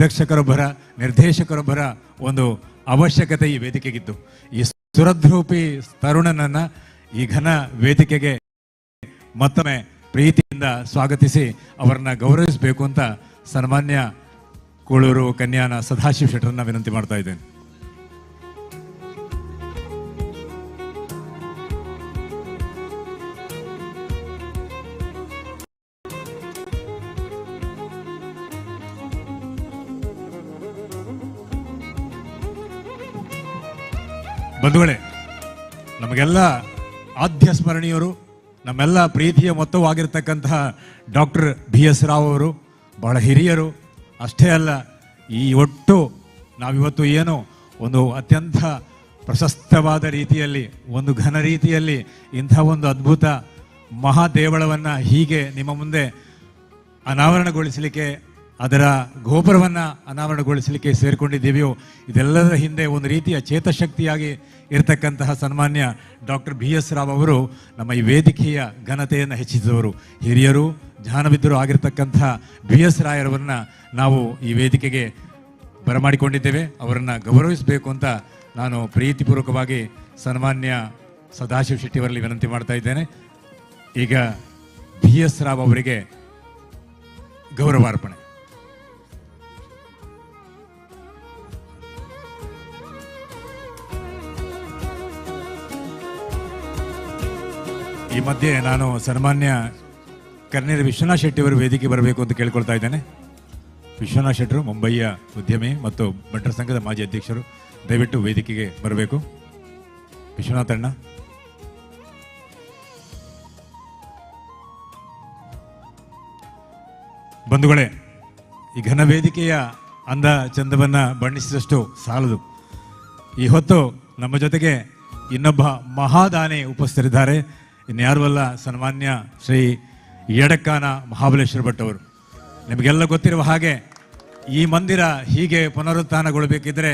ನಿರ್ದೇಶಕರೊಬ್ಬರ ನಿರ್ದೇಶಕರೊಬ್ಬರ ಒಂದು ಅವಶ್ಯಕತೆ ಈ ವೇದಿಕೆಗಿತ್ತು. ಈ ಸುರದ್ರೂಪಿ ತರುಣನನ್ನ ಈ ಘನ ವೇದಿಕೆಗೆ ಮತ್ತೊಮ್ಮೆ ಪ್ರೀತಿಯಿಂದ ಸ್ವಾಗತಿಸಿ ಅವರನ್ನ ಗೌರವಿಸಬೇಕು ಅಂತ ಸನ್ಮಾನ್ಯ ಕೂಳೂರು ಕನ್ಯಾನ ಸದಾಶಿವ ಶೆಟ್ಟರನ್ನ ವಿನಂತಿ ಮಾಡ್ತಾ ಇದ್ದೇನೆ. ಬಂಧುಗಳೇ, ನಮಗೆಲ್ಲ ಆದ್ಯ ಸ್ಮರಣೀಯರು, ನಮ್ಮೆಲ್ಲ ಪ್ರೀತಿಯ ಮೊತ್ತವಾಗಿರ್ತಕ್ಕಂತಹ ಡಾಕ್ಟರ್ BS ರಾವ್ ಅವರು ಬಹಳ ಹಿರಿಯರು. ಅಷ್ಟೇ ಅಲ್ಲ, ಈ ಒಟ್ಟು ನಾವಿವತ್ತು ಏನು ಒಂದು ಅತ್ಯಂತ ಪ್ರಶಸ್ತವಾದ ರೀತಿಯಲ್ಲಿ, ಒಂದು ಘನ ರೀತಿಯಲ್ಲಿ ಇಂಥ ಒಂದು ಅದ್ಭುತ ಮಹಾದೇವಳವನ್ನು ಹೀಗೆ ನಿಮ್ಮ ಮುಂದೆ ಅನಾವರಣಗೊಳಿಸಲಿಕ್ಕೆ, ಅದರ ಗೋಪುರವನ್ನು ಅನಾವರಣಗೊಳಿಸಲಿಕ್ಕೆ ಸೇರಿಕೊಂಡಿದ್ದೀವಿಯೋ, ಇದೆಲ್ಲದರ ಹಿಂದೆ ಒಂದು ರೀತಿಯ ಚೇತಶಕ್ತಿಯಾಗಿ ಇರತಕ್ಕಂತಹ ಸನ್ಮಾನ್ಯ ಡಾಕ್ಟರ್ BS ರಾವ್ ಅವರು ನಮ್ಮ ಈ ವೇದಿಕೆಯ ಘನತೆಯನ್ನು ಹೆಚ್ಚಿಸಿದವರು. ಹಿರಿಯರು, ಜಾನವಿದ್ದರು ಆಗಿರ್ತಕ್ಕಂತಹ BS ರಾಯರವರನ್ನ ನಾವು ಈ ವೇದಿಕೆಗೆ ಬರಮಾಡಿಕೊಂಡಿದ್ದೇವೆ. ಅವರನ್ನು ಗೌರವಿಸಬೇಕು ಅಂತ ನಾನು ಪ್ರೀತಿಪೂರ್ವಕವಾಗಿ ಸನ್ಮಾನ್ಯ ಸದಾಶಿವ ಶೆಟ್ಟಿಯವರಲ್ಲಿ ವಿನಂತಿ ಮಾಡ್ತಾ ಇದ್ದೇನೆ. ಈಗ BS ರಾವ್ ಅವರಿಗೆ ಗೌರವಾರ್ಪಣೆ. ಈ ಮಧ್ಯೆ ನಾನು ಸನ್ಮಾನ್ಯ ಕರ್ನೇರಿ ವಿಶ್ವನಾಥ್ ಶೆಟ್ಟಿ ಅವರು ವೇದಿಕೆ ಬರಬೇಕು ಅಂತ ಕೇಳ್ಕೊಳ್ತಾ ಇದ್ದೇನೆ. ವಿಶ್ವನಾಥ್ ಶೆಟ್ಟರು ಮುಂಬಯಿಯ ಉದ್ಯಮಿ ಮತ್ತು ಬಂಟರ ಸಂಘದ ಮಾಜಿ ಅಧ್ಯಕ್ಷರು, ದಯವಿಟ್ಟು ವೇದಿಕೆಗೆ ಬರಬೇಕು. ವಿಶ್ವನಾಥ್ ಅಣ್ಣ. ಬಂಧುಗಳೇ, ಈ ಘನ ವೇದಿಕೆಯ ಅಂದ ಚಂದವನ್ನ ಬಣ್ಣಿಸಿದಷ್ಟು ಸಾಲದು. ಈ ಹೊತ್ತು ನಮ್ಮ ಜೊತೆಗೆ ಇನ್ನೊಬ್ಬ ಮಹಾದಾನಿ ಉಪಸ್ಥಿತರಿದ್ದಾರೆ. ಇನ್ಯಾರು ಅಲ್ಲ, ಸನ್ಮಾನ್ಯ ಶ್ರೀ ಯಡಕ್ಕಾನ ಮಹಾಬಲೇಶ್ವರ ಭಟ್ ಅವರು. ನಿಮಗೆಲ್ಲ ಗೊತ್ತಿರುವ ಹಾಗೆ ಈ ಮಂದಿರ ಹೀಗೆ ಪುನರುತ್ಥಾನಗೊಳ್ಳಬೇಕಿದ್ರೆ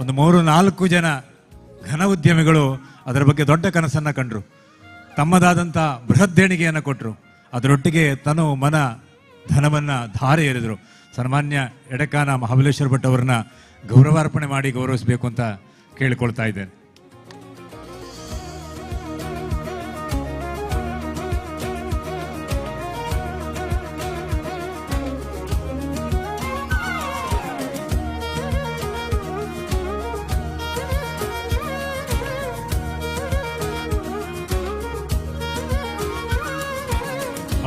ಒಂದು 3-4 ಜನ ಘನ ಉದ್ಯಮಿಗಳು ಅದರ ಬಗ್ಗೆ ದೊಡ್ಡ ಕನಸನ್ನು ಕಂಡರು, ತಮ್ಮದಾದಂಥ ಬೃಹತ್ ದೇಣಿಗೆಯನ್ನು ಕೊಟ್ಟರು, ಅದರೊಟ್ಟಿಗೆ ತನು ಮನ ಧನವನ್ನು ಧಾರೆ ಎರೆದರು. ಸನ್ಮಾನ್ಯ ಯಡಕ್ಕಾನ ಮಹಾಬಲೇಶ್ವರ ಭಟ್ ಅವರನ್ನ ಗೌರವಾರ್ಪಣೆ ಮಾಡಿ ಗೌರವಿಸಬೇಕು ಅಂತ ಕೇಳಿಕೊಳ್ತಾ ಇದ್ದೇನೆ.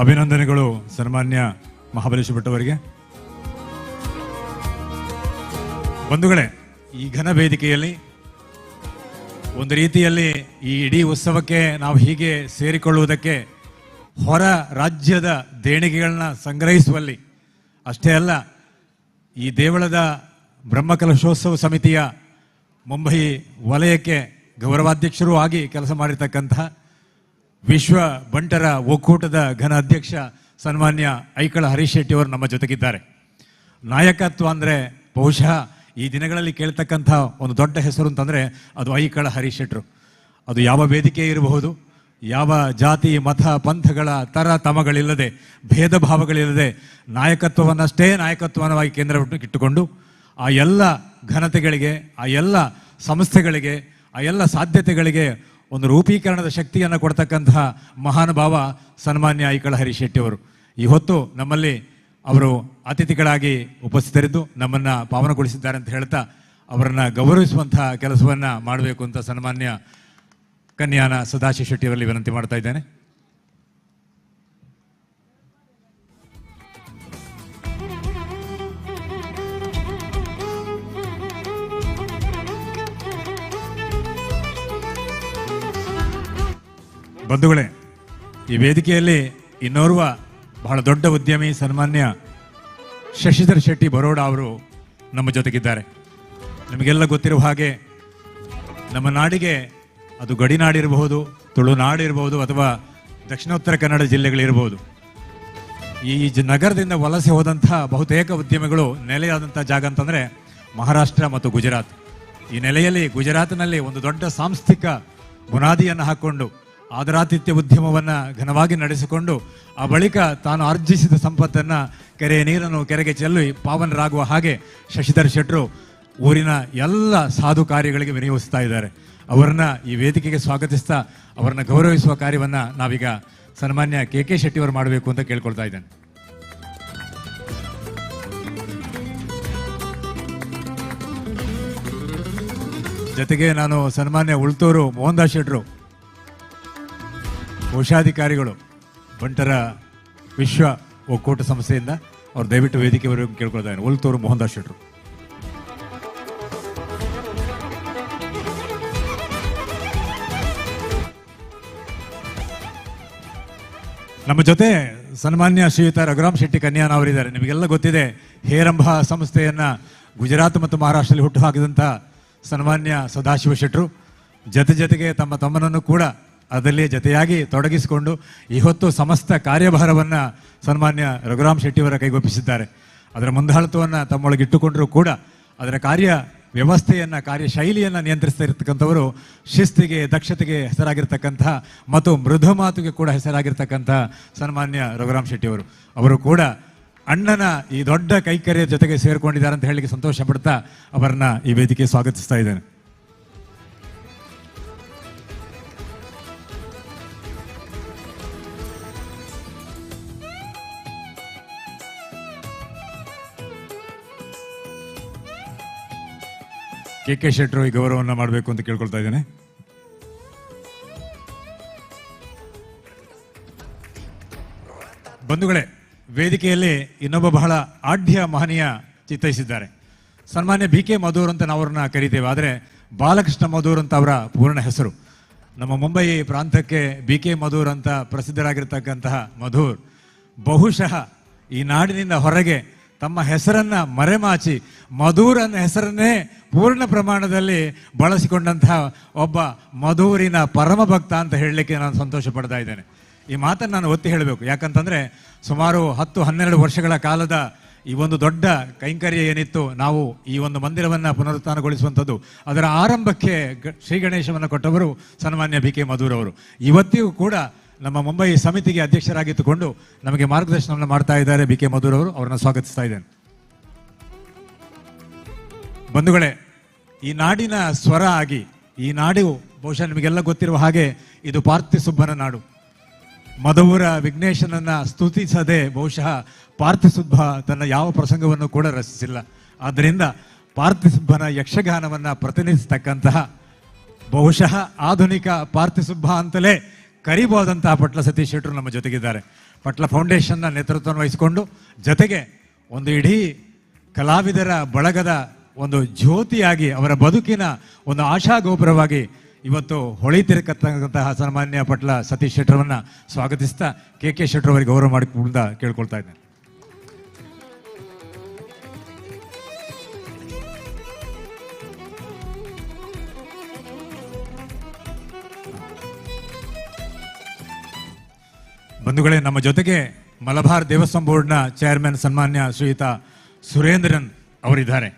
ಅಭಿನಂದನೆಗಳು ಸನ್ಮಾನ್ಯ ಮಹಾಬಲೇಶ್ವರ ಭಟ್ ಅವರಿಗೆ. ಬಂಧುಗಳೇ, ಈ ಘನ ವೇದಿಕೆಯಲ್ಲಿ ಒಂದು ರೀತಿಯಲ್ಲಿ ಈ ಇಡೀ ಉತ್ಸವಕ್ಕೆ ನಾವು ಹೀಗೆ ಸೇರಿಕೊಳ್ಳುವುದಕ್ಕೆ ಹೊರ ರಾಜ್ಯದ ದೇಣಿಗೆಗಳನ್ನ ಸಂಗ್ರಹಿಸುವಲ್ಲಿ ಅಷ್ಟೇ ಅಲ್ಲ, ಈ ದೇವಳದ ಬ್ರಹ್ಮಕಲಶೋತ್ಸವ ಸಮಿತಿಯ ಮುಂಬಯಿ ವಲಯಕ್ಕೆ ಗೌರವಾಧ್ಯಕ್ಷರೂ ಆಗಿ ಕೆಲಸ ಮಾಡಿರ್ತಕ್ಕಂತಹ ವಿಶ್ವ ಬಂಟರ ಒಕ್ಕೂಟದ ಘನ ಅಧ್ಯಕ್ಷ ಸನ್ಮಾನ್ಯ ಐಕಳ ಹರೀಶ್ ಶೆಟ್ಟಿ ಅವರು ನಮ್ಮ ಜೊತೆಗಿದ್ದಾರೆ. ನಾಯಕತ್ವ ಅಂದರೆ ಬಹುಶಃ ಈ ದಿನಗಳಲ್ಲಿ ಕೇಳ್ತಕ್ಕಂಥ ಒಂದು ದೊಡ್ಡ ಹೆಸರು ಅಂತಂದರೆ ಅದು ಐಕಳ ಹರೀಶ್ ಶೆಟ್ಟರು. ಅದು ಯಾವ ವೇದಿಕೆ ಇರಬಹುದು, ಯಾವ ಜಾತಿ ಮತ ಪಂಥಗಳ ತಮಗಳಿಲ್ಲದೆ, ಭೇದ ಭಾವಗಳಿಲ್ಲದೆ ನಾಯಕತ್ವವನ್ನಷ್ಟೇ ನಾಯಕತ್ವವಾಗಿ ಕೇಂದ್ರವಿಟ್ಟುಕೊಂಡು ಆ ಎಲ್ಲ ಘನತೆಗಳಿಗೆ, ಆ ಎಲ್ಲ ಸಂಸ್ಥೆಗಳಿಗೆ, ಆ ಎಲ್ಲ ಸಾಧ್ಯತೆಗಳಿಗೆ ಒಂದು ರೂಪೀಕರಣದ ಶಕ್ತಿಯನ್ನು ಕೊಡ್ತಕ್ಕಂತಹ ಮಹಾನುಭಾವ ಸನ್ಮಾನ್ಯ ಐಕಳ ಹರೀಶ್ ಶೆಟ್ಟಿ ಅವರು. ಈ ಹೊತ್ತು ನಮ್ಮಲ್ಲಿ ಅವರು ಅತಿಥಿಗಳಾಗಿ ಉಪಸ್ಥಿತರಿದ್ದು ನಮ್ಮನ್ನು ಪಾವನಗೊಳಿಸಿದ್ದಾರೆ ಅಂತ ಹೇಳ್ತಾ ಅವರನ್ನು ಗೌರವಿಸುವಂತಹ ಕೆಲಸವನ್ನು ಮಾಡಬೇಕು ಅಂತ ಸನ್ಮಾನ್ಯ ಕನ್ಯಾನ ಸದಾಶಿವ ಶೆಟ್ಟಿ ಅವರಲ್ಲಿ ವಿನಂತಿ ಮಾಡ್ತಾ ಇದ್ದೇನೆ. ಬಂಧುಗಳೇ, ಈ ವೇದಿಕೆಯಲ್ಲಿ ಇನ್ನೋರ್ವ ಬಹಳ ದೊಡ್ಡ ಉದ್ಯಮಿ ಸನ್ಮಾನ್ಯ ಶಶಿಧರ್ ಶೆಟ್ಟಿ ಬರೋಡ ಅವರು ನಮ್ಮ ಜೊತೆಗಿದ್ದಾರೆ. ನಿಮಗೆಲ್ಲ ಗೊತ್ತಿರುವ ಹಾಗೆ ನಮ್ಮ ನಾಡಿಗೆ ಅದು ಗಡಿನಾಡಿರಬಹುದು, ತುಳುನಾಡಿರಬಹುದು, ಅಥವಾ ದಕ್ಷಿಣೋತ್ತರ ಕನ್ನಡ ಜಿಲ್ಲೆಗಳಿರಬಹುದು, ಈ ನಗರದಿಂದ ವಲಸೆ ಹೋದಂಥ ಬಹುತೇಕ ಉದ್ಯಮಿಗಳು ನೆಲೆಯಾದಂಥ ಜಾಗ ಅಂತಂದರೆ ಮಹಾರಾಷ್ಟ್ರ ಮತ್ತು ಗುಜರಾತ್. ಈ ನೆಲೆಯಲ್ಲಿ ಗುಜರಾತ್ನಲ್ಲಿ ಒಂದು ದೊಡ್ಡ ಸಾಂಸ್ಥಿಕ ಬುನಾದಿಯನ್ನು ಹಾಕ್ಕೊಂಡು ಆದರಾತಿಥ್ಯ ಉದ್ಯಮವನ್ನು ಘನವಾಗಿ ನಡೆಸಿಕೊಂಡು ಆ ಬಳಿಕ ತಾನು ಆರ್ಜಿಸಿದ ಸಂಪತ್ತನ್ನು ಕೆರೆಯ ನೀರನ್ನು ಕೆರೆಗೆ ಚೆಲ್ಲಿ ಪಾವನರಾಗುವ ಹಾಗೆ ಶಶಿಧರ್ ಶೆಟ್ಟರು ಊರಿನ ಎಲ್ಲ ಸಾಧು ಕಾರ್ಯಗಳಿಗೆ ವಿನಿಯೋಗಿಸ್ತಾ ಇದ್ದಾರೆ. ಅವರನ್ನ ಈ ವೇದಿಕೆಗೆ ಸ್ವಾಗತಿಸ್ತಾ ಅವರನ್ನ ಗೌರವಿಸುವ ಕಾರ್ಯವನ್ನು ನಾವೀಗ ಸನ್ಮಾನ್ಯ ಕೆ ಶೆಟ್ಟಿಯವರು ಮಾಡಬೇಕು ಅಂತ ಕೇಳ್ಕೊಳ್ತಾ ಇದ್ದೇನೆ. ಜೊತೆಗೆ ನಾನು ಸನ್ಮಾನ್ಯ ಉಳ್ತೂರು ಮೋಹನ್ ದಾಸ್ ಶೆಟ್ಟರು ಕೋಶಾಧಿಕಾರಿಗಳು ಬಂಟರ ವಿಶ್ವ ಒಕ್ಕೂಟ ಸಂಸ್ಥೆಯಿಂದ ಅವ್ರು ದಯವಿಟ್ಟು ವೇದಿಕೆವರೆಗೂ ಕೇಳ್ಕೊಳ್ತಾ ಇದ್ದಾರೆ. ಉಳ್ತೂರು ಮೋಹನ್ ದಾಸ್ ಶೆಟ್ಟರು. ನಮ್ಮ ಜೊತೆ ಸನ್ಮಾನ್ಯ ಶ್ರೀಯುತ ರಘುರಾಮ್ ಶೆಟ್ಟಿ ಕನ್ಯಾನ್ ಅವರಿದ್ದಾರೆ. ನಿಮಗೆಲ್ಲ ಗೊತ್ತಿದೆ, ಹೇರಂಬ ಸಂಸ್ಥೆಯನ್ನ ಗುಜರಾತ್ ಮತ್ತು ಮಹಾರಾಷ್ಟ್ರದಲ್ಲಿ ಹುಟ್ಟು ಹಾಕಿದಂಥ ಸನ್ಮಾನ್ಯ ಸದಾಶಿವ ಶೆಟ್ಟರು ಜೊತೆಗೆ ತಮ್ಮ ತಮ್ಮನನ್ನು ಕೂಡ ಅದರಲ್ಲಿ ಜೊತೆಯಾಗಿ ತೊಡಗಿಸಿಕೊಂಡು ಈ ಹೊತ್ತು ಸಮಸ್ತ ಕಾರ್ಯಭಾರವನ್ನು ಸನ್ಮಾನ್ಯ ರಘುರಾಮ್ ಶೆಟ್ಟಿಯವರ ಕೈಗೊಪ್ಪಿಸಿದ್ದಾರೆ. ಅದರ ಮುಂದಾಳತ್ವವನ್ನು ತಮ್ಮೊಳಗಿಟ್ಟುಕೊಂಡರೂ ಕೂಡ ಅದರ ಕಾರ್ಯ ವ್ಯವಸ್ಥೆಯನ್ನು ಕಾರ್ಯಶೈಲಿಯನ್ನು ನಿಯಂತ್ರಿಸ್ತಾ ಇರತಕ್ಕಂಥವರು ಶಿಸ್ತಿಗೆ ದಕ್ಷತೆಗೆ ಹೆಸರಾಗಿರ್ತಕ್ಕಂತಹ ಮತ್ತು ಮೃದು ಮಾತುಗೆ ಕೂಡ ಹೆಸರಾಗಿರ್ತಕ್ಕಂತಹ ಸನ್ಮಾನ್ಯ ರಘುರಾಮ್ ಶೆಟ್ಟಿಯವರು. ಅವರು ಕೂಡ ಅಣ್ಣನ ಈ ದೊಡ್ಡ ಕೈಕರ್ಯ ಜೊತೆಗೆ ಸೇರಿಕೊಂಡಿದ್ದಾರೆ ಅಂತ ಹೇಳಲಿಕ್ಕೆ ಸಂತೋಷ ಪಡ್ತಾ ಅವರನ್ನ ಈ ವೇದಿಕೆ ಸ್ವಾಗತಿಸ್ತಾ ಇದ್ದೇನೆ. ಕೆ ಶೆಟ್ಟರು ಈ ಗೌರವವನ್ನು ಮಾಡಬೇಕು ಅಂತ ಕೇಳ್ಕೊಳ್ತಾ ಇದ್ದೇನೆ. ಬಂಧುಗಳೇ, ವೇದಿಕೆಯಲ್ಲಿ ಇನ್ನೊಬ್ಬ ಬಹಳ ಆಢ್ಯ ಮಹನೀಯ ಚಿತ್ತೈಸಿದ್ದಾರೆ. ಸನ್ಮಾನ್ಯ BK ಮಧೂರ್ ಅಂತ ನಾವು ಅವ್ರನ್ನ ಕರಿತೇವೆ, ಆದರೆ ಬಾಲಕೃಷ್ಣ ಮಧೂರ್ ಅಂತ ಅವರ ಪೂರ್ಣ ಹೆಸರು. ನಮ್ಮ ಮುಂಬೈ ಪ್ರಾಂತಕ್ಕೆ BK ಮಧೂರ್ ಅಂತ ಪ್ರಸಿದ್ಧರಾಗಿರ್ತಕ್ಕಂತಹ ಮಧೂರ್ ಬಹುಶಃ ಈ ನಾಡಿನಿಂದ ಹೊರಗೆ ತಮ್ಮ ಹೆಸರನ್ನ ಮರೆಮಾಚಿ ಮಧೂರ್ ಅನ್ನೋ ಹೆಸರನ್ನೇ ಪೂರ್ಣ ಪ್ರಮಾಣದಲ್ಲಿ ಬಳಸಿಕೊಂಡಂತಹ ಒಬ್ಬ ಮಧೂರಿನ ಪರಮ ಭಕ್ತ ಅಂತ ಹೇಳಲಿಕ್ಕೆ ನಾನು ಸಂತೋಷ ಪಡ್ತಾ ಇದ್ದೇನೆ. ಈ ಮಾತನ್ನು ನಾನು ಒತ್ತಿ ಹೇಳಬೇಕು, ಯಾಕಂತಂದ್ರೆ ಸುಮಾರು 10-12 ವರ್ಷಗಳ ಕಾಲದ ಈ ಒಂದು ದೊಡ್ಡ ಕೈಂಕರ್ಯ ಏನಿತ್ತು, ನಾವು ಈ ಒಂದು ಮಂದಿರವನ್ನು ಪುನರುತ್ಥಾನಗೊಳಿಸುವಂಥದ್ದು, ಅದರ ಆರಂಭಕ್ಕೆ ಶ್ರೀ ಗಣೇಶವನ್ನು ಕೊಟ್ಟವರು ಸನ್ಮಾನ್ಯ BK ಮಧೂರ್ ಅವರು. ಇವತ್ತಿಗೂ ಕೂಡ ನಮ್ಮ ಮುಂಬೈ ಸಮಿತಿಗೆ ಅಧ್ಯಕ್ಷರಾಗಿದ್ದುಕೊಂಡು ನಮಗೆ ಮಾರ್ಗದರ್ಶನವನ್ನು ಮಾಡ್ತಾ ಇದ್ದಾರೆ BK ಮಧೂರ್ ಅವರು. ಅವರನ್ನು ಸ್ವಾಗತಿಸ್ತಾ ಇದ್ದೇನೆ. ಬಂಧುಗಳೇ, ಈ ನಾಡಿನ ಸ್ವರ ಆಗಿ, ಈ ನಾಡು ಬಹುಶಃ ನಿಮಗೆಲ್ಲ ಗೊತ್ತಿರುವ ಹಾಗೆ ಇದು ಪಾರ್ಥಿಸುಬ್ಬನ ನಾಡು. ಮಧುರ ವಿಘ್ನೇಶನನ್ನ ಸ್ತುತಿಸದೆ ಬಹುಶಃ ಪಾರ್ಥಿಸುಬ್ಬ ತನ್ನ ಯಾವ ಪ್ರಸಂಗವನ್ನು ಕೂಡ ರಚಿಸಿಲ್ಲ. ಆದ್ದರಿಂದ ಪಾರ್ಥಿಸುಬ್ಬನ ಯಕ್ಷಗಾನವನ್ನ ಪ್ರತಿನಿಧಿಸತಕ್ಕಂತಹ ಬಹುಶಃ ಆಧುನಿಕ ಪಾರ್ಥಿಸುಬ್ಬ ಅಂತಲೇ ಕರಿಬಹುದಂತಹ ಪಟ್ಲ ಸತೀಶ್ ಶೆಟ್ಟರು ನಮ್ಮ ಜೊತೆಗಿದ್ದಾರೆ. ಪಟ್ಲ ಫೌಂಡೇಶನ್ನ ನೇತೃತ್ವವನ್ನು ವಹಿಸಿಕೊಂಡು ಜೊತೆಗೆ ಒಂದು ಇಡೀ ಕಲಾವಿದರ ಬಳಗದ ಒಂದು ಜ್ಯೋತಿಯಾಗಿ ಅವರ ಬದುಕಿನ ಒಂದು ಆಶಾ ಗೋಪುರವಾಗಿ ಇವತ್ತು ಹೊಳಿತಿರತಕ್ಕಂತಹ ಸನ್ಮಾನ್ಯ ಪಟ್ಲ ಸತೀಶ್ ಶೆಟ್ಟರನ್ನ ಸ್ವಾಗತಿಸ್ತಾ ಕೆ ಶೆಟ್ಟರ್ ಅವರಿಗೆ ಗೌರವ ಮಾಡಿಕೊಂಡ ಕೇಳ್ಕೊಳ್ತಾ ಇದ್ದೇನೆ. ಬಂಧುಗಳೇ, ನಮ್ಮ ಜೊತೆಗೆ ಮಲಬಾರ್ ದೇವಸ್ಥಾನ ಬೋರ್ಡ್ನ ಚೇರ್ಮನ್ ಸನ್ಮಾನ್ಯ ಶ್ರೀಯುತ ಸುರೇಂದ್ರನ್ ಅವರಿದ್ದಾರೆ.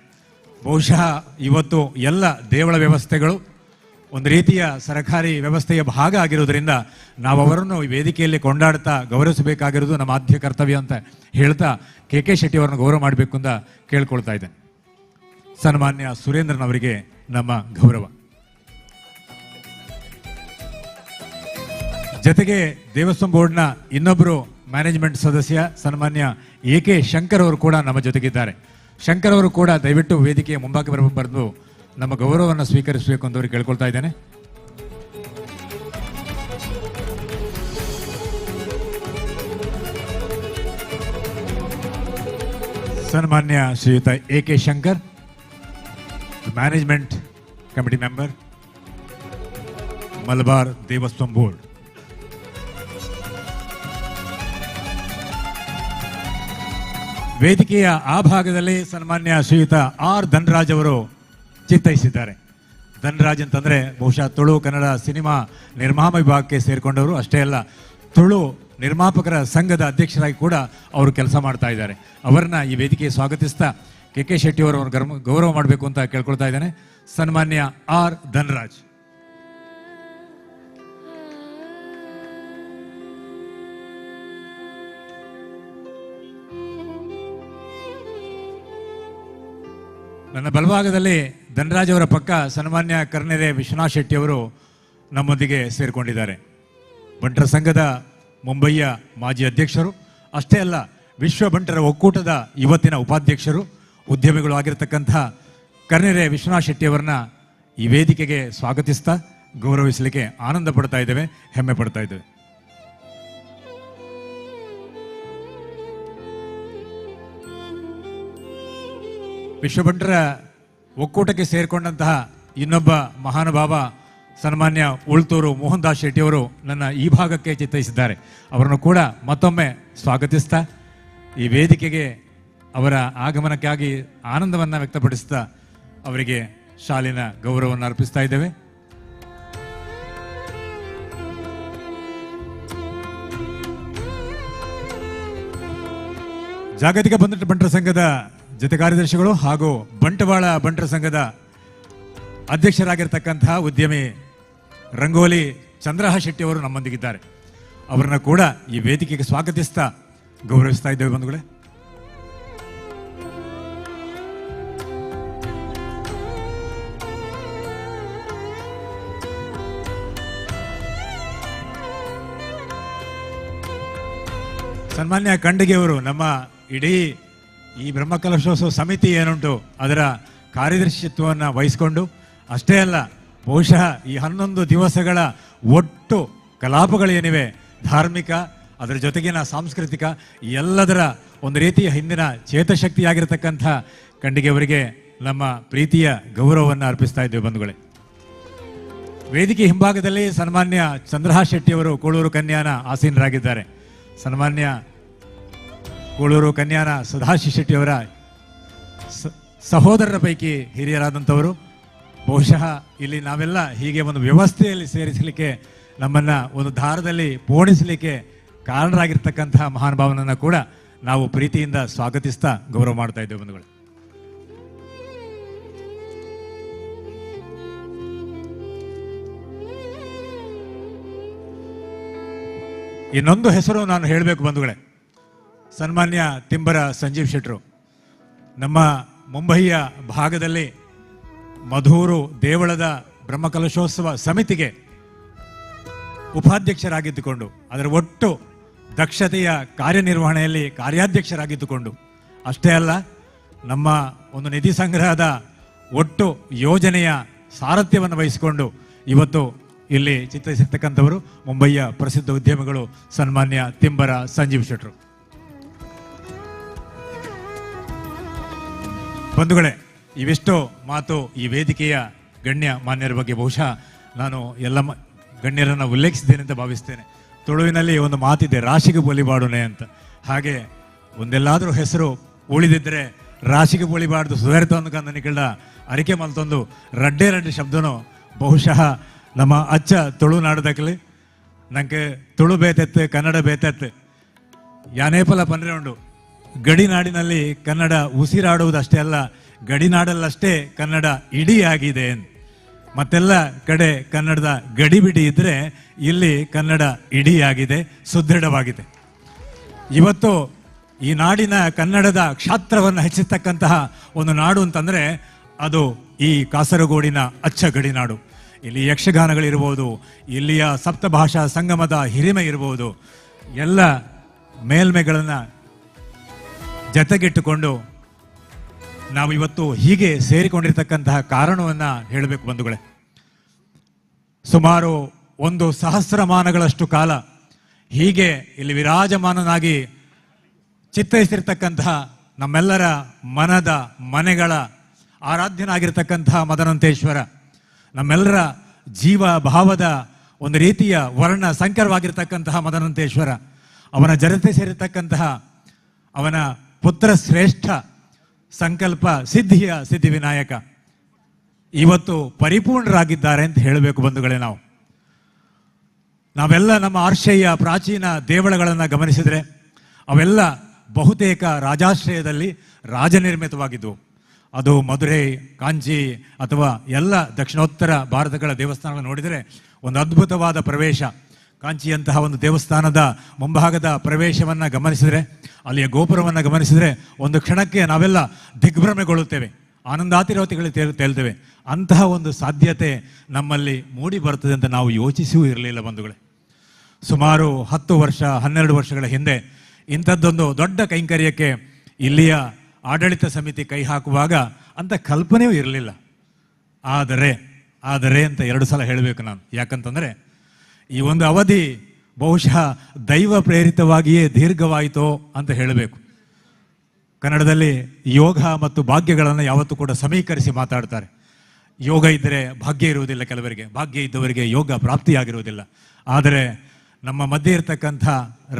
ಬಹುಶಃ ಇವತ್ತು ಎಲ್ಲ ದೇವಳ ವ್ಯವಸ್ಥೆಗಳು ಒಂದು ರೀತಿಯ ಸರಕಾರಿ ವ್ಯವಸ್ಥೆಯ ಭಾಗ ಆಗಿರೋದ್ರಿಂದ ನಾವು ಅವರನ್ನು ಈ ವೇದಿಕೆಯಲ್ಲಿ ಕೊಂಡಾಡ್ತಾ ಗೌರವಿಸಬೇಕಾಗಿರೋದು ನಮ್ಮ ಆದ್ಯ ಕರ್ತವ್ಯ ಅಂತ ಹೇಳ್ತಾ ಕೆ ಶೆಟ್ಟಿ ಅವರನ್ನು ಗೌರವ ಮಾಡಬೇಕು ಅಂತ ಕೇಳ್ಕೊಳ್ತಾ ಇದ್ದೇನೆ. ಸನ್ಮಾನ್ಯ ಸುರೇಂದ್ರನ್ ಅವರಿಗೆ ನಮ್ಮ ಗೌರವ. ಜೊತೆಗೆ ದೇವಸ್ಥಾನ ಬೋರ್ಡ್ನ ಇನ್ನೊಬ್ಬರು ಮ್ಯಾನೇಜ್ಮೆಂಟ್ ಸದಸ್ಯ ಸನ್ಮಾನ್ಯ AK ಶಂಕರ್ ಅವರು ಕೂಡ ನಮ್ಮ ಜೊತೆಗಿದ್ದಾರೆ. ಶಂಕರ್ ಅವರು ಕೂಡ ದಯವಿಟ್ಟು ವೇದಿಕೆಯ ಮುಂಭಾಗ ಬರೆದು ನಮ್ಮ ಗೌರವವನ್ನು ಸ್ವೀಕರಿಸಬೇಕು ಅಂತ ಅವ್ರಿಗೆ ಕೇಳ್ಕೊಳ್ತಾ ಇದ್ದೇನೆ. ಸನ್ಮಾನ್ಯ ಶ್ರೀಯುತ AK Shankar, management committee member, Malabar ದೇವಸ್ಥಾನ ಬೋರ್ಡ್. ವೇದಿಕೆಯ ಆ ಭಾಗದಲ್ಲಿ ಸನ್ಮಾನ್ಯ ಶ್ರೀಯುತ R ಧನರಾಜ್ ಅವರು ಚಿತ್ತೈಸಿದ್ದಾರೆ. ಧನರಾಜ್ ಅಂತಂದ್ರೆ ಬಹುಶಃ ತುಳು ಕನ್ನಡ ಸಿನಿಮಾ ನಿರ್ಮಾಣ ವಿಭಾಗಕ್ಕೆ ಸೇರಿಕೊಂಡವರು. ಅಷ್ಟೇ ಅಲ್ಲ, ತುಳು ನಿರ್ಮಾಪಕರ ಸಂಘದ ಅಧ್ಯಕ್ಷರಾಗಿ ಕೂಡ ಅವರು ಕೆಲಸ ಮಾಡ್ತಾ ಇದ್ದಾರೆ. ಅವರನ್ನ ಈ ವೇದಿಕೆ ಸ್ವಾಗತಿಸ್ತಾ ಕೆ ಶೆಟ್ಟಿ ಅವರು ಗೌರವ ಮಾಡಬೇಕು ಅಂತ ಕೇಳ್ಕೊಳ್ತಾ ಇದ್ದೇನೆ. ಸನ್ಮಾನ್ಯ R ಧನರಾಜ್. ನನ್ನ ಬಲಭಾಗದಲ್ಲಿ ಧನರಾಜ್ ಅವರ ಪಕ್ಕ ಸನ್ಮಾನ್ಯ ಕರ್ನೆರೆ ವಿಶ್ವನಾಥ್ ಶೆಟ್ಟಿ ಅವರು ನಮ್ಮೊಂದಿಗೆ ಸೇರಿಕೊಂಡಿದ್ದಾರೆ. ಬಂಟರ ಸಂಘದ ಮುಂಬಯಿಯ ಮಾಜಿ ಅಧ್ಯಕ್ಷರು, ಅಷ್ಟೇ ಅಲ್ಲ ವಿಶ್ವ ಬಂಟರ ಒಕ್ಕೂಟದ ಇವತ್ತಿನ ಉಪಾಧ್ಯಕ್ಷರು, ಉದ್ಯಮಿಗಳು ಆಗಿರತಕ್ಕಂಥ ಕರ್ನೆರೆ ವಿಶ್ವನಾಥ್ ಶೆಟ್ಟಿ ಅವರನ್ನ ಈ ವೇದಿಕೆಗೆ ಸ್ವಾಗತಿಸ್ತಾ ಗೌರವಿಸಲಿಕ್ಕೆ ಆನಂದ ಪಡ್ತಾ ಇದ್ದೇವೆ, ಹೆಮ್ಮೆ ಪಡ್ತಾ ಇದ್ದೇವೆ. ವಿಶ್ವಬಂಟರ ಒಕ್ಕೂಟಕ್ಕೆ ಸೇರಿಕೊಂಡಂತಹ ಇನ್ನೊಬ್ಬ ಮಹಾನುಭಾವ ಸನ್ಮಾನ್ಯ ಉಳ್ತೂರು ಮೋಹನ್ ದಾಸ್ ಶೆಟ್ಟಿ ಅವರು ನನ್ನ ಈ ಭಾಗಕ್ಕೆ ಚಿತ್ತೈಸಿದ್ದಾರೆ. ಅವರನ್ನು ಕೂಡ ಮತ್ತೊಮ್ಮೆ ಸ್ವಾಗತಿಸ್ತಾ ಈ ವೇದಿಕೆಗೆ ಅವರ ಆಗಮನಕ್ಕಾಗಿ ಆನಂದವನ್ನು ವ್ಯಕ್ತಪಡಿಸ್ತಾ ಅವರಿಗೆ ಶಾಲಿನ ಗೌರವವನ್ನು ಅರ್ಪಿಸ್ತಾ ಇದ್ದೇವೆ. ಜಾಗತಿಕ ಬಂಟರ ಸಂಘದ ಜೊತೆ ಕಾರ್ಯದರ್ಶಿಗಳು ಹಾಗೂ ಬಂಟ್ವಾಳ ಬಂಟರ ಸಂಘದ ಅಧ್ಯಕ್ಷರಾಗಿರ್ತಕ್ಕಂತಹ ಉದ್ಯಮಿ ರಂಗೋಲಿ ಚಂದ್ರಹ ಶೆಟ್ಟಿ ಅವರು ನಮ್ಮೊಂದಿಗಿದ್ದಾರೆ. ಅವರನ್ನ ಕೂಡ ಈ ವೇದಿಕೆಗೆ ಸ್ವಾಗತಿಸ್ತಾ ಗೌರವಿಸ್ತಾ ಇದ್ದೇವೆ ಬಂಧುಗಳೇ. ಸನ್ಮಾನ್ಯ ಖಂಡಿಗೆ ಅವರು ನಮ್ಮ ಇಡೀ ಈ ಬ್ರಹ್ಮಕಲಶೋತ್ಸವ ಸಮಿತಿ ಏನುಂಟು ಅದರ ಕಾರ್ಯದರ್ಶಿತ್ವವನ್ನು ವಹಿಸಿಕೊಂಡು, ಅಷ್ಟೇ ಅಲ್ಲ ಬಹುಶಃ ಈ 11 ದಿವಸಗಳ ಒಟ್ಟು ಕಲಾಪಗಳೇನಿವೆ, ಧಾರ್ಮಿಕ ಅದರ ಜೊತೆಗಿನ ಸಾಂಸ್ಕೃತಿಕ ಎಲ್ಲದರ ಒಂದು ರೀತಿಯ ಹಿಂದಿನ ಚೇತಶಕ್ತಿಯಾಗಿರ್ತಕ್ಕಂಥ ಖಂಡಿಗೆ ಅವರಿಗೆ ನಮ್ಮ ಪ್ರೀತಿಯ ಗೌರವವನ್ನು ಅರ್ಪಿಸ್ತಾ ಇದ್ದೇವೆ ಬಂಧುಗಳೇ. ವೇದಿಕೆ ಹಿಂಭಾಗದಲ್ಲಿ ಸನ್ಮಾನ್ಯ ಚಂದ್ರಹ ಶೆಟ್ಟಿ ಅವರು ಕೋಳೂರು ಕನ್ಯಾನ ಆಸೀನರಾಗಿದ್ದಾರೆ. ಸನ್ಮಾನ್ಯ ಕೋಳೂರು ಕನ್ಯಾನ ಸದಾಶಿವ ಶೆಟ್ಟಿ ಅವರ ಸಹೋದರರ ಪೈಕಿ ಹಿರಿಯರಾದಂಥವರು. ಬಹುಶಃ ಇಲ್ಲಿ ನಾವೆಲ್ಲ ಹೀಗೆ ಒಂದು ವ್ಯವಸ್ಥೆಯಲ್ಲಿ ಸೇರಿಸಲಿಕ್ಕೆ, ನಮ್ಮನ್ನ ಒಂದು ದಾರದಲ್ಲಿ ಪೋಣಿಸಲಿಕ್ಕೆ ಕಾರಣರಾಗಿರ್ತಕ್ಕಂತಹ ಮಹಾನುಭಾವನನ್ನು ಕೂಡ ನಾವು ಪ್ರೀತಿಯಿಂದ ಸ್ವಾಗತಿಸ್ತಾ ಗೌರವ ಮಾಡ್ತಾ ಇದ್ದೇವೆ ಬಂಧುಗಳು. ಇನ್ನೊಂದು ಹೆಸರು ನಾನು ಹೇಳಬೇಕು ಬಂಧುಗಳೇ. ಸನ್ಮಾನ್ಯ ತಿಂಬರ ಸಂಜೀವ್ ಶೆಟ್ರು ನಮ್ಮ ಮುಂಬಯಿಯ ಭಾಗದಲ್ಲಿ ಮಧೂರು ದೇವಳದ ಬ್ರಹ್ಮಕಲಶೋತ್ಸವ ಸಮಿತಿಗೆ ಉಪಾಧ್ಯಕ್ಷರಾಗಿದ್ದುಕೊಂಡು ಅದರ ಒಟ್ಟು ದಕ್ಷತೆಯ ಕಾರ್ಯನಿರ್ವಹಣೆಯಲ್ಲಿ ಕಾರ್ಯಾಧ್ಯಕ್ಷರಾಗಿದ್ದುಕೊಂಡು, ಅಷ್ಟೇ ಅಲ್ಲ ನಮ್ಮ ಒಂದು ನಿಧಿ ಸಂಗ್ರಹದ ಒಟ್ಟು ಯೋಜನೆಯ ಸಾರಥ್ಯವನ್ನು ವಹಿಸಿಕೊಂಡು ಇವತ್ತು ಇಲ್ಲಿ ಚಿತ್ರಿಸಿರ್ತಕ್ಕಂಥವರು ಮುಂಬಯಿಯ ಪ್ರಸಿದ್ಧ ಉದ್ಯಮಿಗಳು ಸನ್ಮಾನ್ಯ ತಿಂಬರ ಸಂಜೀವ್ ಶೆಟ್ರು. ಬಂಧುಗಳೇ, ಇವೆಷ್ಟೋ ಮಾತು ಈ ವೇದಿಕೆಯ ಗಣ್ಯ ಮಾನ್ಯರ ಬಗ್ಗೆ ಬಹುಶಃ ನಾನು ಎಲ್ಲ ಗಣ್ಯರನ್ನು ಉಲ್ಲೇಖಿಸಿದ್ದೇನೆ ಅಂತ ಭಾವಿಸ್ತೇನೆ. ತುಳುವಿನಲ್ಲಿ ಒಂದು ಮಾತಿದೆ, ರಾಶಿಗೆ ಬೋಲಿಬಾಡುನೆ ಅಂತ. ಹಾಗೆ ಒಂದೆಲ್ಲಾದರೂ ಹೆಸರು ಉಳಿದಿದ್ದರೆ ರಾಶಿಗೆ ಬೋಲಿಬಾರ್ದು ಸುಧಾರಿತ ನಿಕಳ ಅರಿಕೆ ಮಲ್ತೊಂದು ರಡ್ಡೆ ಶಬ್ದನೂ ಬಹುಶಃ ನಮ್ಮ ಅಚ್ಚ ತುಳುನಾಡದಕ್ಕಲಿ ನಂಗೆ ತುಳು ಬೇತೆತ್ತು ಕನ್ನಡ ಬೇತೆತ್ತು ಯಾನೇಪಲ ಪನ್ರೆ ಉಂಡು. ಗಡಿನಾಡಿನಲ್ಲಿ ಕನ್ನಡ ಉಸಿರಾಡುವುದಷ್ಟೇ ಅಲ್ಲ, ಗಡಿನಾಡಲ್ಲಷ್ಟೇ ಕನ್ನಡ ಇಡೀ ಆಗಿದೆ. ಮತ್ತೆಲ್ಲ ಕಡೆ ಕನ್ನಡದ ಗಡಿಬಿಡಿ ಇದ್ರೆ ಇಲ್ಲಿ ಕನ್ನಡ ಇಡೀ ಆಗಿದೆ, ಸುದೃಢವಾಗಿದೆ. ಇವತ್ತು ಈ ನಾಡಿನ ಕನ್ನಡದ ಕ್ಷಾತ್ರವನ್ನು ಹೆಚ್ಚಿಸ್ತಕ್ಕಂತಹ ಒಂದು ನಾಡು ಅಂತಂದ್ರೆ ಅದು ಈ ಕಾಸರಗೋಡಿನ ಅಚ್ಚ ಗಡಿನಾಡು. ಇಲ್ಲಿ ಯಕ್ಷಗಾನಗಳಿರ್ಬೋದು, ಇಲ್ಲಿಯ ಸಪ್ತಭಾಷಾ ಸಂಗಮದ ಹಿರಿಮೆ ಇರ್ಬೋದು, ಎಲ್ಲ ಮೇಲ್ಮೆಗಳನ್ನು ಜತೆಗಿಟ್ಟುಕೊಂಡು ನಾವು ಇವತ್ತು ಹೀಗೆ ಸೇರಿಕೊಂಡಿರ್ತಕ್ಕಂತಹ ಕಾರಣವನ್ನು ಹೇಳಬೇಕು ಬಂಧುಗಳೇ. ಸುಮಾರು 1 ಸಹಸ್ರಮಾನಗಳಷ್ಟು ಕಾಲ ಹೀಗೆ ಇಲ್ಲಿ ವಿರಾಜಮಾನನಾಗಿ ಚಿತ್ತೈಸಿರ್ತಕ್ಕಂತಹ ನಮ್ಮೆಲ್ಲರ ಮನದ ಮನೆಗಳ ಆರಾಧ್ಯನಾಗಿರ್ತಕ್ಕಂತಹ ಮದನಂತೇಶ್ವರ, ನಮ್ಮೆಲ್ಲರ ಜೀವ ಭಾವದ ಒಂದು ರೀತಿಯ ವರ್ಣ ಸಂಕರವಾಗಿರ್ತಕ್ಕಂತಹ ಮದನಂತೇಶ್ವರ, ಅವನ ಜೊತೆ ಸೇರಿರ್ತಕ್ಕಂತಹ ಅವನ ಪುತ್ರ ಶ್ರೇಷ್ಠ ಸಂಕಲ್ಪ ಸಿದ್ಧಿಯ ಸಿದ್ಧಿವಿನಾಯಕ ಇವತ್ತು ಪರಿಪೂರ್ಣರಾಗಿದ್ದಾರೆ ಅಂತ ಹೇಳಬೇಕು ಬಂಧುಗಳೇ. ನಾವೆಲ್ಲ ನಮ್ಮ ಆರ್ಷೇಯ ಪ್ರಾಚೀನ ದೇವಳಗಳನ್ನು ಗಮನಿಸಿದರೆ ಅವೆಲ್ಲ ಬಹುತೇಕ ರಾಜಾಶ್ರಯದಲ್ಲಿ ರಾಜನಿರ್ಮಿತವಾಗಿದ್ದವು. ಅದು ಮಧುರೈ, ಕಾಂಚಿ ಅಥವಾ ಎಲ್ಲ ದಕ್ಷಿಣೋತ್ತರ ಭಾರತಗಳ ದೇವಸ್ಥಾನಗಳನ್ನು ನೋಡಿದರೆ ಒಂದು ಅದ್ಭುತವಾದ ಪ್ರವೇಶ. ಕಾಂಚಿಯಂತಹ ಒಂದು ದೇವಸ್ಥಾನದ ಮುಂಭಾಗದ ಪ್ರವೇಶವನ್ನು ಗಮನಿಸಿದರೆ, ಅಲ್ಲಿಯ ಗೋಪುರವನ್ನು ಗಮನಿಸಿದರೆ ಒಂದು ಕ್ಷಣಕ್ಕೆ ನಾವೆಲ್ಲ ದಿಗ್ಭ್ರಮೆಗೊಳ್ಳುತ್ತೇವೆ. ಆನಂದಾತಿರವತಿಗಳು ತೇಲ್ತೇವೆ. ಅಂತಹ ಒಂದು ಸಾಧ್ಯತೆ ನಮ್ಮಲ್ಲಿ ಮೂಡಿ ಬರ್ತದೆ ಅಂತ ನಾವು ಯೋಚಿಸಿಯೂ ಇರಲಿಲ್ಲ ಬಂಧುಗಳೇ. ಸುಮಾರು 10 ವರ್ಷ 12 ವರ್ಷಗಳ ಹಿಂದೆ ಇಂಥದ್ದೊಂದು ದೊಡ್ಡ ಕೈಂಕರ್ಯಕ್ಕೆ ಇಲ್ಲಿಯ ಆಡಳಿತ ಸಮಿತಿ ಕೈ ಹಾಕುವಾಗ ಅಂಥ ಕಲ್ಪನೆಯೂ ಇರಲಿಲ್ಲ. ಆದರೆ ಅಂತ 2 ಸಲ ಹೇಳಬೇಕು ನಾನು. ಯಾಕಂತಂದರೆ ಈ ಒಂದು ಅವಧಿ ಬಹುಶಃ ದೈವ ಪ್ರೇರಿತವಾಗಿಯೇ ದೀರ್ಘವಾಯಿತೋ ಅಂತ ಹೇಳಬೇಕು. ಕನ್ನಡದಲ್ಲಿ ಯೋಗ ಮತ್ತು ಭಾಗ್ಯಗಳನ್ನು ಯಾವತ್ತೂ ಕೂಡ ಸಮೀಕರಿಸಿ ಮಾತಾಡ್ತಾರೆ. ಯೋಗ ಇದ್ದರೆ ಭಾಗ್ಯ ಇರುವುದಿಲ್ಲ, ಕೆಲವರಿಗೆ ಭಾಗ್ಯ ಇದ್ದವರಿಗೆ ಯೋಗ ಪ್ರಾಪ್ತಿಯಾಗಿರುವುದಿಲ್ಲ. ಆದರೆ ನಮ್ಮ ಮಧ್ಯೆ ಇರತಕ್ಕಂಥ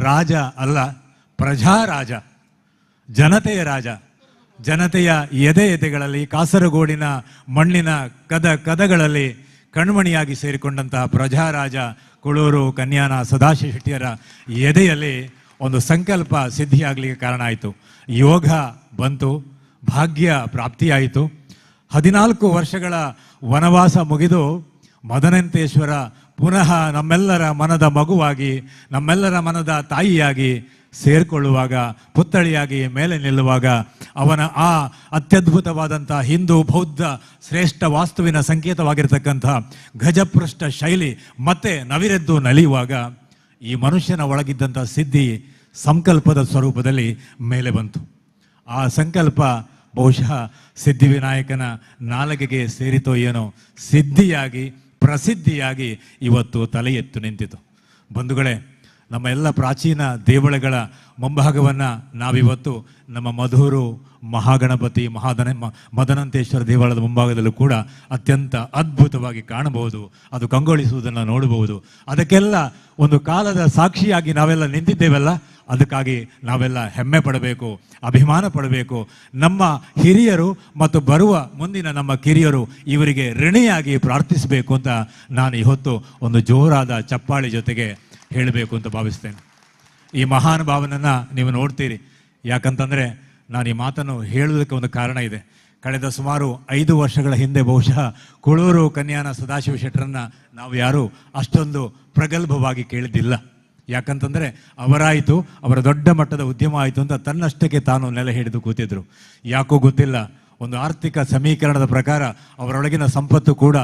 ರಾಜ ಅಲ್ಲ, ಪ್ರಜಾರಾಜ, ಜನತೆಯ ರಾಜ, ಜನತೆಯ ಎದೆಗಳಲ್ಲಿ ಕಾಸರಗೋಡಿನ ಮಣ್ಣಿನ ಕದಗಳಲ್ಲಿ ಕಣ್ಮಣಿಯಾಗಿ ಸೇರಿಕೊಂಡಂತಹ ಪ್ರಜಾರಾಜ ಕುಳೂರು ಕನ್ಯಾನ ಸದಾಶಿವ ಶೆಟ್ಟಿಯರ ಎದೆಯಲ್ಲಿ ಒಂದು ಸಂಕಲ್ಪ ಸಿದ್ಧಿಯಾಗಲಿಕ್ಕೆ ಕಾರಣ ಆಯಿತು. ಯೋಗ ಬಂತು, ಭಾಗ್ಯ ಪ್ರಾಪ್ತಿಯಾಯಿತು. 14 ವರ್ಷಗಳ ವನವಾಸ ಮುಗಿದು ಮದನಂತೇಶ್ವರ ಪುನಃ ನಮ್ಮೆಲ್ಲರ ಮನದ ಮಗುವಾಗಿ, ನಮ್ಮೆಲ್ಲರ ಮನದ ತಾಯಿಯಾಗಿ ಸೇರಿಕೊಳ್ಳುವಾಗ, ಪುತ್ಥಳಿಯಾಗಿ ಮೇಲೆ ನಿಲ್ಲುವಾಗ, ಅವನ ಆ ಅತ್ಯದ್ಭುತವಾದಂಥ ಹಿಂದೂ ಬೌದ್ಧ ಶ್ರೇಷ್ಠ ವಾಸ್ತುವಿನ ಸಂಕೇತವಾಗಿರ್ತಕ್ಕಂಥ ಗಜಪೃಷ್ಠ ಶೈಲಿ ಮತ್ತೆ ನವಿರೆದ್ದು ನಲಿಯುವಾಗ ಈ ಮನುಷ್ಯನ ಒಳಗಿದ್ದಂಥ ಸಿದ್ಧಿ ಸಂಕಲ್ಪದ ಸ್ವರೂಪದಲ್ಲಿ ಮೇಲೆ ಬಂತು. ಆ ಸಂಕಲ್ಪ ಬಹುಶಃ ಸಿದ್ಧಿವಿನಾಯಕನ ನಾಲಗೆಗೆ ಸೇರಿತೋ ಏನೋ, ಸಿದ್ಧಿಯಾಗಿ ಪ್ರಸಿದ್ಧಿಯಾಗಿ ಇವತ್ತು ತಲೆ ಎತ್ತು ನಿಂತಿತು. ಬಂಧುಗಳೇ, ನಮ್ಮ ಎಲ್ಲ ಪ್ರಾಚೀನ ದೇವಳಗಳ ಮುಂಭಾಗವನ್ನು ನಾವಿವತ್ತು ನಮ್ಮ ಮಧೂರು ಮಹಾಗಣಪತಿ ಮದನಂತೇಶ್ವರ ದೇವಾಲಯದ ಮುಂಭಾಗದಲ್ಲೂ ಕೂಡ ಅತ್ಯಂತ ಅದ್ಭುತವಾಗಿ ಕಾಣಬಹುದು. ಅದು ಕಂಗೊಳಿಸುವುದನ್ನು ನೋಡಬಹುದು. ಅದಕ್ಕೆಲ್ಲ ಒಂದು ಕಾಲದ ಸಾಕ್ಷಿಯಾಗಿ ನಾವೆಲ್ಲ ನಿಂತಿದ್ದೇವಲ್ಲ, ಅದಕ್ಕಾಗಿ ನಾವೆಲ್ಲ ಹೆಮ್ಮೆ ಪಡಬೇಕು, ಅಭಿಮಾನ ಪಡಬೇಕು. ನಮ್ಮ ಹಿರಿಯರು ಮತ್ತು ಬರುವ ಮುಂದಿನ ನಮ್ಮ ಕಿರಿಯರು ಇವರಿಗೆ ಋಣಿಯಾಗಿ ಪ್ರಾರ್ಥಿಸಬೇಕು ಅಂತ ನಾನು ಇವತ್ತು ಒಂದು ಜೋರಾದ ಚಪ್ಪಾಳಿ ಜೊತೆಗೆ ಹೇಳಬೇಕು ಅಂತ ಭಾವಿಸ್ತೇನೆ. ಈ ಮಹಾನುಭಾವನನ್ನು ನೀವು ನೋಡ್ತೀರಿ. ಯಾಕಂತಂದರೆ ನಾನು ಈ ಮಾತನ್ನು ಹೇಳುವುದಕ್ಕೆ ಒಂದು ಕಾರಣ ಇದೆ. ಕಳೆದ ಸುಮಾರು 5 ವರ್ಷಗಳ ಹಿಂದೆ ಬಹುಶಃ ಕುಳೂರು ಕನ್ಯಾನ ಸದಾಶಿವ ಶೆಟ್ಟರನ್ನು ನಾವು ಯಾರೂ ಅಷ್ಟೊಂದು ಪ್ರಗಲ್ಭವಾಗಿ ಕೇಳಿದ್ದಿಲ್ಲ. ಯಾಕಂತಂದರೆ ಅವರಾಯಿತು, ಅವರ ದೊಡ್ಡ ಮಟ್ಟದ ಉದ್ಯಮ ಆಯಿತು ಅಂತ ತನ್ನಷ್ಟಕ್ಕೆ ತಾನು ನೆಲೆ ಹಿಡಿದು ಕೂತಿದ್ರು. ಯಾಕೋ ಗೊತ್ತಿಲ್ಲ, ಒಂದು ಆರ್ಥಿಕ ಸಮೀಕರಣದ ಪ್ರಕಾರ ಅವರೊಳಗಿನ ಸಂಪತ್ತು ಕೂಡ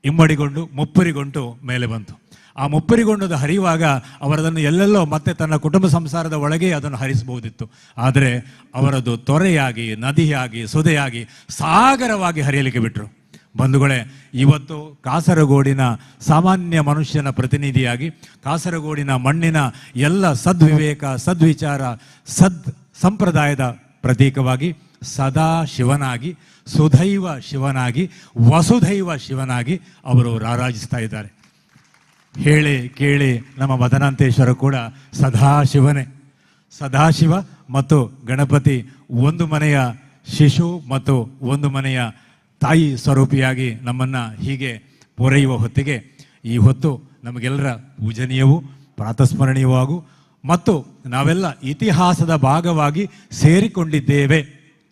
ಇಮ್ಮಡಿಗೊಂಡು ಮುಪ್ಪರಿಗೊಂಡು ಮೇಲೆ ಬಂತು. ಆ ಮುಪ್ಪರಿಗೊಂಡದ ಹರಿಯುವಾಗ ಅವರದನ್ನು ಎಲ್ಲೆಲ್ಲೋ ಮತ್ತೆ ತನ್ನ ಕುಟುಂಬ ಸಂಸಾರದ ಒಳಗೆ ಅದನ್ನು ಹರಿಸಬಹುದಿತ್ತು. ಆದರೆ ಅವರದು ತೊರೆಯಾಗಿ, ನದಿಯಾಗಿ, ಸುದೆಯಾಗಿ, ಸಾಗರವಾಗಿ ಹರಿಯಲಿಕ್ಕೆ ಬಿಟ್ಟರು. ಬಂಧುಗಳೇ, ಇವತ್ತು ಕಾಸರಗೋಡಿನ ಸಾಮಾನ್ಯ ಮನುಷ್ಯನ ಪ್ರತಿನಿಧಿಯಾಗಿ, ಕಾಸರಗೋಡಿನ ಮಣ್ಣಿನ ಎಲ್ಲ ಸದ್ವಿವೇಕ, ಸದ್ವಿಚಾರ, ಸಂಪ್ರದಾಯದ ಪ್ರತೀಕವಾಗಿ ಸದಾ ಶಿವನಾಗಿ, ಸುಧೈವ ಶಿವನಾಗಿ, ವಸುಧೈವ ಶಿವನಾಗಿ ಅವರು ರಾರಾಜಿಸ್ತಾ ಇದ್ದಾರೆ. ಹೇಳಿ ಕೇಳಿ ನಮ್ಮ ಮದನಂತೇಶ್ವರ ಕೂಡ ಸದಾಶಿವನೇ. ಸದಾಶಿವ ಮತ್ತು ಗಣಪತಿ ಒಂದು ಮನೆಯ ಶಿಶು ಮತ್ತು ಒಂದು ಮನೆಯ ತಾಯಿ ಸ್ವರೂಪಿಯಾಗಿ ನಮ್ಮನ್ನು ಹೀಗೆ ಪೂರೈಯುವ ಹೊತ್ತಿಗೆ ಈ ಹೊತ್ತು ನಮಗೆಲ್ಲರ ಪೂಜನೀಯವೂ ಪ್ರಾತಸ್ಮರಣೀಯವಾಗೂ ಮತ್ತು ನಾವೆಲ್ಲ ಇತಿಹಾಸದ ಭಾಗವಾಗಿ ಸೇರಿಕೊಂಡಿದ್ದೇವೆ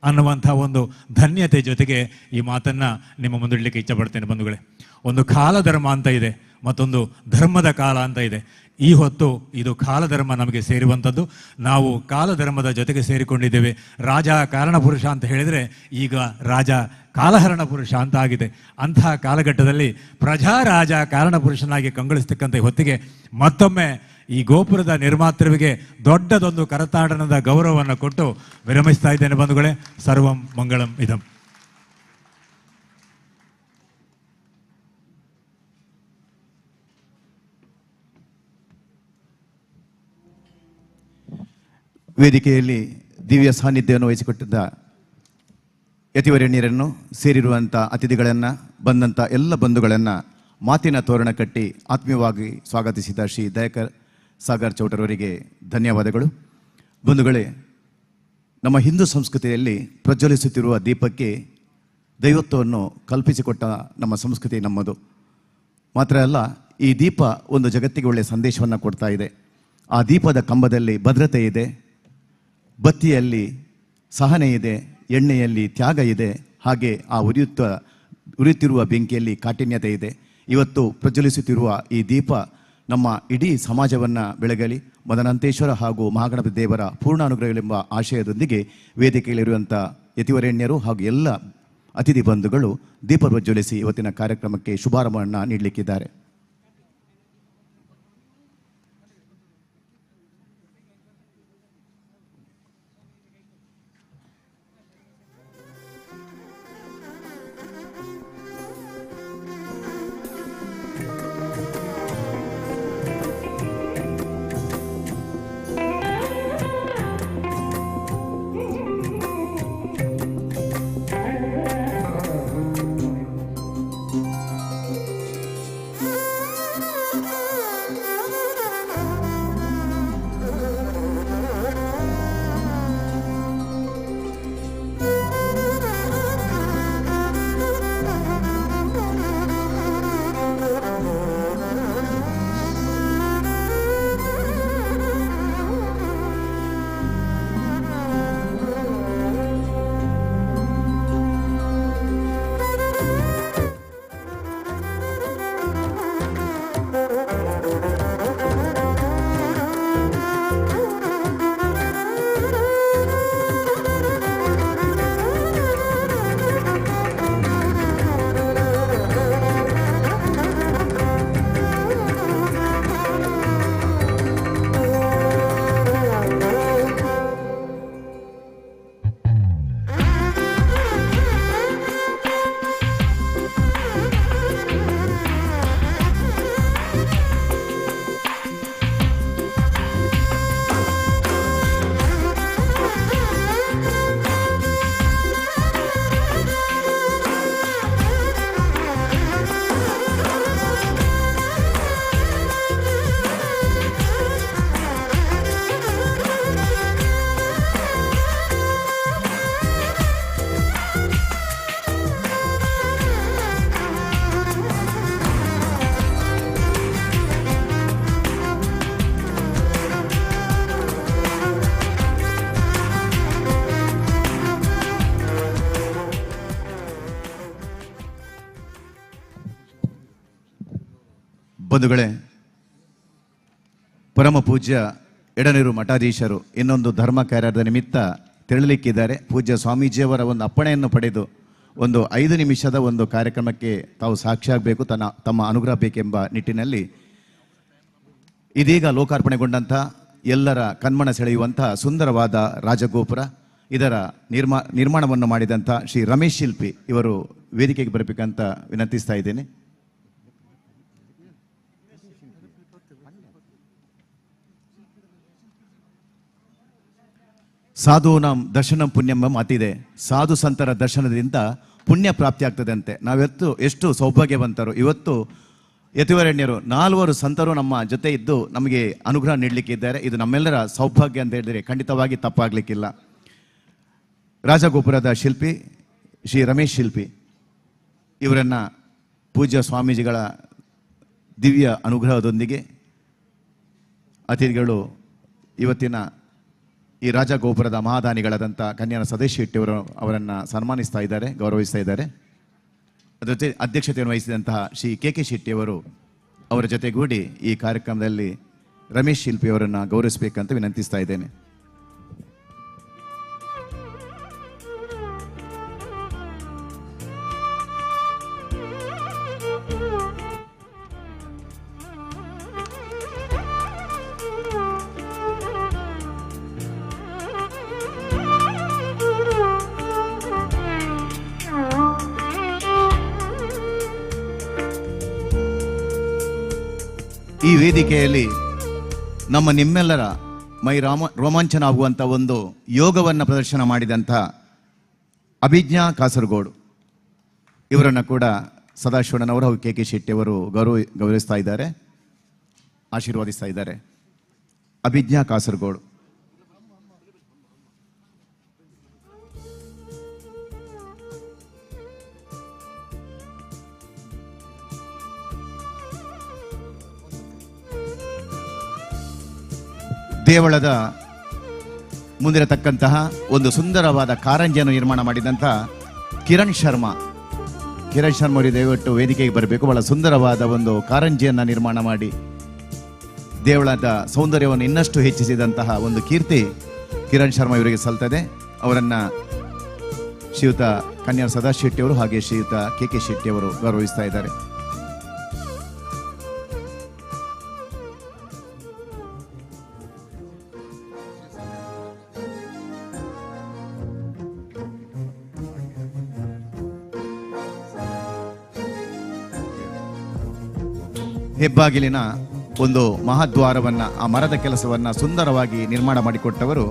ಅನ್ನುವಂಥ ಒಂದು ಧನ್ಯತೆ ಜೊತೆಗೆ ಈ ಮಾತನ್ನು ನಿಮ್ಮ ಮುಂದಿಡಲಿಕ್ಕೆ ಇಚ್ಛಪಡ್ತೇನೆ. ಬಂಧುಗಳೇ, ಒಂದು ಕಾಲಧರ್ಮ ಅಂತ ಇದೆ, ಮತ್ತೊಂದು ಧರ್ಮದ ಕಾಲ ಅಂತ ಇದೆ. ಈ ಹೊತ್ತು ಇದು ಕಾಲಧರ್ಮ ನಮಗೆ ಸೇರುವಂಥದ್ದು. ನಾವು ಕಾಲಧರ್ಮದ ಜೊತೆಗೆ ಸೇರಿಕೊಂಡಿದ್ದೇವೆ. ರಾಜ ಕಾರಣ ಪುರುಷ ಅಂತ ಹೇಳಿದರೆ ಈಗ ರಾಜ ಕಾಲಹರಣ ಪುರುಷ ಅಂತ ಆಗಿದೆ. ಅಂತಹ ಕಾಲಘಟ್ಟದಲ್ಲಿ ಪ್ರಜಾರಾಜ ಕಾರಣ ಪುರುಷನಾಗಿ ಕಂಗೊಳಿಸ್ತಕ್ಕಂಥ ಹೊತ್ತಿಗೆ ಮತ್ತೊಮ್ಮೆ ಈ ಗೋಪುರದ ನಿರ್ಮಾತೃವಿಗೆ ದೊಡ್ಡದೊಂದು ಕರತಾಡನದ ಗೌರವವನ್ನು ಕೊಟ್ಟು ವಿರಮಿಸ್ತಾ ಇದ್ದೇನೆ. ಬಂಧುಗಳೇ, ಸರ್ವಂ ಮಂಗಳಂ ಇದಂ. ವೇದಿಕೆಯಲ್ಲಿ ದಿವ್ಯ ಸಾನ್ನಿಧ್ಯವನ್ನು ವಹಿಸಿಕೊಟ್ಟಿದ್ದ ಯತಿವರೇಣ್ಯರನ್ನು, ಸೇರಿರುವಂಥ ಅತಿಥಿಗಳನ್ನು, ಬಂದಂಥ ಎಲ್ಲ ಬಂಧುಗಳನ್ನು ಮಾತಿನ ತೋರಣ ಕಟ್ಟಿ ಆತ್ಮೀಯವಾಗಿ ಸ್ವಾಗತಿಸಿದ ಶ್ರೀ ದಯಾಕರ್ ಸಾಗರ್ ಚೌಟರವರಿಗೆ ಧನ್ಯವಾದಗಳು. ಬಂಧುಗಳೇ, ನಮ್ಮ ಹಿಂದೂ ಸಂಸ್ಕೃತಿಯಲ್ಲಿ ಪ್ರಜ್ವಲಿಸುತ್ತಿರುವ ದೀಪಕ್ಕೆ ದೈವತ್ವವನ್ನು ಕಲ್ಪಿಸಿಕೊಟ್ಟ ನಮ್ಮ ಸಂಸ್ಕೃತಿ ನಮ್ಮದು. ಮಾತ್ರ ಅಲ್ಲ, ಈ ದೀಪ ಒಂದು ಜಗತ್ತಿಗೆ ಒಳ್ಳೆಯ ಸಂದೇಶವನ್ನು ಕೊಡ್ತಾ ಇದೆ. ಆ ದೀಪದ ಕಂಬದಲ್ಲಿ ಭದ್ರತೆ ಇದೆ, ಬತ್ತಿಯಲ್ಲಿ ಸಹನೆ ಇದೆ, ಎಣ್ಣೆಯಲ್ಲಿ ತ್ಯಾಗ ಇದೆ, ಹಾಗೆ ಆ ಉರಿಯುತ್ತಿರುವ ಬೆಂಕಿಯಲ್ಲಿ ಕಾಠಿಣ್ಯತೆ ಇದೆ. ಇವತ್ತು ಪ್ರಜ್ವಲಿಸುತ್ತಿರುವ ಈ ದೀಪ ನಮ್ಮ ಇಡೀ ಸಮಾಜವನ್ನು ಬೆಳಗಲಿ, ಮದನಂತೇಶ್ವರ ಹಾಗೂ ಮಹಾಗಣಪತಿ ದೇವರ ಪೂರ್ಣಾನುಗ್ರಹಗಳೆಂಬ ಆಶಯದೊಂದಿಗೆ ವೇದಿಕೆಯಲ್ಲಿರುವಂಥ ಯತಿವರೇಣ್ಯರು ಹಾಗೂ ಎಲ್ಲ ಅತಿಥಿ ಬಂಧುಗಳು ದೀಪ ಪ್ರಜ್ವಲಿಸಿ ಇವತ್ತಿನ ಕಾರ್ಯಕ್ರಮಕ್ಕೆ ಶುಭಾರಂಭವನ್ನು ನೀಡಲಿಕ್ಕಿದ್ದಾರೆ. ಬಂಧುಗಳೇ, ಪರಮ ಪೂಜ್ಯ ಎಡನೀರು ಮಠಾಧೀಶರು ಇನ್ನೊಂದು ಧರ್ಮ ಕಾರ್ಯದ ನಿಮಿತ್ತ ತೆರಳಲಿಕ್ಕಿದ್ದಾರೆ. ಪೂಜ್ಯ ಸ್ವಾಮೀಜಿಯವರ ಒಂದು ಅಪ್ಪಣೆಯನ್ನು ಪಡೆದು ಒಂದು 5 ನಿಮಿಷದ ಒಂದು ಕಾರ್ಯಕ್ರಮಕ್ಕೆ ತಾವು ಸಾಕ್ಷಿಯಾಗಬೇಕು, ತಮ್ಮ ಅನುಗ್ರಹ ಬೇಕೆಂಬ ನಿಟ್ಟಿನಲ್ಲಿ ಇದೀಗ ಲೋಕಾರ್ಪಣೆಗೊಂಡಂಥ ಎಲ್ಲರ ಕಣ್ಮನ ಸೆಳೆಯುವಂಥ ಸುಂದರವಾದ ರಾಜಗೋಪುರ, ಇದರ ನಿರ್ಮಾಣವನ್ನು ಮಾಡಿದಂಥ ಶ್ರೀ ರಮೇಶ್ ಶಿಲ್ಪಿ ಇವರು ವೇದಿಕೆಗೆ ಬರಬೇಕಂತ ವಿನಂತಿಸ್ತಾ ಇದ್ದೇನೆ. ಸಾಧೂನಾಂ ದರ್ಶನಂ ಪುಣ್ಯಂ ಮಾತಿದೆ. ಸಾಧು ಸಂತರ ದರ್ಶನದಿಂದ ಪುಣ್ಯ ಪ್ರಾಪ್ತಿ ಆಗ್ತದಂತೆ. ಎಷ್ಟು ಸೌಭಾಗ್ಯವಂತರು. ಇವತ್ತು ಯತಿವರೇಣ್ಯರು 4 ಸಂತರು ನಮ್ಮ ಜೊತೆ ಇದ್ದು ನಮಗೆ ಅನುಗ್ರಹ ನೀಡಲಿಕ್ಕಿದ್ದಾರೆ. ಇದು ನಮ್ಮೆಲ್ಲರ ಸೌಭಾಗ್ಯ ಅಂತ ಹೇಳಿದರೆ ಖಂಡಿತವಾಗಿ ತಪ್ಪಾಗಲಿಕ್ಕಿಲ್ಲ. ರಾಜಗೋಪುರದ ಶಿಲ್ಪಿ ಶ್ರೀ ರಮೇಶ್ ಶಿಲ್ಪಿ ಇವರನ್ನು ಪೂಜ್ಯ ಸ್ವಾಮೀಜಿಗಳ ದಿವ್ಯ ಅನುಗ್ರಹದೊಂದಿಗೆ ಅತಿಥಿಗಳು ಇವತ್ತಿನ ಈ ರಾಜಗೋಪುರದ ಮಹಾದಾನಿಗಳಾದಂಥ ಕನ್ಯಾನ ಸದೇಶ್ ಶೆಟ್ಟಿಯವರು ಅವರನ್ನು ಸನ್ಮಾನಿಸ್ತಾ ಇದ್ದಾರೆ, ಗೌರವಿಸ್ತಾ ಇದ್ದಾರೆ. ಅದರ ಜೊತೆ ಅಧ್ಯಕ್ಷತೆಯನ್ನು ವಹಿಸಿದಂತಹ ಶ್ರೀ ಕೆ ಶೆಟ್ಟಿಯವರು ಅವರ ಜೊತೆಗೂಡಿ ಈ ಕಾರ್ಯಕ್ರಮದಲ್ಲಿ ರಮೇಶ್ ಶಿಲ್ಪಿಯವರನ್ನು ಗೌರವಿಸಬೇಕಂತ ವಿನಂತಿಸ್ತಾ ಇದ್ದೇನೆ. ಈ ವೇದಿಕೆಯಲ್ಲಿ ನಿಮ್ಮೆಲ್ಲರ ಮೈ ರೋಮಾಂಚನ ಆಗುವಂಥ ಒಂದು ಯೋಗವನ್ನು ಪ್ರದರ್ಶನ ಮಾಡಿದಂಥ ಅಭಿಜ್ಞಾ ಕಾಸರಗೋಡು ಇವರನ್ನು ಕೂಡ ಸದಾಶಿವಣ್ಣನವರು ಹಾಗೂ ಕೆ ಶೆಟ್ಟಿಯವರು ಗೌರವಿಸ್ತಾ ಇದ್ದಾರೆ, ಆಶೀರ್ವಾದಿಸ್ತಾ ಇದ್ದಾರೆ. ಅಭಿಜ್ಞಾ ಕಾಸರಗೋಡು ದೇವಳದ ಮುಂದಿರತಕ್ಕಂತಹ ಒಂದು ಸುಂದರವಾದ ಕಾರಂಜಿಯನ್ನು ನಿರ್ಮಾಣ ಮಾಡಿದಂಥ ಕಿರಣ್ ಶರ್ಮಾ ಅವರು ದಯವಿಟ್ಟು ವೇದಿಕೆಗೆ ಬರಬೇಕು. ಬಹಳ ಸುಂದರವಾದ ಒಂದು ಕಾರಂಜಿಯನ್ನು ನಿರ್ಮಾಣ ಮಾಡಿ ದೇವಳದ ಸೌಂದರ್ಯವನ್ನು ಇನ್ನಷ್ಟು ಹೆಚ್ಚಿಸಿದಂತಹ ಒಂದು ಕೀರ್ತಿ ಕಿರಣ್ ಶರ್ಮಾ ಇವರಿಗೆ ಸಲ್ತದೆ. ಅವರನ್ನು ಶ್ರೀಯುತ ಕನ್ಯಾ ಸದಾಶೆಟ್ಟಿಯವರು ಹಾಗೆ ಶ್ರೀಯುತ ಕೆ ಶೆಟ್ಟಿಯವರು ಗೌರವಿಸ್ತಾ ಇದ್ದಾರೆ. ಹೆಬ್ಬಾಗಿಲಿನ ಒಂದು ಮಹಾದ್ವಾರವನ್ನ, ಆ ಮರದ ಕೆಲಸವನ್ನ ಸುಂದರವಾಗಿ ನಿರ್ಮಾಣ ಮಾಡಿಕೊಟ್ಟವರು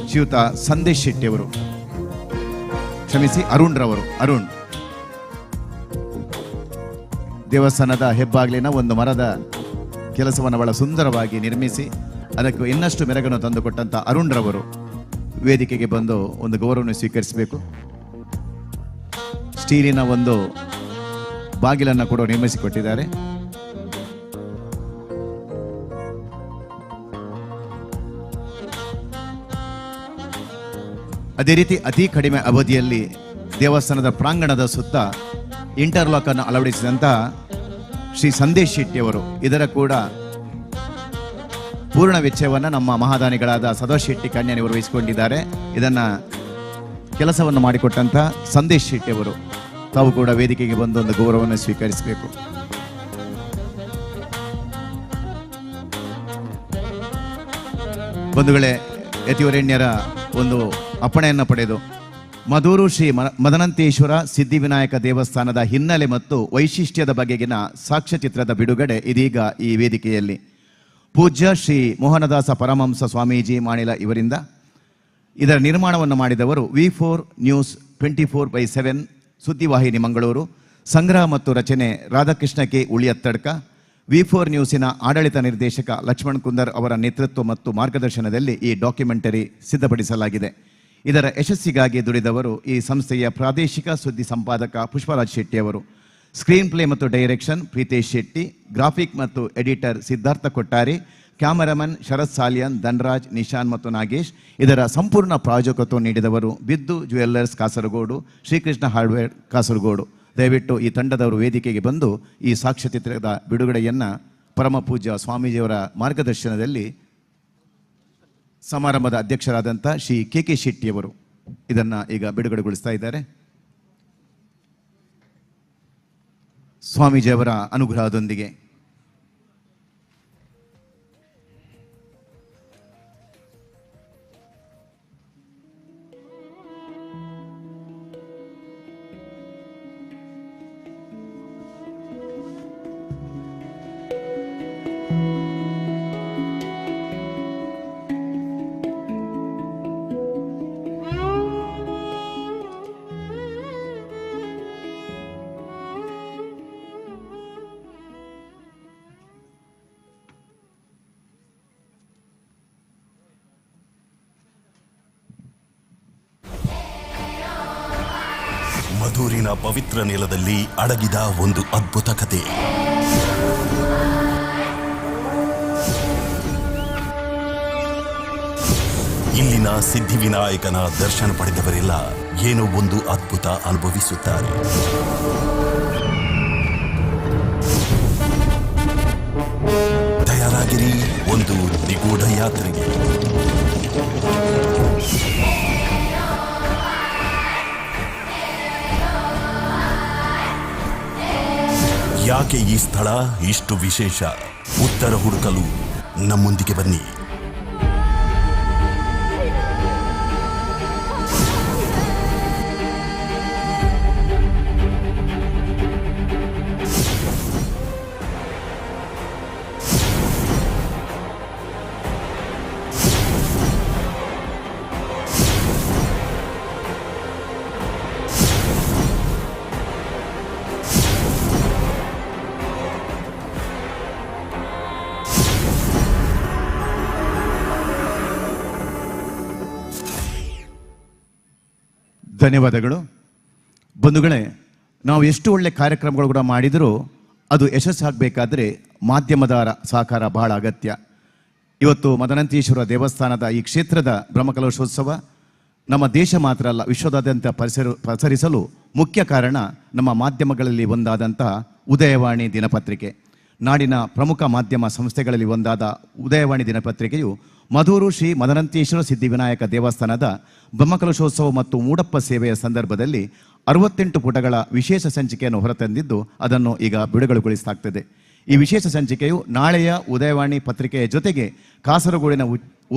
ಶ್ರೀಯುತ ಸಂದೇಶ್ ಶೆಟ್ಟಿಯವರು, ಕ್ಷಮಿಸಿ ಅರುಣ್. ದೇವಸ್ಥಾನದ ಹೆಬ್ಬಾಗಿಲಿನ ಒಂದು ಮರದ ಕೆಲಸವನ್ನು ಬಹಳ ಸುಂದರವಾಗಿ ನಿರ್ಮಿಸಿ ಅದಕ್ಕೆ ಇನ್ನಷ್ಟು ಮೆರಗನ್ನು ತಂದುಕೊಟ್ಟಂತ ಅರುಣ್ ರವರು ವೇದಿಕೆಗೆ ಬಂದು ಒಂದು ಗೌರವವನ್ನು ಸ್ವೀಕರಿಸಬೇಕು. ಸ್ಟೀಲಿನ ಒಂದು ಬಾಗಿಲನ್ನು ಕೂಡ ನಿರ್ಮಿಸಿಕೊಟ್ಟಿದ್ದಾರೆ. ಅದೇ ರೀತಿ ಅತಿ ಕಡಿಮೆ ಅವಧಿಯಲ್ಲಿ ದೇವಸ್ಥಾನದ ಪ್ರಾಂಗಣದ ಸುತ್ತ ಇಂಟರ್ಲಾಕ್ ಅನ್ನು ಅಳವಡಿಸಿದಂತಹ ಶ್ರೀ ಸಂದೇಶ್ ಶೆಟ್ಟಿಯವರು, ಇದರ ಕೂಡ ಪೂರ್ಣ ವೆಚ್ಚವನ್ನು ನಮ್ಮ ಮಹಾದಾನಿಗಳಾದ ಸದಾಶೆಟ್ಟಿ ಕನ್ಯಾನಿವರು ವಹಿಸಿಕೊಂಡಿದ್ದಾರೆ. ಇದನ್ನ ಕೆಲಸವನ್ನು ಮಾಡಿಕೊಟ್ಟಂತ ಸಂದೇಶ್ ಶೆಟ್ಟಿಯವರು ತಾವು ಕೂಡ ವೇದಿಕೆಗೆ ಬಂದು ಒಂದು ಗೌರವವನ್ನು ಸ್ವೀಕರಿಸಬೇಕು. ಬಂಧುಗಳೇ, ಯತಿವರೇಣ್ಯರ ಒಂದು ಅಪ್ಪಣೆಯನ್ನು ಪಡೆದು ಮಧೂರು ಶ್ರೀ ಮದನಂತೇಶ್ವರ ಸಿದ್ಧಿವಿನಾಯಕ ದೇವಸ್ಥಾನದ ಹಿನ್ನೆಲೆ ಮತ್ತು ವೈಶಿಷ್ಟ್ಯದ ಬಗೆಗಿನ ಸಾಕ್ಷ್ಯಚಿತ್ರದ ಬಿಡುಗಡೆ ಇದೀಗ ಈ ವೇದಿಕೆಯಲ್ಲಿ ಪೂಜ್ಯ ಶ್ರೀ ಮೋಹನದಾಸ ಪರಮಹಂಸ ಸ್ವಾಮೀಜಿ ಮಾಣಿಲ ಇವರಿಂದ. ಇದರ ನಿರ್ಮಾಣವನ್ನು ಮಾಡಿದವರು V4 ನ್ಯೂಸ್ 24/7 ಸುದ್ದಿವಾಹಿನಿ ಮಂಗಳೂರು. ಸಂಗ್ರಹ ಮತ್ತು ರಚನೆ ರಾಧಾಕೃಷ್ಣ ಕೆ ಉಳಿಯತ್ತಡ್ಕ. V4 ನ್ಯೂಸಿನ ಆಡಳಿತ ನಿರ್ದೇಶಕ ಲಕ್ಷ್ಮಣ್ ಕುಂದರ್ ಅವರ ನೇತೃತ್ವ ಮತ್ತು ಮಾರ್ಗದರ್ಶನದಲ್ಲಿ ಈ ಡಾಕ್ಯುಮೆಂಟರಿ ಸಿದ್ಧಪಡಿಸಲಾಗಿದೆ. ಇದರ ಯಶಸ್ಸಿಗಾಗಿ ದುಡಿದವರು ಈ ಸಂಸ್ಥೆಯ ಪ್ರಾದೇಶಿಕ ಸುದ್ದಿ ಸಂಪಾದಕ ಪುಷ್ಪರಾಜ್ ಶೆಟ್ಟಿಯವರು, ಸ್ಕ್ರೀನ್ ಪ್ಲೇ ಮತ್ತು ಡೈರೆಕ್ಷನ್ ಪ್ರೀತೇಶ್ ಶೆಟ್ಟಿ, ಗ್ರಾಫಿಕ್ ಮತ್ತು ಎಡಿಟರ್ ಸಿದ್ಧಾರ್ಥ ಕೊಟ್ಟಾರಿ, ಕ್ಯಾಮರಾಮನ್ ಶರತ್ ಸಾಲಿಯನ್, ಧನ್ರಾಜ್, ನಿಶಾನ್ ಮತ್ತು ನಾಗೇಶ್. ಇದರ ಸಂಪೂರ್ಣ ಪ್ರಾಯೋಜಕತ್ವ ನೀಡಿದವರು ಬಿದ್ದು ಜ್ಯುವೆಲ್ಲರ್ಸ್ ಕಾಸರಗೋಡು, ಶ್ರೀಕೃಷ್ಣ ಹಾರ್ಡ್ವೇರ್ ಕಾಸರಗೋಡು. ದಯವಿಟ್ಟು ಈ ತಂಡದವರು ವೇದಿಕೆಗೆ ಬಂದು ಈ ಸಾಕ್ಷ್ಯಚಿತ್ರದ ಬಿಡುಗಡೆಯನ್ನ ಪರಮ ಪೂಜ್ಯ ಸ್ವಾಮೀಜಿಯವರ ಮಾರ್ಗದರ್ಶನದಲ್ಲಿ ಸಮಾರಂಭದ ಅಧ್ಯಕ್ಷರಾದಂಥ ಶ್ರೀ ಕೆ ಶೆಟ್ಟಿಯವರು ಇದನ್ನ ಈಗ ಬಿಡುಗಡೆಗೊಳಿಸ್ತಾ ಇದ್ದಾರೆ. ಸ್ವಾಮೀಜಿಯವರ ಅನುಗ್ರಹದೊಂದಿಗೆ ಮಧೂರಿನ ಪವಿತ್ರ ನೆಲದಲ್ಲಿ ಅಡಗಿದ ಒಂದು ಅದ್ಭುತ ಕತೆ. ಇಲ್ಲಿನ ಸಿದ್ಧಿವಿನಾಯಕನ ದರ್ಶನ ಪಡೆದವರೆಲ್ಲ ಏನೋ ಒಂದು ಅದ್ಭುತ ಅನುಭವಿಸುತ್ತಾರೆ. ತಯಾರಾಗಿರಿ ಒಂದು ನಿಗೂಢ ಯಾತ್ರೆಗೆ. ಯಾಕೆ ಈ ಸ್ಥಳ ಇಷ್ಟು ವಿಶೇಷ? ಉತ್ತರ ಹುಡುಕಲು ನಮ್ಮೊಂದಿಗೆ ಬನ್ನಿ. ಧನ್ಯವಾದಗಳು. ಬಂಧುಗಳೇ, ನಾವು ಎಷ್ಟು ಒಳ್ಳೆ ಕಾರ್ಯಕ್ರಮಗಳು ಕೂಡ ಮಾಡಿದರೂ ಅದು ಯಶಸ್ಸಾಗಬೇಕಾದ್ರೆ ಮಾಧ್ಯಮದ ಸಹಕಾರ ಬಹಳ ಅಗತ್ಯ. ಇವತ್ತು ಮದನಂತೇಶ್ವರ ದೇವಸ್ಥಾನದ ಈ ಕ್ಷೇತ್ರದ ಬ್ರಹ್ಮಕಲಶೋತ್ಸವ ನಮ್ಮ ದೇಶ ಮಾತ್ರ ಅಲ್ಲ, ವಿಶ್ವದಾದ್ಯಂತ ಪ್ರಸರಿಸಲು ಮುಖ್ಯ ಕಾರಣ ನಮ್ಮ ಮಾಧ್ಯಮಗಳಲ್ಲಿ ಒಂದಾದಂತಹ ಉದಯವಾಣಿ ದಿನಪತ್ರಿಕೆ. ನಾಡಿನ ಪ್ರಮುಖ ಮಾಧ್ಯಮ ಸಂಸ್ಥೆಗಳಲ್ಲಿ ಒಂದಾದ ಉದಯವಾಣಿ ದಿನಪತ್ರಿಕೆಯು ಮಧೂರು ಶ್ರೀ ಮದನಂತೇಶ್ವರ ಸಿದ್ಧಿವಿನಾಯಕ ದೇವಸ್ಥಾನದ ಬ್ರಹ್ಮಕಲಶೋತ್ಸವ ಮತ್ತು ಮೂಡಪ್ಪ ಸೇವೆಯ ಸಂದರ್ಭದಲ್ಲಿ 68 ಪುಟಗಳ ವಿಶೇಷ ಸಂಚಿಕೆಯನ್ನು ಹೊರತಂದಿದ್ದು ಅದನ್ನು ಈಗ ಬಿಡುಗಡೆಗೊಳಿಸಲಾಗ್ತದೆ. ಈ ವಿಶೇಷ ಸಂಚಿಕೆಯು ನಾಳೆಯ ಉದಯವಾಣಿ ಪತ್ರಿಕೆಯ ಜೊತೆಗೆ ಕಾಸರಗೋಡಿನ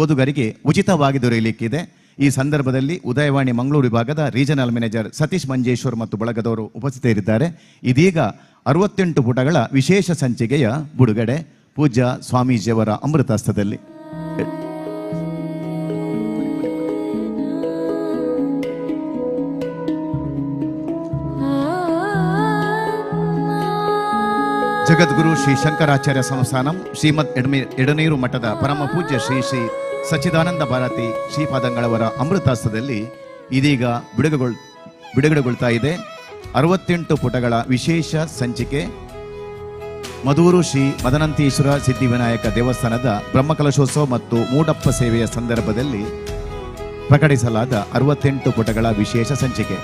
ಓದುಗರಿಗೆ ಉಚಿತವಾಗಿ ದೊರೆಯಲಿಕ್ಕಿದೆ. ಈ ಸಂದರ್ಭದಲ್ಲಿ ಉದಯವಾಣಿ ಮಂಗಳೂರು ವಿಭಾಗದ ರೀಜನಲ್ ಮ್ಯಾನೇಜರ್ ಸತೀಶ್ ಮಂಜೇಶ್ವರ್ ಮತ್ತು ಬಳಗದವರು ಉಪಸ್ಥಿತರಿದ್ದಾರೆ. ಇದೀಗ 68 ಪುಟಗಳ ವಿಶೇಷ ಸಂಚಿಕೆಯ ಬಿಡುಗಡೆ ಪೂಜ್ಯ ಸ್ವಾಮೀಜಿಯವರ ಅಮೃತಹಸ್ತದಲ್ಲಿ. ಜಗದ್ಗುರು ಶ್ರೀ ಶಂಕರಾಚಾರ್ಯ ಸಂಸ್ಥಾನಂ ಶ್ರೀಮದ್ ಎಡನೀರು ಮಠದ ಪರಮ ಪೂಜ್ಯ ಶ್ರೀ ಶ್ರೀ ಸಚ್ಚಿದಾನಂದ ಭಾರತಿ ಶ್ರೀಪಾದಂಗಳವರ ಅಮೃತಹಸ್ತದಲ್ಲಿ ಇದೀಗ ಬಿಡುಗಡೆಗೊಳ್ತಾ ಇದೆ 68 ಪುಟಗಳ ವಿಶೇಷ ಸಂಚಿಕೆ. ಮಧೂರು ಶ್ರೀ ಮದನಂತೇಶ್ವರ ಸಿದ್ಧಿವಿನಾಯಕ ದೇವಸ್ಥಾನದ ಬ್ರಹ್ಮಕಲಶೋತ್ಸವ ಮತ್ತು ಮೂಡಪ್ಪ ಸೇವೆಯ ಸಂದರ್ಭದಲ್ಲಿ ಪ್ರಕಟಿಸಲಾದ 68 ಪುಟಗಳ ವಿಶೇಷ ಸಂಚಿಕೆ.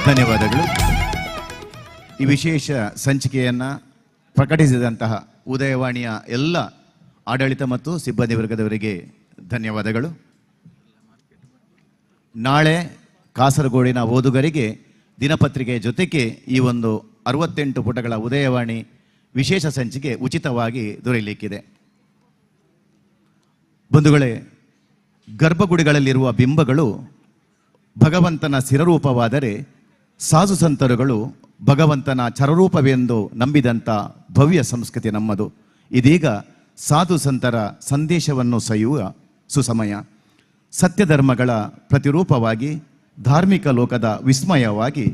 ಧನ್ಯವಾದಗಳು. ಈ ವಿಶೇಷ ಸಂಚಿಕೆಯನ್ನು ಪ್ರಕಟಿಸಿದಂತಹ ಉದಯವಾಣಿಯ ಎಲ್ಲ ಆಡಳಿತ ಮತ್ತು ಸಿಬ್ಬಂದಿ ವರ್ಗದವರಿಗೆ ಧನ್ಯವಾದಗಳು. ನಾಳೆ ಕಾಸರಗೋಡಿನ ಓದುಗರಿಗೆ ದಿನಪತ್ರಿಕೆಯ ಜೊತೆಗೆ ಈ ಒಂದು 68 ಪುಟಗಳ ಉದಯವಾಣಿ ವಿಶೇಷ ಸಂಚಿಕೆ ಉಚಿತವಾಗಿ ದೊರೆಯಲಿಕ್ಕಿದೆ. ಬಂಧುಗಳೇ, ಗರ್ಭಗುಡಿಗಳಲ್ಲಿರುವ ಬಿಂಬಗಳು ಭಗವಂತನ ಸ್ಥಿರರೂಪವಾದರೆ ಸಾಧು ಸಂತರುಗಳು ಭಗವಂತನ ಚರರೂಪವೆಂದು ನಂಬಿದಂಥ ಭವ್ಯ ಸಂಸ್ಕೃತಿ ನಮ್ಮದು. ಇದೀಗ ಸಾಧು ಸಂತರ ಸಂದೇಶವನ್ನು ಸವಿಯುವ ಸುಸಮಯ. ಸತ್ಯಧರ್ಮಗಳ ಪ್ರತಿರೂಪವಾಗಿ ಧಾರ್ಮಿಕ ಲೋಕದ ವಿಸ್ಮಯವಾಗಿ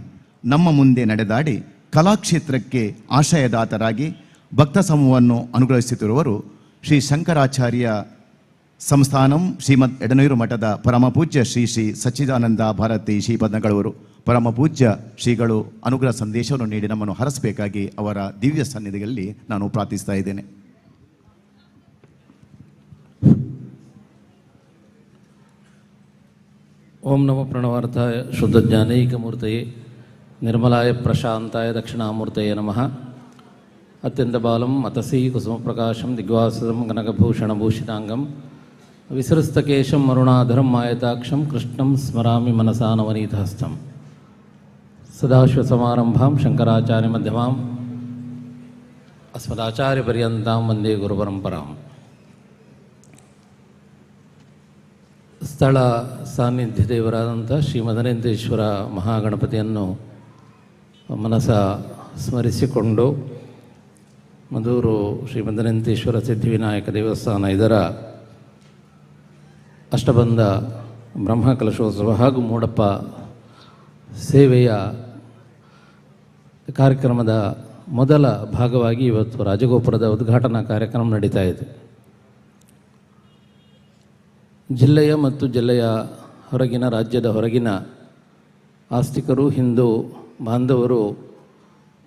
ನಮ್ಮ ಮುಂದೆ ನಡೆದಾಡಿ ಕಲಾಕ್ಷೇತ್ರಕ್ಕೆ ಆಶ್ರಯದಾತರಾಗಿ ಭಕ್ತ ಸಮೂಹವನ್ನು ಅನುಗ್ರಹಿಸುತ್ತಿರುವರು ಶ್ರೀ ಶಂಕರಾಚಾರ್ಯ ಸಂಸ್ಥಾನಂ ಶ್ರೀಮದ್ ಎಡನೀರು ಮಠದ ಪರಮ ಪೂಜ್ಯ ಶ್ರೀ ಶ್ರೀ ಸಚ್ಚಿದಾನಂದ ಭಾರತಿ ಶ್ರೀಪಾದಂಗಳವರು. ಪರಮ ಪೂಜ್ಯ ಶ್ರೀಗಳು ಅನುಗ್ರಹ ಸಂದೇಶವನ್ನು ನೀಡಿ ನಮ್ಮನ್ನು ಹರಸಬೇಕಾಗಿ ಅವರ ದಿವ್ಯ ಸನ್ನಿಧಿಯಲ್ಲಿ ನಾನು ಪ್ರಾರ್ಥಿಸ್ತಾ ಇದ್ದೇನೆ. ಓಂ ನಮೋ ಪ್ರಣವಾರ್ಥಾಯ ಶುದ್ಧ ಜ್ಞಾನೈಕಮೂರ್ತಯೇ ನಿರ್ಮಲಾಯ ಪ್ರಶಾಂತಾಯ ದಕ್ಷಿಣಾಮೂರ್ತಯೇ ನಮಃ. ಅತ್ಯಂತ ಬಾಲಂ ಅತಸೀ ಕುಸುಮಪ್ರಕಾಶಂ ದಿಗ್ವಾಸದಂ ಕನಕಭೂಷಣಭೂಷಿತಾಂಗಂ ವಿಸೃಸ್ತಕೇಶಂ ಅರುಣಾಧರಂ ಮಾಯತಾಕ್ಷಂ ಕೃಷ್ಣಂ ಸ್ಮರಾಮಿ ಮನಸಾ ನವನೀತಹಸ್ತಂ. ಸದಾಶಿವಸಮಾರಂಭಾಂ ಶಂಕರಾಚಾರ್ಯ ಮಧ್ಯಮಾಂ ಅಸ್ಮದಾಚಾರ್ಯ ಪರ್ಯಂತಾಂ ವಂದೇ ಗುರುಪರಂಪರಾಂ. ಸ್ಥಳ ಸಾನ್ನಿಧ್ಯ ದೇವರಾದಂಥ ಶ್ರೀ ಮದನಂತೇಶ್ವರ ಮಹಾಗಣಪತಿಯನ್ನು ಮನಸ ಸ್ಮರಿಸಿಕೊಂಡು ಮಧೂರು ಶ್ರೀ ಮದನಂತೇಶ್ವರ ಸಿದ್ಧಿವಿನಾಯಕ ದೇವಸ್ಥಾನ ಇದರ ಅಷ್ಟಬಂಧ ಬ್ರಹ್ಮಕಲಶೋತ್ಸವ ಹಾಗೂ ಮೂಡಪ್ಪ ಸೇವೆಯ ಕಾರ್ಯಕ್ರಮದ ಮೊದಲ ಭಾಗವಾಗಿ ಇವತ್ತು ರಾಜಗೋಪುರದ ಉದ್ಘಾಟನಾ ಕಾರ್ಯಕ್ರಮ ನಡೀತಾ ಇದೆ. ಜಿಲ್ಲೆಯ ಮತ್ತು ಜಿಲ್ಲೆಯ ಹೊರಗಿನ ರಾಜ್ಯದ ಹೊರಗಿನ ಆಸ್ತಿಕರು ಹಿಂದೂ ಬಾಂಧವರು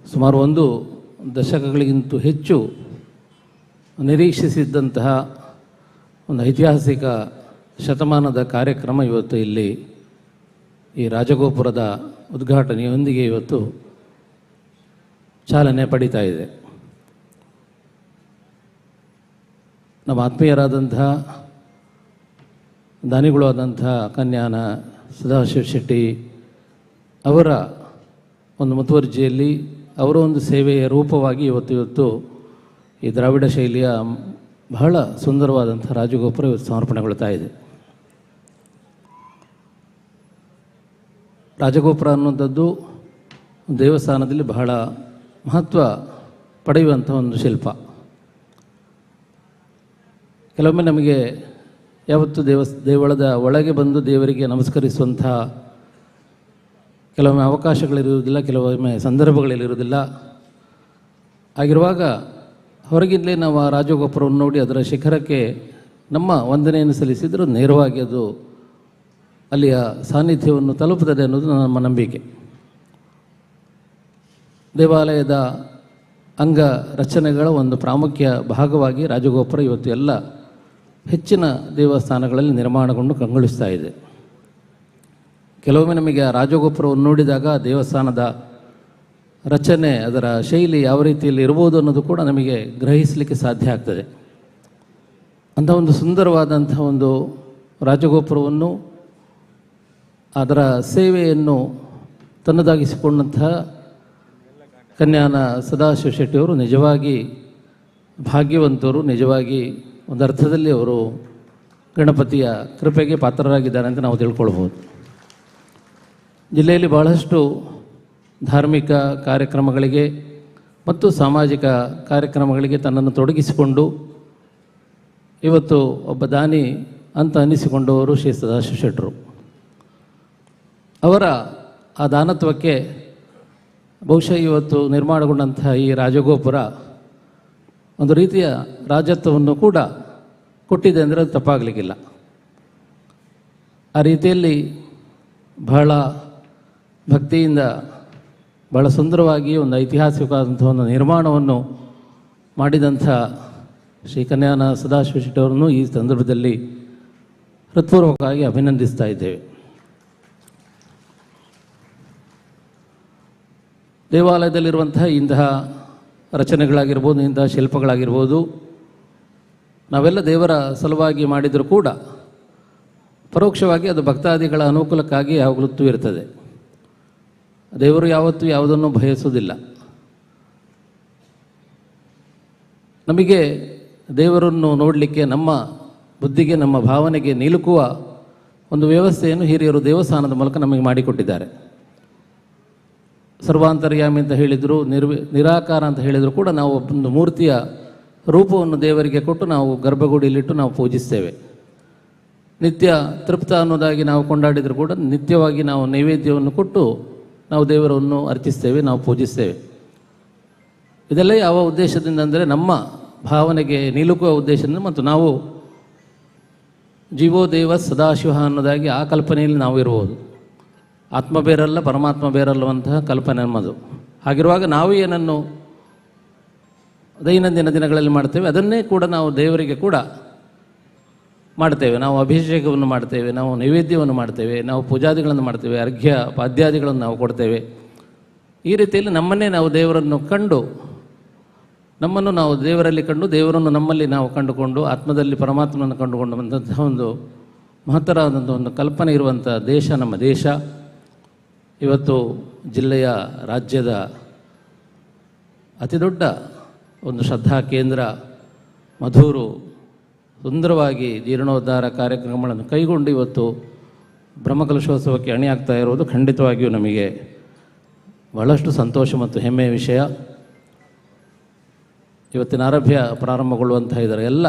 ಸುಮಾರು 1 ದಶಕಗಳಿಗಿಂತ ಹೆಚ್ಚು ನಿರೀಕ್ಷಿಸಿದ್ದಂತಹ ಒಂದು ಐತಿಹಾಸಿಕ ಶತಮಾನದ ಕಾರ್ಯಕ್ರಮ ಇವತ್ತು ಇಲ್ಲಿ ಈ ರಾಜಗೋಪುರದ ಉದ್ಘಾಟನೆಯೊಂದಿಗೆ ಇವತ್ತು ಚಾಲನೆ ಪಡೀತಾ ಇದೆ. ನಮ್ಮ ಆತ್ಮೀಯರಾದಂತಹ ದಾನಿಗಳು ಆದಂತಹ ಕನ್ಯಾನ ಸದಾಶಿವ ಶೆಟ್ಟಿ ಅವರ ಒಂದು ಮುತುವರ್ಜಿಯಲ್ಲಿ ಅವರ ಒಂದು ಸೇವೆಯ ರೂಪವಾಗಿ ಇವತ್ತು ಈ ದ್ರಾವಿಡ ಶೈಲಿಯ ಬಹಳ ಸುಂದರವಾದಂಥ ರಾಜಗೋಪುರ ಇವತ್ತು ಸಮರ್ಪಣೆಗೊಳ್ತಾ ಇದೆ. ರಾಜಗೋಪುರ ಅನ್ನುವಂಥದ್ದು ದೇವಸ್ಥಾನದಲ್ಲಿ ಬಹಳ ಮಹತ್ವ ಪಡೆಯುವಂಥ ಒಂದು ಶಿಲ್ಪ. ಕೆಲವೊಮ್ಮೆ ನಮಗೆ ಯಾವತ್ತು ದೇವಳದ ಒಳಗೆ ಬಂದು ದೇವರಿಗೆ ನಮಸ್ಕರಿಸುವಂಥ ಕೆಲವೊಮ್ಮೆ ಅವಕಾಶಗಳಿರುವುದಿಲ್ಲ, ಕೆಲವೊಮ್ಮೆ ಸಂದರ್ಭಗಳಿರುವುದಿಲ್ಲ. ಆಗಿರುವಾಗ ಹೊರಗಿಂದಲೇ ನಾವು ಆ ರಾಜಗೋಪುರವನ್ನು ನೋಡಿ ಅದರ ಶಿಖರಕ್ಕೆ ನಮ್ಮ ವಂದನೆಯನ್ನು ಸಲ್ಲಿಸಿದರೂ ನೇರವಾಗಿ ಅದು ಅಲ್ಲಿಯ ಸಾನ್ನಿಧ್ಯವನ್ನು ತಲುಪುತ್ತದೆ ಅನ್ನೋದು ನಮ್ಮ ನಂಬಿಕೆ. ದೇವಾಲಯದ ಅಂಗ ರಚನೆಗಳ ಒಂದು ಪ್ರಾಮುಖ್ಯ ಭಾಗವಾಗಿ ರಾಜಗೋಪುರ ಇವತ್ತು ಎಲ್ಲ ಹೆಚ್ಚಿನ ದೇವಸ್ಥಾನಗಳಲ್ಲಿ ನಿರ್ಮಾಣಗೊಂಡು ಕಂಗೊಳಿಸ್ತಾ ಇದೆ. ಕೆಲವೊಮ್ಮೆ ನಮಗೆ ಆ ರಾಜಗೋಪುರವನ್ನು ನೋಡಿದಾಗ ದೇವಸ್ಥಾನದ ರಚನೆ, ಅದರ ಶೈಲಿ ಯಾವ ರೀತಿಯಲ್ಲಿ ಇರ್ಬೋದು ಅನ್ನೋದು ಕೂಡ ನಮಗೆ ಗ್ರಹಿಸಲಿಕ್ಕೆ ಸಾಧ್ಯ ಆಗ್ತದೆ. ಅಂಥ ಒಂದು ಸುಂದರವಾದಂಥ ಒಂದು ರಾಜಗೋಪುರವನ್ನು, ಅದರ ಸೇವೆಯನ್ನು ತನ್ನದಾಗಿಸಿಕೊಂಡಂತಹ ಕನ್ಯಾನ ಸದಾಶಿವ ಶೆಟ್ಟಿಯವರು ನಿಜವಾಗಿ ಭಾಗ್ಯವಂತರು. ನಿಜವಾಗಿ ಒಂದು ಅರ್ಥದಲ್ಲಿ ಅವರು ಗಣಪತಿಯ ಕೃಪೆಗೆ ಪಾತ್ರರಾಗಿದ್ದಾರೆ ಅಂತ ನಾವು ತಿಳ್ಕೊಳ್ಬೋದು. ಜಿಲ್ಲೆಯಲ್ಲಿ ಬಹಳಷ್ಟು ಧಾರ್ಮಿಕ ಕಾರ್ಯಕ್ರಮಗಳಿಗೆ ಮತ್ತು ಸಾಮಾಜಿಕ ಕಾರ್ಯಕ್ರಮಗಳಿಗೆ ತನ್ನನ್ನು ತೊಡಗಿಸಿಕೊಂಡು ಇವತ್ತು ಒಬ್ಬ ದಾನಿ ಅಂತ ಅನ್ನಿಸಿಕೊಂಡವರು ಶ್ರೀ ಸದಾಶಿವ ಶೆಟ್ಟರು. ಅವರ ಆ ದಾನತ್ವಕ್ಕೆ ಬಹುಶಃ ಇವತ್ತು ನಿರ್ಮಾಣಗೊಂಡಂತಹ ಈ ರಾಜಗೋಪುರ ಒಂದು ರೀತಿಯ ರಾಜತ್ವವನ್ನು ಕೂಡ ಕೊಟ್ಟಿದೆ ಅಂದರೆ ಅದು ತಪ್ಪಾಗಲಿಕ್ಕಿಲ್ಲ. ಆ ರೀತಿಯಲ್ಲಿ ಬಹಳ ಭಕ್ತಿಯಿಂದ ಬಹಳ ಸುಂದರವಾಗಿ ಒಂದು ಐತಿಹಾಸಿಕವಾದಂಥ ಒಂದು ನಿರ್ಮಾಣವನ್ನು ಮಾಡಿದಂಥ ಶ್ರೀ ಕನ್ಯಾನ ಸದಾಶಿವ ಶೆಟ್ಟಿಯವರನ್ನು ಈ ಸಂದರ್ಭದಲ್ಲಿ ಹೃತ್ಪೂರ್ವಕವಾಗಿ ಅಭಿನಂದಿಸ್ತಾ ಇದ್ದೇವೆ. ದೇವಾಲಯದಲ್ಲಿರುವಂತಹ ಇಂತಹ ರಚನೆಗಳಾಗಿರ್ಬೋದು, ಇಂತಹ ಶಿಲ್ಪಗಳಾಗಿರ್ಬೋದು, ನಾವೆಲ್ಲ ದೇವರ ಸಲುವಾಗಿ ಮಾಡಿದರೂ ಕೂಡ ಪರೋಕ್ಷವಾಗಿ ಅದು ಭಕ್ತಾದಿಗಳ ಅನುಕೂಲಕ್ಕಾಗಿ ಯಾವಾಗಲೂ ಇರ್ತದೆ. ದೇವರು ಯಾವತ್ತೂ ಯಾವುದನ್ನು ಬಯಸುವುದಿಲ್ಲ. ನಮಗೆ ದೇವರನ್ನು ನೋಡಲಿಕ್ಕೆ ನಮ್ಮ ಬುದ್ಧಿಗೆ, ನಮ್ಮ ಭಾವನೆಗೆ ನಿಲುಕುವ ಒಂದು ವ್ಯವಸ್ಥೆಯನ್ನು ಹಿರಿಯರು ದೇವಸ್ಥಾನದ ಮೂಲಕ ನಮಗೆ ಮಾಡಿಕೊಟ್ಟಿದ್ದಾರೆ. ಸರ್ವಾಂತರ್ಯಾಮಿ ಅಂತ ಹೇಳಿದರು, ನಿರಾಕಾರ ಅಂತ ಹೇಳಿದರೂ ಕೂಡ ನಾವು ಒಂದು ಮೂರ್ತಿಯ ರೂಪವನ್ನು ದೇವರಿಗೆ ಕೊಟ್ಟು ನಾವು ಗರ್ಭಗುಡಿಯಲ್ಲಿಟ್ಟು ನಾವು ಪೂಜಿಸ್ತೇವೆ. ನಿತ್ಯ ತೃಪ್ತ ಅನ್ನೋದಾಗಿ ನಾವು ಕೊಂಡಾಡಿದರೂ ಕೂಡ ನಿತ್ಯವಾಗಿ ನಾವು ನೈವೇದ್ಯವನ್ನು ಕೊಟ್ಟು ನಾವು ದೇವರನ್ನು ಅರ್ಚಿಸ್ತೇವೆ, ನಾವು ಪೂಜಿಸ್ತೇವೆ. ಇದೆಲ್ಲ ಯಾವ ಉದ್ದೇಶದಿಂದ ಅಂದರೆ ನಮ್ಮ ಭಾವನೆಗೆ ನಿಲುಕುವ ಉದ್ದೇಶದಿಂದ, ಮತ್ತು ನಾವು ಜೀವೋ ದೇವ ಸದಾಶಿವ ಅನ್ನೋದಾಗಿ ಆ ಕಲ್ಪನೆಯಲ್ಲಿ ನಾವು ಇರ್ಬೋದು. ಆತ್ಮ ಬೇರಲ್ಲ, ಪರಮಾತ್ಮ ಬೇರಲ್ಲವಂತಹ ಕಲ್ಪನೆ ನಮ್ಮದು. ಹಾಗಿರುವಾಗ ನಾವು ಏನನ್ನು ದೈನಂದಿನ ದಿನಗಳಲ್ಲಿ ಮಾಡ್ತೇವೆ ಅದನ್ನೇ ಕೂಡ ನಾವು ದೇವರಿಗೆ ಕೂಡ ಮಾಡ್ತೇವೆ. ನಾವು ಅಭಿಷೇಕವನ್ನು ಮಾಡ್ತೇವೆ, ನಾವು ನೈವೇದ್ಯವನ್ನು ಮಾಡ್ತೇವೆ, ನಾವು ಪೂಜಾದಿಗಳನ್ನು ಮಾಡ್ತೇವೆ, ಅರ್ಘ್ಯ ಪಾದ್ಯಾದಿಗಳನ್ನು ನಾವು ಕೊಡ್ತೇವೆ. ಈ ರೀತಿಯಲ್ಲಿ ನಮ್ಮನ್ನೇ ನಾವು ದೇವರನ್ನು ಕಂಡು, ನಮ್ಮನ್ನು ನಾವು ದೇವರಲ್ಲಿ ಕಂಡು, ದೇವರನ್ನು ನಮ್ಮಲ್ಲಿ ನಾವು ಕಂಡುಕೊಂಡು, ಆತ್ಮದಲ್ಲಿ ಪರಮಾತ್ಮನನ್ನು ಕಂಡುಕೊಂಡು ಬಂದಂತಹ ಒಂದು ಮಹತ್ತರವಾದಂಥ ಒಂದು ಕಲ್ಪನೆ ಇರುವಂಥ ದೇಶ ನಮ್ಮ ದೇಶ. ಇವತ್ತು ಜಿಲ್ಲೆಯ, ರಾಜ್ಯದ ಅತಿ ದೊಡ್ಡ ಒಂದು ಶ್ರದ್ಧಾ ಕೇಂದ್ರ ಮಧೂರು ಸುಂದರವಾಗಿ ಜೀರ್ಣೋದ್ಧಾರ ಕಾರ್ಯಕ್ರಮಗಳನ್ನು ಕೈಗೊಂಡು ಇವತ್ತು ಬ್ರಹ್ಮಕಲಶೋತ್ಸವಕ್ಕೆ ಅಣಿಯಾಗ್ತಾ ಇರೋದು ಖಂಡಿತವಾಗಿಯೂ ನಮಗೆ ಬಹಳಷ್ಟು ಸಂತೋಷ ಮತ್ತು ಹೆಮ್ಮೆಯ ವಿಷಯ. ಇವತ್ತಿನ ಆರಭ್ಯ ಪ್ರಾರಂಭಗೊಳ್ಳುವಂತಹ ಇದರ ಎಲ್ಲ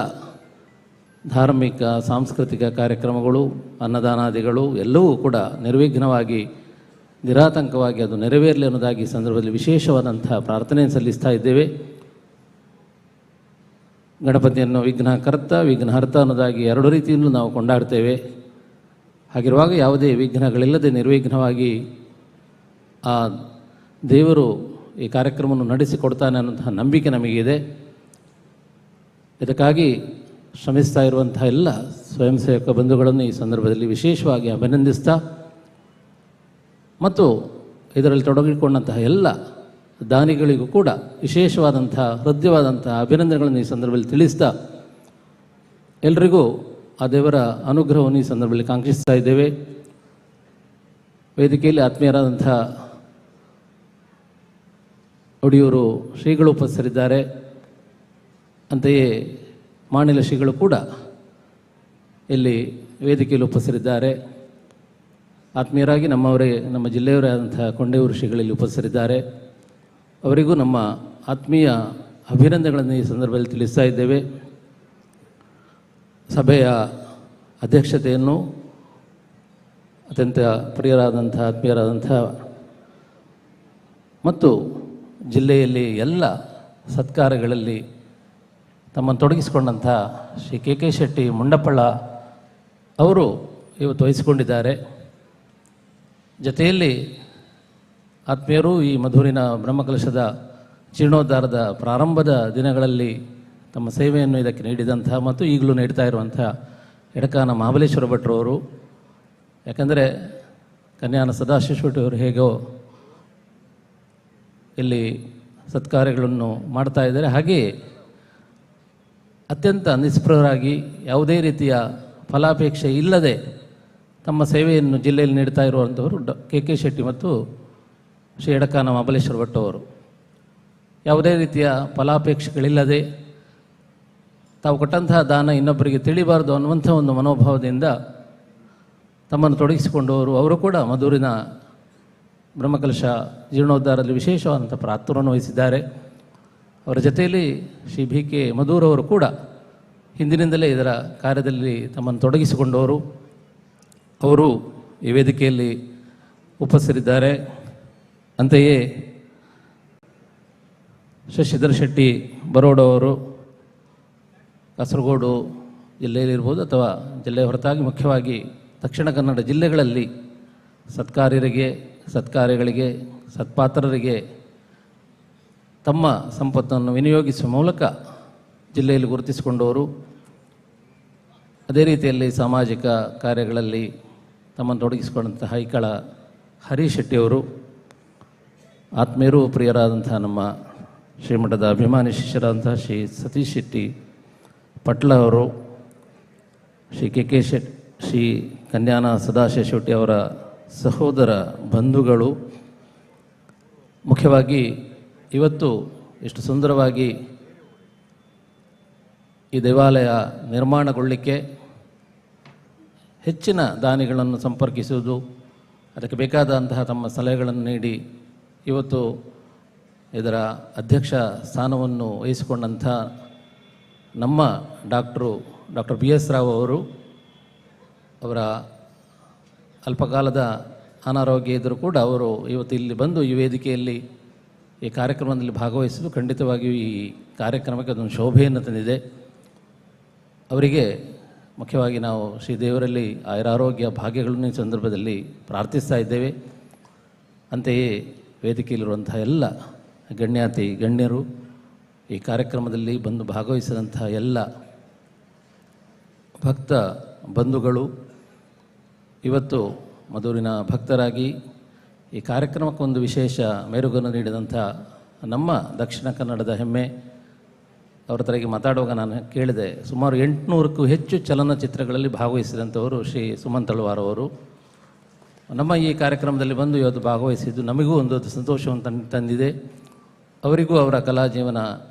ಧಾರ್ಮಿಕ ಸಾಂಸ್ಕೃತಿಕ ಕಾರ್ಯಕ್ರಮಗಳು, ಅನ್ನದಾನಾದಿಗಳು ಎಲ್ಲವೂ ಕೂಡ ನಿರ್ವಿಘ್ನವಾಗಿ, ನಿರಾತಂಕವಾಗಿ ಅದು ನೆರವೇರಲಿ ಅನ್ನೋದಾಗಿ ಈ ಸಂದರ್ಭದಲ್ಲಿ ವಿಶೇಷವಾದಂತಹ ಪ್ರಾರ್ಥನೆಯನ್ನು ಸಲ್ಲಿಸ್ತಾ ಇದ್ದೇವೆ. ಗಣಪತಿಯನ್ನು ವಿಘ್ನಕರ್ತ, ವಿಘ್ನಹರ್ತ ಅನ್ನೋದಾಗಿ ಎರಡು ರೀತಿಯಲ್ಲೂ ನಾವು ಕೊಂಡಾಡ್ತೇವೆ. ಹಾಗಿರುವಾಗ ಯಾವುದೇ ವಿಘ್ನಗಳಿಲ್ಲದೆ ನಿರ್ವಿಘ್ನವಾಗಿ ಆ ದೇವರು ಈ ಕಾರ್ಯಕ್ರಮವನ್ನು ನಡೆಸಿಕೊಡ್ತಾನೆ ಅನ್ನೋಂತಹ ನಂಬಿಕೆ ನಮಗಿದೆ. ಇದಕ್ಕಾಗಿ ಶ್ರಮಿಸ್ತಾ ಇರುವಂತಹ ಎಲ್ಲ ಸ್ವಯಂ ಸೇವಕ ಬಂಧುಗಳನ್ನು ಈ ಸಂದರ್ಭದಲ್ಲಿ ವಿಶೇಷವಾಗಿ ಅಭಿನಂದಿಸ್ತಾ, ಮತ್ತು ಇದರಲ್ಲಿ ತೊಡಗಿಕೊಂಡಂತಹ ಎಲ್ಲ ದಾನಿಗಳಿಗೂ ಕೂಡ ವಿಶೇಷವಾದಂಥ ಹೃದಯವಾದಂಥ ಅಭಿನಂದನೆಗಳನ್ನು ಈ ಸಂದರ್ಭದಲ್ಲಿ ತಿಳಿಸ್ತಾ, ಎಲ್ರಿಗೂ ಆ ದೇವರ ಅನುಗ್ರಹವನ್ನು ಈ ಸಂದರ್ಭದಲ್ಲಿ ಕಾಂಕ್ಷಿಸ್ತಾ ಇದ್ದೇವೆ. ವೇದಿಕೆಯಲ್ಲಿ ಆತ್ಮೀಯರಾದಂಥ ಒಡಿಯೂರು ಶ್ರೀಗಳು ಉಪಸ್ಥಿತರಿದ್ದಾರೆ. ಅಂತೆಯೇ ಮಾಣಿಲ ಶ್ರೀಗಳು ಕೂಡ ಇಲ್ಲಿ ವೇದಿಕೆಯಲ್ಲಿ ಉಪಸ್ಥಿತರಿದ್ದಾರೆ. ಆತ್ಮೀಯರಾಗಿ ನಮ್ಮವರೇ, ನಮ್ಮ ಜಿಲ್ಲೆಯವರೇ ಆದಂಥ ಕೊಂಡೆಯೂರು ಶ್ರೀಗಳಲ್ಲಿ ಉಪಸ್ಥಿತರಿದ್ದಾರೆ. ಅವರಿಗೂ ನಮ್ಮ ಆತ್ಮೀಯ ಅಭಿನಂದನೆಗಳನ್ನು ಈ ಸಂದರ್ಭದಲ್ಲಿ ತಿಳಿಸ್ತಾ ಇದ್ದೇವೆ. ಸಭೆಯ ಅಧ್ಯಕ್ಷತೆಯನ್ನು ಅತ್ಯಂತ ಪ್ರಿಯರಾದಂಥ ಆತ್ಮೀಯರಾದಂಥ ಮತ್ತು ಜಿಲ್ಲೆಯಲ್ಲಿ ಎಲ್ಲ ಸತ್ಕಾರ್ಯಗಳಲ್ಲಿ ತಮ್ಮನ್ನು ತೊಡಗಿಸಿಕೊಂಡಂಥ ಶ್ರೀ ಕೆ ಕೆ ಶೆಟ್ಟಿ ಮುಂಡಪ್ಪಳ ಅವರು ಇವತ್ತು ವಹಿಸಿಕೊಂಡಿದ್ದಾರೆ. ಜೊತೆಯಲ್ಲಿ ಆತ್ಮೀಯರು ಈ ಮಧೂರಿನ ಬ್ರಹ್ಮಕಲಶದ ಜೀರ್ಣೋದ್ಧಾರದ ಪ್ರಾರಂಭದ ದಿನಗಳಲ್ಲಿ ತಮ್ಮ ಸೇವೆಯನ್ನು ಇದಕ್ಕೆ ನೀಡಿದಂಥ ಮತ್ತು ಈಗಲೂ ನೀಡ್ತಾ ಇರುವಂಥ ಎಡಕಾನ ಮಹಾಬಲೇಶ್ವರ ಭಟ್ರವರು, ಯಾಕಂದರೆ ಕನ್ಯಾನ ಸದಾಶಿವ ಶೆಟ್ಟಿ ಅವರು ಹೇಗೋ ಇಲ್ಲಿ ಸತ್ಕಾರ್ಯಗಳನ್ನು ಮಾಡ್ತಾ ಇದ್ದಾರೆ, ಹಾಗೆಯೇ ಅತ್ಯಂತ ನಿಸ್ಪೃಹರಾಗಿ ಯಾವುದೇ ರೀತಿಯ ಫಲಾಪೇಕ್ಷೆ ಇಲ್ಲದೆ ತಮ್ಮ ಸೇವೆಯನ್ನು ಜಿಲ್ಲೆಯಲ್ಲಿ ನೀಡ್ತಾ ಇರುವಂಥವರು ಕೆ ಕೆ ಶೆಟ್ಟಿ ಮತ್ತು ಶ್ರೀ ಎಡಕಾನ ಮಹಾಬಲೇಶ್ವರ ಭಟ್ ಅವರು. ಯಾವುದೇ ರೀತಿಯ ಫಲಾಪೇಕ್ಷೆಗಳಿಲ್ಲದೆ ತಾವು ಕೊಟ್ಟಂತಹ ದಾನ ಇನ್ನೊಬ್ಬರಿಗೆ ತಿಳಿಬಾರ್ದು ಅನ್ನುವಂಥ ಒಂದು ಮನೋಭಾವದಿಂದ ತಮ್ಮನ್ನು ತೊಡಗಿಸಿಕೊಂಡವರು. ಅವರು ಕೂಡ ಮಧೂರಿನ ಬ್ರಹ್ಮಕಲಶ ಜೀರ್ಣೋದ್ಧಾರದಲ್ಲಿ ವಿಶೇಷವಾದಂಥ ಪಾತ್ರವನ್ನು ವಹಿಸಿದ್ದಾರೆ. ಅವರ ಜೊತೆಯಲ್ಲಿ ಶ್ರೀ ಬಿ ಕೆ ಮಧೂರವರು ಕೂಡ ಹಿಂದಿನಿಂದಲೇ ಇದರ ಕಾರ್ಯದಲ್ಲಿ ತಮ್ಮನ್ನು ತೊಡಗಿಸಿಕೊಂಡವರು. ಅವರು ಈ ವೇದಿಕೆಯಲ್ಲಿ ಉಪಸ್ಥಿತರಿದ್ದಾರೆ. ಅಂತೆಯೇ ಶಶಿಧರ್ ಶೆಟ್ಟಿ ಬರೋಡವರು ಕಾಸರಗೋಡು ಜಿಲ್ಲೆಯಲ್ಲಿರ್ಬೋದು ಅಥವಾ ಜಿಲ್ಲೆಯ ಹೊರತಾಗಿ ಮುಖ್ಯವಾಗಿ ದಕ್ಷಿಣ ಕನ್ನಡ ಜಿಲ್ಲೆಗಳಲ್ಲಿ ಸತ್ಕಾರ್ಯಗಳಿಗೆ ಸತ್ಪಾತ್ರರಿಗೆ ತಮ್ಮ ಸಂಪತ್ತನ್ನು ವಿನಿಯೋಗಿಸುವ ಮೂಲಕ ಜಿಲ್ಲೆಯಲ್ಲಿ ಗುರುತಿಸಿಕೊಂಡವರು. ಅದೇ ರೀತಿಯಲ್ಲಿ ಸಾಮಾಜಿಕ ಕಾರ್ಯಗಳಲ್ಲಿ ತಮ್ಮನ್ನು ತೊಡಗಿಸಿಕೊಂಡಂತಹ ಹೈಕಳ ಹರೀಶ್ ಶೆಟ್ಟಿಯವರು, ಆತ್ಮೀಯರು ಪ್ರಿಯರಾದಂಥ ನಮ್ಮ ಶ್ರೀಮಠದ ಅಭಿಮಾನಿ ಶಿಷ್ಯರಾದಂಥ ಶ್ರೀ ಸತೀಶ್ ಶೆಟ್ಟಿ ಪಟ್ಲ ಅವರು, ಶ್ರೀ ಕೆ ಕೆ ಶ್ರೀ ಕನ್ಯಾನ ಸದಾಶಿವ ಶೆಟ್ಟಿ ಅವರ ಸಹೋದರ ಬಂಧುಗಳು. ಮುಖ್ಯವಾಗಿ ಇವತ್ತು ಇಷ್ಟು ಸುಂದರವಾಗಿ ಈ ದೇವಾಲಯ ನಿರ್ಮಾಣಗೊಳ್ಳಲಿಕ್ಕೆ ಹೆಚ್ಚಿನ ದಾನಿಗಳನ್ನು ಸಂಪರ್ಕಿಸುವುದು, ಅದಕ್ಕೆ ಬೇಕಾದಂತಹ ತಮ್ಮ ಸಲಹೆಗಳನ್ನು ನೀಡಿ ಇವತ್ತು ಇದರ ಅಧ್ಯಕ್ಷ ಸ್ಥಾನವನ್ನು ವಹಿಸಿಕೊಂಡಂಥ ನಮ್ಮ ಡಾಕ್ಟರ್ ಬಿ ಎಸ್ ರಾವ್ ಅವರು, ಅವರ ಅಲ್ಪಕಾಲದ ಅನಾರೋಗ್ಯ ಇದ್ದರೂ ಕೂಡ ಅವರು ಇವತ್ತು ಇಲ್ಲಿ ಬಂದು ಈ ವೇದಿಕೆಯಲ್ಲಿ ಈ ಕಾರ್ಯಕ್ರಮದಲ್ಲಿ ಭಾಗವಹಿಸಲು ಖಂಡಿತವಾಗಿಯೂ ಈ ಕಾರ್ಯಕ್ರಮಕ್ಕೆ ಅದೊಂದು ಶೋಭೆಯನ್ನು ತಂದಿದೆ. ಅವರಿಗೆ ಮುಖ್ಯವಾಗಿ ನಾವು ಶ್ರೀದೇವರಲ್ಲಿ ಆಯುರಾರೋಗ್ಯ ಭಾಗ್ಯಗಳನ್ನು ಈ ಸಂದರ್ಭದಲ್ಲಿ ಪ್ರಾರ್ಥಿಸ್ತಾ ಇದ್ದೇವೆ. ಅಂತೆಯೇ ವೇದಿಕೆಯಲ್ಲಿರುವಂಥ ಎಲ್ಲ ಗಣ್ಯರು, ಈ ಕಾರ್ಯಕ್ರಮದಲ್ಲಿ ಬಂದು ಭಾಗವಹಿಸಿದಂಥ ಎಲ್ಲ ಭಕ್ತ ಬಂಧುಗಳು, ಇವತ್ತು ಮಧೂರಿನ ಭಕ್ತರಾಗಿ ಈ ಕಾರ್ಯಕ್ರಮಕ್ಕೊಂದು ವಿಶೇಷ ಮೆರುಗನ್ನು ನೀಡಿದಂಥ ನಮ್ಮ ದಕ್ಷಿಣ ಕನ್ನಡದ ಹೆಮ್ಮೆ. ಅವರ ತರಗೆ ಮಾತಾಡುವಾಗ ನಾನು ಕೇಳಿದೆ, ಸುಮಾರು 800ಕ್ಕೂ ಹೆಚ್ಚು ಚಲನಚಿತ್ರಗಳಲ್ಲಿ ಭಾಗವಹಿಸಿದಂಥವರು ಶ್ರೀ ಸುಮನ್ ತಳವಾರ್ ಅವರು. ನಮ್ಮ ಈ ಕಾರ್ಯಕ್ರಮದಲ್ಲಿ ಬಂದು ಇವತ್ತು ಭಾಗವಹಿಸಿದ್ದು ನಮಗೂ ಒಂದು ಸಂತೋಷವನ್ನು ತಂದಿದೆ. ಅವರಿಗೂ ಅವರ ಕಲಾ ಜೀವನ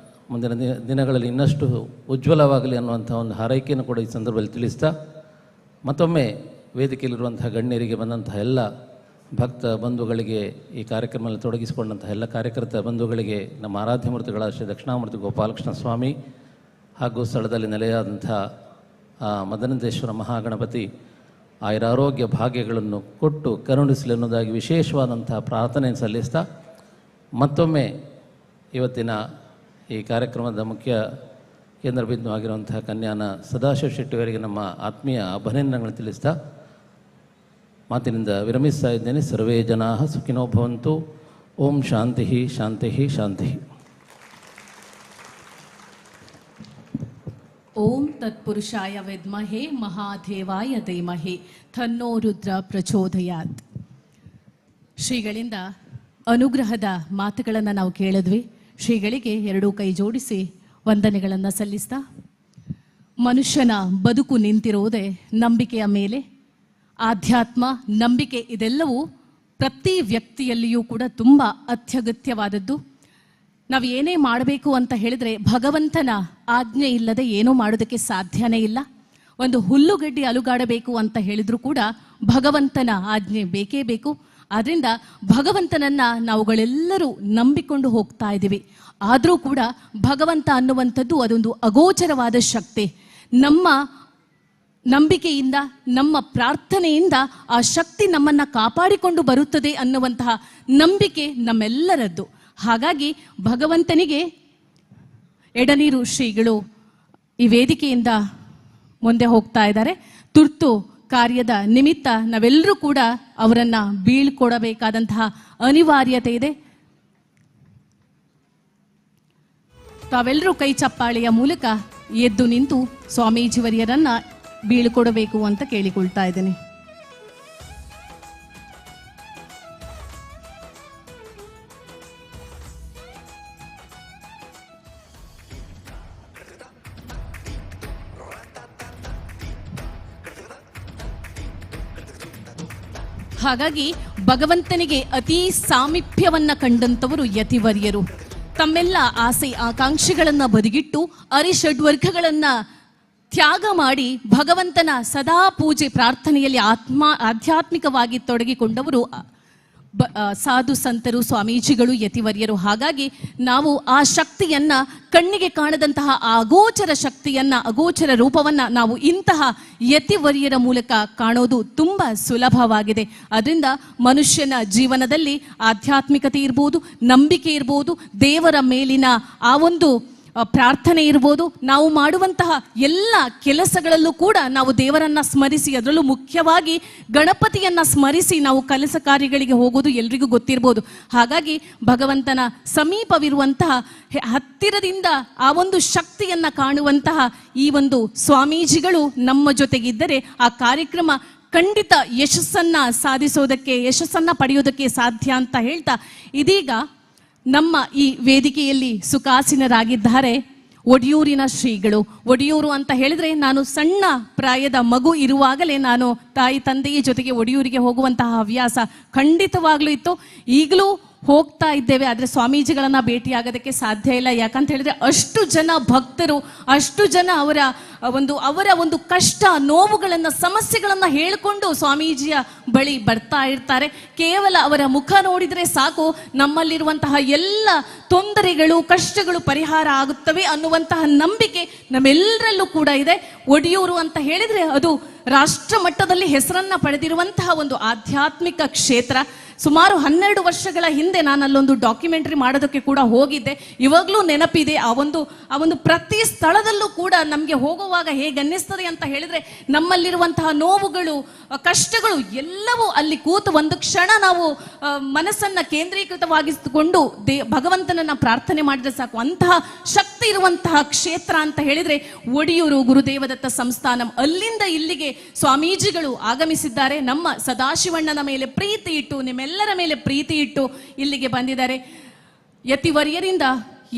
ಮುಂದಿನ ದಿನಗಳಲ್ಲಿ ಇನ್ನಷ್ಟು ಉಜ್ವಲವಾಗಲಿ ಅನ್ನುವಂಥ ಒಂದು ಹಾರೈಕೆಯನ್ನು ಕೂಡ ಈ ಸಂದರ್ಭದಲ್ಲಿ ತಿಳಿಸ್ತಾ, ಮತ್ತೊಮ್ಮೆ ವೇದಿಕೆಯಲ್ಲಿರುವಂತಹ ಗಣ್ಯರಿಗೆ, ಬಂದಂತಹ ಎಲ್ಲ ಭಕ್ತ ಬಂಧುಗಳಿಗೆ, ಈ ಕಾರ್ಯಕ್ರಮದಲ್ಲಿ ತೊಡಗಿಸಿಕೊಂಡಂತಹ ಎಲ್ಲ ಕಾರ್ಯಕರ್ತ ಬಂಧುಗಳಿಗೆ, ನಮ್ಮ ಆರಾಧ್ಯ ಮೂರ್ತಿಗಳ ಶ್ರೀ ದಕ್ಷಿಣಾಮೂರ್ತಿ ಗೋಪಾಲಕೃಷ್ಣ ಸ್ವಾಮಿ ಹಾಗೂ ಸ್ಥಳದಲ್ಲಿ ನೆಲೆಯಾದಂಥ ಮದನಂತೇಶ್ವರ ಮಹಾಗಣಪತಿ ಆಯುರಾರೋಗ್ಯ ಭಾಗ್ಯಗಳನ್ನು ಕೊಟ್ಟು ಕರುಣಿಸಲಿ ಅನ್ನೋದಾಗಿ ವಿಶೇಷವಾದಂಥ ಪ್ರಾರ್ಥನೆಯನ್ನು ಸಲ್ಲಿಸ್ತಾ, ಮತ್ತೊಮ್ಮೆ ಇವತ್ತಿನ ಈ ಕಾರ್ಯಕ್ರಮದ ಮುಖ್ಯ ಕೇಂದ್ರ ಬಿಂದು ಆಗಿರುವಂತಹ ಕನ್ಯಾನ ಸದಾಶಿವ ಶೆಟ್ಟಿಯವರಿಗೆ ನಮ್ಮ ಆತ್ಮೀಯ ಅಭಿನಂದನೆಗಳನ್ನು ತಿಳಿಸ್ತಾ ಮಾತಿನಿಂದ ವಿರಮಿಸ್ತಾ ಇದ್ದೇನೆ. ಸರ್ವೇ ಜನಾಃ ಸುಖಿನೋ ಭವಂತು. ಓಂ ಶಾಂತಿ ಶಾಂತಿ ಶಾಂತಿ. ಓಂ ತತ್ಪುರುಷಾಯ ವಿದ್ಮಹೇ ಮಹಾದೇವಾಯ ಧೀಮಹಿ ತನ್ನೋ ರುದ್ರ ಪ್ರಚೋದಯಾತ್. ಶ್ರೀಗಳಿಂದ ಅನುಗ್ರಹದ ಮಾತುಗಳನ್ನು ನಾವು ಕೇಳಿದ್ವಿ. ಶ್ರೀಗಳಿಗೆ ಎರಡೂ ಕೈ ಜೋಡಿಸಿ ವಂದನೆಗಳನ್ನು ಸಲ್ಲಿಸ್ತಾ, ಮನುಷ್ಯನ ಬದುಕು ನಿಂತಿರುವುದೇ ನಂಬಿಕೆಯ ಮೇಲೆ. ಆಧ್ಯಾತ್ಮ, ನಂಬಿಕೆ ಇದೆಲ್ಲವೂ ಪ್ರತಿ ವ್ಯಕ್ತಿಯಲ್ಲಿಯೂ ಕೂಡ ತುಂಬ ಅತ್ಯಗತ್ಯವಾದದ್ದು. ನಾವು ಏನೇ ಮಾಡಬೇಕು ಅಂತ ಹೇಳಿದ್ರೆ ಭಗವಂತನ ಆಜ್ಞೆ ಇಲ್ಲದೆ ಏನೂ ಮಾಡೋದಕ್ಕೆ ಸಾಧ್ಯನೇ ಇಲ್ಲ. ಒಂದು ಹುಲ್ಲುಗಡ್ಡಿ ಅಲುಗಾಡಬೇಕು ಅಂತ ಹೇಳಿದ್ರು ಕೂಡ ಭಗವಂತನ ಆಜ್ಞೆ ಬೇಕೇ ಬೇಕು. ಆದ್ರಿಂದ ಭಗವಂತನನ್ನ ನಾವುಗಳೆಲ್ಲರೂ ನಂಬಿಕೊಂಡು ಹೋಗ್ತಾ ಇದ್ದೀವಿ. ಆದರೂ ಕೂಡ ಭಗವಂತ ಅನ್ನುವಂಥದ್ದು ಅದೊಂದು ಅಗೋಚರವಾದ ಶಕ್ತಿ. ನಮ್ಮ ನಂಬಿಕೆಯಿಂದ, ನಮ್ಮ ಪ್ರಾರ್ಥನೆಯಿಂದ ಆ ಶಕ್ತಿ ನಮ್ಮನ್ನ ಕಾಪಾಡಿಕೊಂಡು ಬರುತ್ತದೆ ಅನ್ನುವಂತಹ ನಂಬಿಕೆ ನಮ್ಮೆಲ್ಲರದ್ದು. ಹಾಗಾಗಿ ಭಗವಂತನಿಗೆ ಎಡನೀರು ಶ್ರೀಗಳು ಈ ವೇದಿಕೆಯಿಂದ ಮುಂದೆ ಹೋಗ್ತಾ ಇದ್ದಾರೆ. ತುರ್ತು ಕಾರ್ಯದ ನಿಮಿತ್ತ ನಾವೆಲ್ಲರೂ ಕೂಡ ಅವರನ್ನ ಬೀಳ್ಕೊಡಬೇಕಾದಂತಹ ಅನಿವಾರ್ಯತೆ ಇದೆ. ತಾವೆಲ್ಲರೂ ಕೈ ಚಪ್ಪಾಳೆಯ ಮೂಲಕ ಎದ್ದು ನಿಂತು ಸ್ವಾಮೀಜಿವರಿಯರನ್ನ ಬೀಳ್ಕೊಡಬೇಕು ಅಂತ ಕೇಳಿಕೊಳ್ತಾ ಇದ್ದೇನೆ. ಹಾಗಾಗಿ ಭಗವಂತನಿಗೆ ಅತೀ ಸಾಮೀಪ್ಯವನ್ನ ಕಂಡಂತವರು ಯತಿವರ್ಯರು. ತಮ್ಮೆಲ್ಲ ಆಸೆ ಆಕಾಂಕ್ಷೆಗಳನ್ನ ಬದಿಗಿಟ್ಟು ಅರಿಷಡ್ವರ್ಗಗಳನ್ನ ತ್ಯಾಗ ಮಾಡಿ ಭಗವಂತನ ಸದಾ ಪೂಜೆ ಪ್ರಾರ್ಥನೆಯಲ್ಲಿ ಆಧ್ಯಾತ್ಮಿಕವಾಗಿ ತೊಡಗಿಕೊಂಡವರು ಸಾಧು ಸಂತರು, ಸ್ವಾಮೀಜಿಗಳು, ಯತಿವರ್ಯರು. ಹಾಗಾಗಿ ನಾವು ಆ ಶಕ್ತಿಯನ್ನ, ಕಣ್ಣಿಗೆ ಕಾಣದಂತಹ ಅಗೋಚರ ಶಕ್ತಿಯನ್ನ, ಅಗೋಚರ ರೂಪವನ್ನ ನಾವು ಇಂತಹ ಯತಿವರ್ಯರ ಮೂಲಕ ಕಾಣೋದು ತುಂಬಾ ಸುಲಭವಾಗಿದೆ. ಅದರಿಂದ ಮನುಷ್ಯನ ಜೀವನದಲ್ಲಿ ಆಧ್ಯಾತ್ಮಿಕತೆ ಇರ್ಬೋದು, ನಂಬಿಕೆ ಇರ್ಬೋದು, ದೇವರ ಮೇಲಿನ ಆ ಒಂದು ಪ್ರಾರ್ಥನೆ ಇರ್ಬೋದು, ನಾವು ಮಾಡುವಂತಹ ಎಲ್ಲ ಕೆಲಸಗಳಲ್ಲೂ ಕೂಡ ನಾವು ದೇವರನ್ನ ಸ್ಮರಿಸಿ, ಅದರಲ್ಲೂ ಮುಖ್ಯವಾಗಿ ಗಣಪತಿಯನ್ನ ಸ್ಮರಿಸಿ ನಾವು ಕೆಲಸ ಕಾರ್ಯಗಳಿಗೆ ಹೋಗೋದು ಎಲ್ರಿಗೂ ಗೊತ್ತಿರ್ಬೋದು. ಹಾಗಾಗಿ ಭಗವಂತನ ಸಮೀಪವಿರುವಂತಹ, ಹತ್ತಿರದಿಂದ ಆ ಒಂದು ಶಕ್ತಿಯನ್ನ ಕಾಣುವಂತಹ ಈ ಒಂದು ಸ್ವಾಮೀಜಿಗಳು ನಮ್ಮ ಜೊತೆಗಿದ್ದರೆ ಆ ಕಾರ್ಯಕ್ರಮ ಖಂಡಿತ ಯಶಸ್ಸನ್ನ ಸಾಧಿಸೋದಕ್ಕೆ, ಯಶಸ್ಸನ್ನ ಪಡೆಯೋದಕ್ಕೆ ಸಾಧ್ಯ ಅಂತ ಹೇಳ್ತಾ, ಇದೀಗ ನಮ್ಮ ಈ ವೇದಿಕೆಯಲ್ಲಿ ಸುಖಾಸೀನರಾಗಿದ್ದಾರೆ ಒಡಿಯೂರಿನ ಶ್ರೀಗಳು. ಒಡಿಯೂರು ಅಂತ ಹೇಳಿದ್ರೆ, ನಾನು ಸಣ್ಣ ಪ್ರಾಯದ ಮಗು ಇರುವಾಗಲೇ ನಾನು ತಾಯಿ ತಂದೆಯ ಜೊತೆಗೆ ಒಡಿಯೂರಿಗೆ ಹೋಗುವಂತಹ ಹವ್ಯಾಸ ಖಂಡಿತವಾಗ್ಲೂ ಇತ್ತು. ಈಗಲೂ ಹೋಗ್ತಾ ಇದ್ದೇವೆ. ಆದರೆ ಸ್ವಾಮೀಜಿಗಳನ್ನ ಭೇಟಿಯಾಗೋದಕ್ಕೆ ಸಾಧ್ಯ ಇಲ್ಲ. ಯಾಕಂತ ಹೇಳಿದ್ರೆ ಅಷ್ಟು ಜನ ಭಕ್ತರು, ಅಷ್ಟು ಜನ ಅವರ ಒಂದು ಕಷ್ಟ, ನೋವುಗಳನ್ನ, ಸಮಸ್ಯೆಗಳನ್ನ ಹೇಳಿಕೊಂಡು ಸ್ವಾಮೀಜಿಯ ಬಳಿ ಬರ್ತಾ ಇರ್ತಾರೆ. ಕೇವಲ ಅವರ ಮುಖ ನೋಡಿದ್ರೆ ಸಾಕು, ನಮ್ಮಲ್ಲಿರುವಂತಹ ಎಲ್ಲ ತೊಂದರೆಗಳು, ಕಷ್ಟಗಳು ಪರಿಹಾರ ಆಗುತ್ತವೆ ಅನ್ನುವಂತಹ ನಂಬಿಕೆ ನಮ್ಮೆಲ್ಲರಲ್ಲೂ ಕೂಡ ಇದೆ. ಒಡಿಯೂರು ಅಂತ ಹೇಳಿದ್ರೆ ಅದು ರಾಷ್ಟ್ರ ಮಟ್ಟದಲ್ಲಿ ಹೆಸರನ್ನ ಪಡೆದಿರುವಂತಹ ಒಂದು ಆಧ್ಯಾತ್ಮಿಕ ಕ್ಷೇತ್ರ. ಸುಮಾರು 12 ವರ್ಷಗಳ ಹಿಂದೆ ನಾನು ಅಲ್ಲೊಂದು ಡಾಕ್ಯುಮೆಂಟ್ರಿ ಮಾಡೋದಕ್ಕೆ ಕೂಡ ಹೋಗಿದ್ದೆ. ಇವಾಗಲೂ ನೆನಪಿದೆ. ಆ ಒಂದು ಪ್ರತಿ ಸ್ಥಳದಲ್ಲೂ ಕೂಡ ನಮಗೆ ಹೋಗುವಾಗ ಹೇಗೆ ಅನ್ನಿಸ್ತದೆ ಅಂತ ಹೇಳಿದ್ರೆ, ನಮ್ಮಲ್ಲಿರುವಂತಹ ನೋವುಗಳು, ಕಷ್ಟಗಳು ಎಲ್ಲವೂ ಅಲ್ಲಿ ಕೂತು ಒಂದು ಕ್ಷಣ ನಾವು ಮನಸ್ಸನ್ನ ಕೇಂದ್ರೀಕೃತವಾಗಿಸಿಕೊಂಡು ಭಗವಂತನನ್ನ ಪ್ರಾರ್ಥನೆ ಮಾಡಿದ್ರೆ ಸಾಕು. ಅಂತಹ ಶಕ್ತಿ ಇರುವಂತಹ ಕ್ಷೇತ್ರ ಅಂತ ಹೇಳಿದ್ರೆ ಒಡಿಯೂರು ಗುರುದೇವದತ್ತ ಸಂಸ್ಥಾನಂ. ಅಲ್ಲಿಂದ ಇಲ್ಲಿಗೆ ಸ್ವಾಮೀಜಿಗಳು ಆಗಮಿಸಿದ್ದಾರೆ. ನಮ್ಮ ಸದಾಶಿವಣ್ಣನ ಮೇಲೆ ಪ್ರೀತಿ ಇಟ್ಟು, ನಿಮ್ಮೆಲ್ಲರ ಮೇಲೆ ಪ್ರೀತಿ ಇಟ್ಟು ಇಲ್ಲಿಗೆ ಬಂದಿದ್ದಾರೆ. ಯತಿವರ್ಯರಿಂದ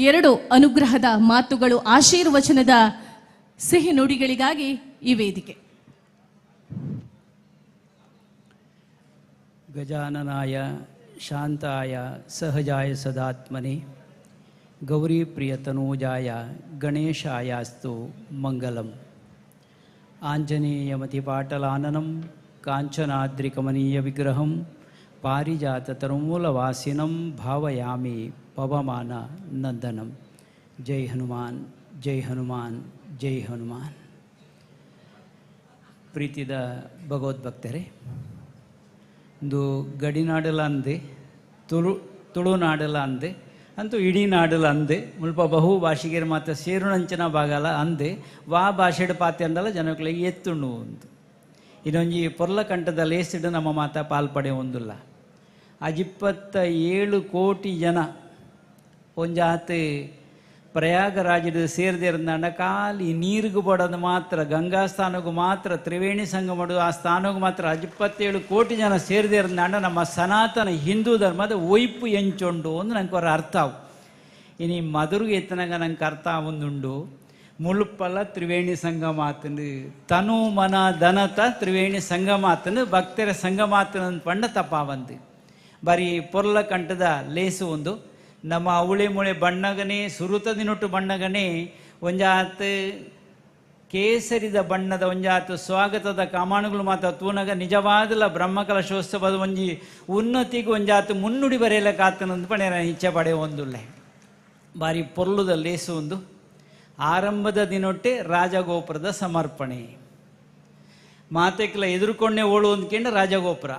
2 ಅನುಗ್ರಹದ ಮಾತುಗಳು, ಆಶೀರ್ವಚನದ ಸಿಹಿ ನುಡಿಗಳಿಗಾಗಿ ಈ ವೇದಿಕೆ. ಗಜಾನನಾಯ ಶಾಂತಾಯ ಸಹಜಾಯ ಸದಾತ್ಮನೆ ಗೌರಿ ಪ್ರಿಯತನೂಜಾಯ ಗಣೇಶಾಯಾಸ್ತು ಮಂಗಲಂ. ಆಂಜನೇಯಮತಿಪಾಟಲಾನನಂ ಕಾಂಚನಾದ್ರಿಕಮನೀಯ ವಿಗ್ರಹಂ ಪಾರಿಜಾತ ತರುಮೂಲವಾಸಿನಂ ಭಾವಯಾಮಿ ಪವಮಾನ ನಂದನಂ. ಜೈ ಹನುಮಾನ್, ಜೈ ಹನುಮಾನ್, ಜೈ ಹನುಮಾನ್. ಪ್ರೀತಿದ ಭಗವದ್ಭಕ್ತರೇ, ಒಂದು ಗಡಿನಾಡಲ ಅಂದೆ, ತುಳುನಾಡಲ ಅಂದೆ, ಅಂತೂ ಇಡೀ ನಾಡಲ ಅಂದೆ, ಮುಲ್ಪ ಬಹು ಭಾಷೆಗೆ ಮಾತ್ರ ಸೇರುಣಂಚನ ಭಾಗಲ ಅಂದೆ, ವಾ ಭಾಷೆಡ್ ಪಾತೆ ಅಂದಲ್ಲ ಜನಗಳಿಗೆ ಎತ್ತುಂಡು ಒಂದು ಇನ್ನೊಂಜಿ ಪೊರ್ಲ ಕಂಠದ ಲೇಸಿಡು ನಮ್ಮ ಮಾತ ಪಾಲ್ಪಡೆ ಒಂದಿಲ್ಲ. 27 ಕೋಟಿ ಜನ ಒಂಜಾತ್ ಪ್ರಯಾಗರಾಜಡು ಸೇರಿದಿರಂದ ಖಾಲಿ ನೀರಿಗೂ ಬಡೋದು ಮಾತ್ರ, ಗಂಗಾ ಸ್ಥಾನಗೂ ಮಾತ್ರ, ತ್ರಿವೇಣಿ ಸಂಗಮಡು ಆ ಸ್ಥಾನಗೂ ಮಾತ್ರ 27 ಕೋಟಿ ಜನ ಸೇರಿದಿರಂದಾಂಡ ನಮ್ಮ ಸನಾತನ ಹಿಂದೂ ಧರ್ಮದ ಒಯ್ಪು ಎಂಚೊಂಡು ಒಂದು ನಂಗೆ ಅವರ ಅರ್ಥ ಆವು. ಇನ್ನು ಮದುರಿಗೆ ಎತ್ತನಾಗ ನಂಗೆ ಅರ್ಥ ಒಂದುಂಡು. ಮುಳುಪಲ ತ್ರಿವೇಣಿ ಸಂಗಮಾತನು ತನು ಮನ ಧನತ ತ್ರಿವೇಣಿ ಸಂಗಮಾತನು ಭಕ್ತರ ಸಂಗಮಾತನ ಪಂಡ ತಪ್ಪಾವಂದು ಬರೀ ಪೊರ್ಲ ಕಂಠದ ಲೇಸು ಒಂದು ನಮ್ಮ ಅವಳೆ ಮುಳೆ ಬಣ್ಣಗನೇ ಸುರುತದಿನೊಟ್ಟು ಬಣ್ಣಗನೇ ಒಂಜಾತ್ ಕೇಸರಿದ ಬಣ್ಣದ ಒಂಜಾತು ಸ್ವಾಗತದ ಕಾಮಾನುಗಳು ಮಾತ್ರ ತೂನಗ ನಿಜವಾದಲ ಬ್ರಹ್ಮಕಲಶೋತ್ಸವದ ಒಂಜಿ ಉನ್ನತಿಗೆ ಒಂಜಾತು ಮುನ್ನುಡಿ ಬರೆಯಲಕ್ಕಾತನಂದು ಪಣೆ ಇಚ್ಛೆ ಪಡೆ ಒಂದುಲ್ಲೆ ಬಾರಿ ಪೊರ್ಲುದ ಲೇಸು ಒಂದು. ಆರಂಭದ ದಿನೊಟ್ಟೆ ರಾಜಗೋಪುರದ ಸಮರ್ಪಣೆ. ಮಾತೆಕ್ಲ ಎದುರುಕೊಂಡೆ ಓಳು ಅಂದ್ಕೊಂಡು ರಾಜಗೋಪುರ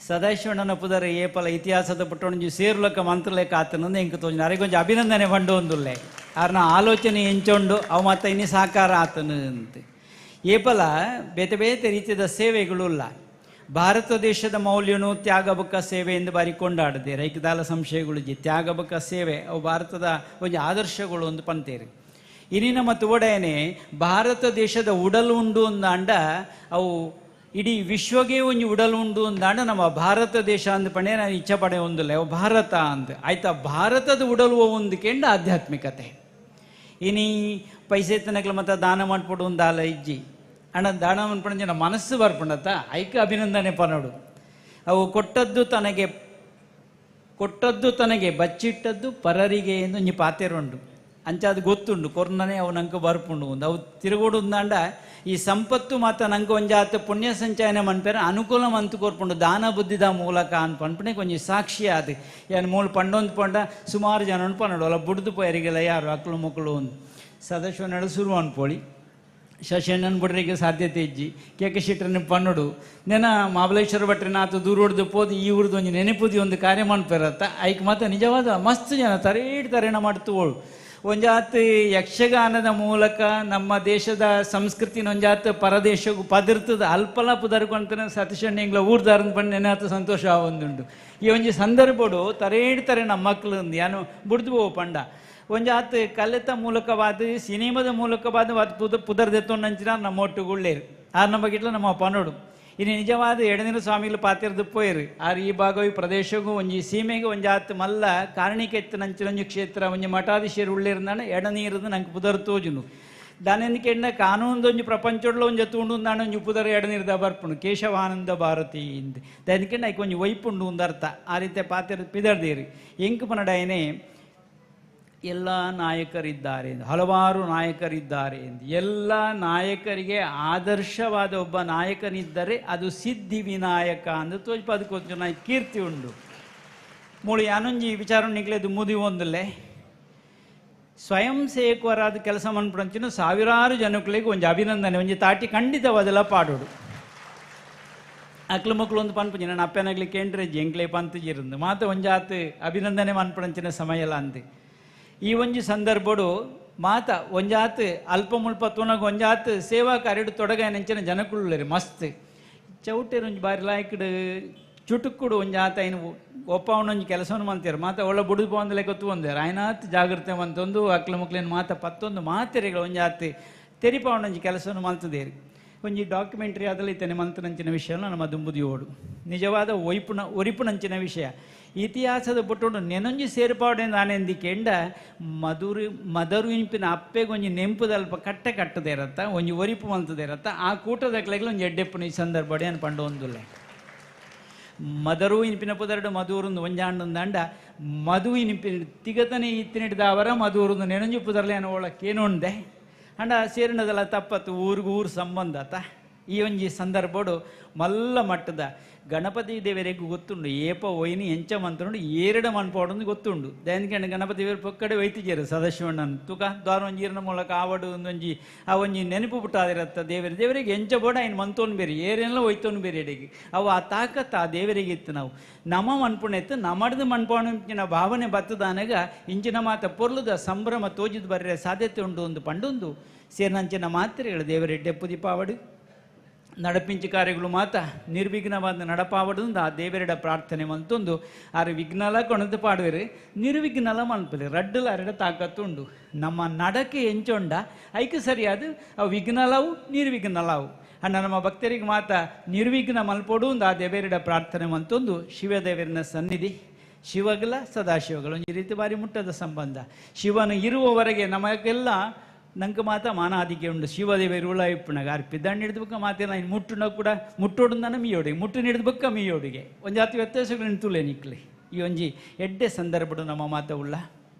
ಸದಾಶಿವಣ್ಣನ ಪುದರ ಏಪಲ ಇತಿಹಾಸದ ಪುಟ್ಟೊಂಜಿ ಸೇರ್ಲಕ್ಕ ಮಂತ್ರಲೆಕ್ಕ ಆತನಂದು ಎಂಕ್ ತೋಜಿ ಅರೆಗೊಂಜಿ ಅಭಿನಂದನೆ ಬಂಡು ಒಂದುಲ್ಲೆ ಆರ್ನ ಆಲೋಚನೆ ಎಂಚೊಂಡು ಅವು ಮತ್ತೆ ಇನ್ನಿ ಸಾಕಾರ ಆತನು ಅಂತ ಏಪಲ ಬೇತೆ ಬೇತೆ ರೀತಿಯ ಸೇವೆಗಳು ಇಲ್ಲ. ಭಾರತ ದೇಶದ ಮೌಲ್ಯನು ತ್ಯಾಗಬಕ್ಕ ಸೇವೆ ಎಂದು ಬಾರಿ ಕೊಂಡಾಡದೆ ರೈಕದಾಲ ಸಂಶಯಗಳು ತ್ಯಾಗಬಕ್ಕ ಸೇವೆ ಅವು ಭಾರತದ ಒಂದು ಆದರ್ಶಗಳು ಒಂದು ಪಂತೇರಿ ಇನ್ನಿನ ಮತ್ತು ಒಡೆಯನೆ ಭಾರತ ದೇಶದ ಉಡಲು ಉಂಡು ಅಂದಾಂಡ ಅವು ಇಡೀ ವಿಶ್ವಗೆ ಒಂದು ಉಡಲು ಉಂಡು ಅಂದಾಂಡ ನಮ್ಮ ಭಾರತ ದೇಶ ಅಂದ ಪಣೆ ನಾನು ಇಚ್ಛೆ ಪಡೆ ಒಂದಿಲ್ಲ ಅವು ಭಾರತ ಅಂತ ಆಯ್ತಾ. ಭಾರತದ ಉಡಲು ಒಂದು ಕೆಂಡ ಆಧ್ಯಾತ್ಮಿಕತೆ ಇನಿ ಪೈಸೆ ತನಕಲ ಮತ್ತು ದಾನ ಮಾಡ್ಕೊಡು ಒಂದು ಆಲ ಇಜ್ಜಿ ಅಣ್ಣ ದಾನ ಮಾಡ್ಪಣ ಜನ ಮನಸ್ಸು ಬರ್ಪಣತ್ತ ಐಕ ಅಭಿನಂದನೆ ಪನೋಡು ಅವು ಕೊಟ್ಟದ್ದು ತನಗೆ ಬಚ್ಚಿಟ್ಟದ್ದು ಪರರಿಗೆ ಎಂದು ಒಂಜಿ ಪಾತೆರುಂಡು ಅಂಚ ಅದು ಗೊತ್ತುಂಡು ಕೊರ್ನನೆ ಅವು ನಂಗೆ ಬರ್ಪುಂಡು ಒಂದು ಅವು ತಿರುಗೋಡು ಅಂದಾಂಡ ಈ ಸಂಪತ್ತು ಮಾತ ನಂಗೆ ಒಂಜಾತ ಪುಣ್ಯ ಸಂಚಯನ ಮನ್ಪೇರ ಅನುಕೂಲ ಮಂತು ಕೊರ್ಪುಂಡು ದಾನ ಬುದ್ಧಿದ ಮೂಲಕ ಅನ್ಪನ್ಪಣೆ ಕೊಂಚ ಸಾಕ್ಷಿ ಆದ ಏನು ಮೂಲ ಪಂಡೊಂದು ಪಂಡ ಸುಮಾರು ಜನ ಅನ್ಪನ್ನೋಡು ಅಲ್ಲ ಬುಡ್ದು ಪೋಯರಿಗೆಲ್ಲ ಯಾರು ಅಕ್ಕಳು ಮಕ್ಕಳು ಒಂದು ಸದಸ್ಯ ನಡು ಶುರು ಅನ್ಪೋಳಿ ಶಶಣ್ಣನ ಬಿಡ್ರಿಗೆ ಸಾಧ್ಯತೆ ಇಜ್ಜಿ ಕೇಕ ಶೆಟ್ಟರನ್ನ ಪನ್ನೋಡು ನೆನ ಮಹಾಬಲೇಶ್ವರ ಭಟ್ರನ ಆತು ದೂರ ಹೊಡೆದು ಪೋದು ಈ ಊರ್ದು ಒಂದು ನೆನಪುದಿ ಒಂದು ಕಾರ್ಯ ಮಾಡ್ಪೇರತ್ತ ಐಕ್ ಮಾತ್ರ ನಿಜವಾದ ಮಸ್ತ್ ಜನ ತರೇಣ ಮಾಡ್ತುವಳು ಒಂಜಾತ್ ಯಕ್ಷಗಾನದ ಮೂಲಕ ನಮ್ಮ ದೇಶದ ಸಂಸ್ಕೃತಿನ ಒಂಜಾತ್ ಪರದೇಶಗೂ ಪದರ್ತದ ಅಲ್ಪಲ ಪುದರ್ಕೊಂತ ಸತೀಶಣ್ಣ ಊರ್ದಾರನ್ ಪಂಡು ನೆನಾತು ಸಂತೋಷ ಒಂದುಂಡು ಈ ಒಂಜಿ ಸಂದರ್ಭಡು ತರೇಡ್ತಾರೆ ನಮ್ಮ ಮಕ್ಕಳು ಏನು ಬುಡ್ದು ಪೋ ಪಂಡ ಒಂಜಾತ್ ಕಲಿತ ಮೂಲಕವಾದ ಸಿನಿಮಾದ ಮೂಲಕವಾದ ಪುದರ್ದೆತ್ತೊಂಡಂಚಿನ ನಮ್ಮ ಒಟ್ಟುಗುಳ್ಳೇರು ಆರು ನಮ್ಮ ಬಗ್ಗಿಟ್ಲ ನಮ್ಮ ಪನೋಡು ಇನ್ನು ನಿಜವಾದ ಎಡನಿರ ಸ್ವಾಮಿಗಳು ಪಾತಿರ್ದು ಪೋಯರು ಆರು ಈ ಭಾಗವು ಈ ಪ್ರದೇಶಗೂ ಒಂಜಿ ಸೀಮೆಗೆ ಒಂಜಾತ್ ಮಲ್ಲ ಕಾರಣಿಕೆತ್ತನಂಚಿನೊಂಜಿ ಕ್ಷೇತ್ರ ಒಂಜಿ ಮಠಾಧೀಶರು ಉಳ್ಳೇರಿಂದಾಣ ಎಡನೀರದು ನಂಗೆ ಪುದರ್ ತೋಜುನು ದಾನೆಂದಿಕೆಂಡ ಕಾನೂನದೊಂಜಿ ಪ್ರಪಂಚೊಡ್ಲ ಒಂಜಿ ತೂಂಡು ಅಂದಾಣ ಒಂಜಿ ಪುದರ್ ಎಡನೀರ್ದ ಬರ್ಪುಣು ಕೇಶವಾನಂದ ಭಾರತಿ ಇಂದು ದಾನಿಕೆಂಡ ಐಕೆ ಒಂಜಿ ವೈಪುಂಡು ಒಂದು ಅರ್ಥ ಆ ರೀತಿ ಪಾತಿರ್ದು ಪಿದರ್ದೇರಿ ಎಂಕು ಪನಡಾಯನೆ ಎಲ್ಲ ನಾಯಕರಿದ್ದಾರೆ ಎಂದು ಹಲವಾರು ನಾಯಕರಿದ್ದಾರೆ ಎಂದು ಎಲ್ಲ ನಾಯಕರಿಗೆ ಆದರ್ಶವಾದ ಒಬ್ಬ ನಾಯಕನಿದ್ದರೆ ಅದು ಸಿದ್ಧಿ ವಿನಾಯಕ ಅಂದು ತೋಜ್ ಅದಕ್ಕೊಂಚು ನಾಯಿ ಕೀರ್ತಿ ಉಂಡು ಮೂಳು ಯಾನೊಂಜಿ ವಿಚಾರ ನಿಗ್ಲೇದು ಮುದಿ ಒಂದಲ್ಲೇ ಸ್ವಯಂ ಸೇವಕರಾದ ಕೆಲಸ ಮನ್ಪಂಚಿನ ಸಾವಿರಾರು ಜನಗಳಿಗೆ ಒಂಜಿ ಅಭಿನಂದನೆ ಒಂಜಿ ತಾಟಿ ಖಂಡಿತವಾದೆಲ್ಲ ಪಾಡೋಡು ಅಕ್ಲು ಮಕ್ಕಳು ಒಂದು ಪನ್ಪಂಚಿ ನಾನು ಅಪ್ಪನಾಗ್ಲಿಕ್ಕೆ ಎಂಟ್ರೆಜ್ಜಿ ಎಂಕ್ಲೆ ಪಂತಜಿರಂದು ಮಾತ ಒಂಜಾತ್ ಅಭಿನಂದನೆ ಮನ್ಪಂಚಿನ ಸಮಯ ಎಲ್ಲ ಅಂತೆ ಈ ಒಂಜಿ ಸಂದರ್ಭಡು ಮಾತ ಒಂಜಾತ್ ಅಲ್ಪ ಮುಲ್ಪ ತುಣಗ ಒಂಜಾತ್ ಸೇವಾ ಕಾರ್ಯಡು ತೊಡಗ ನೆಂಚಿನ ಜನಕುಳ್ಳೇರಿ ಮಸ್ತ್ ಚೌಟೇರು ಒಂಜಿ ಬಾರಿ ಲಾಯ್ಕಡು ಚುಟುಕುಡು ಒಂಜಾತ ಏನು ಒಪ್ಪವನೊಂಜಿ ಕೆಲಸವನ್ನು ಮಾಡ್ತಾರೆ ಮಾತ ಒಳ್ಳೆ ಬುಡುದು ಪೋಂದಲೆ ಗೊತ್ತು ಒಂದೇರು ಆಯ್ನಾತ್ ಜಾಗ್ರತೆ ಮಂತೊಂದು ಅಕ್ಲ ಮಕ್ಳೇನು ಮಾತ ಪತ್ತೊಂದು ಮಾತೆರೆಗಳು ಒಂಜಾತ್ ತೆರಿಪವನೊಂಜಿ ಕೆಲಸವನ್ನು ಮಾಡ್ತದೇರಿ ಒಂಜಿ ಡಾಕ್ಯುಮೆಂಟ್ರಿ ಅದರಲ್ಲಿ ಇತ್ತನೆ ಮಂತನಂಚಿನ ವಿಷಯ ನಮ್ಮ ದುಂಬುದಿ ಓಡು ನಿಜವಾದ ಒರಿಪುನಂಚಿನ ವಿಷಯ ಇತಿಹಾಸದ ಪುಟ್ಟುಂಡು ನೆನೊಂಜಿ ಸೇರ್ಪಾಡೆ ನಾನೆಂದಿಕೆಂಡ ಮದರು ಇಂಪಿನ ಅಪ್ಪೆಗೊಂಜಿ ನೆಂಪುದಲ್ಪ ಕಟ್ಟದೇ ಇರತ್ತ ಒಂಜಿ ಒರಿಪು ಮಂತದೇ ಇರತ್ತ ಆ ಕೂಟದ ಕಲೆಗಳು ಒಂಜಿ ಎಡ್ಡೆಪ್ಪನ ಈ ಸಂದರ್ಭಡೆ ಅನ್ ಪಂಡು ಒಂದುಲ್ಲೆ ಮದರು ಇನಿಪಿನ ಪುದರಡು ಮಧೂರುಂದು ಒಂಜಾಂಡಂದ ಮಧು ಇನಿಪಿನ ತಿಗತನೆ ಇತ್ತಿನಿಡ್ದ ಅವರ ಮಧೂರುಂದು ನೆನೊಂಜಿ ಪುದರ್ಲೆ ಅನ್ನೋ ಒಳಕ್ಕೇನುಂಡೆ ಅಂಡ ಸೇರಿನದಲ್ಲ ತಪ್ಪತ್ತು ಊರಿಗೂ ಊರು ಸಂಬಂಧ ಆತ ಈ ಒಂಜಿ ಸಂದರ್ಭಡು ಮಲ್ಲ ಮಟ್ಟದ ಗಣಪತಿ ದೇವರಿಗೂ ಗೊತ್ತುಂಡು ಏಪ ಒಯ್ನಿ ಎಂಚ ಮಂತ್ರುಂಡು ಏರಡ ಮನ್ಪೋಡು ಗೊತ್ತುಂಡು ದೈನಿಕ ಗಣಪತಿ ದೇವರು ಪೊಕ್ಕಡೆ ಒಯ್ತಿಜೇರು ಸದಸ್ಯವಣ್ಣನ ತುಕ ದ್ವಾರ ಒಂಜೀರ್ನ ಮೂಲಕ ಆವಡು ಒಂದೊಂಜಿ ಆ ಒಂಜಿ ನೆನಪು ಬಿಟ್ಟಾದಿರತ್ತ ದೇವರಿಗೆ ಎಂಚ ಬೋಡ ఆయన ಮಂತೋನು ಬೇರೆ ಏರೆಲ್ಲ ಒಯ್ತೋನು ಬೇರೆ ಎಡೆಗೆ ಅವು ಆ ತಾಕತ್ತು ಆ ದೇವರಿಗೆ ಇತ್ತು ನಾವು ನಮ್ಮ ಮನ್ಪುಣೆತ್ತು ನಮ್ಮಡ್ದು ಮನ್ಪೋಣ ಭಾವನೆ ಬತ್ತದಾನಾಗ ಇಂಚಿನ ಮಾತ ಪೊರ್ಲುದ ಸಂಭ್ರಮ ತೋಜಿದ್ ಬರ್ರೆ ಸಾಧ್ಯತೆ ಉಂಡು ಒಂದು ಪಂಡೊಂದು ಸೇರ್ನಂಚಿನ ಮಾತ್ರೆಗಳು ದೇವರೆಡ್ಡೆ ಪುದಿಪಾವಡು ನಡಪಿಂಚು ಕಾರ್ಯಗಳು ಮಾತ ನಿರ್ವಿಘ್ನವಾದ ನಡಪಾವಡುಂದು ಆ ದೇವರೆಡ ಪ್ರಾರ್ಥನೆ ಮಂತೊಂದು ಆರು ವಿಘ್ನಲ ಕೊಣದು ಪಾಡುವೆರು ನಿರ್ವಿಘ್ನಲ ಮನ್ಪಲೆ ರಡ್ಡಲ ಅರೆಡ ತಾಕತ್ತುಂಡು ನಮ್ಮ ನಡಕೆ ಎಂಚೊಂಡ ಐಕೆ ಸರಿಯಾದ ಅವು ವಿಘ್ನಲವು ನಿರ್ವಿಘ್ನಲವು ಅಣ್ಣ ನಮ್ಮ ಭಕ್ತರಿಗೆ ಮಾತ ನಿರ್ವಿಘ್ನ ಮಲ್ಪೋಡುಂದು ಆ ದೇವರೆಡ ಪ್ರಾರ್ಥನೆ ಮಂತೊಂದು ಶಿವದೇವರಿನ ಸನ್ನಿಧಿ ಶಿವಗಲ ಸದಾಶಿವಗಳು ಒಂದು ರೀತಿ ಬಾರಿ ಮುಟ್ಟದ ಸಂಬಂಧ ಶಿವನು ಇರುವವರೆಗೆ ನಮಗೆಲ್ಲ ನಂಗೆ ಮಾತ ಮಾನಾದಿಗೆ ಉಂಡು ಶಿವದೇವರು ಉಳ ಇಪ್ಪುನಾಗ ಅರ್ಪಿದ್ದಂಡು ಹಿಡಿದು ಬಕ್ಕ ಮಾತೇನ ಇನ್ನು ಮುಟ್ಟುನ ಕೂಡ ಮುಟ್ಟೋಡುಂದಾನ ಮೀಯೋಡಿಗೆ ಮುಟ್ಟು ಹಿಡಿದು ಬಕ್ಕ ಮೀಯೋಡಿಗೆ ಒಂದು ಜಾತಿ ವ್ಯತ್ಯಾಸಗಳು ತುಲೆ ನಿಕ್ಲೆ ಈ ಒಂಜಿ ಎಡ್ಡೆ ಸಂದರ್ಭಡು ನಮ್ಮ ಮಾತ ಉಳ್ಳ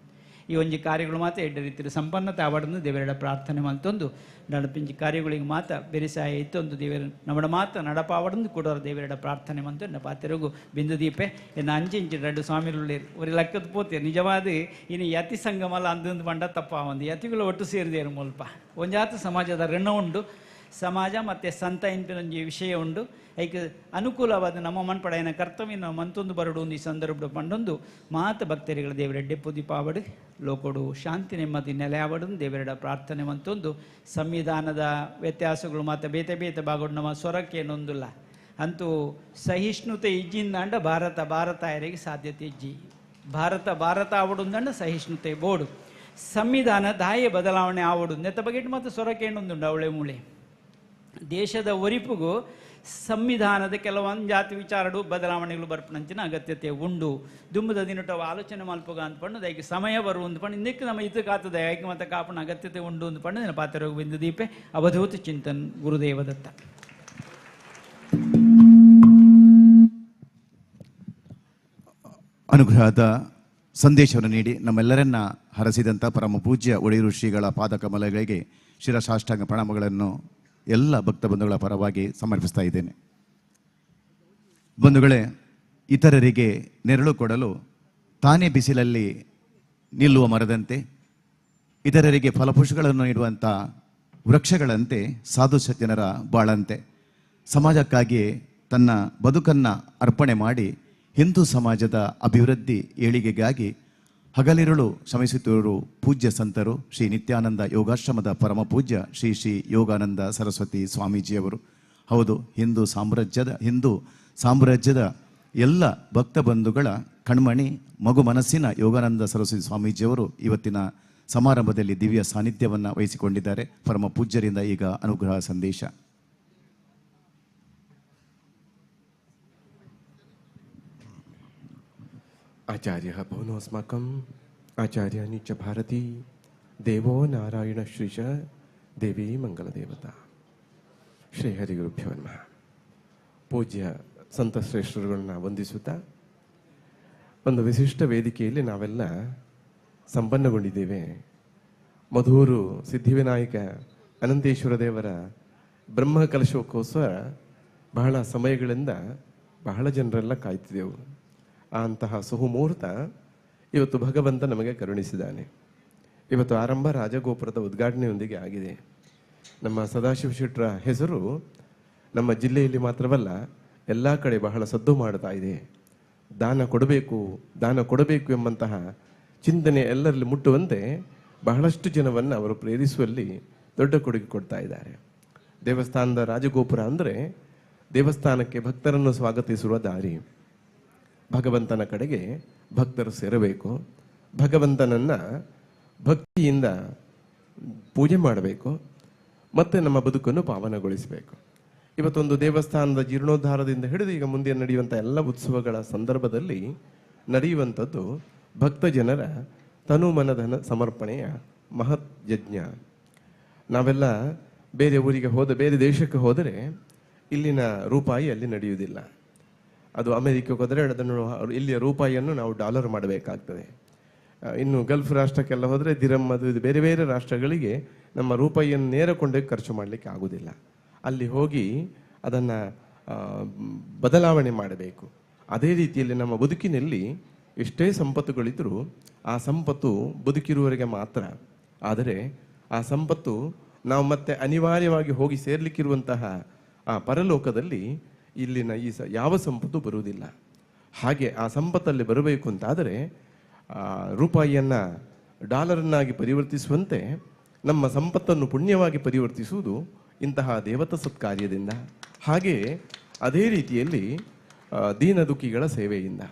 ಈ ಒಂಜಿ ಕಾರ್ಯಗಳು ಮಾತ್ರ ಎಡ್ಡೆ ರೀತಿಯ ಸಂಪನ್ನತೆ ಆವಡನ್ನು ದೇವರೆಡ ಪ್ರಾರ್ಥನೆ ಮಂತೊಂದು ನಡಪಿಂಚಿ ಕಾರ್ಯಗಳಿಗೆ ಮಾತ್ರ ಬೆರೆಸಾಯ ಇತ್ತೊಂದು ದೇವರು ನಮ್ಮ ಮಾತ್ರ ನಡಪಾವಡನ್ನು ಕೊಡೋರು ದೇವರೆಡ ಪ್ರಾರ್ಥನೆ ಮಂತು ಎನ್ನ ಪಾತೆರಗು ಬಿಂದು ದೀಪೆ ಎನ್ನ ಅಂಚಿಂಚಿ ಎರಡು ಸ್ವಾಮಿಗಳು ஒரு ಲೆಕ್ಕದ ಪೋತೆ ನಿಜವಾದ ಇನ್ನು ಯತಿ ಸಂಗಮಲ್ಲ ಅಂದೊಂದು ಬಂಡ ತಪ್ಪ ಒಂದು ಯತಿಗಳು ಒಟ್ಟು ಸೇರಿದೇರು ಮುಲ್ಪ ಒಂಜಾತ ಸಮಾಜದ ಋಣ ಉಂಡು ಸಮಾಜ ಮತ್ತು ಸಂತ ಇಂಪಿನೊಂಜಿ ವಿಷಯ ಉಂಡು. ಐಕ್ ಅನುಕೂಲವಾದ ನಮ್ಮ ಮನ್ಪಡೆಯನ ಕರ್ತವ್ಯ ನಾವು ಮಂತೊಂದು ಬರಡು ಒಂದು ಈ ಸಂದರ್ಭ ಪಂಡೊಂದು ಮಾತ ಭಕ್ತರಿಗಳ ದೇವರೆಡ್ಡೆ ಪುದಿಪಾವಡು ಲೋಕೊಡು ಶಾಂತಿ ನೆಮ್ಮದಿ ನೆಲೆ ಆವಡು ದೇವರೆಡ ಪ್ರಾರ್ಥನೆ ಮಂತೊಂದು ಸಂವಿಧಾನದ ವ್ಯತ್ಯಾಸಗಳು ಮತ್ತು ಬೇತೆ ಬೇತೆ ಬಾಗೋಡು ನಮ್ಮ ಸ್ವರಕ್ಕೆ ಏನೊಂದಿಲ್ಲ ಅಂತೂ ಸಹಿಷ್ಣುತೆ ಇಜ್ಜಿಂದಾಂಡ ಭಾರತ ಯಾರಿಗೆ ಸಾಧ್ಯತೆ ಇಜ್ಜಿ ಭಾರತ ಆವಡುಂದಂಡ ಸಹಿಷ್ಣುತೆ ಬೋಡು ಸಂವಿಧಾನ ದಾಯ ಬದಲಾವಣೆ ಆವಡು ನೆತ್ತ ಬಗೆಟ್ ಮತ್ತು ಸ್ವರಕ್ಕೆ ಏನೊಂದುಂಡು ಅವಳೆ ಮೂಳೆ ದೇಶದ ಒರಿಪುಗೂ ಸಂವಿಧಾನದ ಕೆಲವೊಂದು ಜಾತಿ ವಿಚಾರಡು ಬದಲಾವಣೆಗಳು ಬರ್ಪಣಂಚಿನ ಅಗತ್ಯತೆ ಉಂಡು ದುಂಬದ ದಿನಟವ ಆಲೋಚನೆ ಮಲ್ಪಗ ಅಂದ್ಕೊಂಡು ಅದಕ್ಕೆ ಸಮಯ ಬರು ಅಂದ್ಕೊಂಡು ಇಂದಕ್ಕೆ ನಮ್ಮ ಇದಕ್ಕಾಗ್ತದೆ ಯಾಕೆ ಮತ್ತು ಕಾಪನ ಅಗತ್ಯತೆ ಉಂಡು ಅಂದ್ಕೊಂಡು ನನ್ನ ಪಾತ್ರರೋಗ ಬಿಂದು ದೀಪೆ ಅವಧೂತ ಚಿಂತನ್ ಗುರುದೇವದತ್ತ. ಅನುಗ್ರಹದ ಸಂದೇಶವನ್ನು ನೀಡಿ ನಮ್ಮೆಲ್ಲರನ್ನ ಹರಸಿದಂಥ ಪರಮ ಪೂಜ್ಯ ಒಡೆಯರು ಶ್ರೀಗಳ ಪಾದಕಮಲಗಳಿಗೆ ಶಿರಸಾಷ್ಟಾಂಗ ಪ್ರಣಾಮಗಳನ್ನು ಎಲ್ಲ ಭಕ್ತ ಬಂಧುಗಳ ಪರವಾಗಿ ಸಮರ್ಪಿಸ್ತಾ ಇದ್ದೇನೆ. ಬಂಧುಗಳೇ, ಇತರರಿಗೆ ನೆರಳು ಕೊಡಲು ತಾನೇ ಬಿಸಿಲಲ್ಲಿ ನಿಲ್ಲುವ ಮರದಂತೆ, ಇತರರಿಗೆ ಫಲಪುಷ್ಪಗಳನ್ನು ನೀಡುವಂಥ ವೃಕ್ಷಗಳಂತೆ, ಸಾಧು ಸಜ್ಜನರ ಬಾಳಂತೆ ಸಮಾಜಕ್ಕಾಗಿಯೇ ತನ್ನ ಬದುಕನ್ನು ಅರ್ಪಣೆ ಮಾಡಿ ಹಿಂದೂ ಸಮಾಜದ ಅಭಿವೃದ್ಧಿ ಏಳಿಗೆಗಾಗಿ ಹಗಲಿರುಳು ಶ್ರಮಿಸುತ್ತಿರುವ ಪೂಜ್ಯ ಸಂತರು ಶ್ರೀ ನಿತ್ಯಾನಂದ ಯೋಗಾಶ್ರಮದ ಪರಮ ಪೂಜ್ಯ ಶ್ರೀ ಶ್ರೀ ಯೋಗಾನಂದ ಸರಸ್ವತಿ ಸ್ವಾಮೀಜಿಯವರು. ಹೌದು, ಹಿಂದೂ ಸಾಮ್ರಾಜ್ಯದ ಎಲ್ಲ ಭಕ್ತ ಬಂಧುಗಳ ಕಣ್ಮಣಿ ಮಗು ಮನಸ್ಸಿನ ಯೋಗಾನಂದ ಸರಸ್ವತಿ ಸ್ವಾಮೀಜಿಯವರು ಇವತ್ತಿನ ಸಮಾರಂಭದಲ್ಲಿ ದಿವ್ಯ ಸಾನ್ನಿಧ್ಯವನ್ನು ವಹಿಸಿಕೊಂಡಿದ್ದಾರೆ. ಪರಮ ಪೂಜ್ಯರಿಂದ ಈಗ ಅನುಗ್ರಹ ಸಂದೇಶ. आचार्यः भुवनोऽस्माकम् आचार्याणि च भारती देवो नारायण श्रीश देवी मंगलदेवता. ಶ್ರೀ ಹರಿಗುರುಭ್ಯೋ ನಮಃ. ಪೂಜ್ಯ ಸಂತಶ್ರೇಷ್ಠರುಗಳನ್ನ ವಂದಿಸುತ್ತಾ ಒಂದು ವಿಶಿಷ್ಟ ವೇದಿಕೆಯಲ್ಲಿ ನಾವೆಲ್ಲ ಸಂಪನ್ನಗೊಂಡಿದ್ದೇವೆ. ಮಧೂರು ಸಿದ್ಧಿವಿನಾಯಕ ಅನಂತೇಶ್ವರ ದೇವರ ಬ್ರಹ್ಮ ಕಲಶೋತ್ಸವ ಬಹಳ ಸಮಯಗಳಿಂದ ಬಹಳ ಜನರೆಲ್ಲ ಕಾಯ್ತಿದ್ದೆವು. ಅಂತಹ ಸುಮುಹೂರ್ತ ಇವತ್ತು ಭಗವಂತ ನಮಗೆ ಕರುಣಿಸಿದ್ದಾನೆ. ಇವತ್ತು ಆರಂಭ ರಾಜಗೋಪುರದ ಉದ್ಘಾಟನೆಯೊಂದಿಗೆ ಆಗಿದೆ. ನಮ್ಮ ಸದಾಶಿವ ಶೆಟ್ಟರ ಹೆಸರು ನಮ್ಮ ಜಿಲ್ಲೆಯಲ್ಲಿ ಮಾತ್ರವಲ್ಲ ಎಲ್ಲ ಕಡೆ ಬಹಳ ಸದ್ದು ಮಾಡ್ತಾ ಇದೆ. ದಾನ ಕೊಡಬೇಕು ಎಂಬಂತಹ ಚಿಂತನೆ ಎಲ್ಲರಲ್ಲಿ ಮುಟ್ಟುವಂತೆ ಬಹಳಷ್ಟು ಜನವನ್ನು ಅವರು ಪ್ರೇರಿಸುವಲ್ಲಿ ದೊಡ್ಡ ಕೊಡುಗೆ ಕೊಡ್ತಾ ಇದ್ದಾರೆ. ದೇವಸ್ಥಾನದ ರಾಜಗೋಪುರ ಅಂದರೆ ದೇವಸ್ಥಾನಕ್ಕೆ ಭಕ್ತರನ್ನು ಸ್ವಾಗತಿಸುವ ದಾರಿ. ಭಗವಂತನ ಕಡೆಗೆ ಭಕ್ತರು ಸೇರಬೇಕು, ಭಗವಂತನನ್ನು ಭಕ್ತಿಯಿಂದ ಪೂಜೆ ಮಾಡಬೇಕು, ಮತ್ತು ನಮ್ಮ ಬದುಕನ್ನು ಪಾವನಗೊಳಿಸಬೇಕು. ಇವತ್ತೊಂದು ದೇವಸ್ಥಾನದ ಜೀರ್ಣೋದ್ಧಾರದಿಂದ ಹಿಡಿದು ಈಗ ಮುಂದೆ ನಡೆಯುವಂಥ ಎಲ್ಲ ಉತ್ಸವಗಳ ಸಂದರ್ಭದಲ್ಲಿ ನಡೆಯುವಂಥದ್ದು ಭಕ್ತ ಜನರ ತನು ಮನಧನ ಸಮರ್ಪಣೆಯ ಮಹತ್ ಯಜ್ಞ. ನಾವೆಲ್ಲ ಬೇರೆ ಊರಿಗೆ ಬೇರೆ ದೇಶಕ್ಕೆ ಹೋದರೆ ಇಲ್ಲಿನ ರೂಪಾಯಿ ಅಲ್ಲಿ ನಡೆಯುವುದಿಲ್ಲ. ಅದು ಅಮೆರಿಕಕ್ಕೆ ಹೋದರೆ ಅದನ್ನು ಇಲ್ಲಿಯ ರೂಪಾಯಿಯನ್ನು ನಾವು ಡಾಲರ್ ಮಾಡಬೇಕಾಗ್ತದೆ. ಇನ್ನು ಗಲ್ಫ್ ರಾಷ್ಟ್ರಕ್ಕೆಲ್ಲ ಹೋದರೆ ದಿರಮ್, ಅದು ಇದು ಬೇರೆ ಬೇರೆ ರಾಷ್ಟ್ರಗಳಿಗೆ ನಮ್ಮ ರೂಪಾಯಿಯನ್ನು ನೇರ ಕೊಂಡೋಗಿ ಖರ್ಚು ಮಾಡಲಿಕ್ಕೆ ಆಗೋದಿಲ್ಲ. ಅಲ್ಲಿ ಹೋಗಿ ಅದನ್ನು ಬದಲಾವಣೆ ಮಾಡಬೇಕು. ಅದೇ ರೀತಿಯಲ್ಲಿ ನಮ್ಮ ಬದುಕಿನಲ್ಲಿ ಎಷ್ಟೇ ಸಂಪತ್ತುಗಳಿದ್ದರೂ ಆ ಸಂಪತ್ತು ಬದುಕಿರುವವರೆಗೆ ಮಾತ್ರ. ಆದರೆ ಆ ಸಂಪತ್ತು ನಾವು ಮತ್ತೆ ಅನಿವಾರ್ಯವಾಗಿ ಹೋಗಿ ಸೇರ್ಲಿಕ್ಕಿರುವಂತಹ ಆ ಪರಲೋಕದಲ್ಲಿ ಇಲ್ಲಿನ ಯಾವ ಸಂಪತ್ತು ಬರುವುದಿಲ್ಲ. ಹಾಗೆ ಆ ಸಂಪತ್ತಲ್ಲಿ ಬರಬೇಕು ಅಂತಾದರೆ ರೂಪಾಯಿಯನ್ನು ಡಾಲರನ್ನಾಗಿ ಪರಿವರ್ತಿಸುವಂತೆ ನಮ್ಮ ಸಂಪತ್ತನ್ನು ಪುಣ್ಯವಾಗಿ ಪರಿವರ್ತಿಸುವುದು ಇಂತಹ ದೇವತಾ ಸತ್ಕಾರ್ಯದಿಂದ, ಹಾಗೆಯೇ ಅದೇ ರೀತಿಯಲ್ಲಿ ದೀನ ದುಃಖಿಗಳ ಸೇವೆಯಿಂದ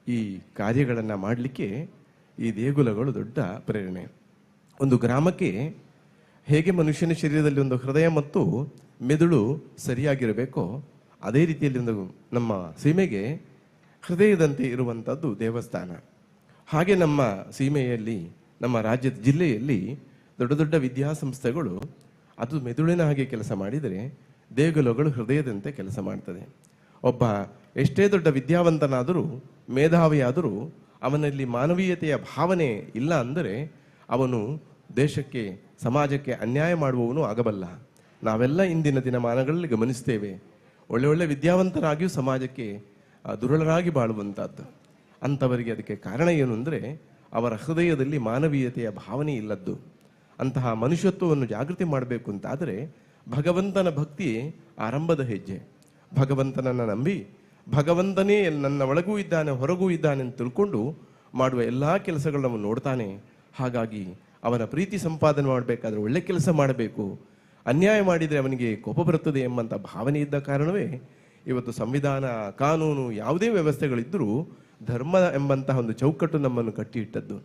ಈ ಕಾರ್ಯಗಳನ್ನು ಮಾಡಲಿಕ್ಕೆ ಈ ದೇಗುಲಗಳು ದೊಡ್ಡ ಪ್ರೇರಣೆ. ಒಂದು ಗ್ರಾಮಕ್ಕೆ ಹೇಗೆ ಮನುಷ್ಯನ ಶರೀರದಲ್ಲಿ ಒಂದು ಹೃದಯ ಮತ್ತು ಮೆದುಳು ಸರಿಯಾಗಿರಬೇಕೋ ಅದೇ ರೀತಿಯಲ್ಲಿ ಒಂದು ನಮ್ಮ ಸೀಮೆಗೆ ಹೃದಯದಂತೆ ಇರುವಂಥದ್ದು ದೇವಸ್ಥಾನ. ಹಾಗೆ ನಮ್ಮ ಸೀಮೆಯಲ್ಲಿ, ನಮ್ಮ ರಾಜ್ಯದ ಜಿಲ್ಲೆಯಲ್ಲಿ ದೊಡ್ಡ ದೊಡ್ಡ ವಿದ್ಯಾಸಂಸ್ಥೆಗಳು ಅದು ಮೆದುಳಿನ ಹಾಗೆ ಕೆಲಸ ಮಾಡಿದರೆ ದೇಗುಲಗಳು ಹೃದಯದಂತೆ ಕೆಲಸ ಮಾಡ್ತದೆ. ಒಬ್ಬ ಎಷ್ಟೇ ದೊಡ್ಡ ವಿದ್ಯಾವಂತನಾದರೂ ಮೇಧಾವಿಯಾದರೂ ಅವನಲ್ಲಿ ಮಾನವೀಯತೆಯ ಭಾವನೆ ಇಲ್ಲ ಅಂದರೆ ಅವನು ದೇಶಕ್ಕೆ ಸಮಾಜಕ್ಕೆ ಅನ್ಯಾಯ ಮಾಡುವವನು ಆಗಬಲ್ಲ. ನಾವೆಲ್ಲ ಇಂದಿನ ದಿನಮಾನಗಳಲ್ಲಿ ಗಮನಿಸ್ತೇವೆ. ಒಳ್ಳೆ ವಿದ್ಯಾವಂತರಾಗಿಯೂ ಸಮಾಜಕ್ಕೆ ದುರ್ಬಲರಾಗಿ ಬಾಳುವಂಥದ್ದು. ಅಂಥವರಿಗೆ ಅದಕ್ಕೆ ಕಾರಣ ಏನು ಅಂದರೆ ಅವರ ಹೃದಯದಲ್ಲಿ ಮಾನವೀಯತೆಯ ಭಾವನೆ ಇಲ್ಲದ್ದು. ಅಂತಹ ಮನುಷ್ಯತ್ವವನ್ನು ಜಾಗೃತಿ ಮಾಡಬೇಕು ಅಂತಾದರೆ ಭಗವಂತನ ಭಕ್ತಿಯೇ ಆರಂಭದ ಹೆಜ್ಜೆ. ಭಗವಂತನನ್ನು ನಂಬಿ ಭಗವಂತನೇ ನನ್ನ ಒಳಗೂ ಇದ್ದಾನೆ ಹೊರಗೂ ಇದ್ದಾನೆ ಅಂತ ತಿಳ್ಕೊಂಡು ಮಾಡುವ ಎಲ್ಲ ಕೆಲಸಗಳು ನಾವು ನೋಡ್ತಾನೆ. ಹಾಗಾಗಿ ಅವನ ಪ್ರೀತಿ ಸಂಪಾದನೆ ಮಾಡಬೇಕಾದ್ರೆ ಒಳ್ಳೆ ಕೆಲಸ ಮಾಡಬೇಕು, ಅನ್ಯಾಯ ಮಾಡಿದರೆ ಅವನಿಗೆ ಕೋಪ ಬರುತ್ತದೆ ಎಂಬಂಥ ಭಾವನೆ ಇದ್ದ ಕಾರಣವೇ ಇವತ್ತು ಸಂವಿಧಾನ, ಕಾನೂನು, ಯಾವುದೇ ವ್ಯವಸ್ಥೆಗಳಿದ್ದರೂ ಧರ್ಮ ಎಂಬಂತಹ ಒಂದು ಚೌಕಟ್ಟು ನಮ್ಮನ್ನು ಕಟ್ಟಿಯಿಟ್ಟದ್ದು.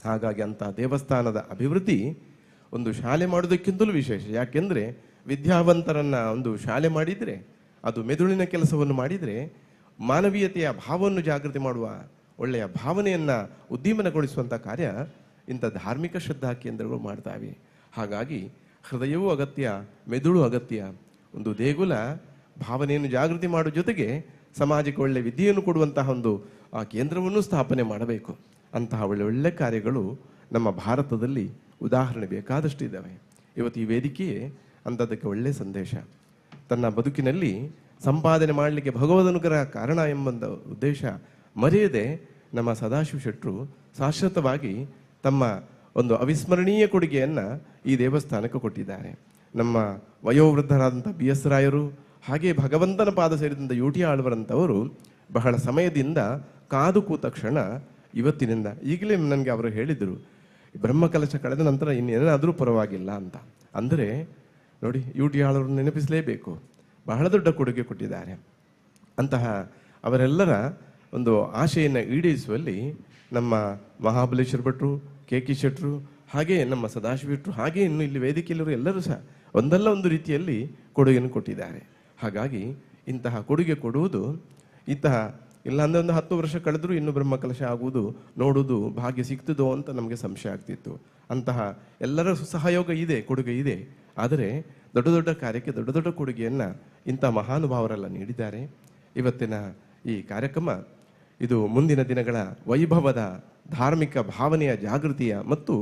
ಹಾಗಾಗಿ ಅಂಥ ದೇವಸ್ಥಾನದ ಅಭಿವೃದ್ಧಿ ಒಂದು ಶಾಲೆ ಮಾಡೋದಕ್ಕಿಂತಲೂ ವಿಶೇಷ. ಯಾಕೆಂದರೆ ವಿದ್ಯಾವಂತರನ್ನು ಒಂದು ಶಾಲೆ ಮಾಡಿದರೆ, ಅದು ಮೆದುಳಿನ ಕೆಲಸವನ್ನು ಮಾಡಿದರೆ, ಮಾನವೀಯತೆಯ ಭಾವವನ್ನು ಜಾಗೃತಿ ಮಾಡುವ ಒಳ್ಳೆಯ ಭಾವನೆಯನ್ನು ಉದ್ದೀಪನಗೊಳಿಸುವಂಥ ಕಾರ್ಯ ಇಂಥ ಧಾರ್ಮಿಕ ಶ್ರದ್ಧಾ ಕೇಂದ್ರಗಳು ಮಾಡ್ತಾವೆ. ಹಾಗಾಗಿ ಹೃದಯವೂ ಅಗತ್ಯ, ಮೆದುಳು ಅಗತ್ಯ. ಒಂದು ದೇಗುಲ ಭಾವನೆಯನ್ನು ಜಾಗೃತಿ ಮಾಡುವ ಜೊತೆಗೆ ಸಮಾಜಕ್ಕೆ ಒಳ್ಳೆಯ ವಿದ್ಯೆಯನ್ನು ಕೊಡುವಂತಹ ಒಂದು ಆ ಕೇಂದ್ರವನ್ನು ಸ್ಥಾಪನೆ ಮಾಡಬೇಕು. ಅಂತಹ ಒಳ್ಳೆ ಕಾರ್ಯಗಳು ನಮ್ಮ ಭಾರತದಲ್ಲಿ ಉದಾಹರಣೆ ಬೇಕಾದಷ್ಟು ಇದ್ದಾವೆ. ಇವತ್ತು ಈ ವೇದಿಕೆಯೇ ಅಂಥದ್ದಕ್ಕೆ ಒಳ್ಳೆಯ ಸಂದೇಶ. ತನ್ನ ಬದುಕಿನಲ್ಲಿ ಸಂಪಾದನೆ ಮಾಡಲಿಕ್ಕೆ ಭಗವದನುಗ್ರಹ ಕಾರಣ ಎಂಬ ಉದ್ದೇಶ ಮರೆಯದೆ ನಮ್ಮ ಸದಾಶಿವ ಶೆಟ್ಟರು ಶಾಶ್ವತವಾಗಿ ತಮ್ಮ ಒಂದು ಅವಿಸ್ಮರಣೀಯ ಕೊಡುಗೆಯನ್ನು ಈ ದೇವಸ್ಥಾನಕ್ಕೆ ಕೊಟ್ಟಿದ್ದಾರೆ. ನಮ್ಮ ವಯೋವೃದ್ಧರಾದಂಥ BS ರಾಯರು, ಹಾಗೆ ಭಗವಂತನ ಪಾದ ಸೇರಿದಂಥ UT ಆಳ್ವರಂಥವರು ಬಹಳ ಸಮಯದಿಂದ ಕಾದು ಕೂತ ಕ್ಷಣ ಇವತ್ತಿನಿಂದ. ಈಗಲೇ ನನಗೆ ಅವರು ಹೇಳಿದರು, ಬ್ರಹ್ಮಕಲಶ ಕಳೆದ ನಂತರ ಇನ್ನೇನಾದರೂ ಪರವಾಗಿಲ್ಲ ಅಂತ. ಅಂದರೆ ನೋಡಿ, UT ಆಳ್ವರು ನೆನಪಿಸಲೇಬೇಕು, ಬಹಳ ದೊಡ್ಡ ಕೊಡುಗೆ ಕೊಟ್ಟಿದ್ದಾರೆ. ಅಂತಹ ಅವರೆಲ್ಲರ ಒಂದು ಆಶೆಯನ್ನು ಈಡೇರಿಸುವಲ್ಲಿ ನಮ್ಮ ಮಹಾಬಲೇಶ್ವರ ಭಟ್ರು, KK ಶೆಟ್ಟರು, ಹಾಗೆ ನಮ್ಮ ಸದಾಶಿವ ಭಟ್ರು, ಹಾಗೆ ಇನ್ನು ಇಲ್ಲಿ ವೇದಿಕೆಯಲ್ಲಿರುವ ಎಲ್ಲರೂ ಸಹ ಒಂದಲ್ಲ ಒಂದು ರೀತಿಯಲ್ಲಿ ಕೊಡುಗೆಯನ್ನು ಕೊಟ್ಟಿದ್ದಾರೆ. ಹಾಗಾಗಿ ಇಂತಹ ಕೊಡುಗೆ ಕೊಡುವುದು, ಇಂತಹ ಇಲ್ಲಾಂದರೆ ಒಂದು 10 ವರ್ಷ ಕಳೆದರೂ ಇನ್ನೂ ಬ್ರಹ್ಮಕಲಶ ಆಗುವುದು ನೋಡುವುದು ಭಾಗ್ಯ ಸಿಗ್ತದೋ ಅಂತ ನಮಗೆ ಸಂಶಯ ಆಗ್ತಿತ್ತು. ಅಂತಹ ಎಲ್ಲರ ಸಹಯೋಗ ಇದೆ, ಕೊಡುಗೆ ಇದೆ. ಆದರೆ ದೊಡ್ಡ ದೊಡ್ಡ ಕಾರ್ಯಕ್ಕೆ ದೊಡ್ಡ ದೊಡ್ಡ ಕೊಡುಗೆಯನ್ನು ಇಂಥ ಮಹಾನುಭಾವರೆಲ್ಲ ನೀಡಿದ್ದಾರೆ. ಇವತ್ತಿನ ಈ ಕಾರ್ಯಕ್ರಮ ಇದು ಮುಂದಿನ ದಿನಗಳ ವೈಭವದ ಧಾರ್ಮಿಕ ಭಾವನೆಯ ಜಾಗೃತಿಯ ಮತ್ತು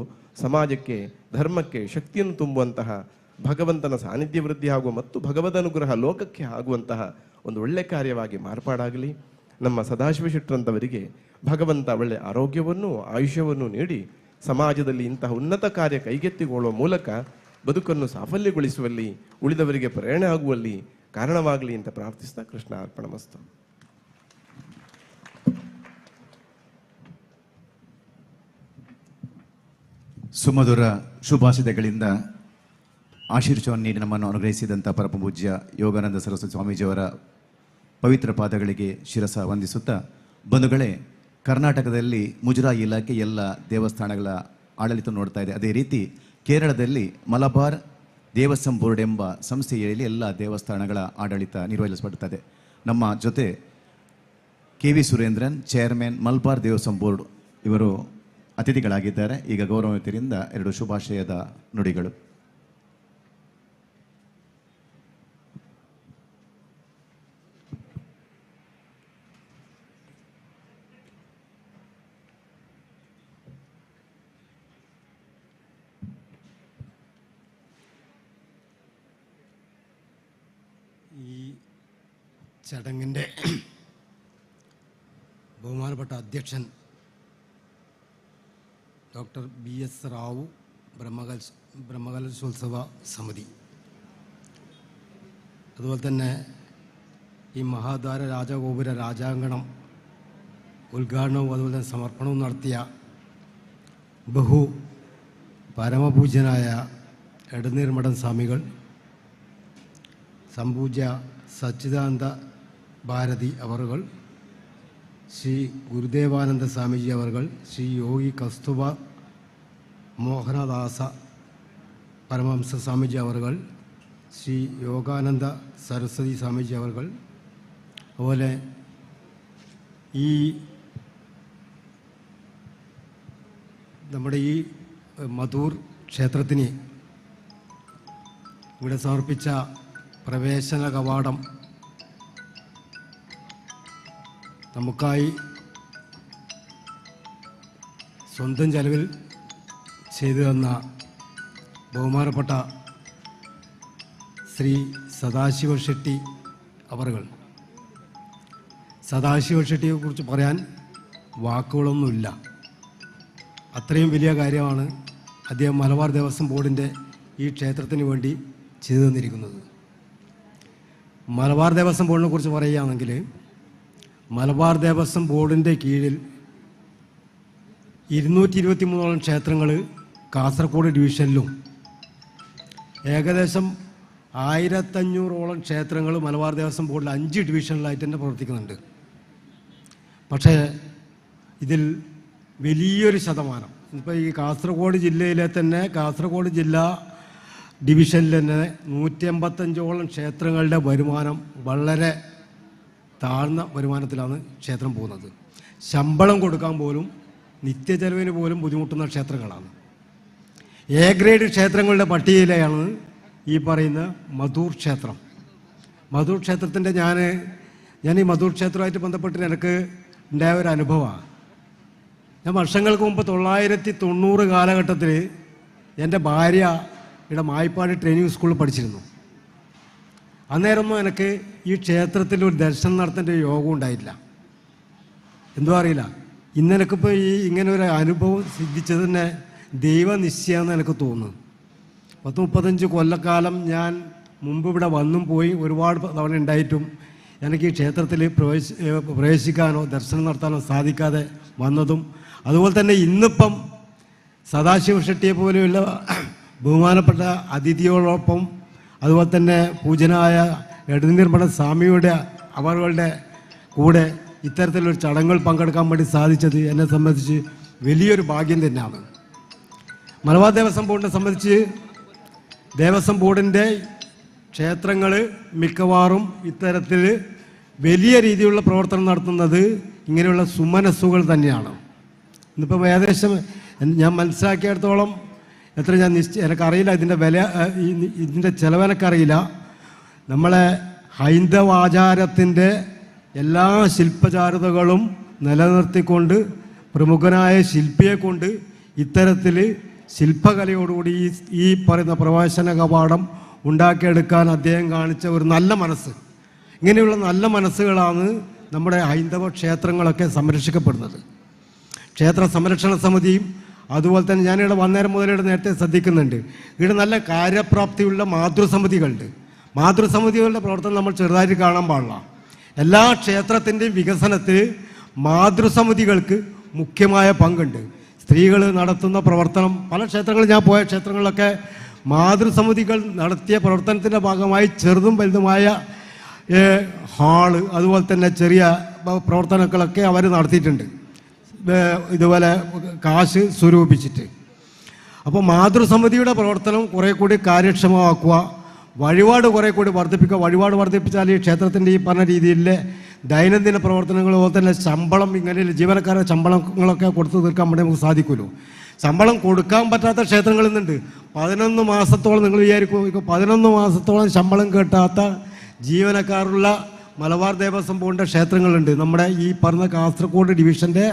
ಸಮಾಜಕ್ಕೆ ಧರ್ಮಕ್ಕೆ ಶಕ್ತಿಯನ್ನು ತುಂಬುವಂತಹ, ಭಗವಂತನ ಸಾನ್ನಿಧ್ಯ ವೃದ್ಧಿ ಆಗುವ ಮತ್ತು ಭಗವದ್ ಅನುಗ್ರಹ ಲೋಕಕ್ಕೆ ಆಗುವಂತಹ ಒಂದು ಒಳ್ಳೆ ಕಾರ್ಯವಾಗಿ ಮಾರ್ಪಾಡಾಗಲಿ. ನಮ್ಮ ಸದಾಶಿವ ಶೆಟ್ಟರಂಥವರಿಗೆ ಭಗವಂತ ಒಳ್ಳೆಯ ಆರೋಗ್ಯವನ್ನು ಆಯುಷ್ಯವನ್ನು ನೀಡಿ ಸಮಾಜದಲ್ಲಿ ಇಂತಹ ಉನ್ನತ ಕಾರ್ಯ ಕೈಗೆತ್ತಿಕೊಳ್ಳುವ ಮೂಲಕ ಬದುಕನ್ನು ಸಾಫಲ್ಯಗೊಳಿಸುವಲ್ಲಿ, ಉಳಿದವರಿಗೆ ಪ್ರೇರಣೆ ಆಗುವಲ್ಲಿ ಕಾರಣವಾಗಲಿ ಅಂತ ಪ್ರಾರ್ಥಿಸ್ತಾ ಕೃಷ್ಣ ಅರ್ಪಣಮಸ್ತು. ಸುಮಧುರ ಶುಭಾಶಯಗಳಿಂದ ಆಶೀರ್ವಾದವನ್ನು ನೀಡಿ ನಮ್ಮನ್ನು ಅನುಗ್ರಹಿಸಿದಂಥ ಪರಮಪೂಜ್ಯ ಯೋಗಾನಂದ ಸರಸ್ವತಿ ಸ್ವಾಮೀಜಿಯವರ ಪವಿತ್ರ ಪಾದಗಳಿಗೆ ಶಿರಸ ವಂದಿಸುತ್ತಾ, ಬಂಧುಗಳೇ, ಕರ್ನಾಟಕದಲ್ಲಿ ಮುಜರಾಯಿ ಇಲಾಖೆ ಎಲ್ಲ ದೇವಸ್ಥಾನಗಳ ಆಡಳಿತ ನೋಡ್ತಾ ಇದೆ. ಅದೇ ರೀತಿ ಕೇರಳದಲ್ಲಿ ಮಲಬಾರ್ ದೇವಸ್ಥಾನ ಬೋರ್ಡ್ ಎಂಬ ಸಂಸ್ಥೆಯಲ್ಲಿ ಎಲ್ಲ ದೇವಸ್ಥಾನಗಳ ಆಡಳಿತ ನಿರ್ವಹಿಸಲ್ಪಡುತ್ತದೆ. ನಮ್ಮ ಜೊತೆ KV ಸುರೇಂದ್ರನ್, ಚೇರ್ಮನ್ ಮಲಬಾರ್ ದೇವಸ್ಥಾನ ಬೋರ್ಡ್, ಇವರು ಅತಿಥಿಗಳಾಗಿದ್ದಾರೆ. ಈಗ ಗೌರವಯುತರಿಂದ 2 ಶುಭಾಶಯದ ನುಡಿಗಳು. ഈ ചടങ്ങിൻ്റെ ബഹുമാനപ്പെട്ട അധ്യക്ഷൻ ഡോക്ടർ BS റാവു, ബ്രഹ്മകലശോത്സവ സമിതി, അതുപോലെ തന്നെ ഈ മഹാദ്വാര രാജഗോപുര രാജാങ്കണം ഉദ്ഘാടനവും അതുപോലെ തന്നെ സമർപ്പണവും നടത്തിയ പരമപൂജ്യനായ എടനീർമഠം സ്വാമികൾ, സംപൂജ്യ സച്ചിദാനന്ദ ഭാരതി അവറുകൾ, ശ്രീ ഗുരുദേവാനന്ദ സ്വാമിജി അവറുകൾ, ശ്രീ യോഗി കസ്തൂബ മോഹനദാസ പരമഹംസ സ്വാമിജി അവറുകൾ, ശ്രീ യോഗാനന്ദ സരസ്വതി സ്വാമിജി അവറുകൾ, അതുപോലെ ഈ നമ്മുടെ ഈ മധൂർ ക്ഷേത്രത്തിന് ഇവിടെ സമർപ്പിച്ച പ്രവേശന കവാടം നമുക്കായി സ്വന്തം ചെലവിൽ ചെയ്തു തന്ന ബഹുമാനപ്പെട്ട ശ്രീ സദാശിവ ഷെട്ടി അവറുകൾ. സദാശിവ ഷെട്ടിയെക്കുറിച്ച് പറയാൻ വാക്കുകളൊന്നുമില്ല. അത്രയും വലിയ കാര്യമാണ് അദ്ദേഹം മലബാർ ദേവസ്വം ബോർഡിൻ്റെ ഈ ക്ഷേത്രത്തിന് വേണ്ടി ചെയ്തു തന്നിരിക്കുന്നത്. മലബാർ ദേവസ്വം ബോർഡിനെ കുറിച്ച് പറയുകയാണെങ്കിൽ മലബാർ ദേവസ്വം ബോർഡിൻ്റെ കീഴിൽ 223 ക്ഷേത്രങ്ങൾ കാസർഗോഡ് ഡിവിഷനിലും ഏകദേശം 1500 ക്ഷേത്രങ്ങൾ മലബാർ ദേവസ്വം ബോർഡിൽ 5 ഡിവിഷനിലായിട്ട് തന്നെ പ്രവർത്തിക്കുന്നുണ്ട്. പക്ഷേ ഇതിൽ വലിയൊരു ശതമാനം ഇപ്പോൾ ഈ കാസർഗോഡ് ജില്ലയിലെ തന്നെ കാസർഗോഡ് ജില്ലാ ഡിവിഷനിൽ തന്നെ 185 ക്ഷേത്രങ്ങളുടെ വരുമാനം വളരെ താഴ്ന്ന വരുമാനത്തിലാണ് ക്ഷേത്രം പോകുന്നത്. ശമ്പളം കൊടുക്കാൻ പോലും നിത്യചെലവിന് പോലും ബുദ്ധിമുട്ടുന്ന ക്ഷേത്രങ്ങളാണ്. എ ഗ്രേഡ് ക്ഷേത്രങ്ങളുടെ പട്ടികയിലെയാണ് ഈ പറയുന്ന മധൂർ ക്ഷേത്രം. മധൂർ ക്ഷേത്രത്തിൻ്റെ ഞാൻ ഈ മധൂർ ക്ഷേത്രവുമായിട്ട് ബന്ധപ്പെട്ട് എനിക്ക് ഉണ്ടായ ഒരു അനുഭവമാണ്. ഞാൻ വർഷങ്ങൾക്ക് മുമ്പ് 1990 കാലഘട്ടത്തിൽ എൻ്റെ ഭാര്യ ഇവിടെ മായിപ്പാടി ട്രെയിനിങ് സ്കൂളിൽ പഠിച്ചിരുന്നു. അന്നേരമൊന്നും എനിക്ക് ഈ ക്ഷേത്രത്തിൽ ഒരു ദർശനം നടത്തേണ്ട ഒരു യോഗം ഉണ്ടായില്ല. എന്തോ അറിയില്ല. ഇന്നെനിക്കിപ്പോൾ ഈ ഇങ്ങനെ ഒരു അനുഭവം സിദ്ധിച്ചത് തന്നെ ദൈവനിശ്ചയമെന്ന് എനിക്ക് തോന്നുന്നു. 30-35 കൊല്ലക്കാലം ഞാൻ മുമ്പ് ഇവിടെ വന്നും പോയി ഒരുപാട് തവണ ഉണ്ടായിട്ടും എനിക്ക് ഈ ക്ഷേത്രത്തിൽ പ്രവേശിക്കാനോ ദർശനം നടത്താനോ സാധിക്കാതെ വന്നതും, അതുപോലെ തന്നെ ഇന്നിപ്പം സദാശിവ ഷെട്ടിയെ പോലെയുള്ള ബഹുമാനപ്പെട്ട അതിഥിയോടൊപ്പം അതുപോലെ തന്നെ പൂജനായ എടനിർമ്മണ സ്വാമിയുടെ അവരുടെ കൂടെ ഇത്തരത്തിലൊരു ചടങ്ങുകൾ പങ്കെടുക്കാൻ വേണ്ടി സാധിച്ചത് എന്നെ സംബന്ധിച്ച് വലിയൊരു ഭാഗ്യം തന്നെയാണ്. മലബാർ ദേവസ്വം ബോർഡിനെ സംബന്ധിച്ച് ദേവസ്വം ബോർഡിൻ്റെ ക്ഷേത്രങ്ങൾ മിക്കവാറും ഇത്തരത്തിൽ വലിയ രീതിയിലുള്ള പ്രവർത്തനം നടത്തുന്നത് ഇങ്ങനെയുള്ള സുമനസ്സുകൾ തന്നെയാണ്. ഇന്നിപ്പം ഏകദേശം ഞാൻ മനസ്സിലാക്കിയിടത്തോളം എത്ര ഞാൻ എനിക്കറിയില്ല ഇതിൻ്റെ വില, ഇതിൻ്റെ ചിലവെനക്കറിയില്ല. നമ്മളെ ഹൈന്ദവാചാരത്തിൻ്റെ എല്ലാ ശില്പചാരുതകളും നിലനിർത്തിക്കൊണ്ട് പ്രമുഖനായ ശില്പിയെ കൊണ്ട് ഇത്തരത്തിൽ ശില്പകലയോടുകൂടി ഈ പറയുന്ന പ്രവേശന കവാടം ഉണ്ടാക്കിയെടുക്കാൻ അദ്ദേഹം കാണിച്ച ഒരു നല്ല മനസ്സ്, ഇങ്ങനെയുള്ള നല്ല മനസ്സുകളാണ് നമ്മുടെ ഹൈന്ദവ ക്ഷേത്രങ്ങളൊക്കെ സംരക്ഷിക്കപ്പെടുന്നത്. ക്ഷേത്ര സംരക്ഷണ സമിതിയും അതുപോലെ തന്നെ ഞാനിവിടെ വന്നേരം മുതലിവിടെ നേരത്തെ ശ്രദ്ധിക്കുന്നുണ്ട്, ഇവിടെ നല്ല കാര്യപ്രാപ്തിയുള്ള മാതൃസമിതികളുണ്ട്. മാതൃസമിതികളുടെ പ്രവർത്തനം നമ്മൾ ചെറുതായിട്ട് കാണാൻ പാടില്ല. എല്ലാ ക്ഷേത്രത്തിൻ്റെയും വികസനത്തിൽ മാതൃസമിതികൾക്ക് മുഖ്യമായ പങ്കുണ്ട്. സ്ത്രീകൾ നടത്തുന്ന പ്രവർത്തനം പല ക്ഷേത്രങ്ങളിൽ ഞാൻ പോയ ക്ഷേത്രങ്ങളിലൊക്കെ മാതൃസമിതികൾ നടത്തിയ പ്രവർത്തനത്തിൻ്റെ ഭാഗമായി ചെറുതും വലുതുമായ ഹാള് അതുപോലെ തന്നെ ചെറിയ പ്രവർത്തനങ്ങളൊക്കെ അവർ നടത്തിയിട്ടുണ്ട്, ഇതുപോലെ കാശ് സ്വരൂപിച്ചിട്ട്. അപ്പോൾ മാതൃസമിതിയുടെ പ്രവർത്തനം കുറേ കൂടി കാര്യക്ഷമമാക്കുക, വഴിപാട് കുറേ കൂടി വർദ്ധിപ്പിക്കുക. വഴിപാട് വർദ്ധിപ്പിച്ചാൽ ഈ ക്ഷേത്രത്തിൻ്റെ ഈ പറഞ്ഞ രീതിയിലെ ദൈനംദിന പ്രവർത്തനങ്ങൾ അതുപോലെ തന്നെ ശമ്പളം, ഇങ്ങനെ ജീവനക്കാരുടെ ശമ്പളങ്ങളൊക്കെ കൊടുത്തു തീർക്കാൻ വേണ്ടി നമുക്ക് സാധിക്കുമല്ലോ. ശമ്പളം കൊടുക്കാൻ പറ്റാത്ത ക്ഷേത്രങ്ങളിൽ നിന്നുണ്ട്. 11 മാസത്തോളം നിങ്ങൾ വിചാരിക്കും, 11 മാസത്തോളം ശമ്പളം കിട്ടാത്ത ജീവനക്കാരുള്ള മലബാർ ദേവസ്വം ബോർഡിൻ്റെ ക്ഷേത്രങ്ങളുണ്ട്. നമ്മുടെ ഈ പറഞ്ഞ കാസർഗോഡ് ഡിവിഷൻ്റെ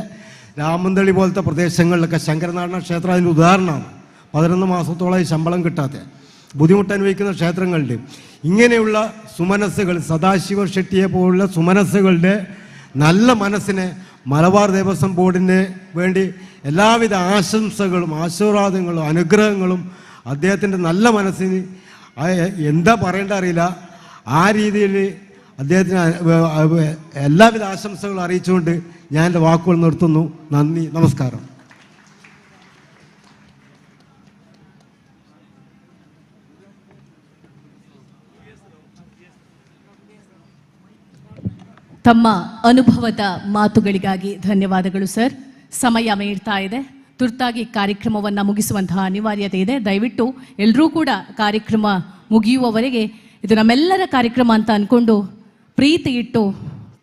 രാമന്തളി പോലത്തെ പ്രദേശങ്ങളിലൊക്കെ ശങ്കരനാരായണ ക്ഷേത്രം അതിൻ്റെ ഉദാഹരണമാണ്. 11 മാസത്തോളം ശമ്പളം കിട്ടാത്ത ബുദ്ധിമുട്ട് അനുഭവിക്കുന്ന ക്ഷേത്രങ്ങളുണ്ട്. ഇങ്ങനെയുള്ള സുമനസ്സുകൾ, സദാശിവ ഷെട്ടിയെ പോലുള്ള സുമനസ്സുകളുടെ നല്ല മനസ്സിനെ മലബാർ ദേവസ്വം ബോർഡിന് വേണ്ടി എല്ലാവിധ ആശംസകളും ആശീർവാദങ്ങളും അനുഗ്രഹങ്ങളും അദ്ദേഹത്തിൻ്റെ നല്ല മനസ്സിന് എന്താ പറയേണ്ട അറിയില്ല, ആ രീതിയിൽ അദ്ദേഹത്തിന് എല്ലാവിധ ആശംസകളും അറിയിച്ചുകൊണ്ട് ഞാൻ എൻ്റെ വാക്കുകൾ നിർത്തുന്നു. നന്ദി, നമസ്കാരം. ತಮ್ಮ ಅನುಭವದ ಮಾತುಗಳಿಗಾಗಿ ಧನ್ಯವಾದಗಳು ಸರ್. ಸಮಯ ಮೀರ್ತಾ ಇದೆ, ತುರ್ತಾಗಿ ಕಾರ್ಯಕ್ರಮವನ್ನು ಮುಗಿಸುವಂತಹ ಅನಿವಾರ್ಯತೆ ಇದೆ. ದಯವಿಟ್ಟು ಎಲ್ಲರೂ ಕೂಡ ಕಾರ್ಯಕ್ರಮ ಮುಗಿಯುವವರೆಗೆ ಇದು ನಮ್ಮೆಲ್ಲರ ಕಾರ್ಯಕ್ರಮ ಅಂತ ಅಂದ್ಕೊಂಡು ಪ್ರೀತಿ ಇಟ್ಟು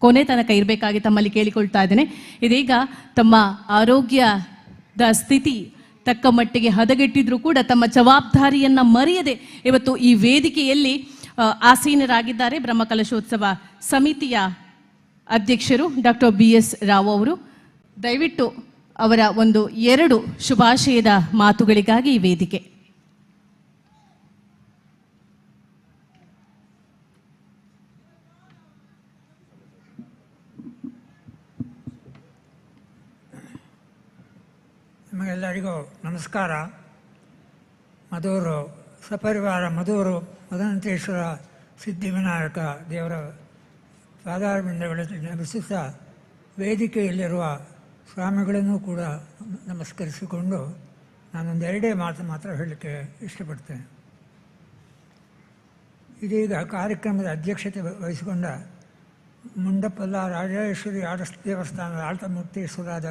ಕೊನೆ ತನಕ ಇರಬೇಕಾಗಿ ತಮ್ಮಲ್ಲಿ ಕೇಳಿಕೊಳ್ತಾ ಇದ್ದೇನೆ. ಇದೀಗ ತಮ್ಮ ಆರೋಗ್ಯದ ಸ್ಥಿತಿ ತಕ್ಕ ಮಟ್ಟಿಗೆ ಹದಗೆಟ್ಟಿದ್ರೂ ಕೂಡ ತಮ್ಮ ಜವಾಬ್ದಾರಿಯನ್ನು ಮರೆಯದೆ ಇವತ್ತು ಈ ವೇದಿಕೆಯಲ್ಲಿ ಆಸೀನರಾಗಿದ್ದಾರೆ ಬ್ರಹ್ಮಕಲಶೋತ್ಸವ ಸಮಿತಿಯ ಅಧ್ಯಕ್ಷರು ಡಾಕ್ಟರ್ BS ರಾವ್ ಅವರು. ದಯವಿಟ್ಟು ಅವರ ಒಂದು 2 ಶುಭಾಶಯದ ಮಾತುಗಳಿಗಾಗಿ ಈ ವೇದಿಕೆ. ನಿಮಗೆಲ್ಲರಿಗೂ ನಮಸ್ಕಾರ. ಮಧೂರು ಸಪರಿವಾರ ಮಧುವರು ಮದನಂತೇಶ್ವರ ಸಿದ್ಧಿವಿನಾಯಕ ದೇವರ ಪಾದಾರವಿಂದಗಳಲ್ಲಿ ನಮಿಸುತ್ತಾ ವೇದಿಕೆಯಲ್ಲಿರುವ ಸ್ವಾಮಿಗಳನ್ನು ಕೂಡ ನಮಸ್ಕರಿಸಿಕೊಂಡು ನಾನೊಂದು ಎರಡೇ ಮಾತು ಮಾತ್ರ ಹೇಳಲಿಕ್ಕೆ ಇಷ್ಟಪಡ್ತೇನೆ. ಇದೀಗ ಕಾರ್ಯಕ್ರಮದ ಅಧ್ಯಕ್ಷತೆ ವಹಿಸಿಕೊಂಡ ಮುಂಡಪಲ್ಲ ರಾಜೇಶ್ವರಿ ದೇವಸ್ಥಾನದ ಆಳ್ತಮೂರ್ತೀಶ್ವರಾದ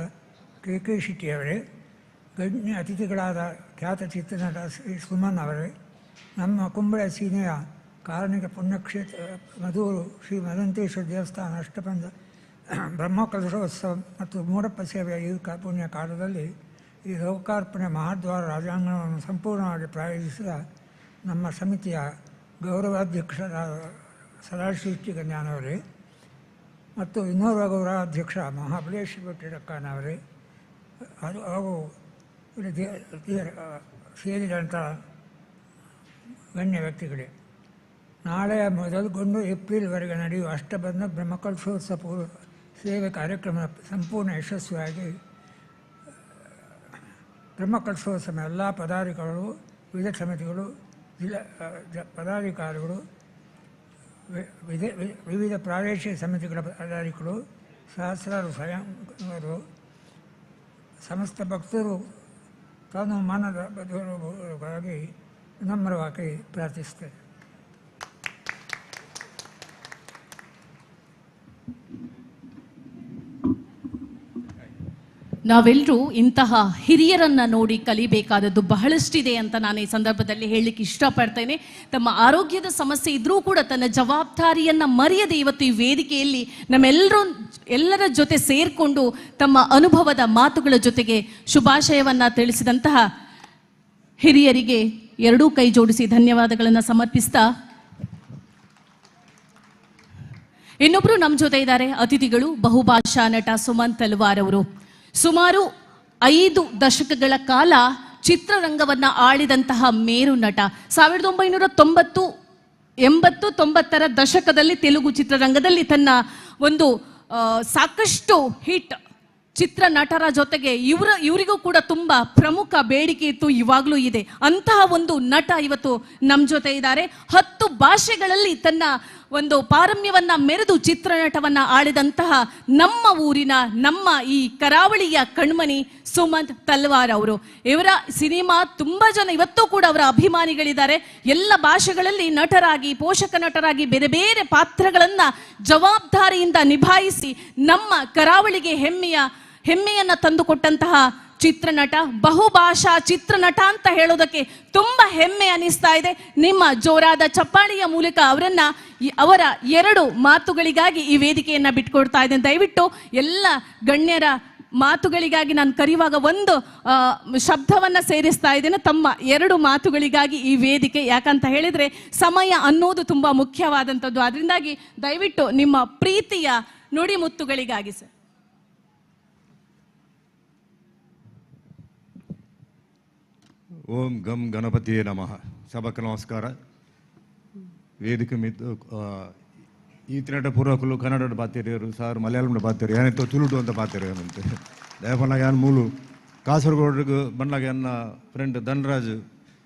ಕೆ ಶೆಟ್ಟಿಯವರೇ, ಗಣ್ಯ ಅತಿಥಿಗಳಾದ ಖ್ಯಾತ ಚಿತ್ರನಟ ಶ್ರೀ ಸುಮನ್ ಅವರೇ, ನಮ್ಮ ಕುಂಬಳ ಸೀಮೆಯ ಕಾರಣಿಕ ಪುಣ್ಯಕ್ಷೇತ್ರ ಮಧೂರು ಶ್ರೀ ಮದಂತೇಶ್ವರ ದೇವಸ್ಥಾನ ಅಷ್ಟಬಂಧ ಬ್ರಹ್ಮಕಲಶೋತ್ಸವ ಮತ್ತು ಮೂಡಪ್ಪ ಸೇವೆಯ ಈ ಪುಣ್ಯ ಕಾಲದಲ್ಲಿ ಈ ಲೋಕಾರ್ಪಣೆ ಮಹಾದ್ವಾರ ರಾಜಾಂಗಣವನ್ನು ಸಂಪೂರ್ಣವಾಗಿ ಪ್ರಾಯೋಜಿಸಿದ ನಮ್ಮ ಸಮಿತಿಯ ಗೌರವಾಧ್ಯಕ್ಷರಾದ ಸದಾಶಿವ ಕನ್ಯಾನವರೇ ಮತ್ತು ಇನ್ನೋರ್ವ ಗೌರವಾಧ್ಯಕ್ಷ ಮಹಾಬಲೇಶ್ ಭಟ್ಟಿರಕ್ಕನವರೇ ಹಾಗೂ ಸೇರಿದಂಥ ಗಣ್ಯ ವ್ಯಕ್ತಿಗಳೇ, ನಾಳೆಯ ಮೊದಲುಗೊಂಡು ಏಪ್ರಿಲ್ವರೆಗೆ ನಡೆಯುವ ಅಷ್ಟಬಂಧ ಬ್ರಹ್ಮಕಲಶೋತ್ಸವ ಪೂರ್ವ ಸೇವೆ ಕಾರ್ಯಕ್ರಮ ಸಂಪೂರ್ಣ ಯಶಸ್ವಿಯಾಗಿ ಬ್ರಹ್ಮಕಲಶೋತ್ಸವ ಎಲ್ಲ ಪದಾಧಿಕಾರಿಗಳು, ವಿವಿಧ ಸಮಿತಿಗಳು, ಜಿಲ್ಲಾ ಪದಾಧಿಕಾರಿಗಳು, ವಿವಿಧ ಪ್ರಾದೇಶಿಕ ಸಮಿತಿಗಳ ಪದಾಧಿಕಾರಿಗಳು, ಸಹಸ್ರಾರು ಸ್ವಯಂವರು, ಸಮಸ್ತ ಭಕ್ತರು ತಾನು ಮನದ ಬದುವಾಗಿ ವಿನಮ್ರವಾಗಿ ಪ್ರಾರ್ಥಿಸ್ತೇನೆ. ನಾವೆಲ್ಲರೂ ಇಂತಹ ಹಿರಿಯರನ್ನ ನೋಡಿ ಕಲಿಬೇಕಾದದ್ದು ಬಹಳಷ್ಟಿದೆ ಅಂತ ನಾನು ಈ ಸಂದರ್ಭದಲ್ಲಿ ಹೇಳಲಿಕ್ಕೆ ಇಷ್ಟಪಡ್ತೇನೆ. ತಮ್ಮ ಆರೋಗ್ಯದ ಸಮಸ್ಯೆ ಇದ್ರೂ ಕೂಡ ತನ್ನ ಜವಾಬ್ದಾರಿಯನ್ನ ಮರೆಯದೆ ಇವತ್ತು ಈ ವೇದಿಕೆಯಲ್ಲಿ ಎಲ್ಲರ ಜೊತೆ ಸೇರಿಕೊಂಡು ತಮ್ಮ ಅನುಭವದ ಮಾತುಗಳ ಜೊತೆಗೆ ಶುಭಾಶಯವನ್ನ ತಿಳಿಸಿದಂತಹ ಹಿರಿಯರಿಗೆ ಎರಡೂ ಕೈ ಜೋಡಿಸಿ ಧನ್ಯವಾದಗಳನ್ನು ಸಮರ್ಪಿಸ್ತಾ, ಇನ್ನೊಬ್ರು ನಮ್ಮ ಜೊತೆ ಇದ್ದಾರೆ ಅತಿಥಿಗಳು, ಬಹುಭಾಷಾ ನಟ ಸುಮನ್ ತಲ್ವಾರ್ ಅವರು. ಸುಮಾರು 5 ದಶಕಗಳ ಕಾಲ ಚಿತ್ರರಂಗವನ್ನ ಆಳಿದಂತಹ ಮೇರು ನಟ. 1990, 80, 90ರ ದಶಕದಲ್ಲಿ ತೆಲುಗು ಚಿತ್ರರಂಗದಲ್ಲಿ ತನ್ನ ಒಂದು ಸಾಕಷ್ಟು ಹಿಟ್ ಚಿತ್ರ ನಟರ ಜೊತೆಗೆ ಇವರಿಗೂ ಕೂಡ ತುಂಬಾ ಪ್ರಮುಖ ಬೇಡಿಕೆ ಇತ್ತು, ಇವಾಗಲೂ ಇದೆ. ಅಂತಹ ಒಂದು ನಟ ಇವತ್ತು ನಮ್ಮ ಜೊತೆ ಇದ್ದಾರೆ. 10 ಭಾಷೆಗಳಲ್ಲಿ ತನ್ನ ಒಂದು ಪಾರಮ್ಯವನ್ನ ಮೆರೆದು ಚಿತ್ರನಟವನ್ನ ಆಳಿದಂತಹ ನಮ್ಮ ಊರಿನ, ನಮ್ಮ ಈ ಕರಾವಳಿಯ ಕಣ್ಮಣಿ ಸುಮನ್ ತಲ್ವಾರ್ ಅವರು. ಇವರ ಸಿನಿಮಾ ತುಂಬಾ ಜನ ಇವತ್ತು ಕೂಡ ಅವರ ಅಭಿಮಾನಿಗಳಿದ್ದಾರೆ. ಎಲ್ಲ ಭಾಷೆಗಳಲ್ಲಿ ನಟರಾಗಿ, ಪೋಷಕ ನಟರಾಗಿ ಬೇರೆ ಬೇರೆ ಪಾತ್ರಗಳನ್ನ ಜವಾಬ್ದಾರಿಯಿಂದ ನಿಭಾಯಿಸಿ ನಮ್ಮ ಕರಾವಳಿಗೆ ಹೆಮ್ಮೆಯನ್ನ ತಂದುಕೊಟ್ಟಂತಹ ಚಿತ್ರನಟ, ಬಹುಭಾಷಾ ಚಿತ್ರನಟ ಅಂತ ಹೇಳೋದಕ್ಕೆ ತುಂಬಾ ಹೆಮ್ಮೆ ಅನಿಸ್ತಾ ಇದೆ. ನಿಮ್ಮ ಜೋರಾದ ಚಪ್ಪಾಳಿಯ ಮೂಲಕ ಅವರ 2 ಮಾತುಗಳಿಗಾಗಿ ಈ ವೇದಿಕೆಯನ್ನ ಬಿಟ್ಕೊಡ್ತಾ ಇದ್ದೇನೆ. ದಯವಿಟ್ಟು ಎಲ್ಲ ಗಣ್ಯರ ಮಾತುಗಳಿಗಾಗಿ ನಾನು ಕರೆಯುವಾಗ ಒಂದು ಶಬ್ದವನ್ನ ಸೇರಿಸ್ತಾ ಇದ್ದೇನೆ, ತಮ್ಮ 2 ಮಾತುಗಳಿಗಾಗಿ ಈ ವೇದಿಕೆ. ಯಾಕಂತ ಹೇಳಿದ್ರೆ ಸಮಯ ಅನ್ನೋದು ತುಂಬಾ ಮುಖ್ಯವಾದಂಥದ್ದು. ಅದರಿಂದಾಗಿ ದಯವಿಟ್ಟು ನಿಮ್ಮ ಪ್ರೀತಿಯ ನುಡಿಮುತ್ತುಗಳಿಗಾಗಿ ಸರ್. ಓಂ ಗಂ ಗಣಪತಿಯೇ ನಮಃ. ಸಭಕ್ಕೆ ನಮಸ್ಕಾರ. ವೇದಿಕೆ ಈತಿನಟ ಪೂರ್ವಕಲು ಕನ್ನಡ ಪಾತಿರಿಯರು ಸಾರ್ ಮಲಯಾಳಂ ಪಾತಿರು ಏನಾಯ್ತು ತುಳುಟು ಅಂತ ಪಾತಿರು ಏನಂತೆ ದಯಪನ್ನಾಗ ಏನು ಮೂಲು ಕಾಸರಗೋಡಿಗೆ ಬಂದಾಗ ನನ್ನ ಫ್ರೆಂಡ್ ಧನರಾಜ್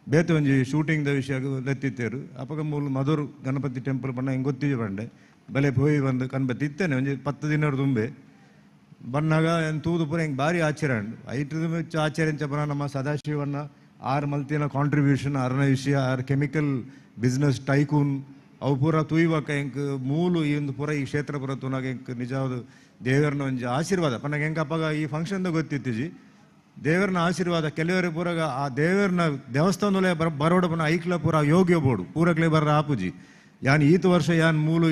ಬೇತೆ ಒಂಜಿ ಶೂಟಿಂಗ್ದ ವಿಷಯ ಲೆತ್ತಿತ್ತೇರು ಅಪ್ಪಗ ಮೂಲು ಮಧುರ್ ಗಣಪತಿ ಟೆಂಪಲ್ ಬಣ್ಣ ಹಿಂಗೆ ಗೊತ್ತಿದ್ದೆ ಬಂಡೆ ಬೆಲೆ ಹೋಗಿ ಬಂದು ಕನ್ಬತ್ತಿ ಇತ್ತೇನೆ ಒಂಜಿ 10 ದಿನ ತುಂಬೆ ಬಂದಾಗ ಏನು ತೂದು ಪೂರ ಹಿಂಗೆ ಭಾರಿ ಆಶ್ಚರ್ಯ ಉಂಟು. ಐಟದ ಆಶ್ಚರ್ಯ ಬರ ನಮ್ಮ ಸದಾಶಿವನ್ನ 6 ಮಲ್ತಿನ ಕಾಂಟ್ರಿಬ್ಯೂಷನ್ 6ನೇ ವಿಷಯ 6 ಕೆಮಿಕಲ್ ಬಿಸ್ನೆಸ್ ಟೈಕೂನ್ ಅವು ಪೂರ ತುಯ್ಯಕ ಹೆಂಗೆ ಮೂಲು ಈ ಒಂದು ಪೂರ ಈ ಕ್ಷೇತ್ರ ಪೂರ ತುನಾಗ ಹೆಂಗೆ ನಿಜವಾದ ದೇವರನ್ನ ಒಂದು ಆಶೀರ್ವಾದ ಪನ್ನಾಗ ಹೆಂಗೆ ಅಪ್ಪಾಗ ಈ ಫಂಕ್ಷನ್ದಾಗ ಗೊತ್ತಿತ್ತೀಜಿ ದೇವರನ್ನ ಆಶೀರ್ವಾದ ಕೆಲವರಿಗೆ ಪೂರಾಗ ಆ ದೇವರನ್ನ ದೇವಸ್ಥಾನದಲ್ಲೇ ಬರೋಡ ಪನ್ನ ಐಕ್ಲ ಪೂರ ಯೋಗ್ಯ ಬೋಡು ಪೂರಕ್ಲೆ ಬರ್ರ ಆಪುಜಿ ಯಾನ್ ಈತ ವರ್ಷ ಯಾನ್ ಮೂಲು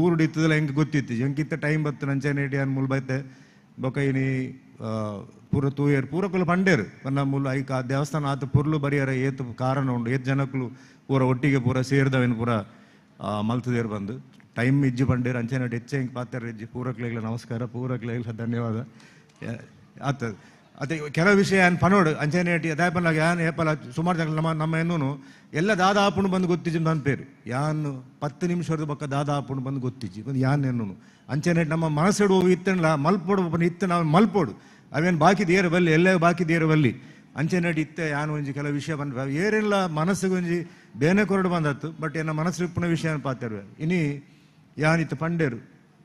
ಊರು ಇತ್ತದಲ್ಲ ಹೆಂಗೆ ಗೊತ್ತಿತ್ತೀಜಿ ಹೆಂಗಿತ್ತ ಟೈಮ್ ಬತ್ತು ನಂಚನೇಟಿ ಯಾನ್ ಮೂಲು ಬೈತೆ ಬೊಕೈನಿ ಪೂರ ತೂಯರ್ ಪೂರಕಲು ಪಂಡೇರು ಪನ್ನ ಮೂಲ ಐಕ ಆ ದೇವಸ್ಥಾನ ಆತ ಪುರ್ಲು ಬರಿಯರ ಏತು ಕಾರಣ ಉಂಡು ಏತ್ ಜನಕ್ಕಲು ಪೂರ ಒಟ್ಟಿಗೆ ಪೂರ ಸೇರಿದವೇನು ಪೂರ ಮಲ್ತದೇರು ಬಂದು ಟೈಮ್ ಇಜ್ಜಿ ಪಂಡೇರು ಅಂಚೆನಟ್ಟು ಹೆಚ್ಚೆ ಹಿಂಗೆ ಪಾತ್ರ ಇಜ್ಜಿ ಪೂರಕ್ಲೆಗ್ಲ ನಮಸ್ಕಾರ ಪೂರಕ್ಲೆಗ್ಲ ಧನ್ಯವಾದ ಆತ ಅದೇ ಕೆಲವು ವಿಷಯ ಏನು ಪನೋಡು ಅಂಚೆನೇಟಿ ಅದೇ ಪನ್ನಾಗ ಯಾನ್ ಏಪಲ ಸುಮಾರು ಜನ ನಮ್ಮ ಏನೂ ಎಲ್ಲ ದಾದಾ ಆಪುಂಡು ಬಂದು ಗೊತ್ತಿಜ್ಜಿ ನನ್ನ ಪೇರು ಯಾನು 10 ನಿಮಿಷದ ಪಕ್ಕ ದಾದಾ ಆಪುಂಡು ಬಂದು ಗೊತ್ತಿಜ್ಜಿ ಬಂದು ಯಾನ್ ಏನು ಅಂಚೆನೇಟಿ ನಮ್ಮ ಮನಸ್ಸಿಡುವ ಇತ್ತಲ್ಲ ಮಲ್ಪೋಡು ಇತ್ತು ನಾವು ಮಲ್ಪೋಡು ಅವೇನು ಬಾಕಿ ದೇರು ಬಲ್ಲಿ ಎಲ್ಲ ಬಾಕಿ ದೇರು ಬಲ್ಲಿ ಅಂಚೆ ನಡಿತ್ತೆ ಯಾನು ಒಂಜಿ ಕೆಲವು ವಿಷಯ ಬಂದ ಏರೆಲ್ಲ ಮನಸ್ಸಿಗೆ ಒಂಜಿ ಬೇನೆ ಕೊರಡು ಬಂದತ್ತು ಬಟ್ ಏನ ಮನಸ್ಸು ಇಪ್ಪನ ವಿಷಯ ಪಾತಿರ್ವೆ ಇನಿ ಯಾನಿತ್ತು ಪಂಡೇರು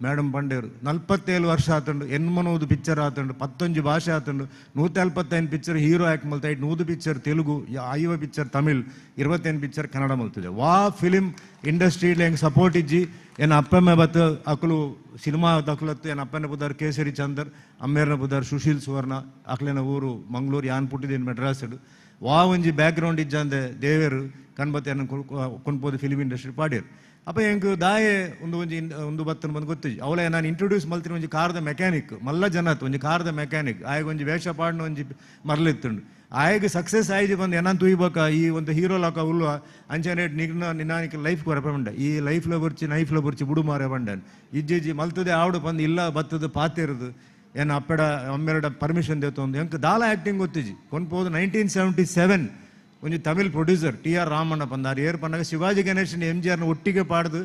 ಮೇಡಮ್ ಪಂಡೇರು 47 ವರ್ಷ ಆತಂಡು ಎನ್ಮನೋದು ಪಿಕ್ಚರ್ ಆತಂಡು 11 ಭಾಷೆ ಆತಂಡು 175 ಪಿಕ್ಚರ್ ಹೀರೋ ಆ್ಯಕ್ಟ್ ಮಲ್ತ 100 picture Telugu 50 picture Tamil 25 picture Kannada ಮಲ್ತಿದೆ ವಾ ಫಿಲಿಮ್ ಇಂಡಸ್ಟ್ರಿಲಿ ಹೆಂಗೆ ಸಪೋರ್ಟ್ ಇಜ್ಜಿ ಏನು ಅಪ್ಪಮ್ಮ ಬತ್ತು ಅಕಲು ಸಿನಿಮಾ ದಕ್ಲತ್ತು ಏನು ಅಪ್ಪನ ಬುದಾರ್ ಕೇಸರಿ ಚಂದರ್ ಅಮ್ಮೇರ್ನ ಬುದಾರ್ ಸುಶೀಲ್ ಸುವರ್ಣ ಅಕ್ಲೇನ ಊರು ಮಂಗಳೂರು ಯಾನ್ ಪುಟ್ಟಿದ್ದೇನು ಮೆಡ್ರಾಸಡು ವಾ ಒಂಜಿ ಬ್ಯಾಕ್ಗ್ರೌಂಡ್ ಇಜ್ಜಂದೆ ದೇವೇರು ಕಣ್ಬತ್ತೆಯನ್ನು ಕೊನ್ಪೋದು ಫಿಲಿಮ್ ಇಂಡಸ್ಟ್ರಿ ಪಾಡ್ಯರು ಅಪ್ಪ ಹೆಂಗೆ ದಾಯೆ ಒಂದು ಬತ್ತನ ಬಂದು ಗೊತ್ತಿಜಿ ಅವಳೆ ನಾನು ಇಂಟ್ರೊಡ್ಯೂಸ್ ಮಲ್ತಿನ ಒಂಜಿ ಕಾರದ ಮೆಕ್ಯಾನಿಕ್ ಮಲ್ಲ ಜನತ್ ಒಂಜಿ ಕಾರದ ಮೆಕ್ಯಾನಿಕ್ ಆಯ್ಗೆ ಒಂಜಿ ವೇಷ ಪಾಡ್ನ ಒಂಜಿ ಮರಲಿತ್ತುಂಡು ಆಯ್ಗೆ ಸಕ್ಸಸ್ ಆಯ್ಜಿ ಬಂದು ಏನಾನ್ ತುಯ್ಬೇಕ ಈ ಒಂದು ಹೀರೋ ಲಾಕ ಉಲ್ವ ಅಂಚನೆ ನಿನ್ನಾನಿಕ ಲೈಫ್ ಕೊರಪ ಬಂಡ ಈ ಲೈಫ್ಲ ಬುರ್ಚಿ ನೈಫ್ಲ ಬುರ್ಚಿ ಬುಡು ಮಾರೆ ಬಂಡನ್ ಇಜ್ಜಿಜ್ಜಿ ಮಲ್ತದೆ ಆವಡು ಬಂದು ಇಲ್ಲ ಬತ್ತದ ಪಾತಿರದು ಏನು ಅಪ್ಪಡ ಅಮ್ಮೆರಡ ಪರ್ಮಿಷನ್ ದೇತೊಂದು ಹೆಂಗೆ ದಾಲ ಆ್ಯಕ್ಟಿಂಗ್ ಗೊತ್ತಿಜಿ ಕೊನ್ಪೋದು 1977 ಒಂಜಿ ತಮಿಳ್ ಪ್ರೊಡ್ಯೂಸರ್ TR ರಾಮಣ್ಣ ಪಂದಾರು ಏರ್ ಪಂಡಾಗ ಶಿವಾಜಿ ಗಣೇಶನ್ MGRನ ಒಟ್ಟಿಗೆ ಪಾಡ್ದು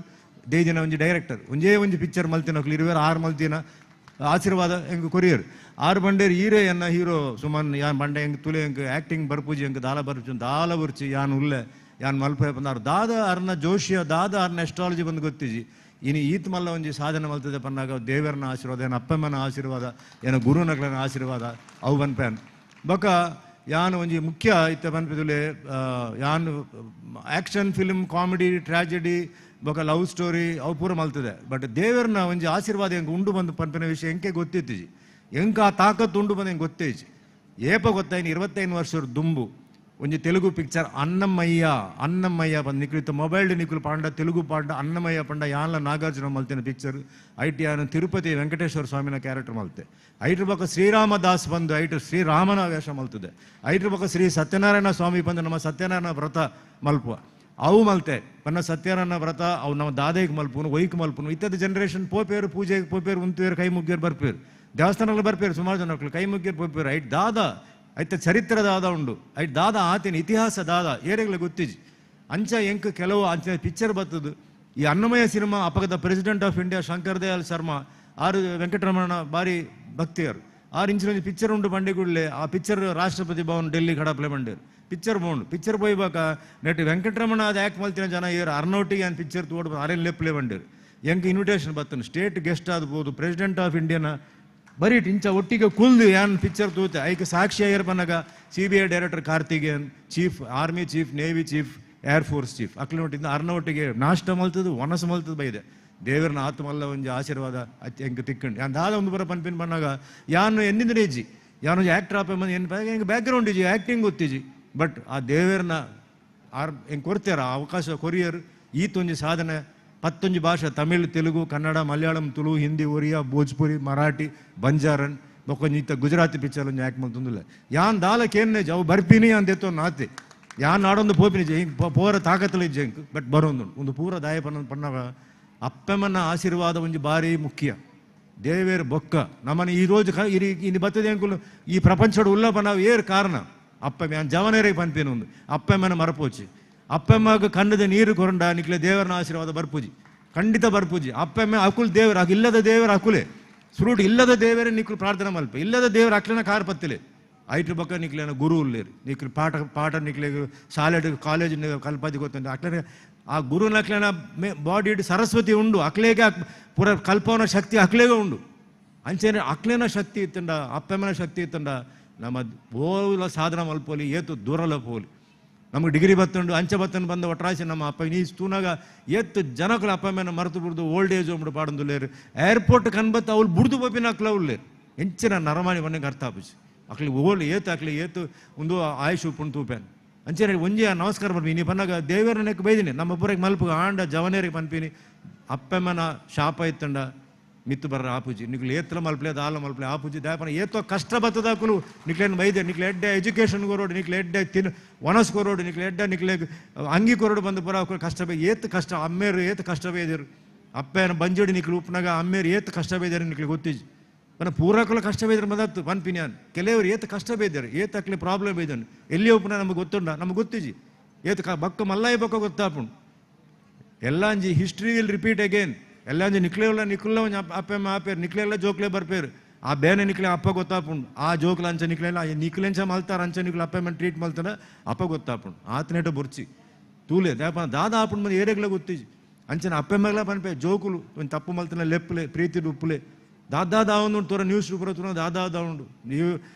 ದೇಜಿನ ಒಂಜಿ ಡೈರೆಕ್ಟರ್ ಒಂಜಿ ಪಿಕ್ಚರ್ ಮಲ್ತಿನ ಇರುವೇರು 6 ಮಲ್ತಿನ ಆಶೀರ್ವಾದ ಹೆಂಗೆ ಕೊರಿಯರ್ 6 ಬಂಡೇರು ಹೀರೇ ಎನ್ನ ಹೀರೋ ಸುಮನ್ ಯಾನ್ ಬಂಡೆ ಹೆಂಗೆ ತುಲೆ ಹೆಂಗೆ ಆ್ಯಕ್ಟಿಂಗ್ ಬರ್ಪೂಜಿ ಹೆಂಗೆ ದಾಲ ಬರ್ಪು ದಾಲ ಬರ್ಚಿ ಯಾನ್ ಉಲ್ಲೆ ಯಾನ್ ಮಲ್ಪೆ ಪಂದಾರು ದಾದ ಅರ್ನ ಜೋಶಿಯ ದಾದ ಅರ್ನ ಎಸ್ಟ್ರಾಲಜಿ ಬಂದು ಗೊತ್ತಿಜಿ ಇನ್ನು ಈತ್ ಮಲ್ಲ ಒಂಜಿ ಸಾಧನೆ ಮಲ್ತದೆ ಪನ್ನಾಗ ದೇವರನ ಆಶೀರ್ವಾದ ಏನು ಅಪ್ಪಮ್ಮನ ಆಶೀರ್ವಾದ ಏನು ಗುರುನಗ್ಲನ ಆಶೀರ್ವಾದ ಅವು ಬನ್ಪೇನ್ ಬೊಕ ಯಾನು ಒಂಜಿ ಮುಖ್ಯ ಇತ್ತ ಬನ್ಪಿದುಲೆ ಯಾನು ಆ್ಯಕ್ಷನ್ ಫಿಲ್ಮ್ ಕಾಮಿಡಿ ಟ್ರ್ಯಾಜಿಡಿ ಬೊಕ ಲವ್ ಸ್ಟೋರಿ ಅವು ಪೂರ ಮಲ್ತದೆ ಬಟ್ ದೇವರನ ಒಂಜಿ ಆಶೀರ್ವಾದ ಹೆಂಗೆ ಉಂಡು ಬಂದು ಪನ್ಪಿನ ವಿಷಯ ಹೆಂಗೆ ಗೊತ್ತಿತ್ತಿಜಿ ಹೆಂಗೆ ಆ ತಾಕತ್ತು ಉಂಡು ಬಂದು ಹೆಂಗೆ ಗೊತ್ತೇಜಿ ಏಪ ಗೊತ್ತಾಯಿನ 25 ವರ್ಷದ ದುಂಬು ಒಂಜಿ ತೆಲುಗು ಪಿಕ್ಚರ್ ಅನ್ನಮಯ್ಯ ಬಂದು ನಿಕ್ಲಿತ್ತು ಮೊಬೈಲ್ ನಿಕ್ಲು ಪಾಂಡ ತೆಲುಗು ಪಾಂಡ ಅನ್ನಮಯ್ಯ ಪಂಡ ಯಾನ್ಲ ನಾಗಾರ್ಜುನ ಮಲ್ತಿನ ಪಿಕ್ಚರ್ ಐಟಿ ಯಾನು ತಿರುಪತಿ ವೆಂಕಟೇಶ್ವರ ಸ್ವಾಮಿನ ಕ್ಯಾರೆಕ್ಟರ್ ಮಲ್ತೆ ಐಟ್ರ ಬೊಕ ಶ್ರೀರಾಮದಾಸ್ ಬಂದು ಐಟ್ರು ಶ್ರೀರಾಮನ ವೇಷ ಮಲ್ತದೆ ಐಟ್ರ ಬೊಕ ಶ್ರೀ ಸತ್ಯನಾರಾಯಣ ಸ್ವಾಮಿ ಬಂದು ನಮ್ಮ ಸತ್ಯನಾರಾಯಣ ವ್ರತ ಮಲ್ಪುವ ಅವು ಮಲ್ತೆ ಪನ್ನ ಸತ್ಯನಾರಾಯಣ ವ್ರತ ಅವು ನಮ್ಮ ದಾದೆಗೆ ಮಲ್ಪುನು ಒಯ್ಕ್ ಮಲ್ಪುನು ಇತ್ತದ ಜನರೇಷನ್ ಪೋಪೇರು ಪೂಜೆಗೆ ಪೋಪೇರು ಉಂತೇರು ಕೈ ಮುಗ್ಗೇರು ಬರ್ಪೇರು ದೇವಸ್ಥಾನಗಳು ಬರ್ಪೇರು ಸುಮಾರು ಜನಗಳು ಕೈ ಮುಗ್ಗೇರು ಪೋಪೇರು ಐಟ್ ದಾದ ಐತ ಚರಿತ್ರ ದಾದ ಉಂಡು ಐಟ್ ದಾದ ಆತಿನ ಇತಿಹಾಸ ದಾದ ಏರೆಗ್ಲ ಗೊತ್ತಿಜಿ ಅಂಚ ಎಂಕ್ ಕೆಲವು ಅಂಚ ಪಿಕ್ಚರ್ ಬತ್ತದು ಈ ಅನ್ನಮಯ್ಯ ಸಿನಿಮಾ ಅಪಗದ president of India Shankar Dayal Sharma ಆರು ವೆಂಕಟರಮಣ ಬಾರಿ ಭಕ್ತಿಯರು 6 ಇಂಚಿನ ಪಿಕ್ಚರ್ ಉಂಡು ಬಂಡೆಗುಳ್ಳೆ ಆ ಪಿಕ್ಚರ್ ರಾಷ್ಟ್ರಪತಿ ಭವನ್ ಡೆಲ್ಲಿ ಕಡಪ್ಲೆ ಬಂಡೇರು ಪಿಕ್ಚರ್ ಬೋಂಡು ಪಿಕ್ಚರ್ ಪೋಯ್ಬಾಕ ನೆಟ್ ವೆಂಕಟರಮಣ ಅದು ಆ್ಯಕ್ಟ್ ಮಲ್ತಿನ ಜನ ಏರು ಅರ್ನೋಟಿಗೆ ಏನು ಪಿಕ್ಚರ್ ತೋಡು ಅರೆಲ್ಲಿ ಲೆಪ್ಲೆ ಬಂಡೇರು ಎಂಕ್ ಇನ್ವಿಟೇಷನ್ ಬತ್ತನು ಸ್ಟೇಟ್ ಗೆಸ್ಟ್ ಆಗ್ಬೋದು ಪ್ರೆಸಿಡೆಂಟ್ ಆಫ್ ಇಂಡಿಯಾನ ಬರೀ ಇಂಚ ಒಟ್ಟಿಗೆ ಕುಲ್ದು ಯಾನ್ ಪಿಕ್ಚರ್ ತೂತೆ ಐಕೆ ಸಾಕ್ಷಿ ಏರ್ ಬನ್ನಾಗ CBI director Karthikeyan chief army chief navy chief air force chief ಅಕ್ಲೆ ಒಟ್ಟಿಂದ ಅರ್ನೊಟ್ಟಿಗೆ ನಾಷ್ಟ ಮಲ್ತದು ಒನಸು ಮಲ್ತದು ಬೈದೆ ದೇವರನ ಆತ್ಮಲ್ಲ ಒಂಜಿ ಆಶೀರ್ವಾದ ಹೆಂಗೆ ತಿಕ್ಕಂಡು ಯಾನ್ ದಾದ ಒಂದು ಬರ ಪನ್ಪಿನ ಬನ್ನಾಗ ಯಾನು ಎನ್ನಿಂದ ಇಜ್ಜಿ ಯಾನು ಆ್ಯಕ್ಟರ್ ಆಪ ಮಂದಿ ಹೆಂಗೆ ಬ್ಯಾಕ್ಗ್ರೌಂಡ್ ಇಜ್ಜಿ ಆ್ಯಕ್ಟಿಂಗ್ ಗೊತ್ತಿಜಿ ಬಟ್ ಆ ದೇವರನ ಹೆಂಗೆ ಕೊಡ್ತಾರ ಅವಕಾಶ ಕೊರಿಯರ್ ಈತೊಂಜಿ ಸಾಧನೆ 11 ಭಾಷೆ ತಮಿಳ್ ತೆಲುಗು ಕನ್ನಡ ಮಲಯಾಳಂ ತುಳು ಹಿಂದಿ ಒರಿಯಾ ಭೋಜ್ಪುರಿ ಮರಾಠಿ ಬಂಜಾರನ್ ಬೊಕೊಂಜಿತ್ತ ಗುಜರಾತಿ ಪಿಕ್ಚರ್ ಒಂಜಿ ಆ್ಯಕ್ಟ್ ಮಲ್ತೊಂದುಲ್ಲ ಯಾನ್ ದಾಲಕ್ಕೇನೆ ಅವು ಬರ್ಪಿನಿ ಅಂದೆತ್ತೋ ನಾತೆ ಯಾನ್ ಆಡೊಂದು ಪೋಪಿನಿ ಹಿಂಗೆ ಪೋರ ತಾಕತ್ತಲ ಇಜ್ಜೆ ಹೆಂಗೆ ಬಟ್ ಬರೋಂದು ಒಂದು ಪೂರ ದಾಯ ಪನ್ನಾಗ ಅಪ್ಪಮ್ಮನ ಆಶೀರ್ವಾದ ಒಂಜಿ ಬಾರಿ ಮುಖ್ಯ ದೇವೇರು ಬೊಕ್ಕ ನಮ್ಮನ್ನು ಈ ರೋಜು ಇನ್ನು ಬರ್ತದೆ ಅಂಕುಲು ಈ ಪ್ರಪಂಚದ ಉಲ್ಲಭ ನಾವು ಏರು ಕಾರಣ ಅಪ್ಪಮ್ಮ ಯಾನ್ ಜವನೇರಿಗೆ ಪನ್ಪೇನು ಒಂದು ಅಪ್ಪಮ್ಮನ ಮರಪೋಚಿ ಅಪ್ಪಮ್ಮಗ ಕಣ್ಣದ ನೀರು ಕೊರಂಡ ನಿಕ್ಲೆ ದೇವರನ ಆಶೀರ್ವಾದ ಬರ್ಪೂಜಿ ಖಂಡಿತ ಬರ್ಪೂಜಿ ಅಪ್ಪಮ್ಮ ಅಕುಲ್ ದೇವರು ಇಲ್ಲದ ದೇವರ ಅಕುಲೆ ಸುರುಟ್ ಇಲ್ಲದ ದೇವರೇ ನಿಕ್ಲು ಪ್ರಾರ್ಥನೆ ಮಲ್ಪ ಇಲ್ಲದ ದೇವರ ಅಕ್ಲೆನ ಕಾರ್ ಪತ್ತಿಲೆ ಐಟ್ರ ಬಕ್ಕ ನಿಕ್ಲೇನ ಗುರು ಉಲ್ಲೇರು ನಿಕ್ಲು ಪಾಠ ನಿಕ್ಲೆ ಶಾಲೆ ಕಾಲೇಜ್ ಕಲ್ಪಾದಿ ಗೊತ್ತಂತ ಅಕ್ಲೆನ ಆ ಗುರುನ ಅಕ್ಲೆನ ಬಾಡಿ ಸರಸ್ವತಿ ಉಂಡು ಅಕ್ಲೇಗೆ ಪೂರ ಕಲ್ಪವನ ಶಕ್ತಿ ಅಕ್ಲೇಗೆ ಉಂಡು ಅಂಚೆನೆ ಅಕ್ಲೇನ ಶಕ್ತಿ ಇತ್ತಂಡ ಅಪ್ಪಮ್ಮನ ಶಕ್ತಿ ಇತ್ತಂಡ ನಮ್ಮ ಓಲ ಸಾಧನ ಮಲ್ಪೋಲಿ ಏತು ದೂರಲ ಪೋಲಿ ನಮಗೆ ಡಿಗ್ರಿ ಬತ್ತುಂಡು ಅಂಚೆ ಬತ್ತನ್ನು ಬಂದ ಒಟ್ರಾಸಿ ನಮ್ಮ ಅಪ್ಪ ನೀ ತೂನಾಗ ಎತ್ತು ಜನಗಳು ಅಪ್ಪ ಮೇಲೆ ಮರೆತು ಬಿಡ್ದು ಓಲ್ಡ್ ಏಜ್ ಹೋಗ್ಬಿಟ್ಟು ಪಾಡೊಂದುಲ್ಲೇರು ಏರ್ಪೋರ್ಟ್ ಕನ್ಬತ್ತ ಅವ್ಳು ಬುಡ್ದು ಬಪ್ಪಿನ ಅಕ್ಲ ಉಳ್ಳೇರು ಹೆಂಚಿನ ನರಮಾಣಿ ಮನೆಗೆ ಅರ್ಥ ಆಪಿಸಿ ಅಕ್ಲಿ ಓಲ್ ಏತು ಏತು ಒಂದು ಆಯುಷ್ ಉಪ್ಪುಂಡು ತೂಪೇನು ಅಂಚೆ ಒಂಜಿ ನಮಸ್ಕಾರ ಬರ್ತೀನಿ ನೀ ಬನ್ನಾಗ ದೇವರನಕ್ಕೆ ಬೈದಿನಿ ನಮ್ಮ ಒಬ್ಬರಿಗೆ ಮಲ್ಪು ಆಂಡ ಜವನೇರಿಗೆ ಪನ್ಪೀನಿ ಅಪ್ಪಮ್ಮನ ಶಾಪ ಇತ್ತಂಡ ಮಿತ್ತು ಬರ್ರ ಆಪುಜಿ ನಿಕ್ಲು ಏತ್ರ ಮಲ್ಪಲೆ ದಾಲ ಮಲ್ಪಲೆ ಆಪುಜಿ ದಾಯಪನ ಏತೋ ಕಷ್ಟ ಬತ್ತದಾಕಲು ನಿಕ್ಲೇನು ಬೈದೆ ನಿಕ್ಲೆ ಎಡ್ಡೆ ಎಜುಕೇಷನ್ ಕೊರೋಡು ನಿಕ್ಲೆ ಎಡ್ಡೆ ಒನಸ್ ಕೊರೋಡು ನಿಕ್ಲೆ ಎಡ್ಡೆ ನಿಕ್ಲೆ ಅಂಗಿ ಕೊರೋಡು ಬಂದು ಪರ ಕಷ್ಟ ಬೈ ಏತ್ ಕಷ್ಟ ಅಮ್ಮೇರು ಏತ್ ಕಷ್ಟ ಬೈದಿರು ಅಪ್ಪೇನ ಬಂಜೋಡಿ ನಿಕ್ಲು ಉಪ್ನಾಗ ಅಮ್ಮೇರು ಏತ್ ಕಷ್ಟ ಬೈದಾರೆ ನಿಕ್ಲೆ ಗೊತ್ತಿಜಿ ಪನ ಪೂರಕಲು ಕಷ್ಟ ಬೈದ್ರೆ ಮದತ್ತು ಪನ್ಪಿನ್ಯಾನ್ ಕೆಲವರು ಏತ್ ಕಷ್ಟ ಬೈದಾರೆ ಏತ್ ಅಕ್ಲೆ ಪ್ರಾಬ್ಲಮ್ ಬೈದಾನೆ ಎಲ್ಲಿ ಉಪ್ನ ನಮಗೆ ಗೊತ್ತುಂಡ ನಮಗೆ ಗೊತ್ತಿಜಿ ಏತ್ ಬಕ್ಕ ಮಲ್ಲಾಯಿ ಬಕ್ಕ ಗೊತ್ತಾಪುಂಡು ಎಲ್ಲಂಜಿ history will repeat again ಎಲ್ಲಂಜಿ ನಿಕ್ಲೆಲ್ಲ ನಿಕ್ಲ appam ಆಪೇರು ನಿಕ್ಲೆಲ್ಲ ಜೋಕ್ಲೆ ಬರ್ಪೇರು ಆ ಬೇನೆ ನಿಕ್ಲೆ ಅಪ್ಪ ಗೊತ್ತಾಪುಂಡು ಆ ಜೋಕ್ಲ ಅಂಚ ನಿಕ್ಲೆಲ್ಲ ನಿಕ್ಲೆಂಚ ಮಲ್ತಾರ ಅಂಚ ನಿಕ್ಲೆ ಅಪ್ಪ ಟ್ರೀಟ್ ಮಲ್ತಾರ ಅಪ್ಪ ಗೊತ್ತಾಪುಂಡು ಆತನೇಟ ಬುರ್ಚಿ ತೂಲೆ ದೇಪ ದಾದ ಆಪುಂಡು ಮಂದಿ ಏರೆಗ್ಲ ಗೊತ್ತಿಜಿ ಅಂಚನ ಅಪ್ಪ ಮೇಗ್ಲ ಪನ್ಪೆ ಜೋಕುಲು ಒಂದು ತಪ್ಪು ಮಲ್ತನ ಲೆಪ್ಪಲೆ ಪ್ರೀತಿ ಉಪ್ಪುಲೆ ದಾದ ಉಂಡು ತೋರ ನ್ಯೂಸ್ ಪೂರ ತುನ ದಾದ ಉಂಡು ನೀವು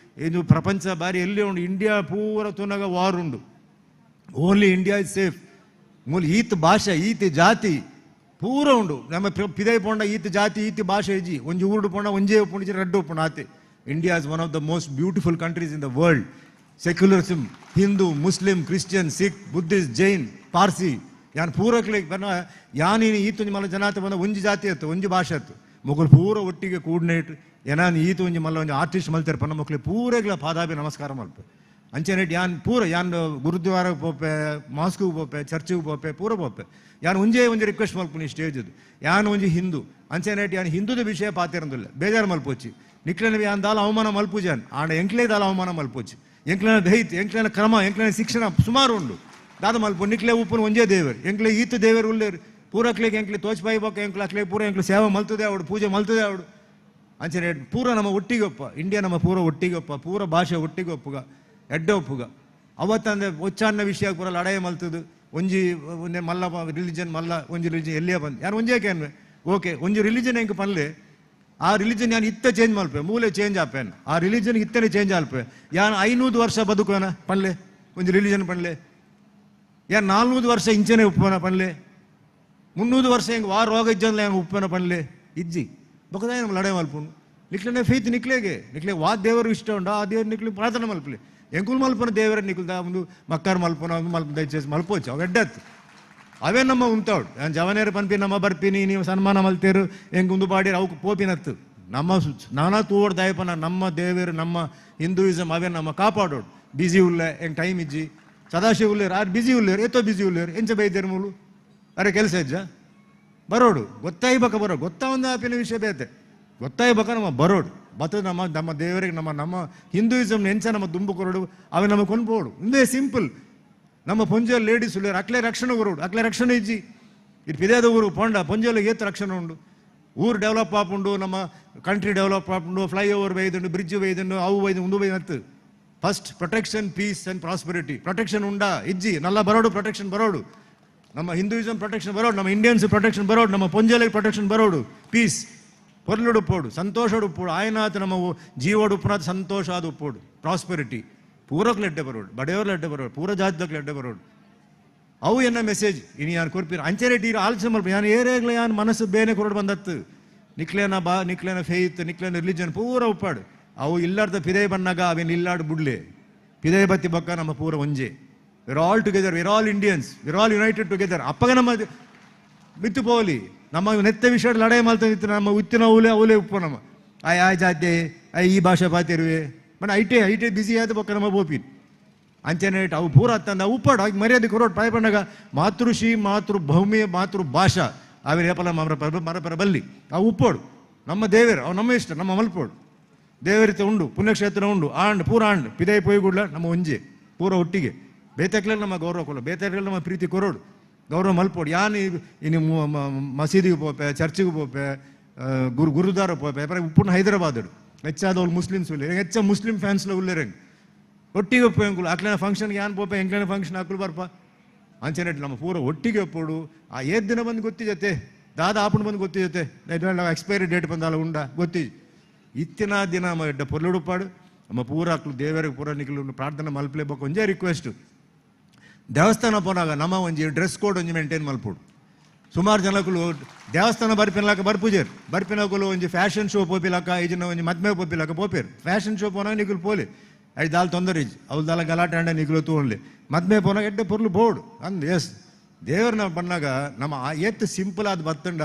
ಇದು ಪ್ರಪಂಚ ಬಾರಿ ಎಲ್ಲಿ ಉಂಡು ಇಂಡಿಯಾ ಪೂರ ತುನಗ ವಾರ್ ಉಂಡು ಓನ್ಲಿ ಇಂಡಿಯಾ ಇಸ್ ಸೇಫ್ ಮೂಲ ಈತ್ ಭಾಷೆ ಈತ್ ಜಾತಿ ಪೂರ ಉಂಡು ನಮ್ಮ ಪಿದೈ ಪೋಂಡ ಈತ್ ಜಾತಿ ಈತ್ ಭಾಷೆ ಇಜಿ ಒಂಜಿ ಊರುಡು ಪೋಂಡ ಒಂಜೇ ಉಪ್ಪುಂಡು ರೆಡ್ಡು ಉಪ್ಪುಂಡು ಆತೆ India is one of the most beautiful countries in the world secularism Hindu Muslim Christian Sikh Buddhist Jain Parsi ಯಾನ್ ಪೂರಕ್ಲೆ ಬನ್ನ ಯಾನೀನು ಈತೊಂಜಿ ಮಲ್ಲ ಜನಾತ ಬಂದ ಒಂಜಿ ಜಾತಿ ಅತ್ತು ಒಂಜಿ ಭಾಷೆ ಅತ್ತು ಮೊಗಲು ಪೂರ ಒಟ್ಟಿಗೆ ಕೂಡ್ನೇಟ್ ಏನಾನು ಈತ ಒಂಜಿ ಮಲ್ಲ ಒಂಜಿ ಆರ್ಟಿಸ್ಟ್ ಮಲ್ತಾರೆ ಪನ್ನ ಮಕ್ಕಳು ಪೂರಗ್ಲ ಪಾದಾಬಿ ನಮಸ್ಕಾರ ಮಲ್ಪೆ ಅಂಚೆನೆಟ್ ಯಾನ್ ಪೂರ ಯಾನ್ ಗುರುದ್ವಾರಕ್ಕೆ ಪೋಪೆ ಮಾಸ್ಕ್ಗೆ ಪೋಪೆ ಚರ್ಚ್ಗೆ ಪೋಪೆ ಪೂರ ಪೋಪೆ ಯಾನ್ ಒಂಜೇ ಒಂಜಿ ರಿಕ್ವೆಸ್ಟ್ ಮಲ್ಪುನಿ ಸ್ಟೇಜ್ದು ಯಾನ್ ಒಂಜಿ ಹಿಂದೂ ಅಂಚೆನೆಟ್ ಯಾನ್ ಹಿಂದೂದ ವಿಷಯ ಪಾತಿರಂದಿಲ್ಲ ಬೇಜಾರು ಮಲ್ಪೋಚಿ ನಿಕ್ಲೆನ ಯಾನ್ ದಾಲ ಅವಮಾನ ಮಲ್ಪುಜಾನ್ ಆಂಡ ಎಂಕ್ಲೇ ದಾಲ ಅವಮಾನ ಮಲ್ಪೋಚಿ ಎಂಕ್ಲೆನ ದೈತ್ ಎಂಕ್ಲೆನ ಕ್ರಮ ಎಂಕ್ಲೆನ ಶಿಕ್ಷಣ ಸುಮಾರು ಉಂಡು ದಾದ ಮಲ್ಪು ನಿಕ್ಲೆ ಉಪ್ಪುನ ಒಂಜೇ ದೇವರು ಎಂಕ್ಲೆ ಈತ ದೇವರು ಉಳ್ಳೇರು ಪೂರಕ್ಲೆಗೆ ಎಂಕ್ಲೆ ತೋಚ್ಪಾಯಿ ಬೋಕ ಎಂಕ್ಲೆ ಅಕ್ಲೆ ಪೂರ ಎಂಕ್ಲೆ ಸೇವೆ ಮಲ್ತದೆ ಅವಡು ಪೂಜೆ ಮಲ್ತದೆ ಅವಡು ಅಂಚೆನೆಟ್ ಪೂರ ನಮ್ಮ ಒಟ್ಟಿಗೊಪ್ಪ ಇಂಡಿಯಾ ನಮ್ಮ ಪೂರ ಒಟ್ಟಿಗೊಪ್ಪ ಪೂರ ಭಾಷೆ ಒಟ್ಟಿಗೊಪ್ಪುಗ ಎಡ್ಡ ಒಪ್ಪುಗ ಅವತ್ತಂದ್ರೆ ಒಚ್ಚಾನ್ನ ವಿಷಯ ಪೂರ ಲಡಾಯಿ ಮಲ್ತದು ಒಂಜಿ ಒಂದೇ ಮಲ್ಲ ರಿಲಿಜನ್ ಮಲ್ಲ ಒಂಜಿ ರಿಲಿಜನ್ ಎಲ್ಲಿಯೇ ಬಂದು ಯಾರು ಒಂಜೇ ಕೇನ್ವೆ ಓಕೆ ಒಂಜಿ ರಿಲಿಜನ್ ಹೆಂಗೆ ಪನ್ಲೆ ಆ ರಿಲಿಜನ್ ಯಾನು ಇತ್ತ ಚೇಂಜ್ ಮಲ್ಪೆ ಮೂಲೆ ಚೇಂಜ್ ಆಪೇನು ಆ ರಿಲಿಜನ್ ಇತ್ತನೇ ಚೇಂಜ್ ಆಲ್ಪೆ ಯಾನು 500 ವರ್ಷ ಬದುಕೋನ ಪನ್ಲೆ ಒಂಜಿ ರಿಲಿಜನ್ ಪನ್ಲೆ ಯಾರು 400 ವರ್ಷ ಇಂಚನೆ ಉಪ್ಪನ ಪನ್ಲೆ 300 ವರ್ಷ ಹೆಂಗೆ ವಾರ ರೋಗ ಇಜ್ಜಂದ್ಲ ಹೆಂಗೆ ಉಪ್ಪನ ಪನ್ಲೆ ಇಜ್ಜಿ ಬೊಕದ ನಮ್ಮ ಲಡಾಯಿ ಮಲ್ಪುಂಡು ನಿಕ್ಲೆನೆ ಫೇತ್ ನಿಕ್ಲೆಗೆ ವಾ ದೇವರು ಇಷ್ಟ ಉಂಡು ಆ ದೇವ್ರು ನಿಕ್ಲಿ ಪ್ರಾರ್ಥನೆ ಮಲ್ಪಲೆ ಎಂಕುಲ್ ಮಲ್ಪನ ದೇವರ ನಿಕುಲ್ದ ಒಂದು ಮಕ್ಕಾರ್ ಮಲ್ಪನ ಒಂದು ಮಲ್ಪ ದಯచేసి ಮಲ್ಪೋಚು ಅವು ಎಡ್ಡತ್ತು ಅವೇ ನಮ್ಮ ಉಂತಾವ್ಡು ನಾನು ಜವನೇರು ಪನ್ಪಿ ನಮ್ಮ ಬರ್ತೀನಿ ನೀವು ಸನ್ಮಾನ ಮಲ್ತೇರು ಹೆಂಗೆ ಉಂದು ಬಾಡಿರು ಅವಕ್ಕೆ ಪೋಪಿನತ್ತು ನಮ್ಮ ನಾನಾ ತೂವಡ್ ದಾಯಪನ ನಮ್ಮ ದೇವರು ನಮ್ಮ ಹಿಂದೂಯಿಸಮ್ ಅವೇ ನಮ್ಮ ಕಾಪಾಡೋಡು ಬಿಸಿ ಉಲ್ಲೆ ಹೆಂಗೆ ಟೈಮ್ ಇಜ್ಜಿ ಸದಾಶಿವ ಉಲ್ಲೇರು ಆರು ಬಿಸಿ ಉಲ್ಲೇರು ಎತ್ತೋ ಬಿಸಿ ಉಲ್ಲೇರು ಎಂಚ ಬೈದೇರು ಮೂಲು ಅರೆ ಕೆಲಸ ಇಜ್ಜ ಬರೋಡು ಗೊತ್ತಾಯ್ಬೇಕ ಬರೋಡು ಗೊತ್ತಾ ಒಂದು ಆಪಿನ ವಿಷಯ ಬೇತೆ ಗೊತ್ತಾಯ್ಬೇಕ ನಮ್ಮ ಬರೋಡು ಬತ್ತ ನಮ್ಮ ದೇವರಿಗೆ ನಮ್ಮ ಹಿಂದೂಯಿಸಮ್ ಎಂಚ ನಮ್ಮ ದುಂಬು ಕೊರಡು ಅವೆ ನಮಗೆ ಕೊಂಡ್ಬೋಡು ಇಂದೇ ಸಿಂಪಲ್ ನಮ್ಮ ಪೊಂಜಲ್ ಲೇಡೀಸ್ ಉಳ್ಳೇರು ಅಕ್ಲೆ ರಕ್ಷಣೆ ಕೊರೋಡು ಅಕ್ಲೆ ರಕ್ಷಣೆ ಇಜ್ಜಿ ಇದು ಪಿದೇದ ಊರು ಪೋಂಡ ಪೊಂಜಲ್ ಏತ್ ರಕ್ಷಣೆ ಉಂಡು ಊರು ಡೆವಲಪ್ ಆಪುಂಡು ನಮ್ಮ ಕಂಟ್ರಿ ಡೆವಲಪ್ ಆಪುಂಡು ಫ್ಲೈಓವರ್ ವೈದುಂಡು ಬ್ರಿಡ್ಜ್ ವೈದುಂಡು ಅವು ವೈದು ಉಂದು ವೈದು first protection peace and prosperity protection ಉಂಡಾ ಇಜ್ಜಿ ನಲ್ಲ ಬರೋಡು ಪ್ರೊಟೆಕ್ಷನ್ ಬರೋಡು ನಮ್ಮ ಹಿಂದೂಯಿಸಮ್ ಪ್ರೊಟೆಕ್ಷನ್ ಬರೋಡು ನಮ್ಮ ಇಂಡಿಯನ್ಸ್ ಪ್ರೊಟೆಕ್ಷನ್ ಬರೋಡು ನಮ್ಮ ಪೊಂಜಲಿಗೆ ಪ್ರೊಟೆಕ್ಷನ್ ಬರೋಡು ಪೀಸ್ పొరలుడు ఉప్పోడు సంతోషడు ఉప్పోడు ఆయనాత ನಮ್ಮ ಜೀವಡು ಉಪ್ಪುನಾಥ ಸಂತೋಷ ಆದ ಉಪ್ಪೋಡು ಪ್ರಾಸ್ಪೆರಿಟಿ ಪೂರಕ್ಲೆ ಎಡ್ಡೆ ಬರೋಡು ಬಡೆಯವ್ರಲ್ಲ ಎಡ್ಡೆ ಬರೋಡು ಪೂರ ಜಾತಿದಕ್ಲೆ ಎಡ್ಡೆ ಬರೋಡು ಅವು ಎನ್ನ ಮೆಸೇಜ್ ಇನ್ನು ಯಾನು ಕೊರ್ಪಿರ ಅಂಚೆರೆಡ್ಡಿ ಆಲೋಚನೆ ಮಲ್ಪ ಯಾನು ಏರೇಗ್ಲ ಯಾನು ಮನಸ್ಸು ಬೇನೆ ಕೊರಡು ಬಂದತ್ತು ನಿಕ್ಲೇನ ಫೇತ್ ನಿಕ್ಲೇನ ರಿಲಿಜನ್ ಪೂರ ಉಪ್ಪಾಡು ಅವು ಇಲ್ಲಾರ್ದ ಪಿದೇ ಬನ್ನಾಗ ಅವೇನು ಇಲ್ಲಾಡು ಬುಡ್ಲೆ ಪಿದೇ ಬತ್ತಿ ಬಕ್ಕ ನಮ್ಮ ಪೂರ ಒಂಜೆ we're all together we're all Indians we're all united together ಅಪ್ಪಗ ನಮ್ಮ ಮಿತ್ತು ಪೋಲಿ ನಮ್ಮ ನೆತ್ತ ವಿಷಯ ಲಡಾಯಿ ಮಲ್ತಿತ್ತು ನಮ್ಮ ಉತ್ತಿನ ಅವಲೇ ಉಪ್ಪು ನಮ್ಮ ಆ ಜಾತಿ ಈ ಭಾಷೆ ಪಾತಿರುವೆ ಮನೆ ಐಟೇ ಬಿಸಿ ಆದ ಬೊಕ್ಕ ನಮ್ಮ ಬೋಪಿನ್ ಅಂಚೆನೇಟ್ ಅವು ಪೂರ ತಂದ ಉಪ್ಪಾಡು ಆಗಿ ಮರ್ಯಾದೆ ಕೊರೋಡು ಪಾಯ ಪಂಡಾಗ ಮಾತೃಶ್ರೀ ಮಾತೃಭೂಮಿ ಮಾತೃಭಾಷಾ ಅವೆ ರೇಪಲ ಮರಪರ ಬಲ್ಲಿ ಅವು ಉಪ್ಪೋಡು ನಮ್ಮ ದೇವರು ಅವು ನಮ್ಮ ಇಷ್ಟ ನಮ್ಮ ಮಲ್ಪೋಡು ದೇವರಿತ ಉಂಡು ಪುಣ್ಯಕ್ಷೇತ್ರ ಉಂಡು ಪೂರ ಆಂಡ್ ಪಿದೈ ಪೋಯ್ಗುಡ್ಲ ನಮ್ಮ ಒಂಜೆ ಪೂರ ಒಟ್ಟಿಗೆ ಬೇತಕ್ಲೆಲ್ಲ ನಮ್ಮ ಗೌರವ ಕೊಲ್ಲ ಬೇತಕ್ಲೆಲ್ಲ ನಮ್ಮ ಪ್ರೀತಿ ಕೊರೋಡು ಗೌರವ ಮಲ್ಪೋಡು ಯಾನು ಇನ್ನು ಮಸೀದಿಗೆ ಪೋಪೆ ಚರ್ಚಿಗೆ ಪೋಪೆ ಗುರುದ್ವಾರ ಪೋಪೆ ಉಪ್ಪುನ ಹೈದರಾಬಾದ್ ಹೆಚ್ಚಾದವ್ರು ಮುಸ್ಲಿಮ್ಸ್ ಉಳ್ಳೇರು ಹೆಚ್ಚ ಮುಸ್ಲಿಂ ಫ್ಯಾನ್ಸ್ಲ ಉಳ್ಳೇರಂಗೆ ಒಟ್ಟಿಗೆ ಒಪ್ಪು ಎಂಕುಲು ಅಕ್ಲೇನ ಫಂಕ್ಷನ್ಗೆ ಯಾನ್ ಪೋಪೆ ಎಂಕ್ಲೇನ ಫಂಕ್ಷನ್ ಹಾಕಲು ಬರ್ಪ ಅಂಚೆನೆಟ್ ನಮ್ಮ ಪೂರ ಒಟ್ಟಿಗೆ ಒಪ್ಪೋಡು ಆ ಏದ್ ದಿನ ಬಂದು ಗೊತ್ತಿಜತೆ ದಾದ ಆಪುಣ್ ಬಂದು ಗೊತ್ತಿಜತೆ ಎಕ್ಸ್ಪೈರಿ ಡೇಟ್ ಬಂದಾಲ ಉಂಡ ಗೊತ್ತಿ ಇತ್ತಿನ ದಿನ ನಮ್ಮ ಎಡ್ಡ ಪೊರ್ಲುಡುಪಾಡು ನಮ್ಮ ಪೂರ ಅಕ್ಲು ದೇವರಿಗೆ ಪೂರ ನಿಕ್ಲು ಪ್ರಾರ್ಥನೆ ಮಲ್ಪಲೇಬೇಕು ಒಂಜೇ ರಿಕ್ವೆಸ್ಟ್ ದೇವಸ್ಥಾನ ಪೋನಾಗ ನಮ್ಮ ಒಂಜಿ ಡ್ರೆಸ್ ಕೋಡ್ ಒಂಜಿ ಮೇಂಟೈನ್ ಮಲ್ಪೋಡು ಸುಮಾರು ಜನಕ್ಕಲು ದೇವಸ್ಥಾನ ಬರ್ಪಿನಲಾಕ ಬರ್ಪುಜೇರು ಬರ್ಪಿನಕಲು ಒಂಜಿ ಫ್ಯಾಷನ್ ಶೋ ಪೋಪಿಲಾಕ ಈಜಿನ ಒಂಜಿ ಮದ್ಮೆ ಪೋಪಿಲಾಕ ಪೋಪೇರು ಫ್ಯಾಷನ್ ಶೋ ಪೋನಾಗ ನಿಕುಲು ಪೋಲಿ ಐದು ದಾಲ್ ತೊಂದರೆ ಇಜ್ ಅವ್ಲು ದಾಲ ಗಲಾಟೆ ಅಂಡ ನಿಕುಲು ತೋನ್ಲಿ ಮದ್ಮೆ ಪೋನಾಗ ಎಡ್ಡೆ ಪೊರ್ಲು ಬೋಡು ಅಂದ್ ಎಸ್ ದೇವ್ರನ್ನ ಬಂದಾಗ ನಮ್ಮ ಎತ್ತು ಸಿಂಪಲ್ ಆದ ಬತ್ತಂಡ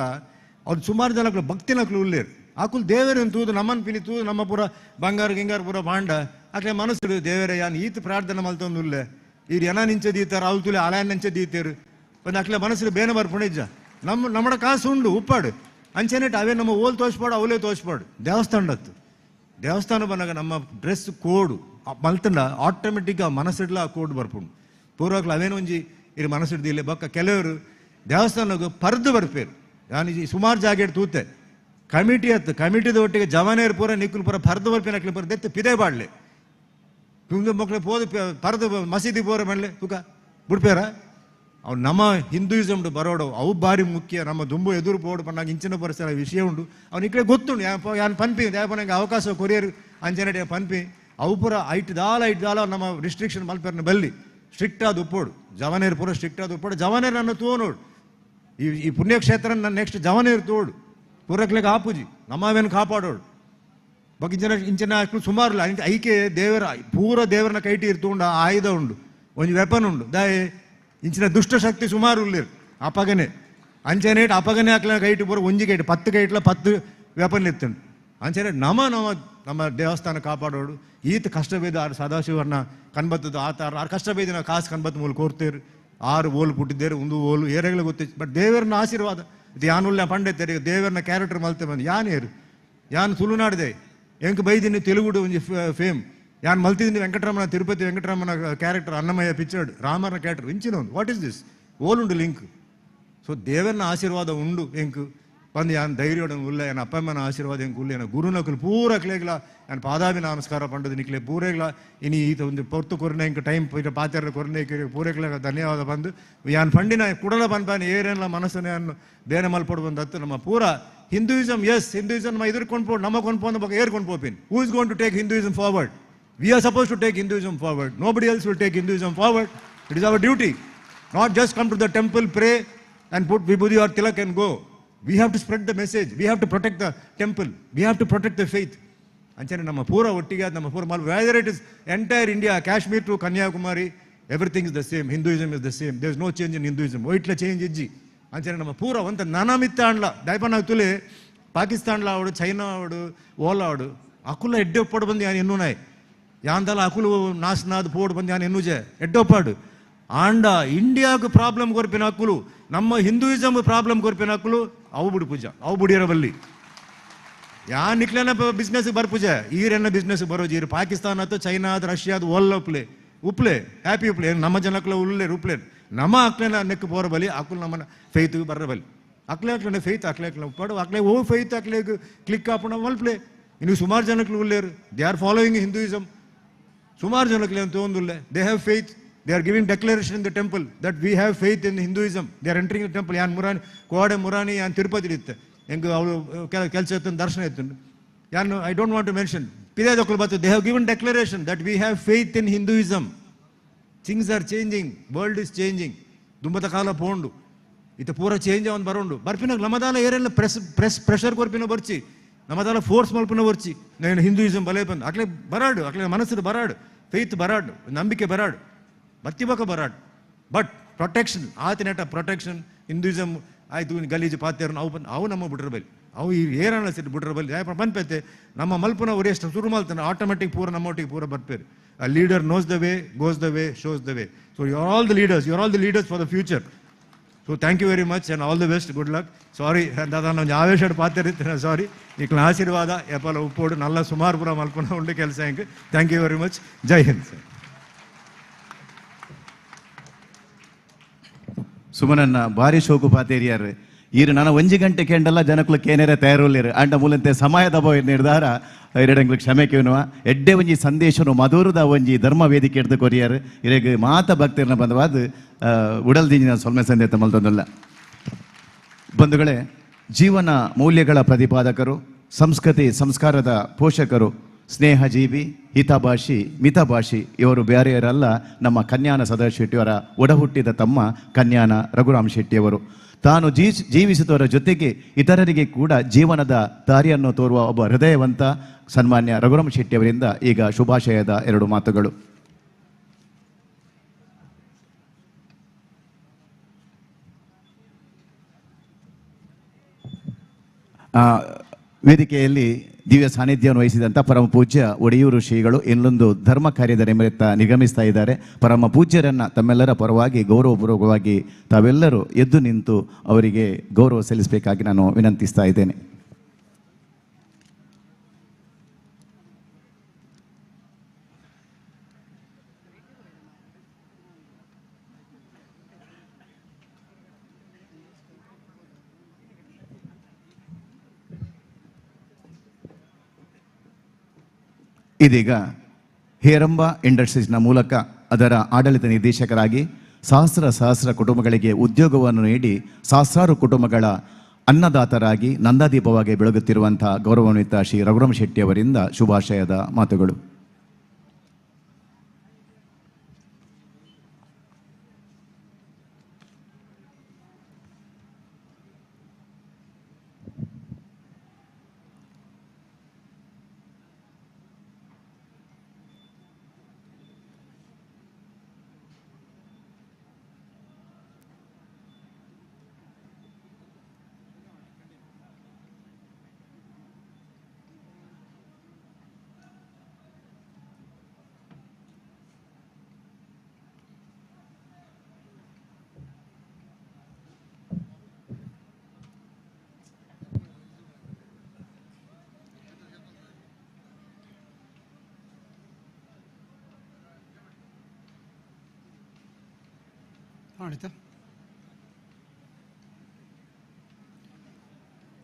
ಅವ್ರು ಸುಮಾರು ಜನಕ್ಕಲು ಭಕ್ತಿನಕ್ಲು ಉಳ್ಳೇರು ಆಕುಲ್ ದೇವರನ್ನು ತೂದು ನಮ್ಮನ್ನು ಪಿಲಿ ತೂದು ನಮ್ಮ ಪೂರ ಬಂಗಾರ ಗಿಂಗಾರ ಪೂರ ಬಾಂಡ ಆಕಲೆ ಮನಸ್ಸು ದೇವರೇ ಯಾನು ಈತ ಪ್ರಾರ್ಥನೆ ಮಲ್ತೊಂದು ಉಲ್ಲೆ ಇದು ಎನ ನಿಂಚೆ ದೀತಾರೆ ಅವ್ಲು ತುಲೆ ಆಲಯ ನಿಂಚೆ ದೀತೇರು ಒಂದು ಅಕ್ಲೆ ಮನಸ್ಸು ಬೇನೆ ಬರ್ಪುಣಿಜ್ಜ ನಮ್ಮ ಕಾಸು ಉಂಡು ಉಪ್ಪಾಡು ಅಂಚೆನೆಟ್ ಅವೇ ನಮ್ಮ ಓಲ್ ತೋಚ್ಪಾಡು ಅವಲೇ ತೋಚ್ಪಾಡು ದೇವಸ್ಥಾನದ್ದು ದೇವಸ್ಥಾನ ಬಂದಾಗ ನಮ್ಮ ಡ್ರೆಸ್ ಕೋಡು ಮಲ್ತಂಡ ಆಟೋಮೆಟಿಕ್ ಆ ಮನಸ್ಸಿಡ್ಲ ಆ ಕೋಡ್ ಬರ್ಪುಂಡು ಪೂರ್ವಕ್ಲು ಅವೇನು ಒಂಜಿ ಇದು ಮನಸ್ಸಿಡ್ದಿಲ್ಲ ಬೊಕ್ಕ ಕೆಲವರು ದೇವಸ್ಥಾನಕ್ಕೆ ಪರ್ದು ಬರ್ಪೇರು ನಾನು ಸುಮಾರು ಜಾಗ ತೂತೆ ಕಮಿಟಿದ ಒಟ್ಟಿಗೆ ಜವಾನೇರು ಪೂರ ನಿಕ್ಕುಲು ಪೂರ ಪರ್ದ ಬರ್ಪಿನ ಪೂರ ದೆತ್ತು ಪಿದೇ ಬಾಡ್ಲೆ ತುಂಬ ಮಕ್ಕಳು ಪೋದು ಪರ್ದ ಮಸೀದಿ ಪೂರ ಮಾಡಲೆ ತುಕ ಬಿಡ್ಪೇರ ಅವು ನಮ್ಮ ಹಿಂದೂಯಿಸಮ್ ಬರೋಡು ಅವು ಬಾರಿ ಮುಖ್ಯ ನಮ್ಮ ದುಂಬು ಎದುರು ಪೋಡು ಪನ್ನಾಗ ಇಂಚಿನ ಪರಿಸರ ವಿಷಯ ಉಂಡು ಅವ್ನು ಈ ಕಡೆ ಗೊತ್ತುಂಡು ಯಾನ್ ಪನ್ಪಿ ಯಾಪನಗೆ ಅವಕಾಶ ಕೊರಿಯರ್ ಅಂಚನೆ ಪನ್ಪಿ ಅವು ಪೂರ ಐಟ್ ದಾಲ ನಮ್ಮ ರಿಸ್ಟ್ರಿಕ್ಷನ್ ಮಲ್ಪೇರ್ನ ಬಲ್ಲಿ ಸ್ಟ್ರಿಕ್ಟ್ ಆದ ಉಪ್ಪೋಡು ಜವಾನೇರು ಪೂರ ಸ್ಟ್ರಿಕ್ಟ್ ಆದ ಉಪ್ಪೋಡು ಜವಾನೇರು ನನ್ನ ತೋನೋಡು ಈ ಪುಣ್ಯಕ್ಷೇತ್ರ ನನ್ನ ನೆಕ್ಸ್ಟ್ ಜವಾನೇರು ತೋಡು ಪೂರಕ್ಲೆಗೆ ಆಪುಜಿ ನಮ್ಮವೇನು ಕಾಪಾಡೋಡು ಬಗ್ಗೆ ಇಂಚನ ಸುಮಾರು ಐಕೆ ದೇವರ ಪೂರ ದೇವರನ್ನ ಕೈಟಿ ಇರ್ತುಂಡು ಆಯುಧ ಉಂಡು ಒಂದು ವೆಪನ್ ಉಂಡು ದಾಯೆ ಇಂಚಿನ ದುಷ್ಟಶಕ್ತಿ ಸುಮಾರು ಉಳ್ಳಿರು ಅಪಗನೆ ಅಂಚನೆ ಅಪಗನೆ ಹಾಕ್ಲ ಕೈಟಿ ಪೂರ ಒಂಜಿ ಕೈಟ್ 10 ಕೈಟ್ಲ 10 ವೆಪನ್ ಎತ್ತುಂಡು ಅಂಚನೆ ನಮ್ಮ ದೇವಸ್ಥಾನ ಕಾಪಾಡೋಡು ಈತ ಕಷ್ಟ ಬೇದ ಸದಾಶಿವರ್ನ ಕನ್ಬತ್ತದ ಆತ ಕಷ್ಟ ಬೇದಿನ ಕಾಸು ಕನ್ಬತ್ ಮೂಲ ಕೋರ್ತೇರು 6 ಓಲು ಪುಟ್ಟಿದ್ದೇರು ಒಂದು ಓಲು ಏರೆಗಳ ಗೊತ್ತಿತ್ತು ಬಟ್ ದೇವರನ್ನ ಆಶೀರ್ವಾದ ಇದು ಯಾನುಲ್ಲ ಪಂಡಿತರು ದೇವರನ್ನ ಕ್ಯಾರೆಕ್ಟರ್ ಮಲ್ತೆ ಬಂದು ಯಾನು ತುಳುನಾಡಿದೆ ಎಂಕ್ ಬೈದಿನಿ ತೆಲುಗುಡು ಒಂಜಿ ಫೇಮ್ ಯಾನ್ ಮಲ್ತಿದ್ದೀನಿ ವೆಂಕಟರಮಣ ತಿರುಪತಿ ವೆಂಕಟರಮಣ ಕ್ಯಾರೆಕ್ಟರ್ ಅನ್ನಮಯ್ಯ ಪಿಕ್ಚರ್ಡ್ ರಾಮನ ಕ್ಯಾರೆಕ್ಟರ್ ಇಂಚಿನ ಒಂದು ವಾಟ್ ಇಸ್ ದಿಸ್ ಓಲುಂಡು ಲಿಂಕ್ ಸೊ ದೇವರನ್ನ ಆಶೀರ್ವಾದ ಉಂಡು ಎಂಕ್ ಬಂದು ಯಾನ್ ಧೈರ್ಯೋಡ ಉಲ್ಲ ಏನ ಅಪ್ಪಮ್ಮನ ಆಶೀರ್ವಾದ ಎಂಕ್ ಉಲ್ಲ ಏನ ಗುರುನಕಲು ಪೂರ ಕ್ಲೇಗ್ಲ ನಾನು ಪಾದಾಭಿ ನಮಸ್ಕಾರ ಪಂಡದು ನಿಕ್ಲೆ ಪೂರೆಗ್ಲ ಇನಿ ಈತ ಒಂದು ಪೊರ್ತು ಕೊರನೆ ಎಂಕ್ ಟೈಮ್ ಪಾತ್ಯಾರ ಕೊರನೆ ಪೂರೆಗ್ಲ ಧನ್ಯವಾದ ಬಂದು ಯಾನ್ ಪಂಡಿನ ಕುಡಲ ಪನ್ಪಾನಿ ಏರೆಲ್ಲ ಮನಸ್ಸನ್ನೇ ಅನ್ನು ಬೇನೆ ಮಲ್ಪಡು ಬಂದತ್ತು ನಮ್ಮ ಪೂರ ಹಿಂದೂಯಿಸಮ್ ಹಿಂದೂಯಿಸಮ್ ನಮ್ಮ ಎದುರ್ಕೊಂಡು ನಮ್ಮ ಕೊಂಡ್ಪೋಂದು ಬಗ್ಗೆ ಏರ್ಕೊಂಡು ಪೋಪಿನ್ who is going to take Hinduism forward we are supposed to take Hinduism forward. Nobody else will take Hinduism forward. It is our duty. Not just come to the temple, pray and put vibhuti or tilak and go. We have to spread the message. We have to protect the temple. We have to protect the faith. Anchane nama pura ottiga nama pura mal whether it is entire India, Kashmir to Kanyakumari, everything is the same. Hinduism is the same. There is no change in Hinduism. Oitla change ijji. Anchane nama pura vanta nanamitta anla daipana tule Pakistan la avadu China avadu all avadu akula edde oppodu bandi yani ennu nai ಯಾಂದಲ ಅಕುಲು ನಾಶನಾದ pod ಬಂದು ಯಾನು ಎನ್ನುಜೆ ಎಡ್ಡೊಪ್ಪಾಡು and ಇಂಡಿಯಾಗ problem ಕೊರ್ಪಿನ ಅಕ್ಕುಲು ನಮ್ಮ Hinduism problem ಕೊರ್ಪಿನ ಅಕ್ಕುಲು ಅವು ಬಿಡು ಪೂಜ ಅವು ಬಿಡಿಯರ ಬಲ್ಲಿ ಯಾನ್ ನಿಕ್ಲೇನ ಬಿಸ್ನೆಸ್ ಬರ್ ಪೂಜೆ ಈರೆನ್ನ ಬಿಸ್ನೆಸ್ ಬರೋಜಿ ಈರು ಪಾಕಿಸ್ತಾನ ಅಥವಾ ಚೈನಾ ಅದು ರಷ್ಯಾ ಅದು ಓಲ್ಲ ಉಪ್ಲೆ ಹ್ಯಾಪಿ ಉಪ್ಲೆ ನಮ್ಮ ಜನಕ್ಲ ಉಳ್ಳೆ ಉಪ್ಲೆ ನಮ್ಮ ಅಕ್ಲೇನ ನೆಕ್ ಪೋರ ಬಲಿ ಅಕ್ಕುಲು ನಮ್ಮನ್ನ ಫೇತ್ ಬರ್ರ ಬಲಿ ಅಕ್ಲೆ ಫೇತ್ ಅಕ್ಲೆ ಉಪ್ಪಾಡು ಅಕ್ಲೆ ಓ ಫೇತ್ ಅಕ್ಲೆ ಕ್ಲಿಕ್ ಆಪಣ ಮಲ್ಪ್ಲೆ ಇನ್ನು ಸುಮಾರು ಜನಕ್ಲು ಉಳ್ಳೇರು ದೇ ಆರ್ ಫಾಲೋಯಿಂಗ್ ಹಿಂದೂಯಿಸಮ್ ಸುಮಾರು ಜನಕ್ಕೆ ಅಂತ ಒಂದಿಲ್ಲ they have faith they are giving declaration in the temple that we have faith in Hinduism they are entering the temple ಯಾನ್ ಮುರಾನಿ ಕೋಡೆ ಮುರಾನಿ ಯಾನ್ ತಿರುಪತಿ ಇರುತ್ತೆ ಹೆಂಗೆ ಅವಳು ಕೆಲಸ ಎತ್ತು ದರ್ಶನ ಎತ್ತು ಯಾನು I don't want to mention ಪಿದೇ ದೊಕ್ಕಲು ಬರ್ತದೆ they have given declaration that we have faith in Hinduism things are changing world is changing ದುಂಬದ ಕಾಲ ಪೋಂಡು ಇತ ಪೂರ ಚೇಂಜ್ ಅವನ್ ಬರೋಂಡು ಬರ್ಪಿನಾಗ ನಮ್ಮದಾಲ ಏರೆಲ್ಲ ಪ್ರೆಷರ್ ಕೊರ್ಪಿನ ಬರ್ಚಿ ನಮ್ಮದಾಲ ಫೋರ್ಸ್ ಮಲ್ಪನ ಬರ್ಚಿ ನಾನು ಹಿಂದೂಯಿಸಮ್ ಬಲೆ ಬಂದು ಅಕ್ಲೆ ಬರಾಡು ಅಕ್ಲೆ ಮನಸ್ಸು ಬರಾಡು ಫೇತ್ ಬರಾಡು ನಂಬಿಕೆ ಬರಾಡು ಬತ್ತಿಬಕ ಬರಾಡು ಬಟ್ ಪ್ರೊಟೆಕ್ಷನ್ ಆತಿನೆಟ ಪ್ರೊಟೆಕ್ಷನ್ ಹಿಂದೂಯಿಸಮ್ ಆಯ್ತು ಗಲೀಜು ಪಾತ್ಯಾರನ್ನು ಅವು ನಮ್ಮ ಬಿಡ್ರ ಬಲ್ಲಿ ಅವು ಈ ಏರಣ ಸಿಟ್ಟು ಬಿಡ್ರ ಬಲ್ಲಿ ಪನ್ಪೈತೆ ನಮ್ಮ ಮಲ್ಪನ ಅವ್ರು ಎಷ್ಟು ಶುರು ಮಾಡ್ತಾನೆ ಆಟೋಮೆಟಿಕ್ ಪೂರ ನಮ್ಮೊಟ್ಟಿಗೆ ಪೂರ ಬರ್ಪೇರು a leader knows the way goes the way shows the way so you are all the leaders for the future so thank you very much and all the best good luck sorry ದಾದಾ ನಾವು ಆವೇಶ ಪಾತಿರ್ತೀನಿ ಸಾರಿ ಈಕ್ಲ ಆಶೀರ್ವಾದ ಎಪ್ಪಲ ಉಪ್ಪೋಡು ನಲ್ಲ ಸುಮಾರು ಪುರ ಮಲ್ಪನ ಉಂಡು ಕೆಲಸ ಹೆಂಗೆ thank you very much Jai Hind sir ಸುಮನನ್ನ ಭಾರಿ ಶೋಕು ಪಾತೇರಿಯಾರು ಈರು ನಾನು 1 ಗಂಟೆ ಕೆಂಡಲ್ಲ ಜನಕ್ಕಳು ಕೇನೇರ ತಯಾರುಳ್ಳೇರು ಅಂಡ ಮೂಲಂತೆ ಸಮಯದ ನಿರ್ಧಾರ ಎರಡಂಗ್ಲಿಗೆ ಕ್ಷಮೆ ಕೇಳುವ ಎಡ್ಡೆ ಒಂಜಿ ಸಂದೇಶನು ಮಧುರದ ಒಂಜಿ ಧರ್ಮ ವೇದಿಕೆ ಎಡ್ದು ಕೊರಿಯಾರು ಇರೆಗ್ ಮಾತ ಭಕ್ತಿರ್ನ ಬಂದವಾದ ಉಡಲ್ದಿಂಜಿನ ಸೊಲ್ಮೆ ಸಂದೇತ ಮಲ್ತೊಂದಲ್ಲ ಬಂಧುಗಳೇ ಜೀವನ ಮೌಲ್ಯಗಳ ಪ್ರತಿಪಾದಕರು ಸಂಸ್ಕೃತಿ ಸಂಸ್ಕಾರದ ಪೋಷಕರು ಸ್ನೇಹಜೀವಿ ಹಿತಭಾಷಿ ಮಿತಭಾಷಿ ಇವರು ಬೇರೆಯವರಲ್ಲ ನಮ್ಮ ಕನ್ಯಾನ ಸದಾಶಿವ ಶೆಟ್ಟಿಯವರ ಒಡಹುಟ್ಟಿದ ತಮ್ಮ ಕನ್ಯಾನ ರಘುರಾಮ್ ಶೆಟ್ಟಿಯವರು ತಾನು ಜೀವಿಸುವವರ ಜೊತೆಗೆ ಇತರರಿಗೆ ಕೂಡ ಜೀವನದ ದಾರಿಯನ್ನು ತೋರುವ ಒಬ್ಬ ಹೃದಯವಂತ ಸನ್ಮಾನ್ಯ ರಘುರಾಮ್ ಶೆಟ್ಟಿಯವರಿಂದ ಈಗ ಶುಭಾಶಯದ 2 ಮಾತುಗಳು. ವೇದಿಕೆಯಲ್ಲಿ ದಿವ್ಯ ಸಾನ್ನಿಧ್ಯವನ್ನು ವಹಿಸಿದಂಥ ಪರಮ ಪೂಜ್ಯ ಒಡೆಯೂರು ಶ್ರೀಗಳು ಇನ್ನೊಂದು ಧರ್ಮ ಕಾರ್ಯದ ನಿಮಿತ್ತ ನಿಗಮಿಸ್ತಾ ಇದ್ದಾರೆ. ಪರಮ ಪೂಜ್ಯರನ್ನು ತಮ್ಮೆಲ್ಲರ ಪರವಾಗಿ ಗೌರವಪೂರ್ವಕವಾಗಿ ತಾವೆಲ್ಲರೂ ಎದ್ದು ನಿಂತು ಅವರಿಗೆ ಗೌರವ ಸಲ್ಲಿಸಬೇಕಾಗಿ ನಾನು ವಿನಂತಿಸ್ತಾ ಇದ್ದೇನೆ. ಇದೀಗ ಹೇರಂಬ ಇಂಡಸ್ಟ್ರೀಸ್ನ ಮೂಲಕ ಅದರ ಆಡಳಿತ ನಿರ್ದೇಶಕರಾಗಿ ಸಹಸ್ರ ಕುಟುಂಬಗಳಿಗೆ ಉದ್ಯೋಗವನ್ನು ನೀಡಿ ಸಹಸ್ರಾರು ಕುಟುಂಬಗಳ ಅನ್ನದಾತರಾಗಿ ನಂದಾದೀಪವಾಗಿ ಬೆಳಗುತ್ತಿರುವಂಥ ಗೌರವಾನ್ವಿತ ಶ್ರೀ ರಘುರಾಮ್ ಶೆಟ್ಟಿ ಅವರಿಂದ ಶುಭಾಶಯದ ಮಾತುಗಳು.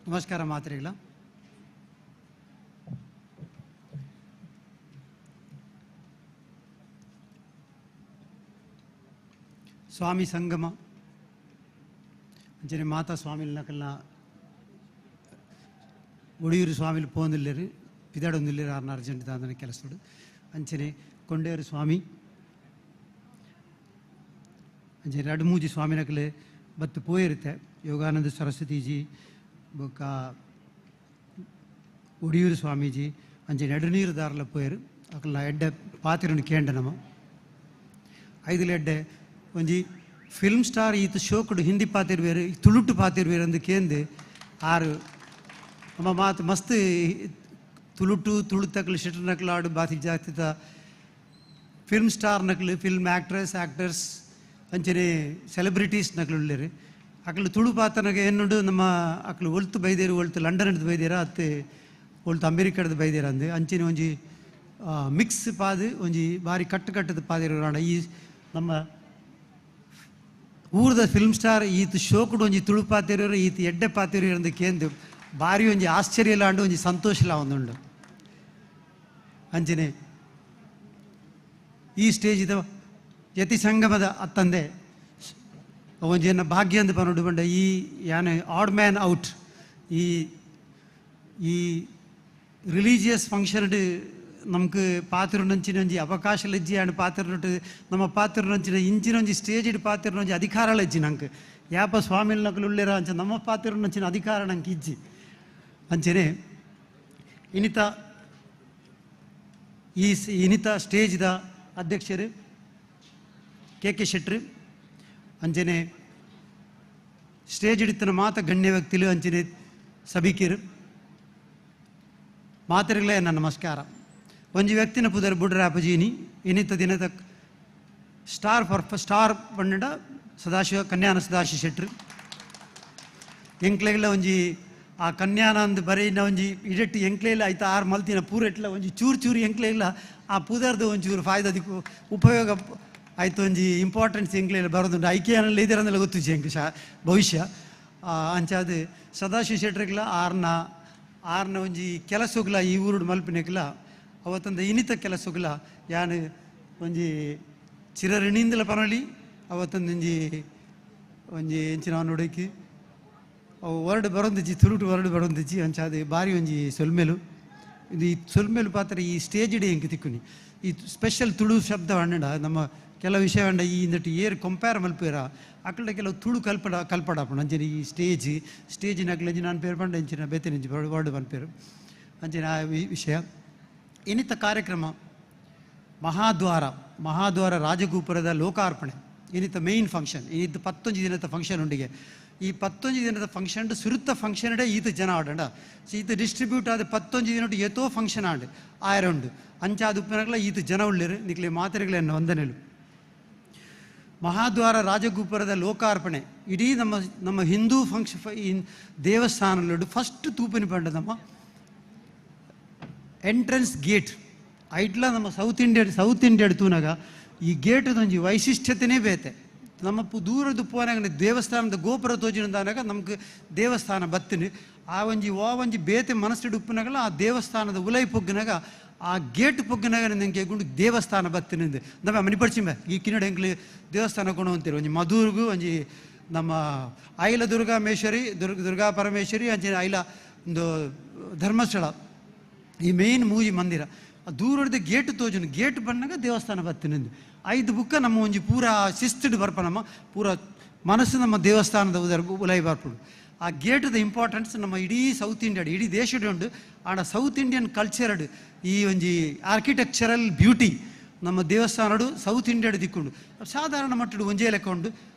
ನಮಸ್ಕಾರ ಮಾತ್ರಿಗಳ ಸ್ವಾಮಿ ಸಂಗಮ ಅಂಚನೆ ಮಾತಾ ಸ್ವಾಮಿಲ್ನಕಲ್ನ ಒಡಿಯೂರು ಸ್ವಾಮಿಲು ಪೋಂದಿಲ್ಲೇರು ಪಿದಾಡೊಂದಿಲ್ಲೇರು ಆರ್ನ ಅರ್ಜೆಂಟ್ ದಾಂದನೆ ಕೆಲಸಡು ಅಂಚನೆ ಕೊಂಡೇರು ಸ್ವಾಮಿ ಅಂಚೆ 2-3 ಸ್ವಾಮಿನಕಲೆ ಬತ್ತು ಪೋಯಿರುತ್ತೆ ಯೋಗಾನಂದ ಸರಸ್ವತಿಜಿ ಬೊಕ್ಕ ಒಡಿಯೂರು ಸ್ವಾಮೀಜಿ ಅಂಚೆ ನಡುನೀರು ದಾರಲ ಪೋಯರು ಅಕಲ್ನ ಎಡ್ಡೆ ಪಾತಿರನ್ನು ಕೇಂಡ ನಮ್ಮ 5 ಎಡ್ಡೆ ಒಂಜಿ ಫಿಲ್ಮ್ ಸ್ಟಾರ್ ಈತ ಶೋಕುಡು ಹಿಂದಿ ಪಾತಿರ್ವೇರು ತುಳುಟು ಪಾತಿರ್ವೇರು ಅಂದು ಕೇಂದು ಆರು ನಮ್ಮ ಮಾತು ಮಸ್ತ್ ತುಳುಟು ತುಳುತಕ್ಕಲು ಶೆಟ್ರ್ ನಕಲು ಆಡು ಬಾತಿ ಜಾತಿತ ಫಿಲ್ಮ್ ಸ್ಟಾರ್ ನಕಲು ಫಿಲ್ಮ್ ಆ್ಯಕ್ಟರ್ಸ್ ಅಂಚನೆ ಸೆಲೆಬ್ರಿಟೀಸ್ ನಕಲು ಉಳ್ಳೇರು ಅಕಲು ತುಳು ಪಾತನಗೆ ಏನುಂಡು ನಮ್ಮ ಅಕಲು ಒಲ್ತು ಬೈದೇರು ಒಲ್ತು ಲಂಡನ್ ಹಿಡ್ದು ಬೈದೇರ ಅತ್ತೆ ಒಲ್ತು ಅಮೆರಿಕಡ್ದು ಬೈದೇರ ಅಂದು ಅಂಚನೆ ಒಂಜಿ ಮಿಕ್ಸ್ ಪಾದು ಒಂಜಿ ಬಾರಿ ಕಟ್ಟದ ಪಾದಿರೋಣ ಈ ನಮ್ಮ ಊರದ ಫಿಲ್ಮ್ ಸ್ಟಾರ್ ಈತ ಶೋಕುಡು ಒಂಜಿ ತುಳು ಪಾತಿರೋರು ಈತ ಎಡ್ಡೆ ಪಾತಿರೋರು ಅಂದು ಕೇಂದು ಬಾರಿ ಒಂಜಿ ಆಶ್ಚರ್ಯ ಲಾಂಡು ಒಂಜಿ ಸಂತೋಷಲ ಒಂದುಂಡು ಅಂಚನೆ ಈ ಸ್ಟೇಜಿದ ಯತಿ ಸಂಗಮದ ಅತ್ತಂದೆ ಒಂಜೇನ ಭಾಗ್ಯ ಅಂತ ಪನ್ನೊಡು ಬಂಡ ಈ ಯಾನೆ ಆಡ್ ಮ್ಯಾನ್ ಔಟ್ ಈ ರಿಲೀಜಿಯಸ್ ಫಂಕ್ಷನ್ ನಮ್ಗೆ ಪಾತಿರುನಂಚಿನ ಒಂಜಿ ಅವಕಾಶ ಇಜ್ಜಿ ಆಂಡ್ ಪಾತಿರ್ನಟ್ಟು ನಮ್ಮ ಪಾತಿರುನಂಚಿನ ಇಂಚಿನೊಂಜಿ ಸ್ಟೇಜ್ ಇಡ್ ಪಾತಿರುನೊಂಜಿ ಅಧಿಕಾರ ಇಜ್ಜಿ ನಂಗೆ ಯಾಪ ಸ್ವಾಮಿಲ್ ನಕಲು ಉಳ್ಳೇರ ಅಂಚ ನಮ್ಮ ಪಾತಿರುನಂಚಿನ ಅಧಿಕಾರ ನಂಗೆ ಇಜ್ಜಿ ಅಂಚನೆ ಇನಿತ ಸ್ಟೇಜ್ದ ಅಧ್ಯಕ್ಷರು ಕೆ ಶೆಟ್ರು ಅಂಚನೆ ಸ್ಟೇಜ್ ಹಿಡಿತನ ಮಾತ ಗಣ್ಯ ವ್ಯಕ್ತಿಲು ಅಂಚನೆ ಸಭಿಕರು ಮಾತರಿಗಳೇ ನನ್ನ ನಮಸ್ಕಾರ ಒಂಜಿ ವ್ಯಕ್ತಿನ ಪುದರ್ ಬುಡ್ರ ಅಪಜೀನಿ ಇನಿತ ದಿನದ ಸ್ಟಾರ್ ಬಂಡ ಕನ್ಯಾನ ಸದಾಶಿವ ಶೆಟ್ರು ಎಂಕ್ಲೆಗಳ ಒಂಜಿ ಆ ಕನ್ಯಾನ ಅಂದು ಬರೀನ ಒಂಜಿ ಇಡಟ್ಟಿ ಎಂಕ್ಲೆಲ್ಲ ಆಯ್ತು 6 ಮಲ್ತಿನ ಪೂರೆಟ್ಲ ಒಂಜಿ ಚೂರು ಎಂಕ್ಲೆಲ್ಲ ಆ ಪುದರ್ದು ಒಂಚೂರು ಫಾಯ್ದ ಅದಕ್ಕೆ ಉಪಯೋಗ ಆಯಿತು ಒಂಜಿ ಇಂಪಾರ್ಟೆನ್ಸ್ ಎಂಕ್ಲೆಲ್ಲ ಬರೋದುಂಟು ಐಕ್ಯನಲ್ಲಿ ಇದರಂದೆಲ್ಲ ಗೊತ್ತಿಜ್ಜಿ ಎಂಕ್ ಭವಿಷ್ಯ ಅಂಚಾದು ಸದಾಶಿವ ಶೆಟ್ರಿಗ್ಲ ಆರ್ನ ಒಂಜಿ ಕೆಲಸಗ್ಲ ಈ ಊರುಡು ಮಲ್ಪಿನಕ್ಲ ಅವತ್ತಂದ ಇನಿತ ಕೆಲಸಗ್ಲ ಯಾನು ಒಂಜಿ ಚಿರಋಣಿಂದಲ ಪನೊಲಿ ಅವತ್ತೊಂದು ಒಂಜಿ ಎಂಚಿನ ನೋಡೋಕೆ ಅವು ವರ್ಡ್ ಬರೋದಿಜ್ಜಿ ತುಳುಟು ವರ್ಡ್ ಬರೋದಿಜ್ಜಿ ಅಂಚಾದು ಬಾರಿ ಒಂಜಿ ಸೊಲ್ಮೆಲು ಇದು ಈ ಸೊಲ್ಮೆಲು ಪಾತ್ರ ಈ ಸ್ಟೇಜ್ ಇಡೀ ಎಂಕ್ ತಿಕ್ಕುನಿ ಈ ಸ್ಪೆಷಲ್ ತುಳು ಶಬ್ದ ಹಣ್ಣಡ ನಮ್ಮ ಕೆಲವು ವಿಷಯ ಹಂಡ ಈ ಇಂದಟ್ಟು ಏರ್ ಕಂಪೇರ್ ಮಲ್ಪೇರ ಅಕ್ಕಳ ಕೆಲವು ತುಳು ಕಲ್ಪಡಾಪಣ ಅಂಚನೆ ಈ ಸ್ಟೇಜಿನ ಅಕ್ಲಂಜಿ ನಾನು ಪೇರು ಪಂಡ ಎಂಚಿನ ಬೇತೇನೆಂಚಿ ವರ್ಡ್ ಮಲ್ಪೇರು ಅಂಚನೆ ಆ ವಿಷಯ ಇನ್ನಿತ ಕಾರ್ಯಕ್ರಮ ಮಹಾದ್ವಾರ ರಾಜಗೋಪುರದ ಲೋಕಾರ್ಪಣೆ ಇನ್ನಿತ ಮೇಯ್ನ್ ಫಂಕ್ಷನ್ ಇನ್ನಿತ್ತು 11 ದಿನದ ಫಂಕ್ಷನ್ ಉಂಡಿಗೆ ಈ 11 ದಿನದ ಫಂಕ್ಷನ್ ಸುರುತ್ತ ಫಂಕ್ಷನ್ ಈತ ಜನ ಆಡಂಡ ಈತ ಡಿಸ್ಟ್ರಿಬ್ಯೂಟ್ ಆದ 11 ದಿನ ಎತ್ತೋ ಫಂಕ್ಷನ್ ಆಂಡ್ ಆಯರುಂಡು ಅಂಚಾದ ಉಪ್ಪಿನಗಲ ಈತ ಜನ ಉಳ್ಳೇರು ನಿಕ್ಲೆ ಮಾತ್ರೆಗಳನ್ನು ವಂದನೆಲು ಮಹಾದ್ವಾರ ರಾಜಗೋಪುರದ ಲೋಕಾರ್ಪಣೆ ಇಡೀ ನಮ್ಮ ಹಿಂದೂ ದೇವಸ್ಥಾನಗಳು ಫಸ್ಟ್ ತೂಪಿನ ಪಂಡ ನಮ್ಮ ಎಂಟ್ರೆನ್ಸ್ ಗೇಟ್ ಐಟ್ಲ ನಮ್ಮ ಸೌತ್ ಇಂಡಿಯಾ ತೂನಾಗ ಈ ಗೇಟದೊಂಜಿ ವೈಶಿಷ್ಟ್ಯತೆನೇ ಬೇತೆ ನಮ್ಮ ದೂರದ್ದು ಪೋನಾಗ ದೇವಸ್ಥಾನದ ಗೋಪುರ ತೋಜಿನಂದಾಗ ನಮ್ಗೆ ದೇವಸ್ಥಾನ ಬತ್ತಿನ ಆ ಒಂಜಿ ಬೇತೆ ಮನಸ್ಸಿಡು ಉಪ್ಪಿನಾಗಲ್ಲ ಆ ದೇವಸ್ಥಾನದ ಉಲೈ ಪೊಗ್ಗಿನಾಗ ಆ ಗೇಟ್ ಪೊಗ್ಗಿನಾಗ ನಂಗೆ ಗುಂಡು ದೇವಸ್ಥಾನ ಬತ್ತಿನಿಂದ ನಮ್ಮ ಮಣಿಪಡಿಸಿಂಬ ಈ ಕಿನ್ನಡ ಎಂಕ್ಲಿ ದೇವಸ್ಥಾನ ಕೊಡು ಅಂತೀರಿ ಒಂಜಿ ಮಧುರ್ಗು ಒಂಜಿ ನಮ್ಮ ಐಲ ದುರ್ಗಾಮೇಶ್ವರಿ ದುರ್ಗಾ ಪರಮೇಶ್ವರಿ ಅಂಚೆ ಐಲ ಒಂದು ಧರ್ಮಸ್ಥಳ ಈ ಮೇನ್ ಮೂಜಿ ಮಂದಿರ ದೂರದ ಗೇಟ್ ತೋಜುನು ಗೇಟ್ ಬಂದಾಗ ದೇವಸ್ಥಾನ ಬತ್ತಿನಿಂದ 5 ಬುಕ್ಕ ನಮ್ಮ ಒಂಜಿ ಪೂರ ಶಿಸ್ತಿಡು ಬರ್ಪ ನಮ್ಮ ಪೂರ ಮನಸ್ಸು ನಮ್ಮ ದೇವಸ್ಥಾನದ ಉಲೈ ಬರ್ಪಡು ಆ ಗೇಟದ ಇಂಪಾರ್ಟೆನ್ಸ್ ನಮ್ಮ ಇಡೀ ಸೌತ್ ಇಂಡಿಯಾಡ್ ಇಡೀ ದೇಶಡ್ ಉಂಡು ಆಡ ಸೌತ್ ಇಂಡಿಯನ್ ಕಲ್ಚರ್ಡ್ ಈ ಒಂಜಿ ಆರ್ಕಿಟೆಕ್ಚರಲ್ ಬ್ಯೂಟಿ ನಮ್ಮ ದೇವಸ್ಥಾನಡು ಸೌತ್ ಇಂಡಿಯಾಡ್ ದಿಕ್ಕುಂಡು ಸಾಧಾರಣ ಮಟ್ಟಡು ಒಂಜೇ ಲೆಕ್ಕ ಉಂಡು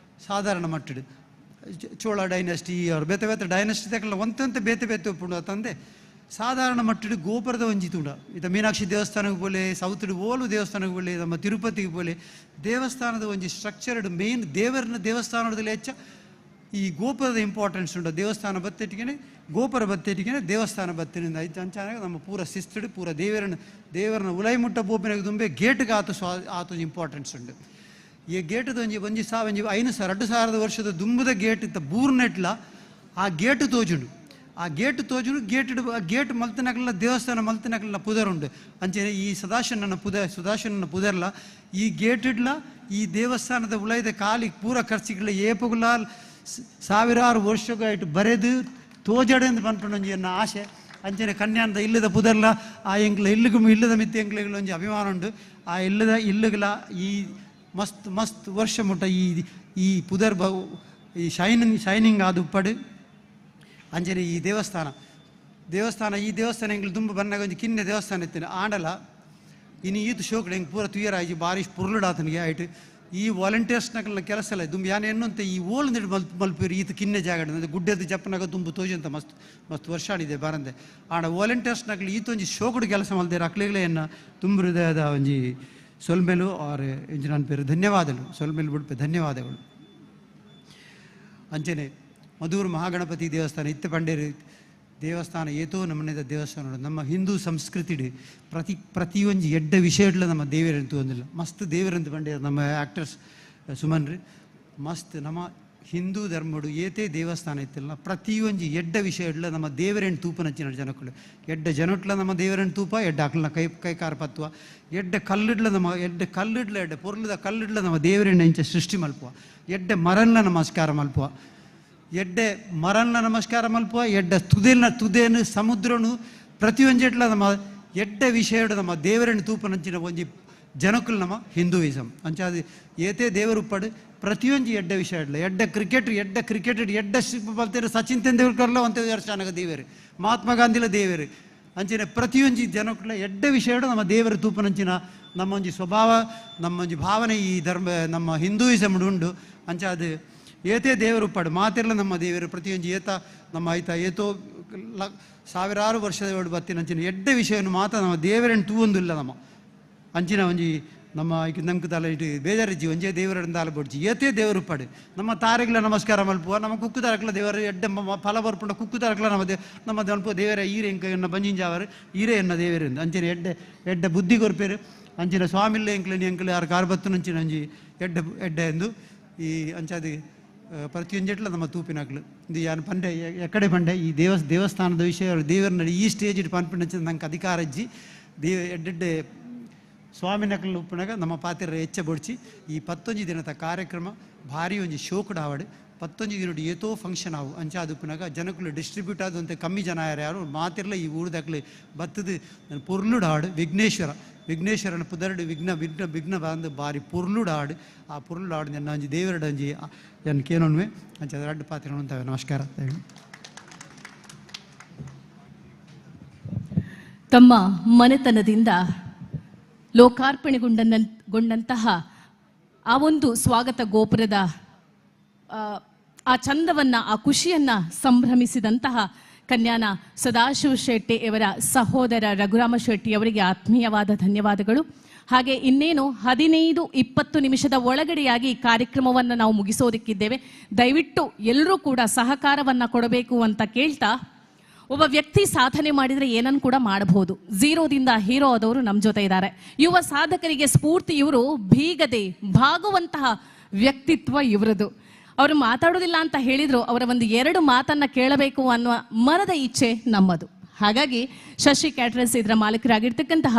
ಸಾಧಾರಣ ಮಟ್ಟಡು ಚೋಳ ಡೈನೆಸ್ಟಿ ಅವ್ರು ಬೇತೆ ಬೇತೆ ಡೈನೆಸ್ಟಿ ತಗೊಳ್ಳ ಒಂತೆ ಬೇತೆ ಉಪ್ಪುಂಡು ಅಂತಂದೆ ಸಾಧಾರಣ ಮಟ್ಟಡು ಗೋಪುರದ ಒಂಜಿ ತುಂಡ ಇತ ಮೀನಾಕ್ಷಿ ದೇವಸ್ಥಾನಕ್ಕೆ ಬೋಲೆ ಸೌತ್ಡು ಓಲು ದೇವಸ್ಥಾನಕ್ಕೆ ಬೋಲೆ ನಮ್ಮ ತಿರುಪತಿಗೆ ಬೋಲೆ ದೇವಸ್ಥಾನದ ಒಂಜಿ ಸ್ಟ್ರಕ್ಚರ್ಡ್ ಮೇನ್ ದೇವಸ್ಥಾನದಲ್ಲಿ ಹೆಚ್ಚ ಈ ಗೋಪುರದ ಇಂಪಾರ್ಟೆನ್ಸ್ ಉಂಟು ದೇವಸ್ಥಾನ ಬತ್ತೆಟ್ಟಿಗೆ ಗೋಪುರ ಬತ್ತೆಟ್ಟಿಗೆ ದೇವಸ್ಥಾನ ಬತ್ತಿನಿಂದ ಐದು ಅಂಚಾನಾಗ ನಮ್ಮ ಪೂರ ಶಿಸ್ತಿಡು ಪೂರ ದೇವರನ್ನ ಉಲೈ ಮುಟ್ಟ ಬೋಪಿನಾಗ ತುಂಬೆ ಗೇಟ್ಗೆ ಆತು ಇಂಪಾರ್ಟೆನ್ಸ್ ಉಂಟು ಈ ಗೇಟದ ಒಂಜಿ 2,000 ವರ್ಷದ ದುಂಬದ ಗೇಟ್ ಇತ್ತ ಬೂರ್ನೆಟ್ಲ ಆ ಗೇಟ್ ತೋಜುಂಡು ಆ ಗೇಟ್ ತೋಜುಂಡು ಗೇಟ್ ಮಲ್ತಿನಾಗಲ್ಲ ದೇವಸ್ಥಾನ ಮಲ್ತಿನಾಗಲ್ಲ ಪುದರುಂಡು ಅಂಚೆ ಈ ಸುದಾಶನನ ಪುದರ್ಲ ಈ ಗೇಟ್ ಇಡ್ಲ ಈ ದೇವಸ್ಥಾನದ ಉಲೈದ ಕಾಲಿ ಪೂರ ಖರ್ಚಿಗಳ ಏಪುಗಳ 1000 ವರ್ಷಗಾಯ್ತು ಬರೆದು ತೋಜಡೆ ಅಂತ ಪನ್ಪುಂಡು ಎನ್ನ ಆಸೆ ಅಂಚನೆ ಕನ್ಯಾನದ ಇಲ್ಲದ ಪುದರ್ಲ ಆ ಇಲ್ಲದ ಮಿತ್ತಿ ಎಂಕ್ಲೆಗಳು ಒಂಜಿ ಅಭಿಮಾನ ಉಂಡು ಆ ಇಲ್ಲಗಳ ಈ ಮಸ್ತ್ ವರ್ಷ ಮುಟ್ಟ ಈ ಪುದರ್ ಈ ಶೈನಿಂಗ್ ಆದ ಉಪ್ಪಡು ಅಂಜನೆ ಈ ದೇವಸ್ಥಾನ ಎಂಗ್ಲು ತುಂಬ ಬನ್ನಾಗ ಒಂದು ಕಿನ್ನೆ ದೇವಸ್ಥಾನ ಇತ್ತೇನೆ ಆಂಡಲ ಇನ್ನು ಈತು ಶೋಕಡೆ ಹೆಂಗೆ ಪೂರ ತುಯ್ಯರಾಜಿ ಭಾರಿ ಪುರ್ಲುಡಾತನಿಗೆ ಆಯ್ತು ಈ ವಾಲಂಟಿಯರ್ಸ್ನಾಗಲ್ಲ ಕೆಲಸ ಇಲ್ಲ ದುಂಬ ಯಾನು ಎನ್ನುವಂತೆ ಈ ಓಲ್ ನೀಡು ಮಲ್ಪಿರು ಈತ ಕಿನ್ನೆ ಜಾಗಡೆ ಗುಡ್ಡದ ಜಪ್ಪನಾಗ ತುಂಬ ತೋಜಂತ ಮಸ್ತ್ ವರ್ಷ ಆಡಿದೆ ಬಾರಂದೆ ಆಡ ವಾಲಂಟಿಯರ್ಸ್ನಾಗಲಿ ಈತೊಂಜಿ ಶೋಕಡು ಕೆಲಸ ಮಲ್ದೇರು ಅಕ್ಲೆಗಳೇ ಎನ್ನ ತುಂಬ ಹೃದಯದ ಒಂಜಿ ಸೊಲ್ಮೇಲು ಅವ್ರ ಇಂಜಿ ನನ್ನ ಪೇರು ಧನ್ಯವಾದಗಳು ಸೊಲ್ಮೇಲು ಬಿಡ್ಪೆ ಧನ್ಯವಾದಗಳು ಅಂಚನೆ ಮಧೂರು ಮಹಾಗಣಪತಿ ದೇವಸ್ಥಾನ ಇತ್ತ ಪಂಡೇರು ದೇವಸ್ಥಾನ ಏತೋ ನಮ್ಮನೆದ ದೇವಸ್ಥಾನ ನಮ್ಮ ಹಿಂದೂ ಸಂಸ್ಕೃತಿಡು ಪ್ರತಿಯೊಂದು ಎಡ್ಡ ವಿಷಯಡ್ಲ ನಮ್ಮ ದೇವರಂತೂ ಒಂದಿಲ್ಲ ಮಸ್ತ್ ದೇವರಂತ ಪಂಡೇರು ನಮ್ಮ ಆ್ಯಕ್ಟರ್ಸ್ ಸುಮನ್ರಿ ಮಸ್ತ್ ನಮ್ಮ ಹಿಂದೂ ಧರ್ಮಡು ಏತೇ ದೇವಸ್ಥಾನ ಇತ್ತಿಲ್ಲ ಪ್ರತಿಯೊಂದು ಎಡ್ಡ ವಿಷಯಡ್ಲ ನಮ್ಮ ದೇವರೆಣ್ಣು ತೂಪನಚ್ಚಿನ ಜನಕ್ಕಳು ಎಡ್ಡ ಜನಟ್ಲ ನಮ್ಮ ದೇವರೆಣ್ಣು ತೂಪ ಎಡ್ಡ ಆಕಳನ್ನ ಕೈಕಾರ ಪತ್ವ ಎಡ್ಡ ಕಲ್ಲಿಡ್ಲ ಎಡ್ಡ ಪೊರ್ಲದ ಕಲ್ಲಿಡ್ಲ ನಮ್ಮ ದೇವರೆಣ್ಣು ಇಂಚ ಸೃಷ್ಟಿ ಮಲ್ಪುವ ಎಡ್ಡ ಮರನ್ನ ನಮಸ್ಕಾರ ಮಲ್ಪುವ ಎಡ್ಡೆ ಮರನ್ನ ನಮಸ್ಕಾರ ಮಲ್ಪುವ ಎಡ್ಡ ತುದೇನು ಸಮುದ್ರನು ಪ್ರತಿಯೊಂಜೆಟ್ಲ ನಮ್ಮ ಎಡ್ಡ ವಿಷಯಡು ನಮ್ಮ ದೇವರೆಣ್ಣು ತೂಪನಂಚಿನ ಒಂಜಿ ಜನಕ್ಕಲು ನಮ್ಮ ಹಿಂದೂಯಿಸಮ್ ಅಂಚಾದ ಏತೇ ದೇವರುಪ್ಪಡು ಪ್ರತಿಯೊಂದು ಎಡ್ಡ ವಿಷಯ ಇಡ್ಲ ಎಡ್ಡ ಕ್ರಿಕೆಟ್ ಎಡ್ಡ ಬಲ್ತೇರು ಸಚಿನ್ ತೆಂಡೂಲ್ಕರ್ಲ ಒಂತೆ ವರ್ಷಾನಾಗ ದೇವೇರು ಮಹಾತ್ಮ ಗಾಂಧಿಲ ದೇವೇರು ಅಂಚಿನ ಪ್ರತಿಯೊಂದು ಜನಕ್ಕಳ ಎಡ್ಡ ವಿಷಯ ನಮ್ಮ ದೇವರ ತೂಪನಂಚಿನ ನಮ್ಮೊಂಜಿ ಸ್ವಭಾವ ನಮ್ಮೊಂಜಿ ಭಾವನೆ ಈ ಧರ್ಮ ನಮ್ಮ ಹಿಂದೂಯಿಸಮ್ ಉಂಡು ಅಂಚಾದ ಏತೇ ದೇವರು ಉಪ್ಪಾಡು ಮಾತಿರ್ಲ ನಮ್ಮ ದೇವರು ಪ್ರತಿಯೊಂದು ನಮ್ಮ ಆಯ್ತಾ ಏತೋ 1000 ವರ್ಷದ ಬತ್ತಿನ ಅಂಚಿನ ಎಡ್ಡ ವಿಷಯವನ್ನು ನಮ್ಮ ದೇವರನ್ನು ತೂವೊಂದಿಲ್ಲ ನಮ್ಮ ಅಂಚಿನ ಒಂಜಿ ನಮ್ಮ ನಮ್ಗೆ ತಲೆ ಇಟ್ಟು ಬೇಜಾರಿಜ್ಜಿ ಒಂಜೇ ದೇವರನ್ನು ತಾಲ ಬಡ್ಜಿ ಏತೇ ದೇವರು ಉಪ್ಪಾಡು ನಮ್ಮ ತಾರೆಗಳ ನಮಸ್ಕಾರ ಮಲ್ಪುವ ನಮ್ಮ ಕುಕ್ಕು ತಾರಕ್ಲ ದೇವರು ಎಡ್ಡ ಫಲ ಬರ್ಪುಂಡ ಕುಕ್ಕು ತಾರಕ್ಲ ನಮ್ಮ ಮಲ್ಪುವ ದೇವರ ಈರೆ ಎನ್ನ ಬಂಜಿಂಜಾವರು ಈರೆ ಎನ್ನ ದೇವರಿಂದ ಅಂಚಿನ ಎಡ್ಡ ಬುದ್ಧಿ ಕೊರ್ಪೇರು ಅಂಚಿನ ಸ್ವಾಮಿಲ್ಲ ಎಂಕ್ಲೆ ಯಾರು ಕಾರ್ಬತ್ತು ಅಂಚಿನ ಅಂಜಿ ಎಡ್ಡ ಎಂದು ಈ ಅಂಚಾದಿ ಪ್ರತಿಯೊಂಜೆಟ್ಲ ನಮ್ಮ ತೂಪಿನಾಕ್ಲು ಇದು ಯಾನು ಪಂಡೆ ಎಕಡೆ ಪಂಡೆ ಈ ದೇವಸ್ಥಾನದ ವಿಷಯ ದೇವರ ಈ ಸ್ಟೇಜ್ ಇಟ್ಟು ಪನ್ಪಿನ ನಂಗೆ ಅಧಿಕಾರ ಇಜ್ಜಿ ಎಡ್ಡೆ ಸ್ವಾಮಿನಕಲ್ ಉಪ್ಪಿನಾಗ ನಮ್ಮ ಪಾತ್ರ ಹೆಚ್ಚ ಬೊಡ್ಚಿ ಈ 11 ದಿನದ ಕಾರ್ಯಕ್ರಮ ಭಾರಿ ಒಂಜಿ ಶೋಕುಡ ಆವಡು 11 ದಿನಡು ಏತೋ ಫಂಕ್ಷನ್ ಆವು ಅಂಚಾದ ಉಪ್ಪಿನಾಗ ಜನಕ್ಕಳು ಡಿಸ್ಟ್ರಿಬ್ಯೂಟ್ ಆದಂತೆ ಕಮ್ಮಿ ಜನ ಯಾರು ಮಾತಿರ್ಲ ಈ ಊರ್ದಾಕ್ಲಿ ಬತ್ತದು ಪುರ್ಲುಡ್ ಹಾಡು ವಿಘ್ನೇಶ್ವರನ ಪುದರ್ಡು ವಿಘ್ನ ಬಂದು ಭಾರಿ ಪುರ್ಲುಡ್ ಹಾಡು ಆ ಪುರ್ಲುಡ್ ಹಾಡು ನನ್ನ ಒಂಜಿ ದೇವರಡು ಒಂಜಿ ಎನ್ ಕೇನೊನ್ವೆ ಅಂಚಾದ ಎರಡು ಪಾತ್ರ ಅಂತವೆ ನಮಸ್ಕಾರ ತಮ್ಮ ಮನೆತನದಿಂದ ಲೋಕಾರ್ಪಣೆಗೊಂಡಂತಹ ಆ ಒಂದು ಸ್ವಾಗತ ಗೋಪುರದ ಆ ಚಂದವನ್ನ ಆ ಖುಷಿಯನ್ನ ಸಂಭ್ರಮಿಸಿದಂತಹ ಕನ್ಯಾನ ಸದಾಶಿವ ಶೆಟ್ಟಿ ಅವರ ಸಹೋದರ ರಘುರಾಮ ಶೆಟ್ಟಿ ಅವರಿಗೆ ಆತ್ಮೀಯವಾದ ಧನ್ಯವಾದಗಳು. ಹಾಗೆ ಇನ್ನೇನು 15-20 ನಿಮಿಷದ ಒಳಗಡೆಯಾಗಿ ಕಾರ್ಯಕ್ರಮವನ್ನು ನಾವು ಮುಗಿಸೋದಕ್ಕಿದ್ದೇವೆ. ದಯವಿಟ್ಟು ಎಲ್ಲರೂ ಕೂಡ ಸಹಕಾರವನ್ನು ಕೊಡಬೇಕು ಅಂತ ಕೇಳ್ತಾ ಒಬ್ಬ ವ್ಯಕ್ತಿ ಸಾಧನೆ ಮಾಡಿದರೆ ಏನನ್ನು ಕೂಡ ಮಾಡಬಹುದು. ಝೀರೋದಿಂದ ಹೀರೋ ಆದವರು ನಮ್ಮ ಜೊತೆ ಇದ್ದಾರೆ. ಯುವ ಸಾಧಕರಿಗೆ ಸ್ಫೂರ್ತಿ ಇವರು, ಬೀಗದೆ ಭಾಗುವಂತಹ ವ್ಯಕ್ತಿತ್ವ ಇವರದು. ಅವರು ಮಾತಾಡೋದಿಲ್ಲ ಅಂತ ಹೇಳಿದ್ರು, ಅವರ ಒಂದು 2 ಮಾತನ್ನ ಕೇಳಬೇಕು ಅನ್ನುವ ಮನದ ಇಚ್ಛೆ ನಮ್ಮದು. ಹಾಗಾಗಿ ಶಶಿ ಕ್ಯಾಟರರ್ಸ್ ಇದರ ಮಾಲೀಕರಾಗಿರ್ತಕ್ಕಂತಹ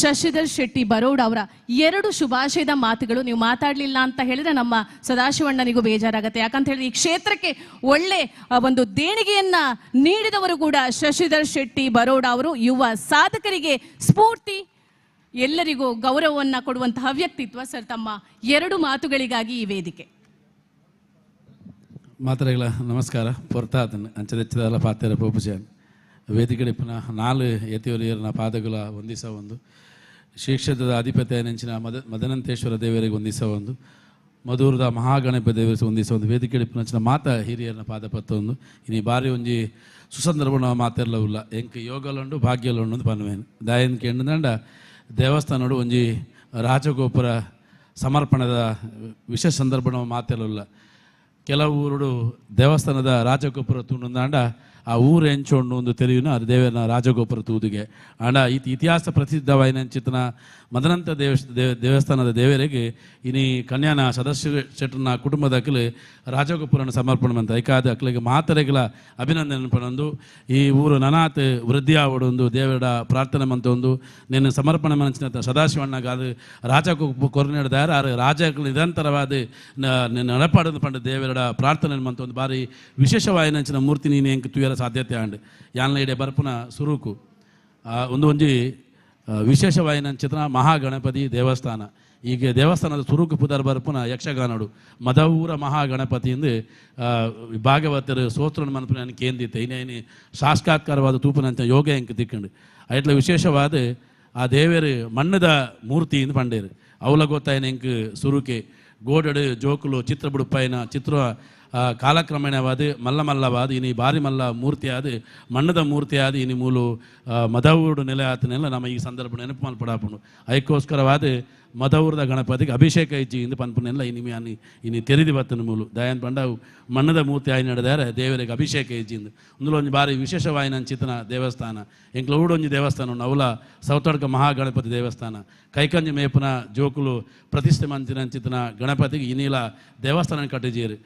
ಶಶಿಧರ್ ಶೆಟ್ಟಿ ಬರೋಡ್ ಅವರ 2 ಶುಭಾಶಯದ ಮಾತುಗಳು. ನೀವು ಮಾತಾಡಲಿಲ್ಲ ಅಂತ ಹೇಳಿದ್ರೆ ನಮ್ಮ ಸದಾಶಿವಣ್ಣನಿಗೂ ಬೇಜಾರಾಗತ್ತೆ. ಯಾಕಂತ ಹೇಳಿದ್ರೆ ಈ ಕ್ಷೇತ್ರಕ್ಕೆ ಒಳ್ಳೆ ಒಂದು ದೇಣಿಗೆಯನ್ನ ನೀಡಿದವರು ಕೂಡ ಶಶಿಧರ್ ಶೆಟ್ಟಿ ಬರೋಡ್ ಅವರು. ಯುವ ಸಾಧಕರಿಗೆ ಸ್ಫೂರ್ತಿ, ಎಲ್ಲರಿಗೂ ಗೌರವವನ್ನ ಕೊಡುವಂತಹ ವ್ಯಕ್ತಿತ್ವ. ಸರ್, ತಮ್ಮ 2 ಮಾತುಗಳಿಗಾಗಿ ಈ ವೇದಿಕೆ. ಮಾತರೆಗಳ ನಮಸ್ಕಾರ. ಪೊರ್ತಾತನ್ ಅಂಚದೆಚ್ಚದಲ್ಲ ಪಾತೆರ ಪೋಪುಜಾನ್ ವೇದಿಕೆ ಪುನಃ 4 ಯತಿವರಿಯರನ ಪಾದಗಳ ಒಂದಿಸ ಒಂದು ಶ್ರೀಕ್ಷೇತ್ರದ ಅಧಿಪತಿ ನೆಂಚಿನ ಮದನಂತೇಶ್ವರ ದೇವರಿಗೆ ಒಂದಿಸ ಒಂದು ಮಧುರದ ಮಹಾಗಣಪತಿ ದೇವರಿಗೆ ಒಂದಿಸ ಒಂದು ವೇದಿಕೆ ಪುನಂಚಿನ ಮಾತ ಹಿರಿಯರನ ಪಾದಪತ್ತ ಒಂದು ಇನಿ ಬಾರಿ ಒಂಜಿ ಸುಸಂದರ್ಭ ಮಾತೆರ್ಲವುಲ್ಲ ಎಂಕ್ ಯೋಗಲುಂಡು ಭಾಗ್ಯಲುಂಡು ಅಂತ ಪನ್ನುವೇನು ದಾಯನ್ಕೆ ಎಂಡುದಂಡ ದೇವಸ್ಥಾನೋಡು ಒಂಜಿ ರಾಜಗೋಪುರ ಸಮರ್ಪಣದ ವಿಶೇಷ ಸಂದರ್ಭ ಮಾತೆರ್ಲುಲ್ಲ. ಕೆಲವು ಊರುಡು ದೇವಸ್ಥಾನದ ರಾಜಗೋಪುರ ತುಂಡುಂದಾಂಡ ಆ ಊರು ಎಂಚೋಂಡು ಒಂದು ತೆರಿವಿನ ಅದು ದೇವರ ರಾಜಗೋಪುರ ತೂದಿಗೆ ಆಂಡ ಇತಿಹಾಸ ಪ್ರಸಿದ್ಧವಾಯಿನ ಚಿತ್ರನ ಮದನಂತ ದೇವಸ್ಥಾನದ ದೇವರಿಗೆ ಇನಿ ಕನ್ಯಾನ ಸದಸ್ಯ ಶೆಟ್ಟರ್ನ ಕುಟುಂಬದಕ್ಕಲು ರಾಜಗೋಪುರನ ಸಮರ್ಪಣೆ ಅಂತ ಐಕಾದ ಅಕ್ಕಲಿಗೆ ಮಾತರೆಗಳ ಅಭಿನಂದನೆ ಪನೊಂದು ಈ ಊರು ನನಾತ್ ವೃದ್ಧಿ ಆವಡೊಂದು ದೇವರ ಪ್ರಾರ್ಥನೆ ಮಂತೊಂದು ನಿನ್ನ ಸಮರ್ಪಣೆ ಮನಸ್ಸಿನ ಸದಾಶಿವಣ್ಣಗ ಅದು ರಾಜಗೋಪುರ ಕೊರನೆಡ್ದಾರ ಆ ರಾಜಗಳು ನಿರಂತರವಾದ ನಡಪಾಡು ಪಂಡ ದೇವರ ಪ್ರಾರ್ಥನೆ ಮಂತೊಂದು ಬಾರಿ ವಿಶೇಷವಾಯಿನಂಚಿನ ಮೂರ್ತಿ ನೀನು ಎಂಕ್ ತುಯರ ಸಾಧ್ಯತೆ ಆಂಡ್ ಯಾನ್ಲ ಇಡೆ ಬರ್ಪುನ ಸುರುಕು ಒಂಜಿ ವಿಶೇಷವಾಯಿನಂಚಿನ ಮಹಾಗಣಪತಿ ದೇವಸ್ಥಾನ ಈಗ ದೇವಸ್ಥಾನದ ಸುರುಕು ಪುದರ್ ಬರ್ಪುನ ಯಕ್ಷಗಾನಡು ಮದವೂರ ಮಹಾಗಣಪತಿಯಿಂದ ಭಾಗವತರು ಸೋತ್ರ ಮನಪುನ ಕೇಂದ್ರಿತ ಇನ್ನೇನು ಸಾಕ್ಷಾತ್ಕಾರವಾದ ತೂಪನಂಚ ಯೋಗ ಎಂಕ್ ತಿಕ್ಕಂಡು ಐಟ್ಲ ವಿಶೇಷವಾದ ಆ ದೇವರು ಮಣ್ಣದ ಮೂರ್ತಿಯಿಂದ ಪಂಡೇರು ಅವಲ ಗೊತ್ತಾಯಿನ ಎಂಕ್ ಸುರುಕೆ ಗೋಡಡು ಜೋಕುಲು ಚಿತ್ರ ಬುಡುಪಾಯಿನ ಚಿತ್ರ ಕಾಲಕ್ರಮೇಣವಾದ ಮಲ್ಲವಾದ ಇನಿ ಬಾರಿ ಮಲ್ಲ ಮೂರ್ತಿ ಆದ ಮಣ್ಣದ ಮೂರ್ತಿ ಆದ ಇನಿ ಮೂಲು ಮದವೂರು ನೆಲೆ ಆತನೆಲ್ಲ ನಮ್ಮ ಈ ಸಂದರ್ಭ ನೆನಪು ಮಲ್ಪಡಾಪುಂಡು ಅದಕ್ಕೋಸ್ಕರವಾದ ಮದವೂರದ ಗಣಪತಿಗೆ ಅಭಿಷೇಕ ಇಜ್ಜಿ ಇಂದು ಪನ್ಪುನೆಲ್ಲ ಇನಿ ತೆರೆದು ಬತ್ತನ ಮೂಲು ದಯಾನ್ ಪಂಡವು ಮಣ್ಣದ ಮೂರ್ತಿ ಆಯಿ ನಡೆದಾರೆ ದೇವರಿಗೆ ಅಭಿಷೇಕ ಇಜ್ಜಿಂದು ಒಂದೊಂದು ಬಾರಿ ವಿಶೇಷವಾಯಿನ ಚಿತನ ದೇವಸ್ಥಾನ ಎಂಕ್ಲ ಊಡೊಂಜಿ ದೇವಸ್ಥಾನ ಅವಲ ಸೌತಡ್ಕ ಮಹಾಗಣಪತಿ ದೇವಸ್ಥಾನ ಕೈಕಂಜಿ ಮೇಪುನ ಜೋಕುಲು ಪ್ರತಿಷ್ಠೆ ಮಂಚಿನ ಚಿತನ ಗಣಪತಿಗೆ ಇನಿಲ ದೇವಸ್ಥಾನ ಕಟ್ಟಿಜೀರು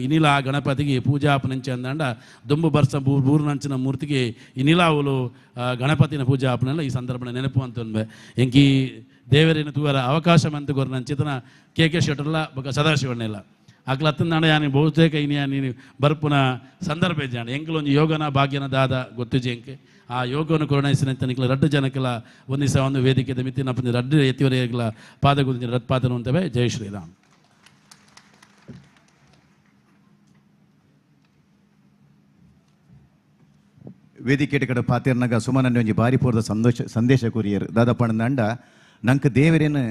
ಇನಿಲ ಆ ಗಣಪತಿಗೆ ಪೂಜಾಪನಂಚಿ ಅಂದಂಡ ದೊಂಬು ಬರ್ಸ ಬೂರ್ನಂಚಿನ ಮೂರ್ತಿಗೆ ಇನಿಲಾವುಲು ಗಣಪತಿನ ಪೂಜಾಪನೆಲ್ಲ ಈ ಸಂದರ್ಭ ನೆನಪು ಅಂತಂದೆ ಎಂಕಿ ದೇವರಿನ ತೂವರ ಅವಕಾಶ ಮಂತ ಗೊರ್ನಂಚಿತನ ಕೆ ಶೆಟ್ಟರ್ಲ ಬೊಕ ಸದಾಶಿವಣ್ಣೆಲ್ಲ ಅಕ್ಲತ್ತಂದಾಂಡ ಯಾನಿ ಬಹುತೇಕ ನೀನು ಬರ್ಪುನ ಸಂದರ್ಭ ಜಾಣ ಎಂಕಲೊಂದು ಯೋಗನ ಭಾಗ್ಯನ ದಾದ ಗೊತ್ತು ಜೆಂಕೆ ಆ ಯೋಗವನ್ನು ಕೊರೋನಾಯಿಸಿನಂತ ನಿಕ್ಲ 2 ಜನಕ್ಕೆಲ್ಲ ಒಂದಿಸ ಒಂದು ವೇದಿಕೆ ಮಿತಿನ 2 ಎತ್ತಿವರೆಗಳ ಪಾದ ಗುರುತಿನ ರತ್ಪಾದನು ಅಂತವೆ. ಜೈ ಶ್ರೀರಾಮ್. ವೇದಿಕೆ ಕಡೆ ಪಾತಿರ್ನಾಗ ಸುಮನನ್ನು ಒಂಜಿ ಬಾರಿ ಪೂರ್ದ ಸಂದೇಶ ಕುರಿಯರು ದಾದಪ್ಪಣ್ಣಂಡ ನಂಗೆ ದೇವರೇನು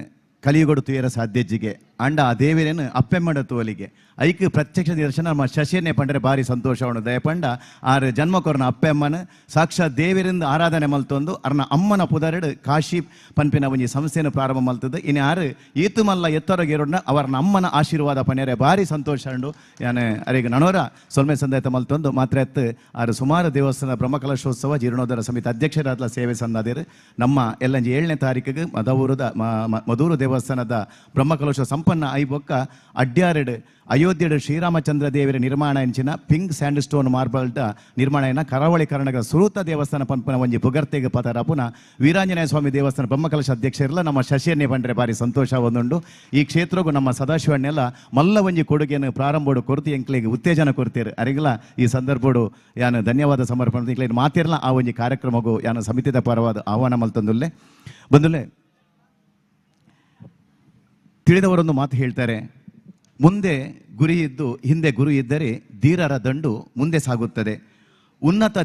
ಕಲಿಯುಗೊಡು ತುಯರ ಸಾಧ್ಯಜ್ಜಿಗೆ ಅಂಡ ಆ ದೇವರೇನು ಅಪ್ಪೆಮ್ಮಡ ತೋಲಿಗೆ ಐಕ್ ಪ್ರತ್ಯಕ್ಷ ನಿದರ್ಶನ ನಮ್ಮ ಶಶಿಯನ್ನೇ ಪಂಡ್ರೆ ಭಾರಿ ಸಂತೋಷ ಅವನು ದಯಪಂಡ ಆರ್ ಜನ್ಮ ಕೊರನ ಅಪ್ಪೆಮ್ಮನ ಸಾಕ್ಷಾತ್ ದೇವರಿಂದ ಆರಾಧನೆ ಮಲ್ತೊಂದು ಅರ್ನ ಅಮ್ಮನ ಪುದರಡು ಕಾಶಿ ಪನ್ಪಿನ ಒಂಜಿ ಸಂಸ್ಥೆಯನ್ನು ಪ್ರಾರಂಭ ಮಲ್ತದ್ದು ಇನ್ನು ಆರು ಈತು ಮಲ್ಲ ಎತ್ತರಗೇರೋಡ್ನ ಅವರನ್ನ ಅಮ್ಮನ ಆಶೀರ್ವಾದ ಪನ್ಯರೆ ಭಾರಿ ಸಂತೋಷ ಅಂಡು ಯಾನು ಅರಿಗೆ ನನೋರ ಸೊಲ್ಮೆ ಸಂದಾಯತ ಮಲ್ತೊಂದು ಮಾತ್ರ ಎತ್ತು ಆರು ಸುಮಾರು ದೇವಸ್ಥಾನ ಬ್ರಹ್ಮಕಲಶೋತ್ಸವ ಜೀರ್ಣೋದ್ಧಾರ ಸಮಿತಿ ಅಧ್ಯಕ್ಷರಾದ ಸೇವೆ ಸಂದಾದಿರು ನಮ್ಮ ಎಲ್ಲಂಜಿ 7ನೇ ತಾರೀಕಿಗೆ ಮಧೂರು ದೇವಸ್ಥಾನದ ಬ್ರಹ್ಮಕಲಶೋತ್ಸವ ಸಂಪನ್ನ ಐಬೊಕ್ಕ ಅಡ್ಯಾರೆಡು ಅಯೋಧ್ಯೆಡು ಶ್ರೀರಾಮಚಂದ್ರ ದೇವರ ನಿರ್ಮಾಣ ಎಂಚಿನ ಪಿಂಕ್ ಸ್ಯಾಂಡ್ ಸ್ಟೋನ್ ಮಾರ್ಬಲ್ದ ನಿರ್ಮಾಣ ಕರಾವಳಿ ಕರ್ನಾಟಕ ಸುರೂತ ದೇವಸ್ಥಾನ ಪಂಪನ ಒಂಜಿ ಪುಗರ್ತೆಗೆ ಪತರ ಪುನ ವೀರಾಂಜನೇಯ ಸ್ವಾಮಿ ದೇವಸ್ಥಾನ ಬ್ರಹ್ಮಕಲಶ ಅಧ್ಯಕ್ಷರೆಲ್ಲ ನಮ್ಮ ಶಶಿಯನ್ನೇ ಬಂದರೆ ಭಾರಿ ಸಂತೋಷ ಒಂದುಂಡು. ಈ ಕ್ಷೇತ್ರಗೂ ನಮ್ಮ ಸದಾಶಿವಣ್ಣೆಲ್ಲ ಮಲ್ಲ ಒಂಜಿ ಕೊಡುಗೆಯನ್ನು ಪ್ರಾರಂಭೋಡು ಕೊರತಿ ಎಂಕ್ಲಿಗೆ ಉತ್ತೇಜನ ಕೊಡ್ತೀರು ಅರಿಗಲ ಈ ಸಂದರ್ಭಡು ಯಾನು ಧನ್ಯವಾದ ಸಮರ್ಪಣೆ ಇಂಕ್ಲೇನು ಮಾತಿರಲ್ಲ ಆ ಒಂಜಿ ಕಾರ್ಯಕ್ರಮಗೂ ಯಾನು ಸಮಿತಿದ ಪರವಾದ ಆಹ್ವಾನ ಮಲ್ತಂದುಲ್ಲೆ ಬಂದುಲ್ಲೆ ತಿಳಿದವರೊಂದು ಮಾತು ಹೇಳ್ತಾರೆ, ಮುಂದೆ ಗುರಿ ಇದ್ದು ಹಿಂದೆ ಗುರು ಇದ್ದರೆ ಧೀರರ ದಂಡು ಮುಂದೆ ಸಾಗುತ್ತದೆ. ಉನ್ನತ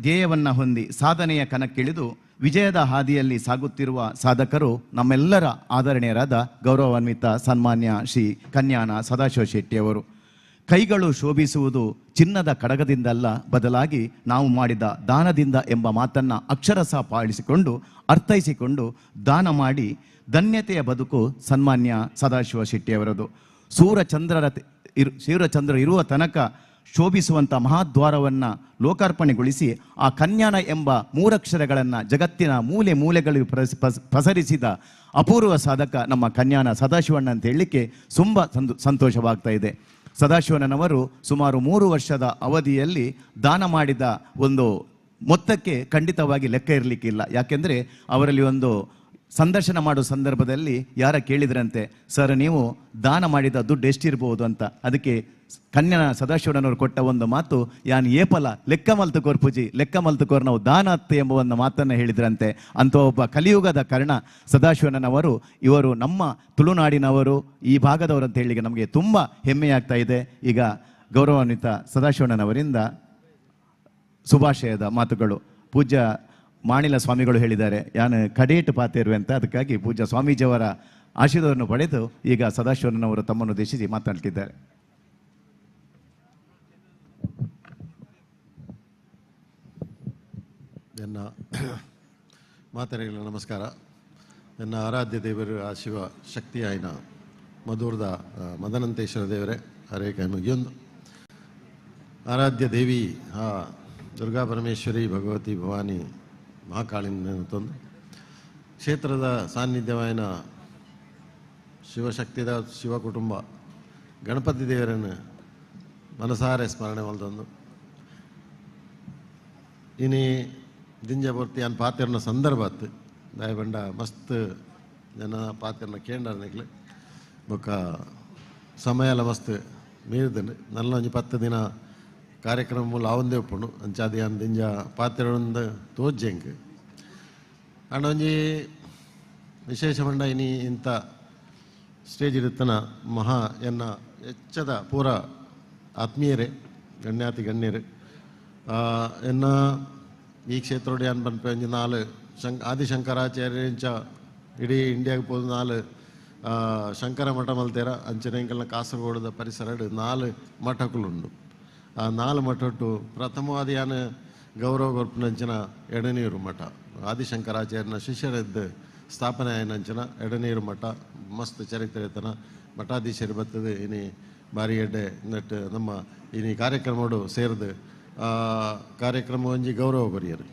ಧ್ಯೇಯವನ್ನು ಹೊಂದಿ ಸಾಧನೆಯ ಕಣಕ್ಕಿಳಿದು ವಿಜಯದ ಹಾದಿಯಲ್ಲಿ ಸಾಗುತ್ತಿರುವ ಸಾಧಕರು ನಮ್ಮೆಲ್ಲರ ಆದರಣೀಯರಾದ ಗೌರವಾನ್ವಿತ ಸನ್ಮಾನ್ಯ ಶ್ರೀ ಕನ್ಯಾನ ಸದಾಶಿವ ಶೆಟ್ಟಿಯವರು. ಕೈಗಳು ಶೋಭಿಸುವುದು ಚಿನ್ನದ ಕಡಗದಿಂದಲ್ಲ, ಬದಲಾಗಿ ನಾವು ಮಾಡಿದ ದಾನದಿಂದ ಎಂಬ ಮಾತನ್ನು ಅಕ್ಷರಶಃ ಪಾಲಿಸಿಕೊಂಡು ಅರ್ಥೈಸಿಕೊಂಡು ದಾನ ಮಾಡಿ ಧನ್ಯತೆಯ ಬದುಕು ಸನ್ಮಾನ್ಯ ಸದಾಶಿವ ಶೆಟ್ಟಿಯವರದು. ಸೂರ್ಯಚಂದ್ರ ಇರುವ ತನಕ ಶೋಭಿಸುವಂಥ ಮಹಾದ್ವಾರವನ್ನು ಲೋಕಾರ್ಪಣೆಗೊಳಿಸಿ ಆ ಕನ್ಯಾನ ಎಂಬ ಮೂರಕ್ಷರಗಳನ್ನು ಜಗತ್ತಿನ ಮೂಲೆ ಮೂಲೆಗಳಿಗೆ ಪಸರಿಸಿದ ಅಪೂರ್ವ ಸಾಧಕ ನಮ್ಮ ಕನ್ಯಾನ ಸದಾಶಿವಣ್ಣ ಅಂತ ಹೇಳಲಿಕ್ಕೆ ತುಂಬ ಸಂತೋಷವಾಗ್ತಾ ಇದೆ. ಸದಾಶಿವಣ್ಣನವರು ಸುಮಾರು 3 ವರ್ಷದ ಅವಧಿಯಲ್ಲಿ ದಾನ ಮಾಡಿದ ಒಂದು ಮೊತ್ತಕ್ಕೆ ಖಂಡಿತವಾಗಿ ಲೆಕ್ಕ ಇರಲಿಕ್ಕಿಲ್ಲ. ಯಾಕೆಂದರೆ ಅವರಲ್ಲಿ ಒಂದು ಸಂದರ್ಶನ ಮಾಡೋ ಸಂದರ್ಭದಲ್ಲಿ ಯಾರ ಕೇಳಿದ್ರಂತೆ, ಸರ್ ನೀವು ದಾನ ಮಾಡಿದ ದುಡ್ಡು ಎಷ್ಟಿರ್ಬೋದು ಅಂತ. ಅದಕ್ಕೆ ಕನ್ಯನ ಸದಾಶಿವಣ್ಣನವರು ಕೊಟ್ಟ ಒಂದು ಮಾತು, ಯಾನ್ ಏಪಲ ಲೆಕ್ಕ ಮಲ್ತುಕೋರ್ ಪೂಜಿ ಲೆಕ್ಕ ಮಲ್ತುಕೋರ್ ನಾವು ದಾನ ಅತ್ತೆ ಎಂಬ ಒಂದು ಮಾತನ್ನು ಹೇಳಿದ್ರಂತೆ. ಅಂತ ಒಬ್ಬ ಕಲಿಯುಗದ ಕರ್ಣ ಸದಾಶಿವಣ್ಣನವರು. ಇವರು ನಮ್ಮ ತುಳುನಾಡಿನವರು, ಈ ಭಾಗದವರು ಅಂತ ಹೇಳಿ ನಮಗೆ ತುಂಬ ಹೆಮ್ಮೆಯಾಗ್ತಾ ಇದೆ. ಈಗ ಗೌರವಾನ್ವಿತ ಸದಾಶಿವಣ್ಣನವರಿಂದ ಶುಭಾಶಯದ ಮಾತುಗಳು. ಪೂಜ್ಯ ಮಾಣಿಲ ಸ್ವಾಮಿಗಳು ಹೇಳಿದ್ದಾರೆ, ಯಾನು ಕಡೇಟು ಪಾತೇರುವೆ ಅಂತ. ಅದಕ್ಕಾಗಿ ಪೂಜ್ಯ ಸ್ವಾಮೀಜಿಯವರ ಆಶೀರ್ವಾದವನ್ನು ಪಡೆದು ಈಗ ಸದಾಶಿವಣ್ಣನವರು ತಮ್ಮನ್ನು ಉದ್ದೇಶಿಸಿ ಮಾತನಾಡ್ತಿದ್ದಾರೆ. ನನ್ನ ಮಾತರಿಗಳ ನಮಸ್ಕಾರ. ನನ್ನ ಆರಾಧ್ಯ ದೇವರು ಆ ಶಿವ ಶಕ್ತಿ ಆಯ್ನ ಮಧುರದ ಮದನಂತೇಶ್ವರ ದೇವರೇ ಹರೇಕ ಮುಗಿಯೊಂದು ಆರಾಧ್ಯ ದೇವಿ ಆ ದುರ್ಗಾ ಪರಮೇಶ್ವರಿ ಭಗವತಿ ಭವಾನಿ ಮಹಾಕಾಳಿನ ತಂದು ಕ್ಷೇತ್ರದ ಸಾನ್ನಿಧ್ಯವಾಯಿನ ಶಿವಶಕ್ತಿದ ಶಿವ ಕುಟುಂಬ ಗಣಪತಿ ದೇವರನ್ನು ಮನಸಾರೆ ಸ್ಮರಣೆ ಮಾಡ್ತಂದು ಇನಿ ದಿಂಜ ಪೂರ್ತಿ ಅನ್ ಪಾತಿರ್ನ ಸಂದರ್ಭ ಆತು ದಯಬಂಡ ಮಸ್ತ್ ಜನ ಪಾತಿರ್ನ ಕೇಂದ್ರ ಬೊಕ್ಕ ಸಮಯ ಎಲ್ಲ ಮಸ್ತ್ ಮೀರಿದನು. ನನ್ನ ಒಂಜಿ 10 ದಿನ ಕಾರ್ಯಕ್ರಮ ಮೂಲ ಆವಂದೇ ಉಪ್ಪುಂಡು ಅಂಚಾದಿ ಅನ್ ದಿಂಜ ಪಾತಿರೊಂದು ತೋಜ್ಜೆಂಕ್ ಅಣ್ಣ ಒಂಜಿ ವಿಶೇಷ ಮಂಡ ಇನಿ ಇಂಥ ಸ್ಟೇಜ್ ಇರುತ್ತನ ಮಹಾ ಎನ್ನ ಹೆಚ್ಚದ ಪೂರ ಆತ್ಮೀಯರೇ ಗಣ್ಯಾತಿ ಗಣ್ಯರು ಎನ್ನ ಈ ಕ್ಷೇತ್ರೋಡಿ ಅನ್ ಬಂದ್ಪೆ ಒಂಜಿ 4 ಆದಿಶಂಕರಾಚಾರ್ಯಂಚ ಇಡೀ ಇಂಡಿಯಾಗೆ ಹೋದ 4 ಶಂಕರ ಮಠ ಮಲ್ತೇರ ಅಂಚನೆ ಎಂಕಲ್ನ ಕಾಸರಗೋಡದ ಪರಿಸರ 4 ಮಠಗಳುಂಡು. ಆ 4 ಮಠಟ್ಟು ಪ್ರಥಮವಾದ ಯಾನು ಗೌರವ ಗೊರ್ಪನಂಚಿನ ಎಡನೀರು ಮಠ ಆದಿಶಂಕರಾಚಾರ್ಯನ ಶಿಷ್ಯರದ್ದು ಸ್ಥಾಪನೆ ಆಯ್ನಂಚಿನ ಎಡನೀರು ಮಠ ಮಸ್ತ್ ಚರಿತ್ರೆತನ ಮಠಾಧೀಶರು ಬರ್ತದೆ. ಇನಿ ಬಾರಿ ಎಡ್ಡೆ ನೆಟ್ಟು ನಮ್ಮ ಇನಿ ಕಾರ್ಯಕ್ರಮಡು ಸೇರಿದು ಕಾರ್ಯಕ್ರಮ ಒಂಜಿ ಗೌರವ ಕೊರಿಯರು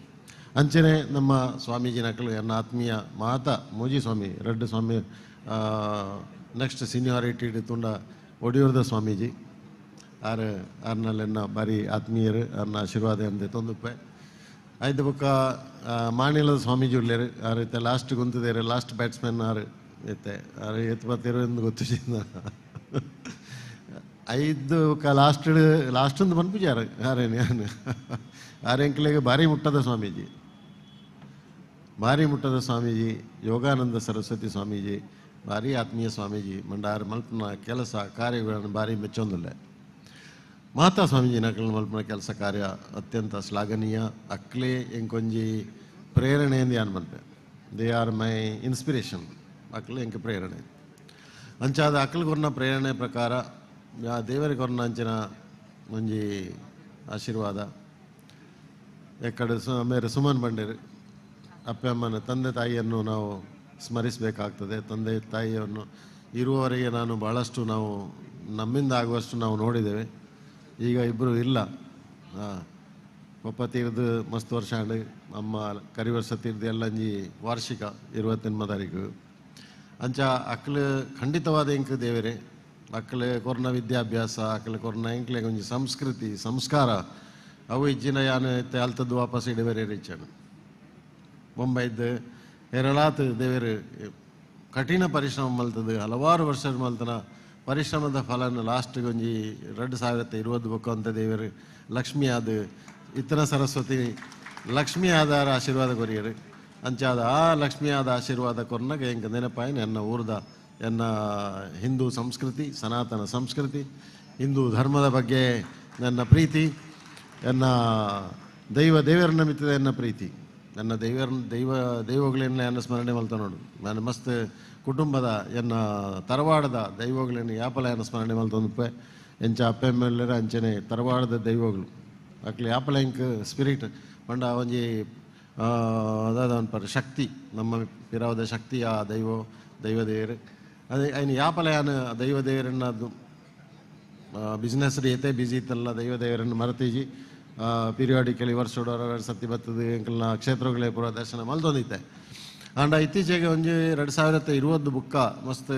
ಅಂಚನೆ ನಮ್ಮ ಸ್ವಾಮೀಜಿ ನಕಲು ಎನ್ನ ಆತ್ಮೀಯ ಮಾತಾ ಮೋಜಿ ಸ್ವಾಮಿ ರೆಡ್ಡಿ ಸ್ವಾಮಿ ನೆಕ್ಸ್ಟ್ ಸೀನಿಯಾರಿಟಿ ತುಂಡ ಒಡಿಯೂರ್ದ ಸ್ವಾಮೀಜಿ ಆರ್ನಲ್ಲೆನ್ನ ಬಾರಿ ಆತ್ಮೀಯರು ಅನ್ನ ಆಶೀರ್ವಾದ ಅಂದೆ ತೊಂದುಪ್ಪೆ ಐದು ಬುಕ್ಕ ಮಾಣಿಲದ ಸ್ವಾಮೀಜಿ ಉಳ್ಳೇರು ಆರೈತೆ ಲಾಸ್ಟ್ ಕುಂತಿದ್ದೇರು ಲಾಸ್ಟ್ ಬ್ಯಾಟ್ಸ್ಮನ್ ಆರು ಎತ್ತೆ ಆರು ಎತ್ತು ಬತ್ತಿರು ಎಂದು ಗೊತ್ತಿಸಿದ 5 ಲಾಸ್ಟೊಂದು ಬಂದ್ಬಿಜಾರು ಆರೇನು ಆರೆಂಕ್ಲೆಗೆ ಭಾರಿ ಮುಟ್ಟದ ಸ್ವಾಮೀಜಿ ಯೋಗಾನಂದ ಸರಸ್ವತಿ ಸ್ವಾಮೀಜಿ ಭಾರಿ ಆತ್ಮೀಯ ಸ್ವಾಮೀಜಿ ಮಂಡಾರು ಮಲ್ಪನ ಕೆಲಸ ಕಾರ್ಯಗಳನ್ನು ಭಾರಿ ಮೆಚ್ಚೊಂದಿಲ್ಲ. ಮಾತಾ ಸ್ವಾಮೀಜಿ ನಕಲ್ ಮಲ್ಪನ ಕೆಲಸ ಕಾರ್ಯ ಅತ್ಯಂತ ಶ್ಲಾಘನೀಯ. ಅಕ್ಲೇ ಎಂಕೊಂಜಿ ಪ್ರೇರಣೆಯಿಂದ ಯಾನ್ ಬಂದೆ. They are my inspiration. ಅಕ್ಲೆ ಎಂಕ ಪ್ರೇರಣೆ ಅಂಚಾದ ಅಕ್ಲ್ ಕೊರ್ನ ಪ್ರೇರಣೆ ಪ್ರಕಾರ ದೇವರಿಗೆ ಕೊರ್ನ ಅಂಚಿನ ಒಂಜಿ ಆಶೀರ್ವಾದ ಎಕ್ಕಡೆ ಮೇರೆ ಸುಮನ್ ಬಂಡೇರು ಅಪ್ಪ ಅಮ್ಮನ ತಂದೆ ತಾಯಿಯನ್ನು ನಾವು ಸ್ಮರಿಸಬೇಕಾಗ್ತದೆ. ತಂದೆ ತಾಯಿಯನ್ನು ಇರುವವರೆಗೆ ನಾನು ಭಾಳಷ್ಟು ನಾವು ನಮ್ಮಿಂದ ಆಗುವಷ್ಟು ನಾವು ನೋಡಿದ್ದೇವೆ. ಈಗ ಇಬ್ಬರು ಇಲ್ಲ. ಪಪ್ಪ ತೀರ್ದು ಮಸ್ತ್ ವರ್ಷ ಆಂಡು ಅಮ್ಮ ಕರಿವರ್ಷ ತೀರ್ದು ಎಲ್ಲಂಜಿ ವಾರ್ಷಿಕ 28ನೇ ತಾರೀಕು ಅಂಚ ಅಕ್ಲು ಖಂಡಿತವಾದ ಎಂಕ್ ದೇವರೇ ಅಕ್ಲೆ ಕೊರ್ನ ವಿದ್ಯಾಭ್ಯಾಸ ಅಕ್ಲೆ ಕೊರ್ನ ಎಂಕ್ಲೆ ಒಂಜಿ ಸಂಸ್ಕೃತಿ ಸಂಸ್ಕಾರ ಅವು ಇಜ್ಜಿನ ಯಾನು ಎತ್ತೆ ಅಲ್ತದ್ದು ವಾಪಸ್ ಇಡಬೇರೆ ರೀಚನು ಮುಂಬೈದ್ದು ಎರಳಾತು ದೇವರು ಕಠಿಣ ಪರಿಶ್ರಮ ಮಲ್ತದ್ದು ಹಲವಾರು ವರ್ಷ ಮಲ್ತನ ಪರಿಶ್ರಮದ ಫಲನ ಲಾಸ್ಟ್ಗೆ ಒಂಜಿ 2020 ಬುಕ್ಕ ಅಂತ ದೇವರು ಲಕ್ಷ್ಮಿ ಆದ ಇತ್ತನ ಸರಸ್ವತಿ ಲಕ್ಷ್ಮಿ ಆದಾರ ಆಶೀರ್ವಾದ ಕೊರಿಯರು ಅಂಚಾದ ಆ ಲಕ್ಷ್ಮಿ ಆದ ಆಶೀರ್ವಾದ ಕೊರ್ನಾಗ ಹೆಂಗೆ ನೆನಪಾಯಿನ ಎನ್ನ ಊರ್ದ ಎನ್ನ ಹಿಂದೂ ಸಂಸ್ಕೃತಿ ಸನಾತನ ಸಂಸ್ಕೃತಿ ಹಿಂದೂ ಧರ್ಮದ ಬಗ್ಗೆ ನನ್ನ ಪ್ರೀತಿ ಎನ್ನ ದೇವರನ್ನ ಮಿತ್ತದ ಎನ್ನ ಪ್ರೀತಿ ನನ್ನ ದೈವಗಳನ್ನ ಎನ್ನ ಸ್ಮರಣೆ ಮಲ್ತ ನೋಡು ನಾನು ಮಸ್ತ್ ಕುಟುಂಬದ ಎನ್ನ ತರವಾಡದ ದೈವಗಳನ್ನ ಯಾಪಲ ಎನ್ನ ಸ್ಮರಣೆ ಮಲ್ತೊಂದುಪ್ಪೆ ಎಂಚ ಅಪ್ಪ ಎಮ್ಮೆಲ್ಲರ ಅಂಚನೆ ತರವಾಡದ ದೈವಗಳು ಅಕ್ಲಿ ಯಾಪಲ ಇಂಕ್ ಸ್ಪಿರಿಟ್ ಪಂಡ ಒಂಜಿ ಅದಾದ ಅನ್ಪರ ಶಕ್ತಿ ನಮ್ಮ ಪಿರಾವದ ಶಕ್ತಿ ಆ ದೈವ ದೇವರು ಅದೇ ಐನು ಯಾಪಲ ಯಾನು ದೈವ ದೇವರನ್ನ ಬಿಸ್ನೆಸ್ ಏತೆ ಬಿಸಿ ಇತ್ತಲ್ಲ ದೇವರನ್ನು ಮರೆತೀಜಿ ಪೀರಿಯಾಡಿಕಲಿ ವರ್ಷೋಡ ಸತಿ ಬರ್ತದೆ ಎಂಕಲ್ನ ಕ್ಷೇತ್ರಗಳೇ ಪೂರ ದರ್ಶನ ಮಲ್ದೊಂದಿತ್ತೆ ಆಂಡ ಇತ್ತೀಚೆಗೆ ಒಂಜಿ 2020 ಬುಕ್ಕ ಮಸ್ತ್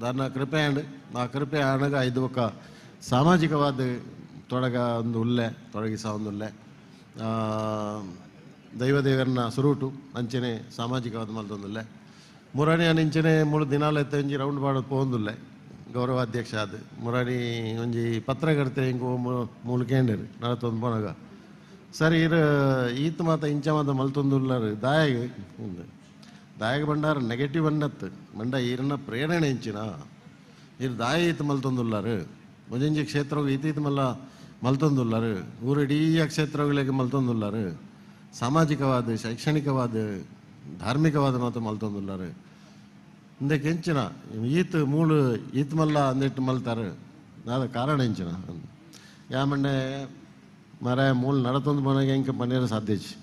ದಾನ ಕೃಪೆ ಆಂಡ್ ಆ ಕೃಪೆ ಆಣಗ ಐದು ಬುಕ್ಕ ಸಾಮಾಜಿಕವಾದ ತೊಡಗಿಸ ಒಂದು ಉಲ್ಲೆ ದೇವರನ್ನ ಸುರುಟು ಅಂಚನೆ ಸಾಮಾಜಿಕವಾದ ಮಲ್ದೊಂದುಲ್ಲೆ ಮುರಾಣಿ ಅಂಚನೆ 3 ದಿನಾಲ ಎತ್ತ ಒಂಜಿ ರೌಂಡ್ ಮಾಡೋದು ಪೋಂದುಲ್ಲೆ ಗೌರವಾಧ್ಯಕ್ಷ ಅದು ಮುರಾಣಿ ಒಂಜಿ ಪತ್ರಕರ್ತೆ ಹಿಂಗೆ ಮೂಲ್ಕೇಂಡರು ನಡತೊಂದು ಪೋನಾಗ ಸರಿ ಈತ ಮಾತ ಇಂಚ ಮಾತ ಮಲ್ತೊಂದುಲ್ಲರು ದಾಯಗ ಬಂಡಾರ ನೆಗೆಟಿವ್ ಅನ್ನತ್ತು ಬಂಡ ಈರನ್ನ ಪ್ರೇರಣೆ ಇಂಚಿನ ಈರು ದಾಯ ಈತ ಮಲ್ತೊಂದುಲ್ಲರು ಒಂಜೊಂಜಿ ಕ್ಷೇತ್ರ ಈತ ಮಲ್ಲ ಮಲ್ತೊಂದುಲ್ಲರು ಊರಿಡೀ ಕ್ಷೇತ್ರಗಳಿಗೆ ಮಲ್ತೊಂದುಲ್ಲರು ಸಾಮಾಜಿಕವಾದ ಶೈಕ್ಷಣಿಕವಾದ ಧಾರ್ಮಿಕವಾದ ಮಾತು ಮಲ್ತೊಂದುಲ್ಲರು ಇಂದೆ ಕೆಂಚಿನ ಈತ ಮಲ್ಲ ಅಂದಿಟ್ಟು ಮಲ್ತಾರೆ ಅದ ಕಾರಣ ಎಂಚಿನ ಯಾಮಂಡೆ ಮರ ಮೂಲ ನಡತೊಂದು ಮನೆಗೆ ಹೆಂಗೆ ಪನ್ನೀರು ಸಾಧ್ಯಚಿ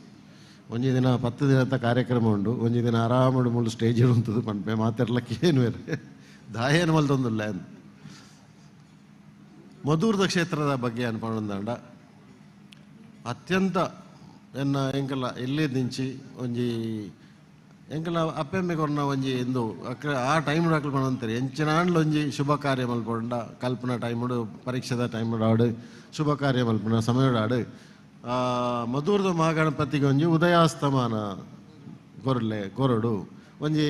ಒಂಜಿ ದಿನ 10 ದಿನದ ಕಾರ್ಯಕ್ರಮ ಉಂಡು ಒಂಜಿ ದಿನ ಆರಾಮಡು ಮೂಲ ಸ್ಟೇಜ್ ಇರುವಂಥದ್ದು ಪಂಪೆ ಮಾತಾಡ್ಲಕ್ಕೆ ಏನು ಬೇರೆ ದಾಯೇನು ಮಲ್ತೊಂದಿಲ್ಲ ಅಂತ ಮಧುರದ ಕ್ಷೇತ್ರದ ಬಗ್ಗೆ ಅನ್ಕೊಂಡಂಡ ಅತ್ಯಂತ ಎನ್ನ ಎಂಕಲ್ಲ ಎಲ್ಲೇ ದಿಂಚಿ ಒಂಜಿ ಎಂಕಲ್ಲ ಅಪ್ಪೆಮ್ಮೆ ಕೊರ್ನ ಒಂಜಿ ಎಂದು ಆ ಟೈಮ್ ಹಾಕಲ್ ಬಂದಂತಾರೆ ಎಂಚಿನಾಂಡ್ಲ ಒಂಜಿ ಶುಭ ಕಾರ್ಯ ಮಲ್ಪೊಂಡ ಕಲ್ಪನಾ ಟೈಮುಡು ಪರೀಕ್ಷೆದ ಟೈಮುಡು ಆಡು ಶುಭ ಕಾರ್ಯ ಮಲ್ಪನ ಸಮಯಡು ಆಡು ಮಧುರದ ಮಹಾಗಣಪತಿಗೆ ಒಂಜಿ ಉದಯಾಸ್ತಮಾನ ಕೊರಡು ಒಂಜಿ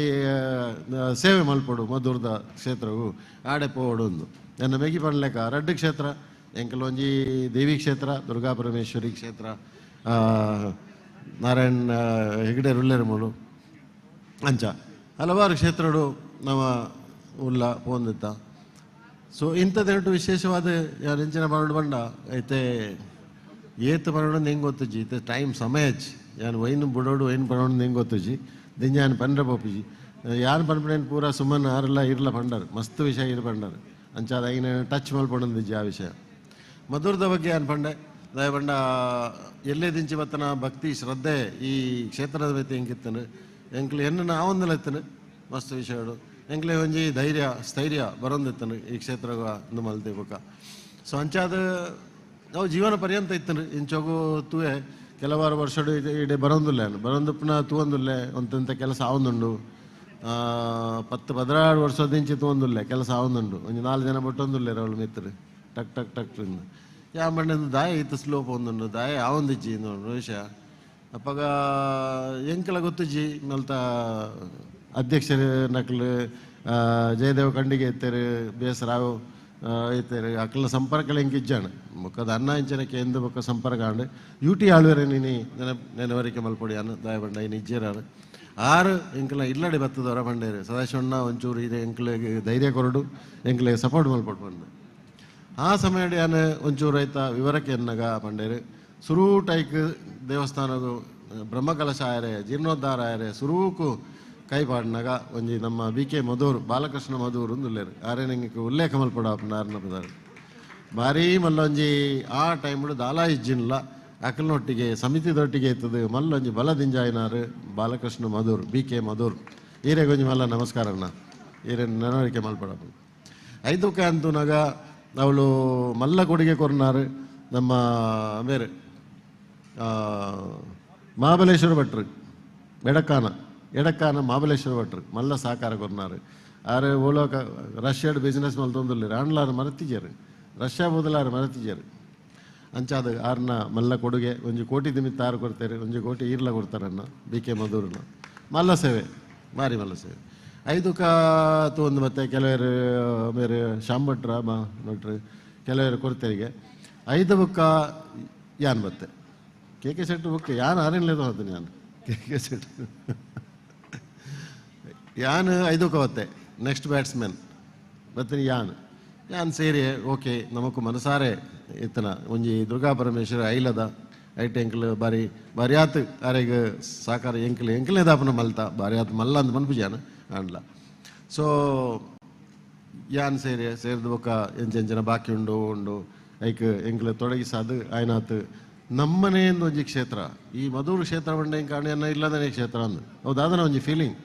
ಸೇವೆ ಮಲ್ಪಡು ಮಧುರದ ಕ್ಷೇತ್ರವು ಆಡೆ ಪೋಡು ಒಂದು ನನ್ನ ಮೇಗಿ ಪಡ್ಲೆಕ್ಕ ರಡ್ಡು ಕ್ಷೇತ್ರ ಎಂಕಲ್ ಒಂಜಿ ದೇವಿ ಕ್ಷೇತ್ರ ದುರ್ಗಾ ಪರಮೇಶ್ವರಿ ಕ್ಷೇತ್ರ ನಾರಾಯಣ್ ಹೆಗಡೆ ರುಲ್ಲೆರಮೂಲು ಅಂಚ ಹಲವಾರು ಕ್ಷೇತ್ರಗಳು ನಮ್ಮ ಉಲ್ಲ ಪೋಂದಿತ್ತ ಸೊ ಇಂಥದ್ದೆರಡು ವಿಶೇಷವಾದ ಹೆಂಚಿನ ಮರಳು ಬಂಡ ಐತೆ ಏತ್ ಮರಳು ಹೆಂಗೆ ಗೊತ್ತುಜಿ ಐತೆ ಟೈಮ್ ಸಮಯ ಹಚ್ಚಿ ಯಾನು ವೈನ್ ಬುಡೋಡು ವೈನ್ ಪಡೋಡು ಹೆಂಗೆ ಗೊತ್ತುಜಿ ದಿಂಜಾನ್ ಪಂಡ್ರೆ ಪೋಪಿಜಿ ಯಾನ್ ಪನ್ಪಡೇನು ಪೂರ ಸುಮ್ಮನೆ ಆರೆಲ್ಲ ಇರ್ಲ ಪಂಡರು ಮಸ್ತ್ ವಿಷಯ ಇರು ಪಂಡರು ಅಂಚಾದ ಐನ ಟಚ್ ಮಲ್ಪೊಂದಿಜ್ಜಿ ಆ ವಿಷಯ ಮಧುರದ ಬಗ್ಗೆ ಏನು ಪಂಡೆ ದಯಪಂಡ ಎಲ್ಲೇ ದಿಂಚಿ ಬತ್ತನ ಭಕ್ತಿ ಶ್ರದ್ಧೆ ಈ ಕ್ಷೇತ್ರದ ಬಗ್ಗೆ ಹೆಂಗಿತ್ತನು ಎಂಕ್ಲೆ ಹೆಣ್ಣು ನಾವೊಂದಲ್ಲ ಎತ್ತನು ಮಸ್ತ್ ವಿಷಯಗಳು ಎಂಕ್ಲೆ ಒಂಜಿ ಧೈರ್ಯ ಸ್ಥೈರ್ಯ ಬರೋಂದಿತ್ತನು ಈ ಕ್ಷೇತ್ರಗ ಒಂದು ಮಲ್ದೇಬೇಕ ಸೊ ಅಂಚಾದ ನಾವು ಜೀವನ ಪರ್ಯಂತ ಇತ್ತನು ಇಂಚೋಗು ತೂವೆ ಕೆಲವಾರು ವರ್ಷ ಇಡೀ ಬರೋಂದಿಲ್ಲ ಬರೋಂದಪ್ಪನ ತೂವೊಂದಿಲ್ಲೆ ಒಂದಂಥ ಕೆಲಸ ಆವೊಂದುಂಡು 10-16 ವರ್ಷದಿಂಚಿ ತೂವೊಂದಿಲ್ಲ ಕೆಲಸ ಆವೊಂದುಂಡು ಒಂದು 4 ಜನ ಬಿಟ್ಟೊಂದಿಲ್ಲ ಅವಳು ಮಿತ್ರ ಟಕ್ ಟಕ್ ಟಕ್ ಯಾ ಮಂಡ್ಯದ ದಾಯ ಇತ್ತು ಸ್ಲೋಪ್ ಒಂದುಂಡು ದಾಯ ಆವೊಂದಿಜ್ಜಿ ನೋಡು ವಿಷಯ ಅಪ್ಪಾಗ ಎಂಕಲ ಗೊತ್ತುಜಿ ಮಲ್ತ ಅಧ್ಯಕ್ಷರು ನಕಲು ಜಯದೇವ ಕಂಡಿಗೆ ಎತ್ತೇರು ಬೇಸರಾವು ಐತೇರು ಅಕ್ಕಲ ಸಂಪರ್ಕ ಹೆಂಗಿಜ್ಜಾಣ ಮುಖದ ಅನ್ನ ಇಂಚನಕ್ಕೆ ಎಂದು ಮುಖ ಸಂಪರ್ಕ ಆಂಡು ಯೂಟಿ ಆಳ್ವೇರೆ ನೀನು ನೆನವರಿಕೆ ಮಲ್ಪೊಡಿ ಅನ್ನ ದಾಯ ಬಂಡ ಇನ್ನು ಇಜ್ಜೇರಾರು 6 ಎಂಕಲ ಇಲ್ಲಡೆ ಬತ್ತದವರ ಬಂಡೇರು ಸದಾಶಿವಣ್ಣ ಒಂಚೂರು ಇದೆ ಎಂಕ್ಲೆಗೆ ಧೈರ್ಯ ಕೊರಡು ಎಂಕ್ಲೆಗೆ ಸಪೋರ್ಟ್ ಮಲ್ಪಟ್ಟು ಬಂದು ಆ ಸಮಯಡಿ ನಾನು ಒಂಚೂರು ರೈತ ವಿವರಕ್ಕೆ ಎನ್ನಗ ಬಂಡೇರು ಸುರೂಟೈಕ್ ದೇವಸ್ಥಾನಗೂ ಬ್ರಹ್ಮಕಲಶ ಆಯರೆ ಜೀರ್ಣೋದ್ಧಾರ ಆಯರೆ ಸುರೂಕು ಕೈ ಪಾಡಿನಾಗ ಒಂಜಿ ನಮ್ಮ BK ಮಧೂರು ಬಾಲಕೃಷ್ಣ ಮಧೂರು ಉಲ್ಲೇರು ಆರೆ ನಂಗೆ ಉಲ್ಲೇಖ ಮಲ್ಪಡ ನಾರನ ಪದಾರ ಭಾರೀ ಮಲ್ಲೊಂಜಿ ಆ ಟೈಮ್ಡು ದಾಲಾ ಇಜ್ಜಿನ್ಲ ಅಕಲ್ನೊಟ್ಟಿಗೆ ಸಮಿತಿದೊಟ್ಟಿಗೆ ಇರ್ತದೆ ಮಲ್ಲೊಂಜಿ ಬಲದಿಂಜಾಯಿನಾರು ಬಾಲಕೃಷ್ಣ ಮಧೂರು BK ಮಧೂರು ಈರೆಗೊಂಜಿ ಮಲ್ಲ ನಮಸ್ಕಾರಣ್ಣ ಈರೆ ನೆನವರಿಕೆ ಮಲ್ಪಡ 5ಕ್ಕೆ ಅಂತೂನಾಗ ಅವಳು ಮಲ್ಲ ಕೊಡುಗೆ ಕೊರ್ನಾರು ನಮ್ಮ ಬೇರೆ ಮಹಾಬಲೇಶ್ವರ ಭಟ್ರು ಎಡಕ್ಕಾನ ಮಹಾಬಲೇಶ್ವರ ಭಟ್ರು ಮಲ್ಲ ಸಹಕಾರ ಕೊರ್ನಾರು ಆರು ಓಲೋಕ ರಷ್ಯಾಡ್ ಬಿಸ್ನೆಸ್ ಮಲ್ತೊಂದಿಲ್ಲ ಆಂಡ್ಲಾರು ಮರತಿಜರು ರಷ್ಯಾ ಬದಲಾರು ಮರತಿಜರು ಅಂಚಾದ ಆರ್ನ ಮಲ್ಲ ಕೊಡುಗೆ ಒಂಜಿ ಕೋಟಿ ನಿಮಿತ್ತ 6 ಕೊಡ್ತಾರೆ 1 ಕೋಟಿ ಈರ್ಲ ಕೊಡ್ತಾರನ್ನ BK ಮಧೂರನ್ನ ಮಲ್ಲ ಸೇವೆ ಭಾರಿ ಮಲ್ಲ ಸೇವೆ 5ಕ್ಕೆ ಒಂದು ಮತ್ತೆ ಕೆಲವರು ಬೇರೆ ಶಾಂಭಟ್ರ ನೋಟ್ರಿ ಕೆಲವರು ಕೊಡ್ತೇರಿಗೆ 5 ಬುಕ್ಕ ಯಾನ್ ಬತ್ತೆ KK ಶೆಟ್ಟಿ ಬುಕ್ ಯಾನ್ ಆರೇನ್ಲೇದು ಹೋದ ನಾನು KK ಶೆಟ್ಟಿ ಯಾನ್ 5ಕ್ಕೆ ಬತ್ತೆ ನೆಕ್ಸ್ಟ್ ಬ್ಯಾಟ್ಸ್ಮನ್ ಬತ್ತೀನಿ ಯಾನ್ ಸೇರಿ ಓಕೆ ನಮಕು ಮನಸಾರೆ ಇತ್ತನ ಒಂಜಿ ದುರ್ಗಾ ಪರಮೇಶ್ವರ ಐಲದ ಐಟ್ ಎಂಕ್ಲು ಬಾರಿಯಾತ್ ಆರೆಗೆ ಸಾಕಾರ ಎಂಕ್ಲೆ ದಾಪನ ಮಲ್ತ ಬಾರಿಯಾತ್ ಮಲ್ಲ ಅಂತ ಮನ್ಪುಜಾನ ಆಂಡ್ಲ ಸೊ ಯಾನ್ ಸೇರಿದ ಬೊಕ್ಕ ಎಂಚೆಂಚನ ಬಾಕಿ ಉಂಡು ಐಕ್ ಎಂಕ್ಲೆ ತೊಡಗಿಸಾದು ಆಯ್ನಾತ್ ನಮ್ಮನೆಯಿಂದ ಒಂಜಿ ಕ್ಷೇತ್ರ ಈ ಮಧೂರು ಕ್ಷೇತ್ರ ಬಂಡ ಹೆಂಗೆ ಕಾಣಿ ಎನ್ನ ಇಲ್ಲದನೇ ಕ್ಷೇತ್ರ ಅಂದು ಹೌದಾದನ ಒಂಜಿ ಫೀಲಿಂಗ್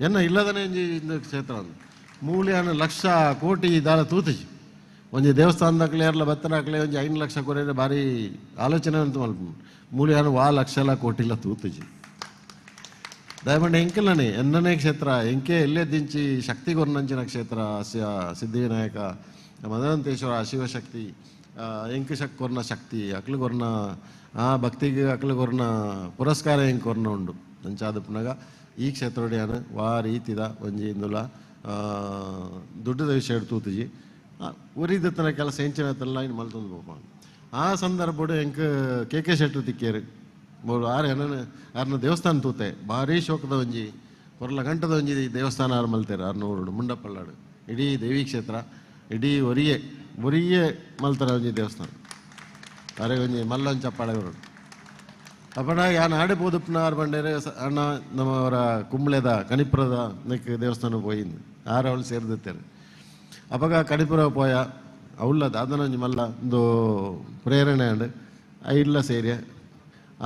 ಎನ್ನ ಇಲ್ಲದನೇ ಒಂಜಿ ಕ್ಷೇತ್ರ ಅಂದು ಮೂಲ್ಯಾನ ಲಕ್ಷ ಕೋಟಿ ದಾಲ ತೂತಿಜಿ ಒಂಜಿ ದೇವಸ್ಥಾನದಾಗಲೇ ಯಾರಲ್ಲ ಬತ್ತನಾಗಲೇ ಒಂಜಿ 5 ಲಕ್ಷ ಕೊರೆರೆ ಭಾರಿ ಆಲೋಚನೆ ಅಂತ ಮಲ್ಪ ಮೂಲ ಯಾರು ವಾ ಲಕ್ಷಲ ಕೋಟಿಲ್ಲ ತೂತುಜಿ ದಯಮಾಡಿ ಎಂಕೆಲ್ಲನೆ ಎನ್ನನೇ ಕ್ಷೇತ್ರ ಎಂಕೆ ಎಲ್ಲೇ ದಿಂಚಿ ಶಕ್ತಿ ಕೊರ್ನಂಚಿನ ಕ್ಷೇತ್ರ ಸಿದ್ಧಿವಿನಾಯಕ ಮದನಂತೇಶ್ವರ ಶಿವಶಕ್ತಿ ಎಂಕ ಕೊರ್ನ ಶಕ್ತಿ ಅಕ್ಲು ಕೊರ್ನ ಆ ಭಕ್ತಿಗೆ ಅಕ್ಲು ಕೊರ್ನ ಪುರಸ್ಕಾರ ಹೆಂಗೆ ಕೊರ್ನ ಉಂಡು ಅಂಚಾದ ಪುನಗ ಈ ಕ್ಷೇತ್ರಡಿಯಾನು ವಾ ರೀತಿದ ಒಂಜಿ ಇಂದುಲ ದುಡ್ಡದ ವಿಷಯ ತೂತುಜಿ ಉರಿದತ್ತನ ಕೆಲಸ ಹೆಂಚಿನತ್ತಲ್ಲ ಇನ್ನು ಮಲ್ತೊಂದು ಹೋಪ ಆ ಸಂದರ್ಭಡು ಎಂಕ ಕೆ ಶೆಟ್ರು ತಿಕ್ಕೇರು ಮೂರು 6 ಯಾರನ್ನ ದೇವಸ್ಥಾನ ತೂತೆ ಭಾರಿ ಶೋಕದ ಒಂಜಿ ಹೊರಲ ಗಂಟದ ಒಂಜಿ ದೇವಸ್ಥಾನ ಆರು ಮಲ್ತೇರು 600 ಮುಂಡಪಲ್ಲಾಡು ಇಡೀ ದೇವಿ ಕ್ಷೇತ್ರ ಇಡೀ ಒರಿಯೇ ಮಲ್ತಾರ ಒಂಜಿ ದೇವಸ್ಥಾನ ಅರೆ ಒಂಜಿ ಮಲ್ಲೊಂದು ಚಪ್ಪಾಳೆ ಹೊರಡು ಅಪ್ಪಣ ಯಾನ್ ಆಡೆ ಪೋದುಪ್ಪನ ಆರು ಬಂಡೇರೆ ಅಣ್ಣ ನಮ್ಮವರ ಕುಂಬ್ಳೆದ ಕಣಿಪುರದ ನೆಕ್ ದೇವಸ್ಥಾನ ಪೋಯಿಂದು 6 ಅವಳು ಸೇರಿದಿತ್ತೇರು ಅವಾಗ ಕಣಿಪುರ ಪೋಯ ಅವಳ್ಳದ ಅದನ್ನೊಂಜಿ ಮಲ್ಲ ಒಂದು ಪ್ರೇರಣೆ ಅಂಡ್ ಇಲ್ಲ ಸೇರಿ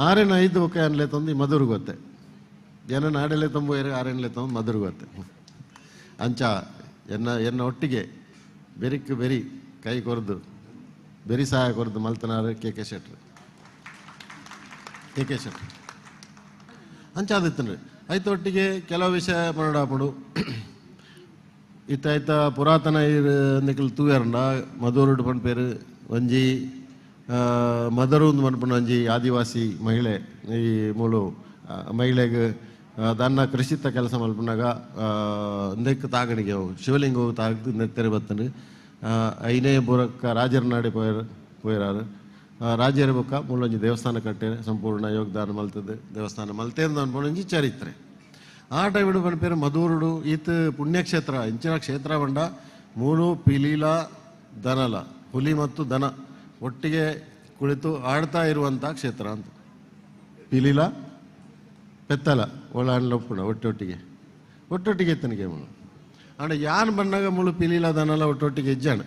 6-5 ಒಕ್ಕ ಅನ್ಲೆ ತಂದು ಮಧುರ್ ಗೊತ್ತೆ ಜನ ನಾಡೆಲೆ ತಂಬೋಯ್ರೆ 6 ತಂದು ಮಧುರ್ ಗೊತ್ತೆ ಅಂಚ ಎನ್ನ ಒಟ್ಟಿಗೆ ಬೆರಿ ಕೈ ಕೊರ್ದು ಬೆರಿ ಸಹಾಯ ಕೊರ್ದು ಮಲ್ತನಾರು ಕೆ ಶೆಟ್ರು ಅಂಚ ಆದಿತ್ತನ್ರಿ ಆಯ್ತು ಒಟ್ಟಿಗೆ ಕೆಲವು ವಿಷಯ ಮಾತಾಡಪಡು ಇತ್ತ ಪುರಾತನ ನಿಖಲ್ ತೂಯರ್ಂಡ ಮಧುರುಡು ಪಂಪೇರು ಒಂಜಿ ಮದರು ಮನ್ಪುನ ಒಂಜಿ ಆದಿವಾಸಿ ಮಹಿಳೆ ಈ ಮೂಲು ಮಹಿಳೆಗೆ ದನ್ನ ಕೃಷಿತ ಕೆಲಸ ಮಲ್ಪನಾಗ ನೆಕ್ ತಾಗಣಿಗೆ ಶಿವಲಿಂಗ ತಾಗ್ದು ನೆತ್ತೆರೆ ಬತ್ತನು ಐನೇ ಬುರಕ್ಕ ರಾಜರ ನಾಡಿ ಪೋಯರಾರು ರಾಜರ ಬುಕ್ಕ ಮೂಲೊಂಜಿ ದೇವಸ್ಥಾನ ಕಟ್ಟೆ ಸಂಪೂರ್ಣ ಯೋಗದಾನ ಮಲ್ತದೆ ದೇವಸ್ಥಾನ ಮಲ್ತೇಂದು ಅನ್ಪೊಂಜಿ ಚರಿತ್ರೆ ಆ ಟೈಮಿಡು ಪನ್ಪೇರು ಮಧುರುಡು ಈತ ಪುಣ್ಯಕ್ಷೇತ್ರ ಇಂಚಿನ ಕ್ಷೇತ್ರ ಬಂಡ ಮೂಲು ಪಿಲೀಲ ದನಲ ಹುಲಿ ಮತ್ತು ದನ ಒಟ್ಟಿಗೆ ಕುಳಿತು ಆಡ್ತಾ ಇರುವಂಥ ಕ್ಷೇತ್ರ ಅಂತ ಪಿಲೀಲ ಪೆತ್ತಲ ಒಳಾಣ್ಲ ಒಪ್ಪುಣ ಒಟ್ಟೊಟ್ಟಿಗೆ ಎತ್ತನಿಗೆ ಮೂಲು ಆಂಡ ಯಾನ್ ಬಣ್ಣಾಗ ಮೂಲು ಪಿಲೀಲ ದನಲ ಒಟ್ಟೊಟ್ಟಿಗೆ ಹೆಜ್ಜಾಣ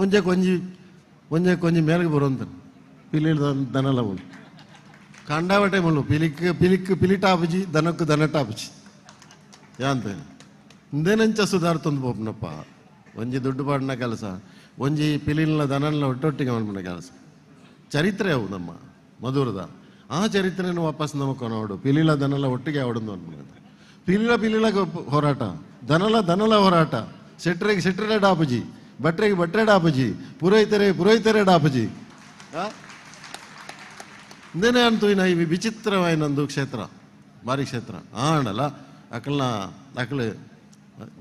ಒಂಜೆ ಕೊಂಜಿ ಮೇಲ್ಗೆ ಬರುವಂತ ಪಿಲೀಲ ದನಲ ಮೂಲು ಕಂಡಾವಟೆ ಮೂಲು ಪಿಲಿಟಾಪುಜಿ ದನಕ್ಕೂ ದನಟಾಪುಜಿ ಯಾಂತ ಇಂದೇನಂಚ ಸುಧಾರ್ತೊಂದು ಪೋಪ್ನಪ್ಪ ಒಂಜಿ ದುಡ್ಡು ಪಾಡಿನ ಕೆಲಸ ಒಂಜಿ ಪಿಲಿಲ್ನ ದನಲ್ಲ ಒಟ್ಟೊಟ್ಟಿಗೆ ಮಾಡ್ಬಿಡ ಕೆಲಸ ಚರಿತ್ರೆ ಅವು ನಮ್ಮ ಮಧುರದ ಆ ಚರಿತ್ರೆಯನ್ನು ವಾಪಸ್ ನಮಕ್ ನೋಡು ಪಿಲೀಲ ದನಲ್ಲ ಒಟ್ಟಿಗೆ ಆವಡದು ಅನ್ಬಿಡ ಪಿಲೀಲ ಹೋರಾಟ ದನಲ ಹೋರಾಟ ಶೆಟ್ರೆ ಡಾಪುಜಿ ಬಟ್ರೆ ಡಾಪುಜಿ ಪುರೋಹಿತರೆ ಡಾಪುಜಿ ಇಂದೇನೆ ಅಂತೂ ಇನ್ನ ಇವು ವಿಚಿತ್ರವಾಯಿನೊಂದು ಕ್ಷೇತ್ರ ಭಾರಿ ಕ್ಷೇತ್ರ ಆಂಡಲ್ಲ ಅಕಳು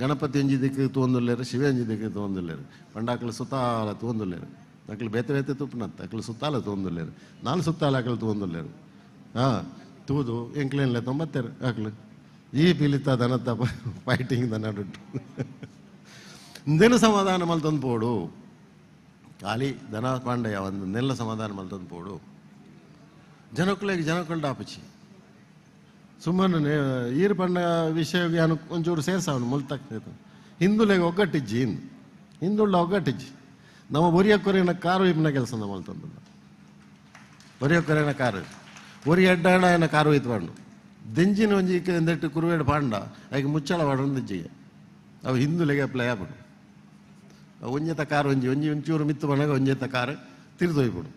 ಗಣಪತಿ ಎಂಜಿದಕ್ಕೆ ತೋಂದುಲ್ಲೇರು ಶಿವ ಎಂಜಿದಕ್ಕೆ ತೋಂದುಲ್ಲೇರು ಪಂಡಾಕಳು ಸುತ್ತಾಲ ತೋಂದುಲ್ಲೇರು ಅಕಳು ಬೇತೆ ತುಪ್ಪನತ್ತ ಅಕಳು ಸುತ್ತಾಲ ತೋಂದುಲ್ಲೇರು 4 ಸುತ್ತಾಲ ಅಕಳು ತೋಂದುಲ್ಲೇರು ತೂದು ಎಂಕ್ಲೇನ್ಲೆ ತೊಂಬತ್ತೇರು ಅಕಳು ಈ ಪಿಲಿತ ದನತ್ತ ಫೈಟಿಂಗ್ ದನಡುಟ್ಟು ಇಂದೇನು ಸಮಾಧಾನ ಮಲ್ತೊಂದು ಪೋಡು ಖಾಲಿ ದನ ಪಾಂಡೆಯ ಒಂದು ನೆಲ್ಲ ಸಮಾಧಾನ ಮಲ್ತೊಂದು ಪೋಡು ಜನಕ್ಕಳು ಡಾಪುಚಿ ಸುಮ್ಮನೆ ಈರು ಪಂಡ ವಿಷಯ ಒಂಚೂರು ಸೇರ್ಸವನು ಮುಲ್ತಾಗ್ತೈತೆ ಹಿಂದುಲೆಗೆ ಒಗ್ಗಟ್ಟಿಜ್ಜಿ ಹಿಂದುಳ್ಳ ಒಗ್ಗಟ್ಟಿಜ್ಜಿ ನಮ್ಮ ಒರಿಯಕೊರೆನ ಕಾರು ಇಪ್ಪನ ಕೆಲಸ ನಮ್ಮ ಮಲ್ತಂದ ಒರಿಯಕೊರೆನ ಕಾರು ಒರಿ ಎಡ್ಡ ಕಾರು ಒಯ್ತು ಪಾಂಡು ದೆಂಜಿನ ಒಂಜಿ ಎಂದೆಟ್ಟು ಕುರುವೇಡು ಪಾಂಡ ಆಗ ಮುಚ್ಚಳ ಪಾಡು ದೆಜ್ಜಿಗೆ ಅವು ಹಿಂದುಲೆಗೆ ಅಪ್ಲೈ ಆಗ್ಬಿಡು ಒಂಜೆತ ಕಾರು ಒಂಚೂರು ಮಿತ್ತು ಬಣ್ಣಗ ಒಂಜೆತ ಕಾರು ತಿರ್ದೊಯ್ಬಿಡು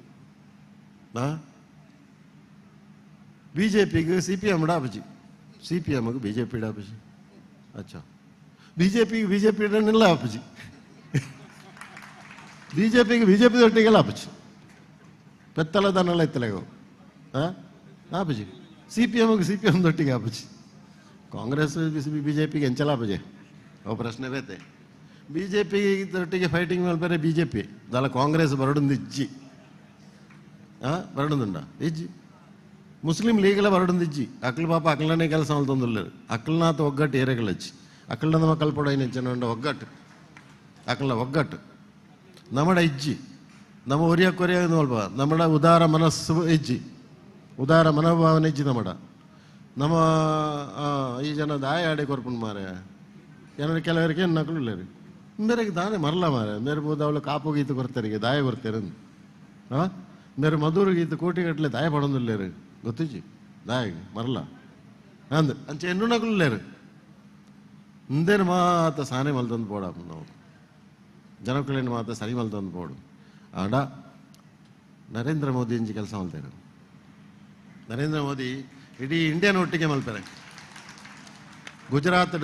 बीजेपी CPM डापची CPM बीजेपी डापची अच्छा बीजेपी निल्ला आपची बीजेपी ಒಟ್ಟಿಗೆ ಆಪಚಿ ಪೆತ್ತಲ ದನಲ್ಲ ಎತ್ತಲೆಗೋ ಆಪಚಿ CPM ಒಟ್ಟಿಗೆ ಆಪಚಿ ಕಾಂಗ್ರೆಸ್ BJP ಎಂಚಲ ಆಪಜೆ ಅವು ಪ್ರಶ್ನೆ ಬೇತೆ BJP ಒಟ್ಟಿಗೆ ಫೈಟಿಂಗ್ ಮೇಲೆ ಬೇರೆ BJP ದಲ ಕಾಂಗ್ರೆಸ್ ಬರಡುಂದಿಜ್ಜಿ ಬರಡುಂದುಂಡ ಇಜ್ಜಿ ಮುಸ್ಲಿಂ ಲೀಗಲ ಬರಡುಂದಿಜ್ಜಿ ಅಕ್ಳು ಪಾಪ ಅಕ್ಲನೇ ಕೆಲಸ ಮಲ್ತೊಂದುಲ್ಲೇರು ಅಕ್ಳನಾಥ ಒಗ್ಗಟ್ಟು ಏರೆಗಳಚ್ಚಿ ಅಕ್ಳನ ನಮ್ಮ ಕಲ್ಪಡ ನೆಂಚನ ಒಗ್ಗಟ್ಟು ಅಕ್ಳ ಒಗ್ಗಟ್ಟು ನಮ್ಮಡ ಇಜ್ಜಿ ನಮ್ಮ ಒರಿಯ ನೋಲ್ಬ ನಮ್ಮಡ ಉದಾರ ಮನಸ್ಸು ಇಜ್ಜಿ ಉದಾರ ಮನೋಭಾವನೆ ಇಜ್ಜಿ ನಮ್ಮ ಈ ಜನ ದಾಯ ಆಡೆ ಕೊರ್ಪುಂಡು ಮಾರೆ ಏನಾದ್ರು ಕೆಲವರಿಗೆ ಏನು ನಕಲಿಲ್ಲೇರಿ ಮೇರೆಗೆ ದಾನೆ ಮರಲ ಮಾರೆ ಮೇರೆ ಬೋದು ಅವಳು ಕಾಪು ಗೀತು ಕೊಡ್ತಾರಿಗೆ ದಾಯ ಕೊಡ್ತಾರೆ ಮೇರೆ ಮಧುರು ಗೀತು ಕೋಟಿಗಟ್ಟಲೆ ದಾಯ ಪಡೋದಿಲ್ಲೇರಿ ಗೊತ್ತಿಜ್ಜಿ ದಾಯಿಗೆ ಮರಲ ಅಂಚೆ ಎನ್ನು ನಕಲಿಲ್ಲೇರು ಇಂದೇನು ಮಾತ ಸಾನೆ ಮಲ್ತಂದು ಪೋಡಪ್ಪ ನಾವು ಜನಕ್ಕಳೇನು ಮಾತ್ರ ಸರಿ ಮಲ್ತೊಂದು ಪೋಡು ಆಂಡ ನರೇಂದ್ರ ಮೋದಿ ಇಂಚಿ ಕೆಲಸ ಮಲ್ತಾರೆ. ನರೇಂದ್ರ ಮೋದಿ ಇಡೀ ಇಂಡಿಯಾನ ಒಟ್ಟಿಗೆ ಮಲ್ತಾರೆ. ಗುಜರಾತ್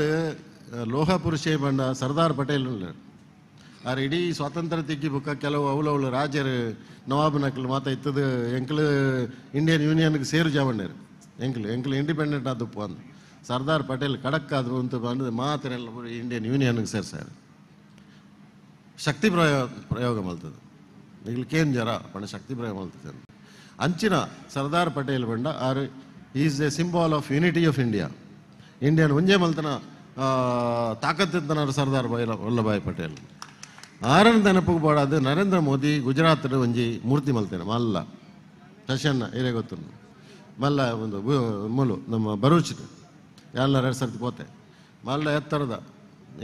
ಲೋಹ ಪುರುಷೇ ಬಂಡ ಸರ್ದಾರ್ ಪಟೇಲ್ ಆರು ಇಡೀ ಸ್ವಾತಂತ್ರ್ಯ ತಿಕ್ಕಿ ಬುಕ್ಕ ಕೆಲವು ಅವಳವಳು ರಾಜರು ನವಾಬ್ ನಕಲು ಮಾತ ಇತ್ತದು ಎಂಕಲು ಇಂಡಿಯನ್ ಯೂನಿಯನ್ಗೆ ಸೇರು ಜಾವಣ್ಣರು ಎಂಕಲು ಇಂಡಿಪೆಂಡೆಂಟ್ ಆದಪ್ಪು ಅಂದು ಸರ್ದಾರ್ ಪಟೇಲ್ ಖಡಕ್ ಆದ್ರು ಅಂತ ಬಂದು ಮಾತನೆಲ್ಲ ಇಂಡಿಯನ್ ಯೂನಿಯನ್ಗೆ ಸೇರ್ಸಾರು. ಶಕ್ತಿ ಪ್ರಯೋಗ ಮಲ್ತದೆ ಈಗೇನು ಜರ ಪಂಡ ಶಕ್ತಿ ಪ್ರಯೋಗ ಮಲ್ತದೆ ಅಂಚಿನ ಸರ್ದಾರ್ ಪಟೇಲ್ ಬಂಡ ಆರು is A symbol of unity of India. Indian ಒಂಜೇ ಮಲ್ತನ ತಾಕತ್ತಿದ್ದನಾರು ಸರ್ದಾರ್ ವಲ್ಲಭಾಯ್ ಪಟೇಲ್ ಆರನ ನೆನಪಿಗೆ ಬಾಡದು ನರೇಂದ್ರ ಮೋದಿ ಗುಜರಾತ್ ಒಂಜಿ ಮೂರ್ತಿ ಮಲ್ತೇನೆ ಮಲ್ಲ ಶಶನ್ನ ಏರೇ ಗೊತ್ತು ಮಲ್ಲ ಒಂದು ಮೂಲು ನಮ್ಮ ಭರೂಚ್ ಎಲ್ಲ 2 ಸರ್ತಿ ಪೋತೆ ಮಲ್ಲ ಎತ್ತರದ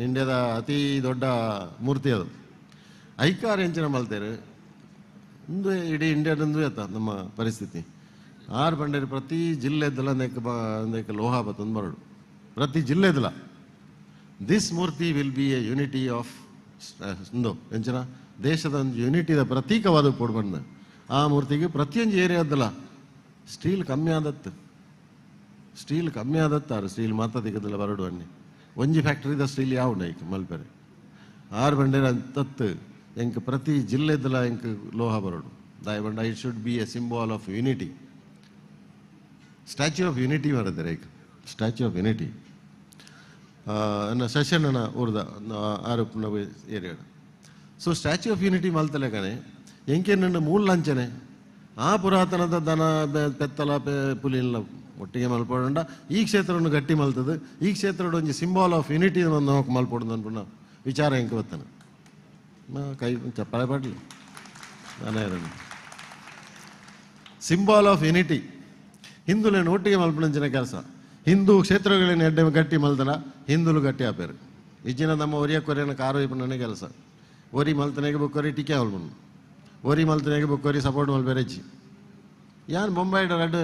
ಇಂಡಿಯಾದ ಅತಿ ದೊಡ್ಡ ಮೂರ್ತಿ ಅದು ಐಕಾರು ಹೆಂಚಿನ ಮಲ್ತೇರು ಒಂದು ಇಡೀ ಇಂಡಿಯಾದಂದು ಎತ್ತ ನಮ್ಮ ಪರಿಸ್ಥಿತಿ ಆರು ಬಂಡೇರಿ ಪ್ರತಿ ಜಿಲ್ಲೆದ್ದಲ್ಲ ನೆಕ್ಕ ಲೋಹ ಬತ್ತೊಂದು ಬರಡು ಪ್ರತಿ ಜಿಲ್ಲೆದಲ್ಲ ದಿಸ್ ಮೂರ್ತಿ will be a unity of ಒಂದು ಎಂಚಿನ ದೇಶದ ಒಂದು ಯೂನಿಟಿದ ಪ್ರತೀಕವಾದ ಕೊಡು ಬಂದ ಆ ಮೂರ್ತಿಗೆ ಪ್ರತಿಯೊಂದು ಏರಿಯಾದಲ್ಲ ಸ್ಟೀಲ್ ಕಮ್ಮಿ ಆದತ್ತಾರು ಸ್ಟೀಲ್ ಮಾತಾದಿಗದಲ್ಲ ಬರಡು ಅನ್ನಿ ಒಂಜಿ ಫ್ಯಾಕ್ಟ್ರಿದ ಸ್ಟೀಲ್ ಯಾವ ನೈಕ್ ಮಲ್ಪೆರೆ ಆರು ಬಂಡೇರ ತತ್ತು ಎಂಕ್ ಪ್ರತಿ ಜಿಲ್ಲೆದಲ್ಲ ಎಂಕ್ ಲೋಹ ಬರಡು ದಾಯ ಬಂಡ it should be a symbol of unity. Statue of unity ಬರತ್ತೆ ಈಗ ಸ್ಟ್ಯಾಚ್ಯೂ ಆಫ್ ಯೂನಿಟಿ ಶಶನ ಊರ್ದ ಆರೋಪ area. So statue of unity ಮಲ್ತಲೆ ಕಣೆ ಎಂಕೆ ನನ್ನ ಮೂಲ ಲಂಚನೆ ಆ ಪುರಾತನದ ದನ ಪೆತ್ತಲ ಪುಲಿಲ್ಲ ಒಟ್ಟಿಗೆ ಮಲ್ಪಡ ಈ ಕ್ಷೇತ್ರವನ್ನು ಗಟ್ಟಿ ಮಲ್ತದೆ ಈ ಕ್ಷೇತ್ರ ಒಂಜಿ ಸಿಂಬಾಲ್ ಆಫ್ ಯೂನಿಟಿ ನೋಕ್ ಮಲ್ಪಡುದು ಅನ್ಪುಣ ವಿಚಾರ ಹೆಂಗೆ ಗೊತ್ತಾನ ಕೈ ಚಪ್ಪಾಳೆ ಪಡ್ಲಿ ನಾನು ಸಿಂಬಾಲ್ ಆಫ್ ಯೂನಿಟಿ ಹಿಂದುಲೇನು ಒಟ್ಟಿಗೆ ಮಲ್ಪಣಂಚಿನ ಕೆಲಸ ಹಿಂದೂ ಕ್ಷೇತ್ರಗಳೇನು ಎಡ್ಡೆ ಗಟ್ಟಿ ಮಲ್ತನ ಹಿಂದುಲು ಗಟ್ಟಿ ಆಪೇರು ಇಜ್ಜಿನ ನಮ್ಮ ಒರಿಯ ಕೊರೆಯನ ಕಾರು ಇಪ್ಪನೇ ಕೆಲಸ ಒರಿ ಮಲ್ತನೆಗೆ ಬುಕ್ಕೊರಿ ಟಿಕೆ ಮಲ್ಪನು ಒರಿ ಮಲ್ತನೆಗೆ ಬುಕ್ಕೊರಿ ಸಪೋರ್ಟ್ ಮಲ್ಪೇರೆ ಇಜ್ಜಿ ಯಾನ್ ಬೊಂಬೈಡ್ ರೆಡ್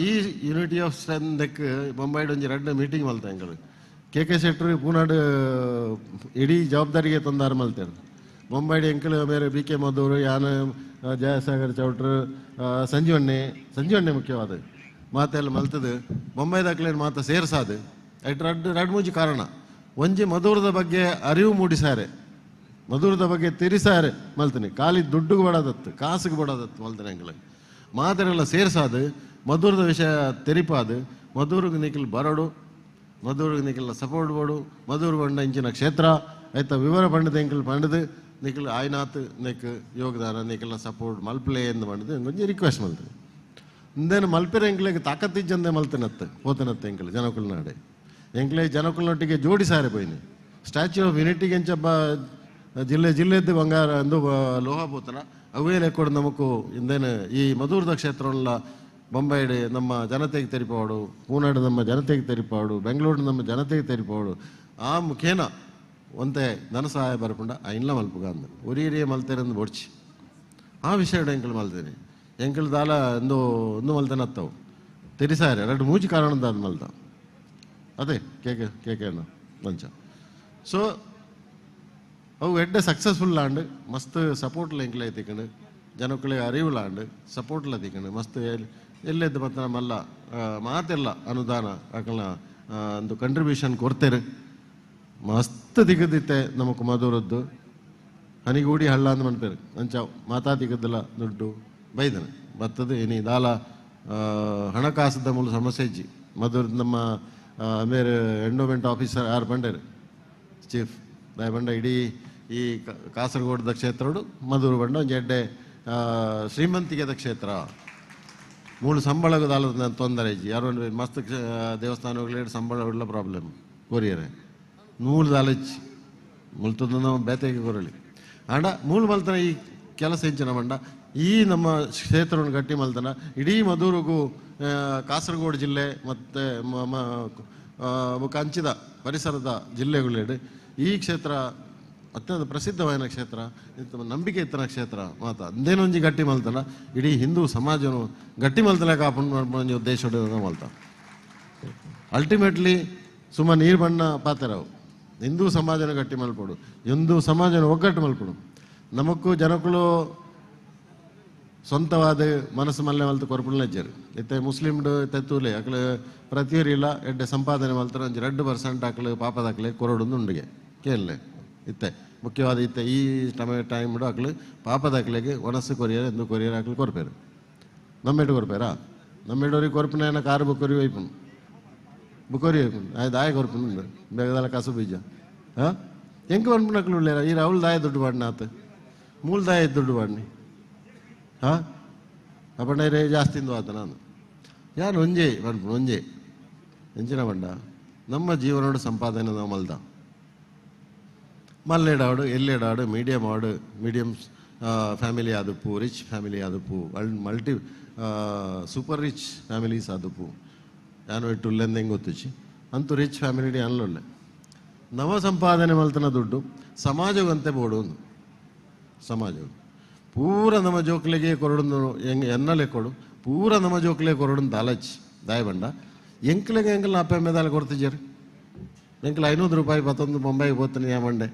ಈ ಯೂನಿಟಿ ಆಫ್ ಸ್ಟ್ರೆಂತ್ ಬೊಂಬೈಡ್ ಒಂಜಿ ರೆಡ್ ಮೀಟಿಂಗ್ ಮಲ್ತ ಎಂಗಳು ಕೆ ಶೆಟ್ರು ಪೂನಾಡು ಇಡೀ ಜವಾಬ್ದಾರಿಗೆ ತಂದಾರು ಮಲ್ತೇರು ಬೊಂಬೈಡ್ ಎಂಕಲು ಬೇರೆ ಬಿ ಕೆ ಮಧೂರು ಯಾನ್ ಜಯಸಾಗರ್ ಚೌಟ್ರು ಸಂಜೀವಣ್ಣೆ ಮುಖ್ಯವಾದ ಮಾತೆಲ್ಲ ಮಲ್ತದು ಬೊಂಬೈದಾಕ್ಲೇನು ಮಾತ ಸೇರ್ಸಾದು ಎರಡು ಮೂಜಿ ಕಾರಣ ಒಂಜಿ ಮಧುರದ ಬಗ್ಗೆ ಅರಿವು ಮೂಡಿಸಾರೆ ಮಧುರದ ಬಗ್ಗೆ ತಿರಿಸಾರೆ ಮಲ್ತೀನಿ ಖಾಲಿ ದುಡ್ಡುಗೆ ಬಡದತ್ತು ಕಾಸಿಗೆ ಬಡದತ್ತು ಮಲ್ತೀನಿ ಅಂಗ್ಲೆ ಮಾತೆಲ್ಲ ಸೇರ್ಸಾದು ಮಧುರದ ವಿಷಯ ತೆರಿಪಾದು ಮಧುರಿಗೆ ನಿಖಿಲ್ ಬರಡು ಮಧುರಿಗೆ ನಿಖಿಲ್ ಸಪೋರ್ಟ್ ಬೋಡು ಮಧುರ್ ಬಂಡ ಇಂಚಿನ ಕ್ಷೇತ್ರ ಆಯ್ತ ವಿವರ ಬಂಡದ ಎಂಕಲ್ ಪಂಡದು ನಿಖಿಲ್ ಆಯ್ನಾತ್ ನೆಕ್ ಯೋಗದಾನ ನಿಖಿಲ್ನ ಸಪೋರ್ಟ್ ಮಲ್ಪಲೆ ಎಂದು ಬಂಡದು ಕೊಂಚ ರಿಕ್ವೆಸ್ಟ್ ಮಲ್ತೀನಿ ಇಂದೇನು ಮಲ್ಪೆರೆ ಎಂಕ್ಲೆಗೆ ತಾಕತ್ತಿಜ್ಜಂದೆ ಮಲ್ತನತ್ತೆ ಹೋತನತ್ತೆ ಎಂಕಲ್ ಜನಕುಲ್ನಾಡೆ ಎಂಕ್ಲೆ ಜನಕುಲ್ನೊಟ್ಟಿಗೆ ಜೋಡಿಸಾರೆ ಪೋಯ್ನಿ ಸ್ಟ್ಯಾಚ್ಯೂ ಆಫ್ ಯೂನಿಟಿಗೆ ಎಂಚ ಜಿಲ್ಲೆದ್ದು ಬಂಗಾರ ಅಂದು ಲೋಹ ಪೋತನ ಅವೇ ಲೆಕ್ಕೊಡು ನಮಕು ಇಂದೇನು ಈ ಮಧುರದ ಕ್ಷೇತ್ರವಲ್ಲ ಬೊಂಬೈಡ್ ನಮ್ಮ ಜನತೆಗೆ ತೆರಿಪಾಡು ಪೂನಾಡು ನಮ್ಮ ಜನತೆಗೆ ತೆರಿಪಾಡು ಬೆಂಗಳೂರು ನಮ್ಮ ಜನತೆಗೆ ತೆರಿಪಾಡು ಆ ಮುಖೇನ ಒಂದೇ ಧನ ಸಹಾಯ ಬರ್ಕೊಂಡ ಆ ಇಲ್ಲ ಮಲ್ಪುಗ ಅಂದ ಒರಿಯೇ ಮಲ್ತೇರಂದು ಬೊಡ್ಚಿ ಆ ವಿಷಯ ಎಂಕಲ್ ಮಲ್ತೇನೆ ಎಂಕಲ್ ದಾಲ ಒಂದು ಮಲ್ತೇನೆ ಹತ್ತವು ತೆರಿಸಾರೆ 2-3 ಕಾರಣದ ಅದು ಮಲ್ತ ಅದೇ ಕೇಕೆ ಮಂಚ ಸೊ ಅವು ಎಡ್ಡೆ ಸಕ್ಸಸ್ಫುಲ್ ಲಾಂಡ್ ಮಸ್ತ್ ಸಪೋರ್ಟ್ಲ ಎಂಕ್ಲೆ ತಿಕ್ಕಂಡು ಜನಕ್ಕಳಿಗೆ ಅರಿವುಲಾಂಡ್ ಸಪೋರ್ಟ್ಲ ತಿಕ್ಕಂಡು ಮಸ್ತ್ ಎಲ್ಲೆದ್ದು ಮತ್ತು ನಮ್ಮಲ್ಲ ಮಾತೆಲ್ಲ ಅನುದಾನ ಆಕಳ ಒಂದು ಕಂಟ್ರಿಬ್ಯೂಷನ್ ಕೊಡ್ತೇನೆ ಮಸ್ತ್ ದಿಗದಿತ್ತೆ ನಮಕ್ ಮಧುರದ್ದು ಹನಿಗೂಡಿ ಹಳ್ಳ ಅಂದ್ ಮನ್ಪೇರು ಅಂಚಾವ್ ಮಾತಾ ದಿಗದ್ದಲ್ಲ ದುಡ್ಡು ಬೈದನೆ ಬರ್ತದೆ ಏನಿ ದಾಲ ಹಣಕಾಸದ ಮೂಲ ಸಮಸ್ಯೆ ಇಜ್ಜಿ ಮಧುರ ನಮ್ಮ ಬೇರೆ ಎಂಡೋಮೆಂಟ್ ಆಫೀಸರ್ ಯಾರು ಬಂಡೇರು ಚೀಫ್ ದಾಯ ಬಂಡ ಇಡೀ ಈ ಕಾಸರಗೋಡದ ಕ್ಷೇತ್ರಡು ಮಧುರು ಬಂಡ ಒಂದು ಎಡ್ಡೆ ಶ್ರೀಮಂತಿಗೆದ ಕ್ಷೇತ್ರ ಮೂಳು ಸಂಬಳದ ದಾಲದ ತೊಂದರೆ ಇಜ್ಜಿ ಯಾರು ಮಸ್ತ್ ದೇವಸ್ಥಾನಗಳು ಸಂಬಳ ಉಳ್ಳ ಪ್ರಾಬ್ಲಮ್ ಕೊರಿಯರೆ ನೂಲು ದಾಲಚ್ಚಿ ಮುಲ್ತದ ನಾವು ಬೇತೆಗೆ ಕೊರಳಿ ಆಂಡ ಮೂಲು ಮಲ್ತನ ಈ ಕೆಲಸ ಹೆಂಚಿನ ಮಂಡ ಈ ನಮ್ಮ ಕ್ಷೇತ್ರವನ್ನು ಗಟ್ಟಿ ಮಲ್ತನ ಇಡೀ ಮಧುರಿಗೂ ಕಾಸರಗೋಡು ಜಿಲ್ಲೆ ಮತ್ತು ಕಂಚಿದ ಪರಿಸರದ ಜಿಲ್ಲೆಗಳು ಈ ಕ್ಷೇತ್ರ ಅತ್ಯಂತ ಪ್ರಸಿದ್ಧವಾದ ಕ್ಷೇತ್ರ ನಂಬಿಕೆ ಇತ್ತನ ಕ್ಷೇತ್ರ ಮಾತ ಅಂದೇನೊಂಜಿ ಗಟ್ಟಿ ಮಲ್ತನ ಇಡೀ ಹಿಂದೂ ಸಮಾಜನು ಗಟ್ಟಿ ಮಲ್ತಲೆ ಕಾಪಾಡು ಉದ್ದೇಶ ಮಲ್ತ ಅಲ್ಟಿಮೇಟ್ಲಿ ಸುಮ್ಮ ನೀರು ಬಣ್ಣ ಪಾತೆರವು ಹಿಂದೂ ಸಮಾಜನ ಗಟ್ಟಿ ಮಲ್ಪಡು, ಹಿಂದೂ ಸಮಾಜನ ಒಗ್ಗಟ್ಟು ಮಲ್ಪಡು. ನಮಕ್ಕೂ ಜನಕ್ಕೂ ಸ್ವಂತವಾದ ಮನಸ್ಸು ಮಲ್ಲೆ ಮಲ್ತು ಕೊರ್ಪುಲ್ನಜ್ಜರು ಇತ್ತೆ ಮುಸ್ಲಿಮ್ಡು ತೆತ್ತೂಲೆ ಅಕ್ಲು ಪ್ರತಿಯೊರಿಲ್ಲ ಎಡ್ಡೆ ಸಂಪಾದನೆ ಮಲ್ತಾರೆ 2% ಅಕ್ಲು ಪಾಪದಾಕ್ಲೆ ಕೊರಡೊಂದು ಉಂಡಿಗೆ ಕೇಳಲೆ ಇತ್ತೆ ಮುಖ್ಯವಾದ ಇತ್ತೆ ಈ ಟೈಮ್ಡು ಅಕ್ಲು ಪಾಪದಾಕ್ಲೆಗೆ ಒಣಸು ಕೊರಿಯರ್ ಎಂದು ಕೊರಿಯರ್ ಅಕ್ಲು ಕೊರ್ಪೇರು ನಮ್ಮೆಡು ಕೊರ್ಪೇರಾ ನಮ್ಮೆಡೋರಿಗೆ ಕೊರ್ಪಿನ ಕಾರು ಬುಕ್ಕೊರಿ ವೈಪುನು ಬುಕ್ಕೊರಿ ವೈಪುನು ಆಯ್ತು ದಾಯ ಕೊರ್ಪುನು ಬೇಗದಲ್ಲ ಕಸು ಬೀಜ ಹಾಂ ಹೆಂಗೆ ಬಂದ್ಬಿಡಕ್ಲು ಉಳ್ಳೇರ ಈ ರಾಹುಲ್ ದಾಯ ದುಡ್ಡು ಬಾಡ್ನ ಆತ ಮೂಲ ದಾಯ ದುಡ್ಡು ಬಾಡ್ನಿ ಹಾಂ ಅಪ್ಪಣ್ಣರೇ ಜಾಸ್ತಿಂದು ಆತ ನಾನು ಒಂಜೆ ಬಂದ್ಬಿಡು ಒಂಜೆ ಎಂಚಿನ ಬಂಡ ನಮ್ಮ ಜೀವನೋಡು ಸಂಪಾದನೆ ನಾವು ಮಲ್ಲೆಡಾಡು ಎಲ್ಲೆಡಾಡು ಮೀಡಿಯಂ ಫ್ಯಾಮಿಲಿ ಆದಪ್ಪು ರಿಚ್ ಫ್ಯಾಮಿಲಿ ಆದಪ್ಪು ಮಲ್ಟಿ ಸೂಪರ್ ರಿಚ್ ಫ್ಯಾಮಿಲೀಸ್ ಆದಪ್ಪು ಯಾನು ಇಟ್ಟು ಉಲ್ಲೆಂದು ಹೆಂಗೆ ಗೊತ್ತಿಚ್ಚಿ ಅಂತೂ ರಿಚ್ ಫ್ಯಾಮಿಲಿ ಅಲ್ಲೊಳ್ಳೆ ನವ ಸಂಪಾದನೆ ಮಲ್ತನ ದುಡ್ಡು ಸಮಾಜವಂತೆ ಬೋಡು ಒಂದು ಸಮಾಜವು ಪೂರ ನಮ್ಮ ಜೋಕ್ಲೆಗೆ ಕೊರಡು ಹೆಂಗೆ ಎನ್ನಲೆ ಕೊಡು ಪೂರ ನಮ್ಮ ಜೋಕ್ಲೆ ಕೊರಡು ದಾಲಚ್ ದಾಯ ಬಂಡ ಎಂಕ್ಲೆಗೆ ಎಂಕಲ್ ಅಪ್ಪ ಮೇದಾಲ ಕೊಡ್ತಿದ್ದೀರಿ ಎಂಕಲ್ 500 ರೂಪಾಯಿ ಮತ್ತೊಂದು ಮುಂಬೈಗೆ ಹೋಗ್ತಾನೆ ಯಾ ಮಂಡೆ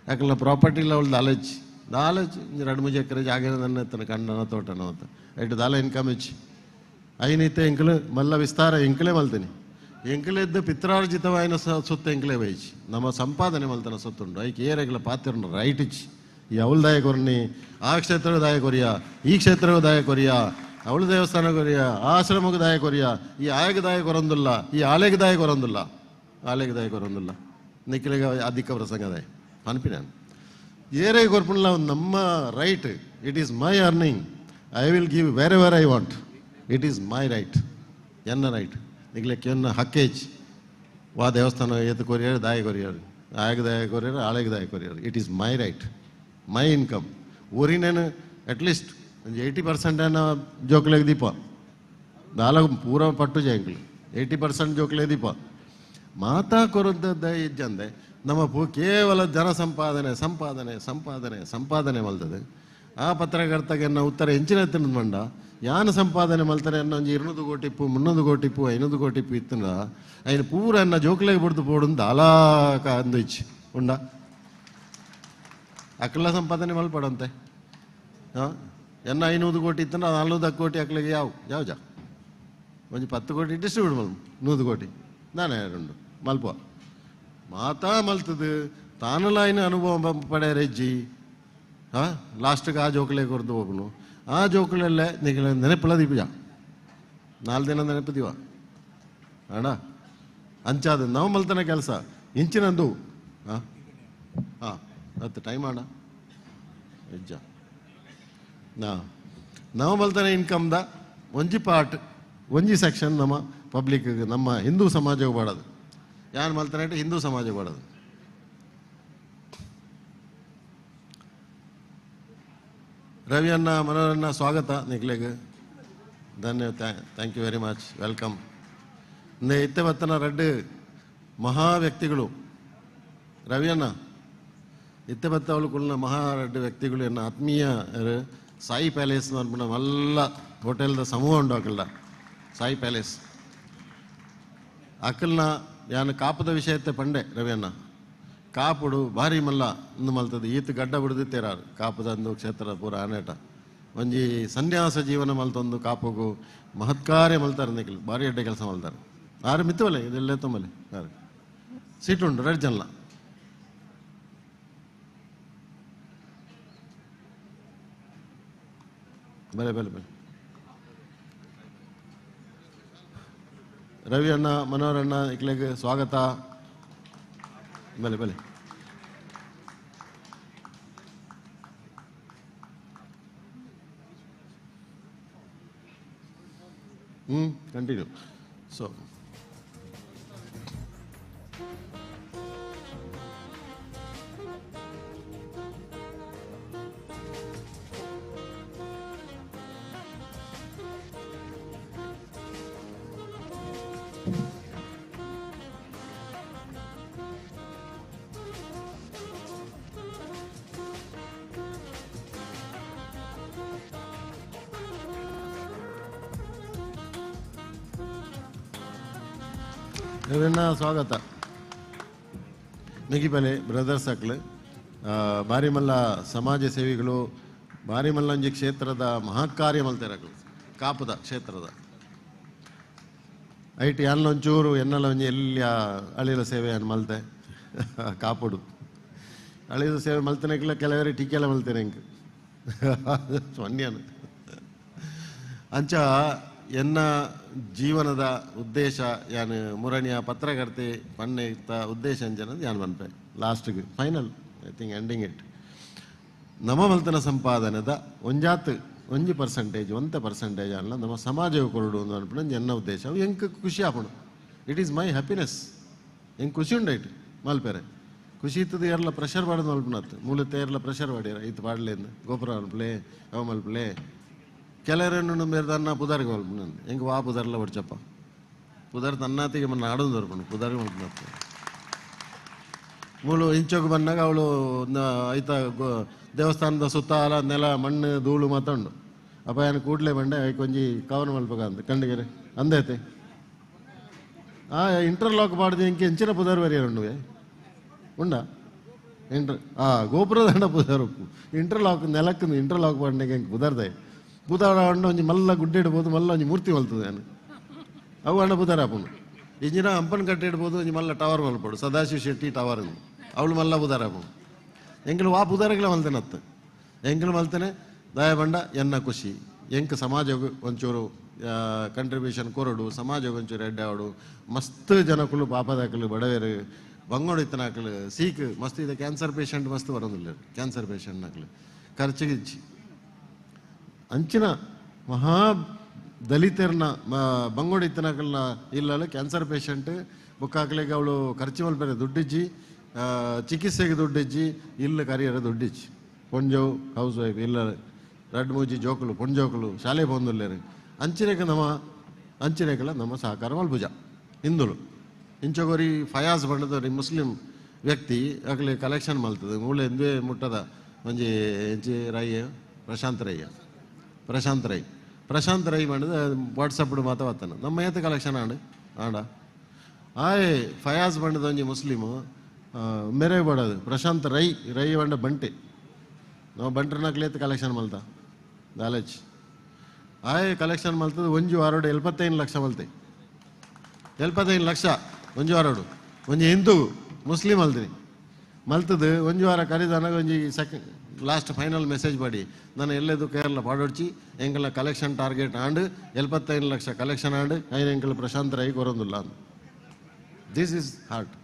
ಯಾಕಲ್ಲ ಪ್ರಾಪರ್ಟಿ ಇಲ್ಲ ಅವಳು ದಾಲಚ್ 2-3 ಎಕರೆ ಜಾಗ ನನ್ನ ಎತ್ತನ ಕಣ್ಣನ ತೋಟನ ಅಂತ ಐಟು ದಾಲ ಇನ್ಕಮ್ ಹೆಚ್ಚು ಐನಿತ್ತೆ ಎಂಕಲು ಮಲ್ಲ ವಿಸ್ತಾರ ಎಂಕಲೇ ಮಲ್ತೀನಿ ಎಂಕಲೆದ್ದು ಪಿತ್ರಾರ್ಜಿತವಾಯಿನ ಸುತ್ತ ಎಂಕಲೇ ಬೈಚಿ ನಮ್ಮ ಸಂಪಾದನೆ ಮಲ್ತನ ಸೊತ್ತುಂಡು ಐಕೆ ಏರೆಗಳ ಪಾತ್ರನ ರೈಟ್ ಇಚ್ಚಿ ಈ ಅವಳ ದಾಯ ಕೊರ್ನಿ ಆ ಕ್ಷೇತ್ರಗೂ ದಾಯ ಕೊರಿಯ ಈ ಕ್ಷೇತ್ರಗೂ ದಾಯ ಕೊರಿಯ ಅವಳ ದೇವಸ್ಥಾನ ಕೊರಿಯ ಆಶ್ರಮಕ್ಕೆ ದಾಯ ಕೊರಿಯ ಈ ಆಯಗೆ ದಾಯ ಕೊರೊಂದಿಲ್ಲ ಈ ಆಲೆಗೆ ದಾಯ ಕೊರೊಂದಿಲ್ಲ ಆಲೆಗೆ ದಾಯ ಕೊರೊಂದಿಲ್ಲ ನಿಖಿಲಿಗೆ ಅಧಿಕ ಪ್ರಸಂಗ ದಾಯ ಅನ್ಪಿನಾನು ಏರೇ ಕೊರ್ಪುಲ್ಲ ನಮ್ಮ right it is my earning I will give wherever I want it is my right ಎನ್ನ ರೈಟ್ ನಿಗ್ಲಿಕ್ಕೆ ಎನ್ನ ಹಕ್ಕೇಜ್ ವಾ ದೇವಸ್ಥಾನ ಎತ್ತು ಕೊರಿಯರು ದಾಯ ಕೊರಿಯರು ಆಯಗೆ ದಾಯ ಕೊರಿಯರು ಆಳೆಗೆ ದಾಯ ಕೊರಿಯರು it is my right my income ಊರಿನೇನು ಅಟ್ಲೀಸ್ಟ್ ಒಂದು 80% ಜೋಕ್ಲೆಗೆ ದೀಪ ನಾಲ್ಕು ಪೂರ ಪಟ್ಟು ಜಾಂಕ್ಲು 80% ಜೋಕ್ಲೆ ದೀಪ ಮಾತಾ ಕೊರದ್ದ ಇಜ್ಜಂದೆ ನಮ್ಮ ಕೇವಲ ಜನ ಸಂಪಾದನೆ ಮಲ್ತದೆ ಆ ಪತ್ರಕರ್ತಗೆ ಎನ್ನ ಉತ್ತರ ಹೆಂಚಿನ ಎತ್ತಿನ ಮಂಡ ಯಾನು ಸಂಪಾದನೆ ಮಲ್ತಾರೆ ಅನ್ನೋ 200 ಕೋಟಿ 300 ಕೋಟಿ 500 ಕೋಟಿ ಇತ್ತಂದ ಐನು ಪೂರ ಎನ್ನ ಜೋಕ್ಲೆಗೆ ಬಿಡ್ದು ಪೋಡು ಅಲಾಕ ಅಂದು ಇಚ್ಚಿ ಉಂಡ ಅಕ್ಲ ಸಂಪಾದನೆ ಮಲ್ಪಡಂತೆ ಹಾಂ ಎನ್ನ 500 ಕೋಟಿ ಇತ್ತಂದ್ರೆ 400 ಕೋಟಿ ಅಕ್ಲಿಗೆ ಯಾವ ಜಾ ಒಂದು 10 ಕೋಟಿ ಡಿಸ್ಟ್ರಿಬ್ಯೂಟ್ ಮಲ್ 100 ಕೋಟಿ ನಾನೇ ಎರಡು ಮಲ್ಪ ಮಾತಾ ಮಲ್ತದು ತಾನಲಾಯಿನ ಅನುಭವ ಪಡೆಯರೆಜ್ಜಿ ಹಾಂ ಲಾಸ್ಟ್ಗೆ ಆ ಜೋಕಲೆ ಕೊರ್ದು ಹೋಗ್ನು ಆ ಜೋಕಲಲ್ಲೇ ನಿಖಿಲ ನೆನಪಿಲ್ಲ ದೀಪ 4 ದಿನ ನೆನಪಿದೀವ ಅಣ್ಣ ಅಂಚಾದ ನಾವು ಮಲ್ತನ ಕೆಲಸ ಇಂಚಿನಂದು ಹಾಂ ಹಾಂ ಹತ್ತು ಟೈಮ್ ಅಣ್ಣ ಹೆಜ್ಜ ನಾವು ಮಲ್ತಾನೆ ಇನ್ಕಮ್ದ ಒಂಜಿ ಪಾರ್ಟ್ ಒಂಜಿ ಸೆಕ್ಷನ್ ನಮ್ಮ ಪಬ್ಲಿಕ್ ನಮ್ಮ ಹಿಂದೂ ಸಮಾಜಕ್ಕೆ ಬಾಡೋದು ಯಾರು ಮಲ್ತಾನೆ ಹಿಂದೂ ಸಮಾಜಕ್ಕೆ ಬಾಡೋದು ರವಿಯನ್ನ ಮನೋರನ್ನ ಸ್ವಾಗತ ನಿಖಿಲೆಗೆ ಧನ್ಯವಾದ thank you very much welcome ಇತ್ತೆ ಬತ್ತನ 2 ಮಹಾ ವ್ಯಕ್ತಿಗಳು ರವಿಯನ್ನ ಇತ್ತೆ ಬತ್ತ ಅವಳು ಕುಳ್ಳ ಮಹಾ 2 ವ್ಯಕ್ತಿಗಳು ಎನ್ನ ಆತ್ಮೀಯ ಸಾಯಿ ಪ್ಯಾಲೇಸ್ ಅನ್ಬಿಟ್ಟು ಮಲ್ಲ ಹೋಟೆಲ್ದ ಸಮೂಹ ಉಂಟು ಅಕ್ಕಲ್ದ ಸಾಯಿ ಪ್ಯಾಲೇಸ್ ಅಕ್ಕಲ್ನ ಯಾನು ಕಾಪದ ವಿಷಯತ್ತೆ ಪಂಡೆ ರವಿಯನ್ನ ಕಾಪುಡು ಭಾರಿ ಮಲ್ಲ ಇಂದು ಮಲ್ತದೆ ಈತ ಗಡ್ಡ ಬಿಡದು ತೇರಾರು ಕಾಪದ ಒಂದು ಕ್ಷೇತ್ರ ಪೂರ ಆನೇಟ ಒಂಜಿ ಸನ್ಯಾಸ ಜೀವನ ಮಲ್ತೊಂದು ಕಾಪುಗು ಮಹತ್ಕಾರ್ಯ ಮಲ್ತಾರೆ ನಿಖಿಲ್ ಭಾರಿ ಅಡ್ಡೆ ಕೆಲಸ ಮಲ್ತಾರೆ ಆರು ಮಿತ್ತವಲೆ ಇದೆಲ್ಲ ತುಂಬಲೆ ಯಾರು ಸೀಟ್ ಉಂಟು 2 ಜನ ಬಲೆ ರವಿ ಅಣ್ಣ ಮನೋಹರಣ್ಣ ಇಕ್ಲೆಗೆ ಸ್ವಾಗತ ಬಲೆ ಕಂಟಿನ್ಯೂ ಸೊ ರವಿಯಣ್ಣ ಸ್ವಾಗತ ಮೆಗಿಪಲೆ ಬ್ರದರ್ಸ್ ಅಕ್ಲು ಬಾರಿ ಮಲ್ಲ ಸಮಾಜ ಸೇವೆಗಳು ಬಾರಿ ಮಲ್ಲ ಒಂಜಿ ಕ್ಷೇತ್ರದ ಮಹಾಕಾರ್ಯ ಮಲ್ತೆರಕ್ಲು ಕಾಪುದ ಕ್ಷೇತ್ರದ ಐಟಿ ಅಲ್ಲ ಒಂಚೂರು ಎನ್ನಲ್ಲ ಒಂಜಿ ಎಲ್ಲಿ ಅಳಿಲ ಸೇವೆ ಅನ್ನು ಮಲ್ತೆ ಕಾಪುಡು ಅಳಿದ ಸೇವೆ ಮಲ್ತನಕ್ಕಿಲ್ಲ ಕೆಲವರಿ ಟೀಕೆಲ್ಲ ಮಲ್ತೇನೆ ಹೆಂಗೆ ಸೊನ್ಯಾನು ಅಂಚ ಎನ್ನ ಜೀವನದ ಉದ್ದೇಶ ಯಾನು ಮುರಣಿಯ ಪತ್ರಕರ್ತೆ ಪಣ್ಣೆ ಇತ್ತ ಉದ್ದೇಶ ಅಂಚನದು ಯಾನು ಮನ್ಪೆ ಲಾಸ್ಟ್ಗೆ final I think ending it ನಮ್ಮ ಮಲ್ತನ ಸಂಪಾದನೆದ ಒಂಜಾತ್ 1% ಅಲ್ಲ ನಮ್ಮ ಸಮಾಜವು ಕೊರಡು ಅಂತ ಅನ್ಪಣ ಎನ್ನ ಉದ್ದೇಶ ಹೆಂಗೆ ಖುಷಿ ಆಪಣು ಇಟ್ ಈಸ್ ಮೈ ಹ್ಯಾಪಿನೆಸ್ ಹೆಂಗೆ ಖುಷಿ ಉಂಡಾಯ್ತು ಮಲ್ಪೆರೆ ಖುಷಿ ಇತ್ತದು ಯಾರಲ್ಲ ಪ್ರೆಷರ್ ಬಾಡೋದು ಮಲ್ಪನತ್ತು ಮೂಲತೆ ಯಾರಲ್ಲ ಪ್ರೆಷರ್ ಬಾಡ್ಯಾರ ಇತ್ತು ಬಾಡ್ಲೇಂದು ಗೋಪುರ ಮಲ್ಪಲೆ ಅವ ಮಲ್ಪಲೆ ಕೆಲವರನ್ನು ಮೇರ್ದನ್ನ ಪುದಾರಿಗೆ ಮಲ್ಪನ ಹೆಂಗೆ ವಾ ಪುದಾರ್ಲ ಹೊಡ್ಚಪ್ಪ ಪುದಾರ್ ತನ್ನಾತಿಗೆ ಮನ್ನ ಆಡೋದು ಬರ್ಪಣು ಪುದಾರಿಗೆ ಮಲ್ಪನತ್ತು ಮೂಲು ಇಂಚೋಗಿ ಬಂದಾಗ ಅವಳು ಐತ ದೇವಸ್ಥಾನದ ಸುತ್ತಾಲ ನೆಲ ಮಣ್ಣು ಧೂಳು ಮಾತಾಡು ಅಪ್ಪ ಏನು ಕೂಡಲೇ ಬಂಡೆ ಕೊಂಚಿ ಕವನ ಮಲ್ಪಕಂತ ಕಂಡಿಗೆರೆ ಅಂದೈತೆ ಇಂಟರ್ಲಾಕ್ ಮಾಡಿದ ಇಂಕೆ ಹೆಂಚಿನ ಪುದಾರ್ ಬರೆಯರುಂಡುವೆ ಉಂಡ ಗೋಪುರದ ಹಂಡ ಪುದಾರು ಇಂಟರ್ಲಾಕ್ ನೆಲಕ್ಕೆ ಇಂಟರ್ಲಾಕ್ ಮಾಡಿಗೆ ಹೆಂಗೆ ಪುದಾರ್ದೆ ಪುದಾರ ಹಣ್ಣು ಒಂಜಿ ಮಲ್ಲ ಗುಡ್ಡೆ ಇಡ್ಬೋದು ಮಲ್ಲ ಒಂಜಿ ಮೂರ್ತಿ ಮಲ್ತದೆ ನಾನು ಅವು ಹಣ್ಣ ಪುದಾರ ಹಾಪುನು ಇಂಜಿನ ಹಂಪನ್ ಕಟ್ಟೆ ಇಡ್ಬೋದು ಒಂಜಿ ಮಲ್ಲ ಟವರ್ ಮಲ್ಪಡು ಸದಾಶಿವ ಶೆಟ್ಟಿ ಟವರ್ ಅವಳು ಮಲ್ಲ ಪುದಾರ ಹಾಪುನು ಎಂಕಲು ವಾ ಪುದಾರಗಳ ಮಲ್ತೇನೆ ಅತ್ತ ಎಂಕಲು ಮಲ್ತೇನೆ ದಯ ಬಂಡ ಎನ್ನ ಖುಷಿ ಎಂಕ್ ಸಮಾಜಕ್ಕೆ ಒಂಚೂರು ಕಂಟ್ರಿಬ್ಯೂಷನ್ ಕೊರಡು ಸಮಾಜಕ್ಕೆ ಒಂಚೂರು ಎಡ್ಡೆ ಆಡು ಮಸ್ತ್ ಜನಕ್ಕಳು ಪಾಪದಾಕಲು ಬಡವೇರು ಬಂಗೋಡು ಇತ್ತನಾಕಲು ಸೀಕ್ ಮಸ್ತ್ ಇದೆ ಕ್ಯಾನ್ಸರ್ ಪೇಷಂಟ್ ಮಸ್ತ್ ಬರೋದಿಲ್ಲ ಕ್ಯಾನ್ಸರ್ ಪೇಷಂಟ್ ನಾಕಲು ಖರ್ಚಿಗಿಚ್ಚಿ ಅಂಚಿನ ಮಹಾ ದಲಿತರನ್ನ ಬಂಗೋಡು ಇತ್ತನಾಕಲ್ನ ಇಲ್ಲ ಕ್ಯಾನ್ಸರ್ ಪೇಷಂಟ್ ಬುಕ್ಕಾಕ್ಲಿಗೆ ಅವಳು ಖರ್ಚು ಮಲ್ಪೇರೆ ದುಡ್ಡಿಜ್ಜಿ ಚಿಕಿತ್ಸೆಗೆ ದುಡ್ಡಿಜ್ಜಿ ಇಲ್ಲ ಕರಿಯರ ದುಡ್ಡಿಜ್ಜಿ ಪೊಂಜವು ಹೌಸ್ ವೈಫ್ ಇಲ್ಲ ರಡ್ ಮೂಜಿ ಜೋಕುಲು ಪೊಂಜೋಕುಲು ಶಾಲೆ ಬಂದುಲ್ಲೇರು ಅಂಚಿನೇಕಲ ನಮ್ಮ ಸಹಕಾರ ಮಲ್ಪುಜ ಹಿಂದುಲು ಇಂಚೋಗೋರಿ ಫಯಾಜ್ ಬಣ್ಣದವ್ರಿ ಮುಸ್ಲಿಂ ವ್ಯಕ್ತಿ ಆಗಲಿ ಕಲೆಕ್ಷನ್ ಮಲ್ತದೆ ಮೂಳೆ ಎಂದೇ ಮುಟ್ಟದ ಒಂಜಿ ಎಂಚಿ ರೈ ಪ್ರಶಾಂತ್ ರೈ ಮಾಡಿದ ವಾಟ್ಸಪ್ ಮಾತಾ ಬರ್ತಾನೆ ನಮ್ಮ ಏತ ಕಲೆಕ್ಷನ್ ಆಡ ಆಯ್ ಫಯಾಜ್ ಬಣ್ಣದ ಒಂಜಿ ಮುಸ್ಲಿಮು ಮೇರೆ ಬಡೋದು ಪ್ರಶಾಂತ್ ರೈ ಬಂಡ ಬಂಟೆ ನಾವು ಬಂಟ್ರನಾಕ್ಲೇತ್ ಕಲೆಕ್ಷನ್ ಮಲ್ತ ದಾಲೇಜ್ ಆಯ್ ಕಲೆಕ್ಷನ್ ಮಲ್ತದ ಒಂಜು ವಾರೋಡು 75 ಲಕ್ಷ ಮಲ್ತೆ 75 ಲಕ್ಷ ಒಂಜು ವಾರೋಡು ಒಂಜಿ ಹಿಂದೂ ಮುಸ್ಲಿಂ ಅಲ್ತೀನಿ ಮಲ್ತದು ಒಂಜು ವಾರ ಕರೀದಾನಾಗ ಒಂಜಿ ಸೆಕೆಂಡ್ ಲಾಸ್ಟ್ ಫೈನಲ್ ಮೆಸೇಜ್ ಮಾಡಿ ನಾನು ಎಲ್ಲೆದು ಕೇರಳ ಪಾಡೊಡ್ಚಿ ಎಂಕಲ collection target and 75 lakh collection and ಐನ ಎಂಕಲ್ ಪ್ರಶಾಂತ್ ರೈ ಕೊರೊಂದಿಲ್ಲ this is heart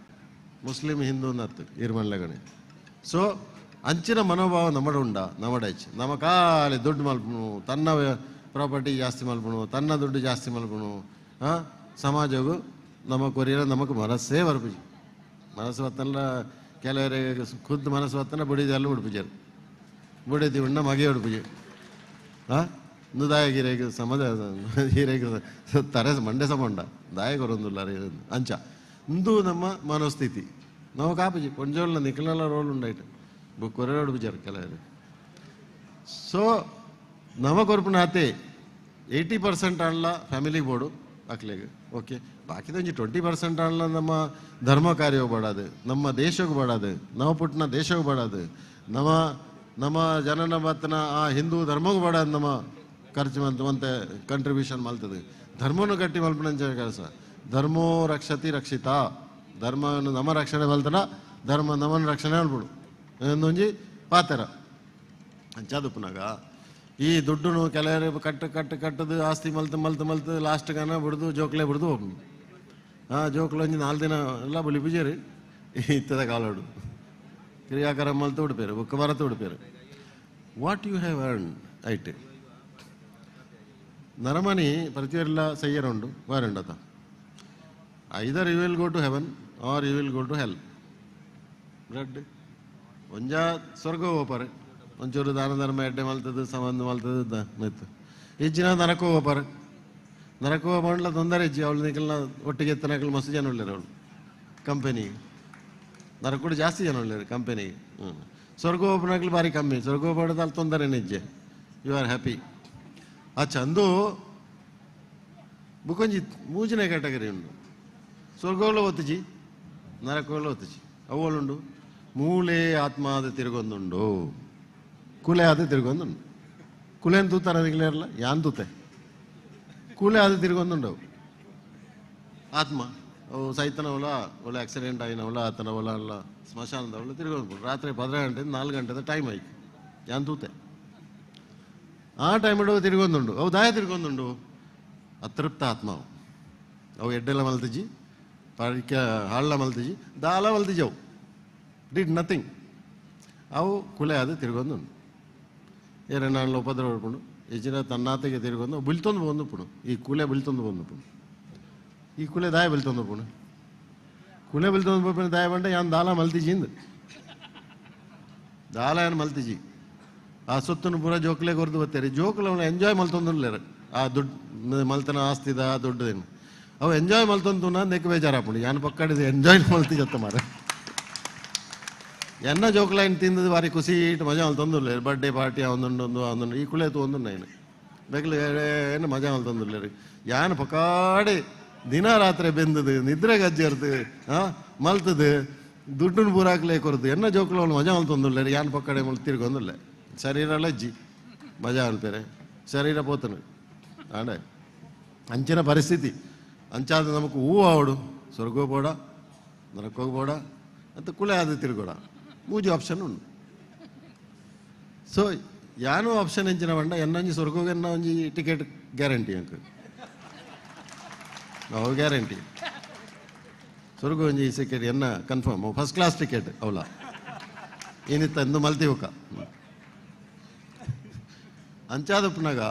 Muslim Hindu ನತ್ತು ಇರ್ಮನ್ಲಗಣೆ ಸೊ ಅಂಚಿನ ಮನೋಭಾವ ನಮ್ಮಡೈಚ್ ನಮ್ಮ ಖಾಲಿ ದುಡ್ಡು ಮಲ್ಪನು ತನ್ನ ಪ್ರಾಪರ್ಟಿ ಜಾಸ್ತಿ ಮಲ್ಪನು ತನ್ನ ದುಡ್ಡು ಜಾಸ್ತಿ ಮಲ್ಪನು ಸಮಾಜವು ನಮ್ಮ ಕೊರಿಯರ ನಮಗೆ ಮನಸ್ಸೇ ಬರ್ಪುಜಿ ಮನಸ್ಸು ಹೊತ್ತಲ್ಲ ಕೆಲವರಿಗೆ ಖುದ್ದು ಮನಸ್ಸು ಹೊತ್ತನ ಬುಡಿದೆಲ್ಲ ಉಡುಪುಜರು ಬುಡಿದಿ ಉಣ್ಣ ಮಗೆ ಉಡುಪುಜಿ ದಾಯ ಗಿರೇಗ ಸಮದ ಹೀರೇಗ ತರೆ ಮಂಡೆ ಸಮಂಡ ದಾಯ ಕೊರೊಂದಿಲ್ಲ ಅಂಚ ಇಂದು ನಮ್ಮ ಮನೋಸ್ಥಿತಿ ನಾವು ಕಾಪುಜಿ ಪೊಂಜೋಳ್ನ ನಿಖಲೆಲ್ಲ ರೋಲ್ ಉಂಡಾಯ್ತು ಕೊರಡು ಬಿಜಾರು ಕೆಲವರು ಸೊ ನಮ ಕೊರ್ಪುನ ಆತೆ 80% ಆಣ್ಲ ಫ್ಯಾಮಿಲಿ ಬೋರ್ಡು ಹಾಕ್ಲಿಗೆ ಓಕೆ ಬಾಕಿದೊಂಜಿ 20% ಆಣ್ಲ ನಮ್ಮ ಧರ್ಮ ಕಾರ್ಯವು ಬಡಾದು ನಮ್ಮ ದೇಶಕ್ಕೆ ಬಡಾದು ನಾವು ಪುಟ್ನ ದೇಶಕ್ಕೆ ಬಡಾದು ನಮ್ಮ ಜನನ ಬತ್ತನ ಆ ಹಿಂದೂ ಧರ್ಮಗೂ ಬಡಾದು ನಮ್ಮ ಖರ್ಚು ಮಂತೆ ಕಂಟ್ರಿಬ್ಯೂಷನ್ ಮಲ್ತದೆ ಧರ್ಮವನ್ನು ಗಟ್ಟಿ ಮಲ್ಪನಂಚ ಕೆಲಸ ಧರ್ಮೋ ರಕ್ಷತಿ ರಕ್ಷಿತ ಧರ್ಮವನ್ನು ನಮ್ಮ ರಕ್ಷಣೆ ಮಲ್ತನ ಧರ್ಮ ನಮ್ಮನ್ನು ರಕ್ಷಣೆ ಮಲ್ಬಿಡು ಒಂದೊಂಜಿ ಪಾತ್ರ ಅಂಚಾದುಪ್ಪನಾಗ ಈ ದುಡ್ಡು ಕೆಲವರು ಕಟ್ಟದು ಆಸ್ತಿ ಮಲ್ತು ಲಾಸ್ಟ್ ಗನ ಬಿಡ್ದು ಜೋಕ್ಲೆ ಬಿಡ್ದು ಹೋಗಿ ಜೋಕ್ಲು ಒಂಜಿ 4 ದಿನ ಎಲ್ಲ ಬಲಿ ಪೂಜೆರಿ ಇತ್ತದ ಕಾಲೋಡು ಕ್ರಿಯಾಕರ ಮಲ್ತು ಉಡುಪೇರು ಬುಕ್ಕ ಬರತ್ತು ಉಡುಪೇರು what you have earn it ನರಮನಿ ಪ್ರತಿಯೊಲ್ಲ ಸಯ್ಯರುಂಡು ವಾರಂಡತ either you will go to heaven or you will go to hell blood ಒಂಜ ಸ್ವರ್ಗ ಹೋಪಾರೆ ಒಂಚೂರು ದಾನ ಧರ್ಮ ಎಡ್ಡೆ ಮಲ್ತದ್ದು ಸಂಬಂಧ ಮಲ್ತದ್ದು ಮೆತ್ತು ಇಜ್ಜಿನ ನರಕ ಹೋಪಾರೆ ನರಕ ಹೋಗ್ಲ ತೊಂದರೆ ಇಜ್ಜಿ ಅವಳು ನಿಖಲ್ನ ಒಟ್ಟಿಗೆ ಎತ್ತನಕಲ್ ಮಸ್ತ್ ಜನ ಒಳ್ಳೆರು ಅವಳು ಕಂಪನಿಗೆ ನರಕೂಡ ಜಾಸ್ತಿ ಜನ ಒಳ್ಳೆರು ಕಂಪನಿಗೆ ಸ್ವರ್ಗ ಹೋಗ್ನಕ್ಲು ಭಾರಿ ಕಮ್ಮಿ ಸ್ವರ್ಗ ಹೋಗ್ಬಾರ್ದು ಅಲ್ಲಿ ತೊಂದರೆ ನಿಜ್ಜೆ ಯು ಆರ್ ಹ್ಯಾಪಿ ಆ ಚಂದು ಬುಕೊಂಜಿ ಮೂಜಿನ ಕ್ಯಾಟಗರಿ ಉಂಡು ಸ್ವರ್ಗೋಗ್ಲ ಒತ್ತುಜಿ ನರಕೋಗ್ಲ ಒತ್ತುಜಿ ಅವಳುಂಡು ಮೂಲೆ ಆತ್ಮ ಅದು ತಿರುಗೊಂದುಂಡು ಕುಲೆ ಅದು ತಿರುಗೊಂದುಂಡು ಕುಲೆನ್ ತೂತಾರ ನಿಗ್ಲೇರಲ್ಲ ಯಾನ್ ತೂತೆ ಕೂಲೆ ಅದು ತಿರುಗೊಂದುಂಡು ಆತ್ಮ ಅವು ಸೈತನವಲ್ಲ ಒಳ್ಳೆ ಆಕ್ಸಿಡೆಂಟ್ ಆಗಿನವಲ್ಲ ಆತನವಲ್ಲ ಅಲ್ಲ ಸ್ಮಶಾನದವಲ್ಲ ತಿರುಗೊಂಡು ರಾತ್ರಿ 12 ಗಂಟೆಯಿಂದ 4 ಗಂಟೆದ ಟೈಮ್ ಆಯ್ತು ಯಾನ್ ತೂತೆ ಆ ಟೈಮ್ ಇಡುವ ತಿರುಗೊಂದುಂಡು ಅವು ದಾಯ ತಿರುಗೊಂದುಂಡು ಅತೃಪ್ತ ಆತ್ಮ ಅವು ಎಡ್ಡೆಲ್ಲ ಮಲ್ತಿಜಿ ಪರಿಕ ಹಾಳ ಮಲ್ತಿಜಿ ದಾಲ ಮಲ್ತಿಜಿ ಅವು ಡಿಡ್ ನಥಿಂಗ್ ಅವು ಕುಲೆ ಅದು ತಿರುಗೊಂದುಂಡು ಏರನಾಳು ಉಪದ್ರ ಹೊಡ್ಕೊಂಡು ಹೆಚ್ಚಿನ ತನ್ನಾತೆಗೆ ತಿರುಗೊಂಡು ಬಿಲ್ತೊಂದು ಬಂದು ಪುಣು ಈ ಕುಲೆ ಬಿಲ್ತೊಂದು ಬಂದು ಪುಣು ಈ ಕುಲೆ ದಾಯ ಬಿಲ್ತೊಂದು ಪುಣು ಕುಲೆ ಬಿಲ್ತೊಂದು ಪುಣ ದಾಯ ಬಂಡ ಯಾನ್ ದಾಲ ಮಲ್ತಿಜಿಂದು ದಾಲ ಏನು ಮಲ್ತಿಜಿ ಆ ಸೊತ್ತನ್ನು ಪೂರ ಜೋಕ್ಲೆ ಕೊರ್ದು ಬರ್ತಾರೆ ಜೋಕ್ಲ ಅವನು ಎಂಜಾಯ್ ಮಲ್ತೊಂದುಲ್ಲೇರ ಆ ದುಡ್ಡು ಮಲ್ತನ ಆಸ್ತಿದ ಆ ದುಡ್ಡದೇನು ಅವು ಎಂಜಾಯ್ ಮಲ್ತೊಂದು ನಾನು ನೆಕ್ ಬೇಜಾರಾಪುಂಡು ಯಾನ್ ಪಕ್ಕಡಿದೆ ಎಂಜಾಯ್ ಮಲ್ತಿಜತ್ತ ಮಾರ ಎನ್ನ ಜೋಕ್ಲೈನ್ ತಿಂದದು ಬಾರಿ ಖುಷಿ ಇಟ್ಟು ಮಜಾ ಮಲ್ತೊಂದುಲ್ಲೇರು ಬರ್ಡೇ ಪಾರ್ಟಿ ಅವನೊಂದು ಈ ಕುಳೆ ಒಂದು ನೈನು ಬೇಕಲು ಏನು ಮಜಾ ಮಲ್ತೊಂದುಲ್ಲೇರು ಯಾನ್ ಪಕ್ಕಾಡೆ ದಿನ ರಾತ್ರಿ ಬೆಂದದು ನಿದ್ರೆ ಗಜ್ಜರ್ದು ಮಲ್ತದು ದುಡ್ಡನ್ನು ಪೂರಾಕ್ಲೇ ಕೊರದು ಎನ್ನ ಜೋಕ್ಲ ಅವನು ಮಜಾ ಮಲ್ತೊಂದುಲ್ಲೇರು ಯಾನ್ ಪಕ್ಕಡೆ ಮಲ್ ತಿರ್ಗೊಂದುಲ್ಲೆ ಶರೀರ ಲಜ್ಜಿ ಮಜಾ ಅನ್ಪೇರೆ ಶರೀರ ಪೋತನು ಆಡೆ ಅಂಚಿನ ಪರಿಸ್ಥಿತಿ ಅಂಚಾದ ನಮಕ್ ಹೂವು ಆವಡು ಸ್ವರ್ಗೋಬೋಡ ನರಕೋಗ್ಬೋಡ ಅಂತ ಕುಳೆ ಆದ ತಿರುಗೋಡ ಮೂಜಿ ಆಪ್ಷನ್ ಉಂಡು ಸೊ ಯಾನೋ ಆಪ್ಷನ್ ಎಂಚಿನ ಬಂಡ ಎನ್ನೊಂಜಿ ಸ್ವರ್ಗೋಗೆನ್ನ ಒಂಜಿ ಟಿಕೆಟ್ ಗ್ಯಾರಂಟಿ ಅಂಕ ಅವು ಗ್ಯಾರಂಟಿ ಸ್ವರ್ಗ ಒಂಜಿ ಸಿಕೆಟ್ ಎನ್ನ ಕನ್ಫರ್ಮ್ ಫಸ್ಟ್ ಕ್ಲಾಸ್ ಟಿಕೆಟ್ ಅವಲ ಏನಿತ್ತ ಎಂದು ಮಲ್ತಿ ಹೋಕ ಅಂಚಾದಪ್ಪನಾಗ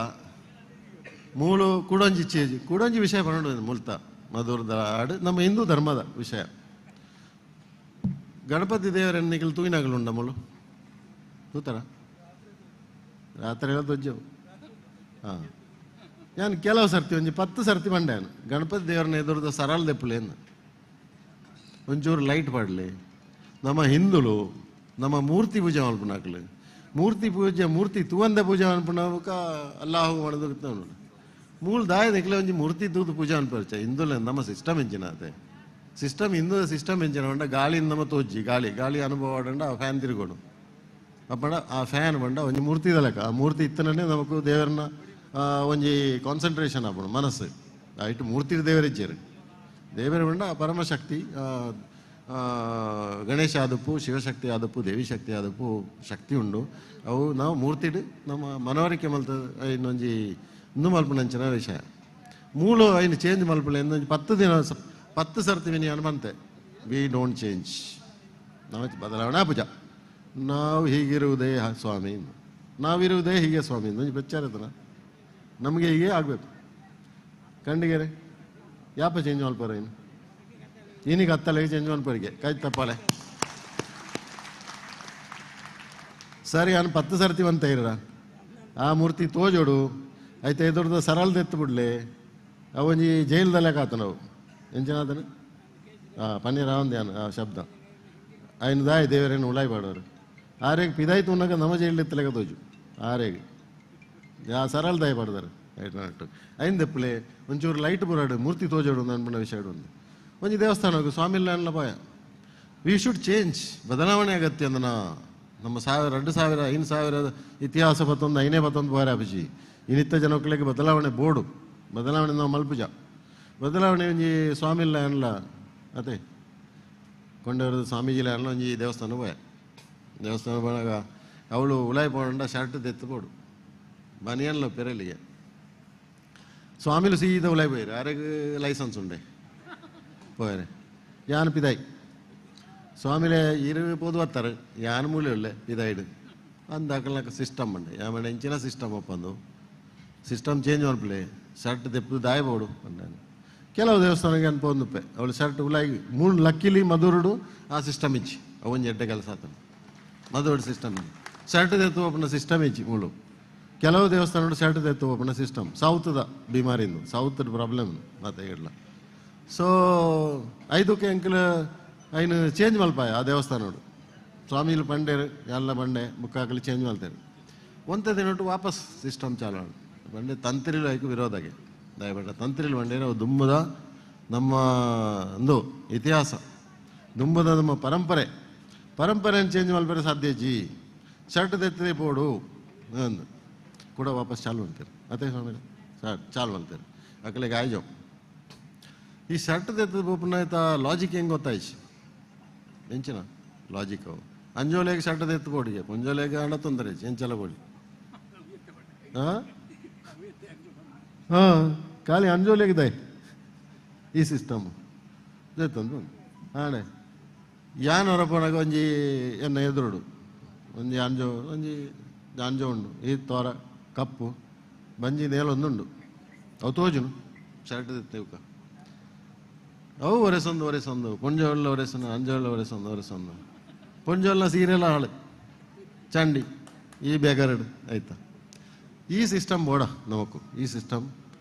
ಮೂಲು ಕೂಡೊಂಜಿ ಚೇಜ್ ಕೂಡೊಂಜಿ ವಿಷಯ ಬರೋದು ಮುಲ್ತ ಮಧುರದ ಹಾಡು ನಮ್ಮ ಹಿಂದೂ ಧರ್ಮದ ವಿಷಯ ಗಣಪತಿ ದೇವರನ್ನಿಗಳು ತೂಯಿನಾಗಲುಂಡ ಮೂಲು ತೂತಾರ ರಾತ್ರಿ ಎಲ್ಲ ದೊಜ್ಜವು ಹಾಂ ನಾನು ಕೆಲವು ಸರ್ತಿ ಒಂಜಿ 10 ಸರ್ತಿ ಬಂಡೆ ನಾನು ಗಣಪತಿ ದೇವರನ್ನ ಎದುರದ ಸರಳ ದೆಪ್ಪಲೇನು ಒಂಚೂರು ಲೈಟ್ ಪಡಲಿ ನಮ್ಮ ಹಿಂದುಳು ನಮ್ಮ ಮೂರ್ತಿ ಪೂಜೆ ಮಲ್ಪನಾಕ್ಲು ಮೂರ್ತಿ ಪೂಜೆ ಮೂರ್ತಿ ತೂವಂದ ಪೂಜೆ ಅನ್ಪಣಕ ಅಲ್ಲಾಹು ಮಾಡೋದು ಮೂಲ ದಾಯ ನಿಕ್ಲೆ ಒಂಜಿ ಮೂರ್ತಿ ತೂದು ಪೂಜೆ ಅನ್ಪರ್ಚ ಹಿಂದುಲ ನಮ್ಮ ಸಿಸ್ಟಮ್ ಎಂಚಿನ ಅದೇ ಸಿಸ್ಟಮ್ ಹಿಂದೂ ಸಿಸ್ಟಮ್ ಎಂಚಿನ ಬಂಡ ಗಾಳಿ ನಮ್ಮ ತೋಜಿ ಗಾಳಿ ಅನುಭವ ಆಡಂಡ ಆ ಫ್ಯಾನ್ ತಿರುಗೋಡು ಅಪ್ಪಡ ಆ ಫ್ಯಾನ್ ಬಂಡ ಒಂಜಿ ಮೂರ್ತಿ ಲೆಕ್ಕ ಆ ಮೂರ್ತಿ ಇತ್ತನೇ ನಮಕು ದೇವರನ್ನ ಒಂಜಿ ಕಾನ್ಸಂಟ್ರೇಷನ್ ಆಪಣ ಮನಸ್ಸು ಆಯ್ತು ಮೂರ್ತಿ ದೇವರಿಜ್ಜೇರು ದೇವರ ಬಂಡ ಪರಮಶಕ್ತಿ ಗಣೇಶ ಆದಪ್ಪು ಶಿವಶಕ್ತಿ ಆದಪ್ಪು ದೇವಿ ಶಕ್ತಿ ಆದಪ್ಪು ಶಕ್ತಿ ಉಂಡು ಅವು ನಾವು ಮೂರ್ತಿಡು ನಮ್ಮ ಮನವರಿಕೆ ಮಲ್ತ ಇನ್ನೊಂಜಿ ಇನ್ನೂ ಮಲ್ಪನಂಚಿನ ವಿಷಯ ಮೂಲು ಐನು ಚೇಂಜ್ ಮಲ್ಪಲೆ ಇನ್ನೊಂದು 10 ದಿನ 10 ಸರ್ತಿ ವಿನಿ ಅನ್ಬಂತೆ ವಿ ಡೋಂಟ್ ಚೇಂಜ್ ನಾವು ಬದಲಾವಣೆ ಪೂಜಾ ನಾವು ಹೀಗಿರುವುದೇ ಸ್ವಾಮಿ ನಾವಿರುವುದೇ ಹೀಗೆ ಸ್ವಾಮಿ ಇನ್ನೊಂದು ಬೆಚ್ಚಾರತನ ನಮಗೆ ಹೀಗೆ ಆಗಬೇಕು ಕಂಡಿಗೆರೆ ಯಾಪ ಚೇಂಜ್ ಮಲ್ಪರ ಇನ್ನು ಈನಿಗೆ ಹತ್ತಲೆಗೆ ಚೇಂಜ್ ಮಲ್ಪರಿಗೆ ಕೈ ತಪ್ಪಾಳೆ ಸರಿ ಅನ್ 10 ಸರ್ತಿ ಬಂತ ಇರ ಆ ಮೂರ್ತಿ ತೋಜೋಡು ಆಯ್ತು ಎದುರ್ದು ಸರಳದ ಎತ್ತು ಬಿಡ್ಲಿ ಅವೊಂಜಿ ಜೈಲ್ದಲ್ಲೇ ಕಾತ ನಾವು ಎಂಚಿನಾದನು ಪನ್ನೀರ ಅವಂದು ಯಾನು ಆ ಶಬ್ದ ಆಯ್ನ ದಾಯ್ ದೇವರೇನು ಉಳಾಯ್ ಬಾಡೋರು ಆರೆಗೆ ಪಿದಾಯ್ತು ಉನ್ನಾಗ ನಮ್ಮ ಜೈಲ್ ಎತ್ತಲೆಗ ತೋಜು ಆರೆಗೆ ಆ ಸರಳ ದಾಯ್ ಬಾಡ್ದಾರೆ ಆಯ್ತು ಐನ್ ದೆಪ್ಪಲೆ ಒಂಚೂರು ಲೈಟ್ ಬುರಾಡು ಮೂರ್ತಿ ತೋಜೋಡು ಅನ್ಪಣ ವಿಷಯ ಒಂದು ಒಂಜಿ ದೇವಸ್ಥಾನ ಹೋಗು ಸ್ವಾಮಿ ಇಲ್ಲ ಅಲ್ಲ ಪಾಯ ವಿ ಶುಡ್ ಚೇಂಜ್ ಬದಲಾವಣೆ ಅಗತ್ಯ ಅಂದನ ನಮ್ಮ 2000 5,000 ಇತಿಹಾಸ ಪತ್ತೊಂದು 11 ಬಾರಿ ಅಭಿಜಿ ಇನ್ನಿತ್ತ ಜನಕ್ಕೆ ಬದಲಾವಣೆ ಬೋರ್ಡು ಬದಲಾವಣೆ ನಾವು ಮಲ್ಪುಜ ಬದಲಾವಣೆ ಒಂಜಿ ಸ್ವಾಮಿ ಇಲ್ಲ ಅಲ್ಲ ಅದೇ ಕೊಂಡವರದು ಸ್ವಾಮೀಜಿಲ ಅಲ್ಲ ಒಂಜಿ ದೇವಸ್ಥಾನ ಹೋಯ ದೇವಸ್ಥಾನ ಬಂದಾಗ ಅವಳು ಉಳಾಯಿ ಪೋಂಡ ಶರ್ಟ್ ತೆತ್ತು ಬೋಡು ಬನಿಯನ್ಲ ಪೆರಲಿಗೆ ಸ್ವಾಮಿಲು ಸೀದ ಉಳಾಯಿ ಪೋಯ್ರು ಯಾರಿಗೆ ಲೈಸೆನ್ಸ್ ಉಂಡೆ പോയനെ ഞാൻ പിതായി സ്വാമിലെ പോതു വത്താറ് ഞാൻ മൂലയുള്ളേ പിതായിട് ಅಂದಾಕಲ್ನಾಕ ಸಿಸ್ಟಮ್ ಅಂಡೆ ಯಾಮಣ್ಣ ಇಂಚಿನ ಸಿಸ್ಟಮ್ ಒಪ್ಪಂದು ಸಿಸ್ಟಮ್ ಚೇಂಜ್ ಮಾಡ್ಬಿಳೆ ಶರ್ಟ್ ತೆಪ್ಪು ದಾಯಬೋಡು ಅಂಡಾನು ಕೆಲವು ದೇವಸ್ಥಾನಕ್ಕೆ ಅನ್ಪೊಂದುಪ್ಪೆ ಅವಳು ಶರ್ಟ್ ಉಲಾಗಿ ಮೂರು ಲಕ್ಕಿಲಿ ಮಧುರುಡು ಆ ಸಿಸ್ಟಮ್ ಇಚ್ಚಿ ಅವನ್ ಎಡ್ಡೆ ಕೆಲಸ ಆತನು ಮಧುರುಡು ಸಿಸ್ಟಮ್ ಶರ್ಟ್ ತೆತ್ತು ಒಪ್ಪನ ಸಿಸ್ಟಮ್ ಇಚ್ಚಿ ಮೂಳು ಕೆಲವು ದೇವಸ್ಥಾನ ಶರ್ಟ್ ತೆತ್ತು ಒಪ್ಪನ ಸಿಸ್ಟಮ್ ಸೌತ್ದ ಬಿಮಾರಿಂದು ಸೌತ್ ಪ್ರಾಬ್ಲಮ್ ಮತ್ತೆ ಇಡ್ಲ ಸೊ ಐದಕ್ಕೆ ಅಂಕಲ್ ಐನು ಚೇಂಜ್ ಮಲ್ಪಾಯ ಆ ದೇವಸ್ಥಾನೋಡು ಸ್ವಾಮಿಲು ಪಂಡೇರು ಎಲ್ಲ ಬಂಡೆ ಮುಕ್ಕಾಕಲಿ ಚೇಂಜ್ ಮಾಡ್ತಾರೆ ಒಂದೇ ದಿನ ವಾಪಸ್ ಸಿಸ್ಟಮ್ ಚಾಲು ಬಂಡೆ ತಂತ್ರಿಲು ಐಕು ವಿರೋಧಾಗೆ ದಯಬೇಡ ತಂತ್ರಿಲು ಬಂಡೆ ನಾವು ದುಮ್ಮದ ನಮ್ಮ ಒಂದು ಇತಿಹಾಸ ದುಂಬದ ನಮ್ಮ ಪರಂಪರೆಯನ್ನು ಚೇಂಜ್ ಮಲ್ಪರೆ ಸಾಧ್ಯ ಜಿ ಶರ್ಟ್ ತೆತ್ತದೆ ಪೋಡು ಅಂದು ಕೂಡ ವಾಪಸ್ ಚಾಲು ಅಂತಾರೆ ಮತ್ತೆ ಸ್ವಾಮಿ ಚಾಲು ಅಂತಾರೆ ಅಕ್ಕಲಿಗೆ ಆಯ್ಜೋ ಈ ಶರ್ಟ್ ತೆತ್ತದ ಪೋಪನ ಲಾಜಿಕ್ ಹೆಂಗೆ ಗೊತ್ತಾಯ್ತು ಎಂಚಿನ ಲಾಜಿಕ್ ಅವು ಅಂಜೋಲೆಗೆ ಶರ್ಟ್ ತೆತ್ತು ಪೋಡಿಗೆ ಪುಂಜೋಲೆಗೆ ಹಣ ತೊಂದರೆ ಎಂಚಲ ಪೋಡಿ ಹಾಂ ಖಾಲಿ ಅಂಜೋಲೆಗೆ ದಾಯ್ ಈ ಸಿಸ್ಟಮ್ ತಂದು ಹಾಣೆ ಯಾನ್ ಹೊರಪನಾಗ ಒಂಜಿ ಎನ್ನ ಎದುರುಡು ಒಂಜಿ ಅಂಜೋ ಉಂಡು ಈ ತೋರ ಕಪ್ಪು ಬಂಜಿ ನೇಲೊಂದುಂಡು ಅವು ತೋಜುನು ಶರ್ಟ್ ತೆತ್ತೇವ್ಕ ಅವು ಒರೆಸೊಂದು ಪುಂಜೋಳ್ಳ ಒರೆಸೊಂದು ಅಂಜೋಳ್ಳ ಒರೆಸೊಂದು ಪುಂಜೋಳ್ಳ ಸೀರೆಲ್ಲ ಹಾಳು ಚಂಡಿ ಈ ಬೇಗರಡು ಆಯ್ತಾ ಈ ಸಿಸ್ಟಮ್ ಬೋಡ ನಮಕು ಈ ಸಿಸ್ಟಮ್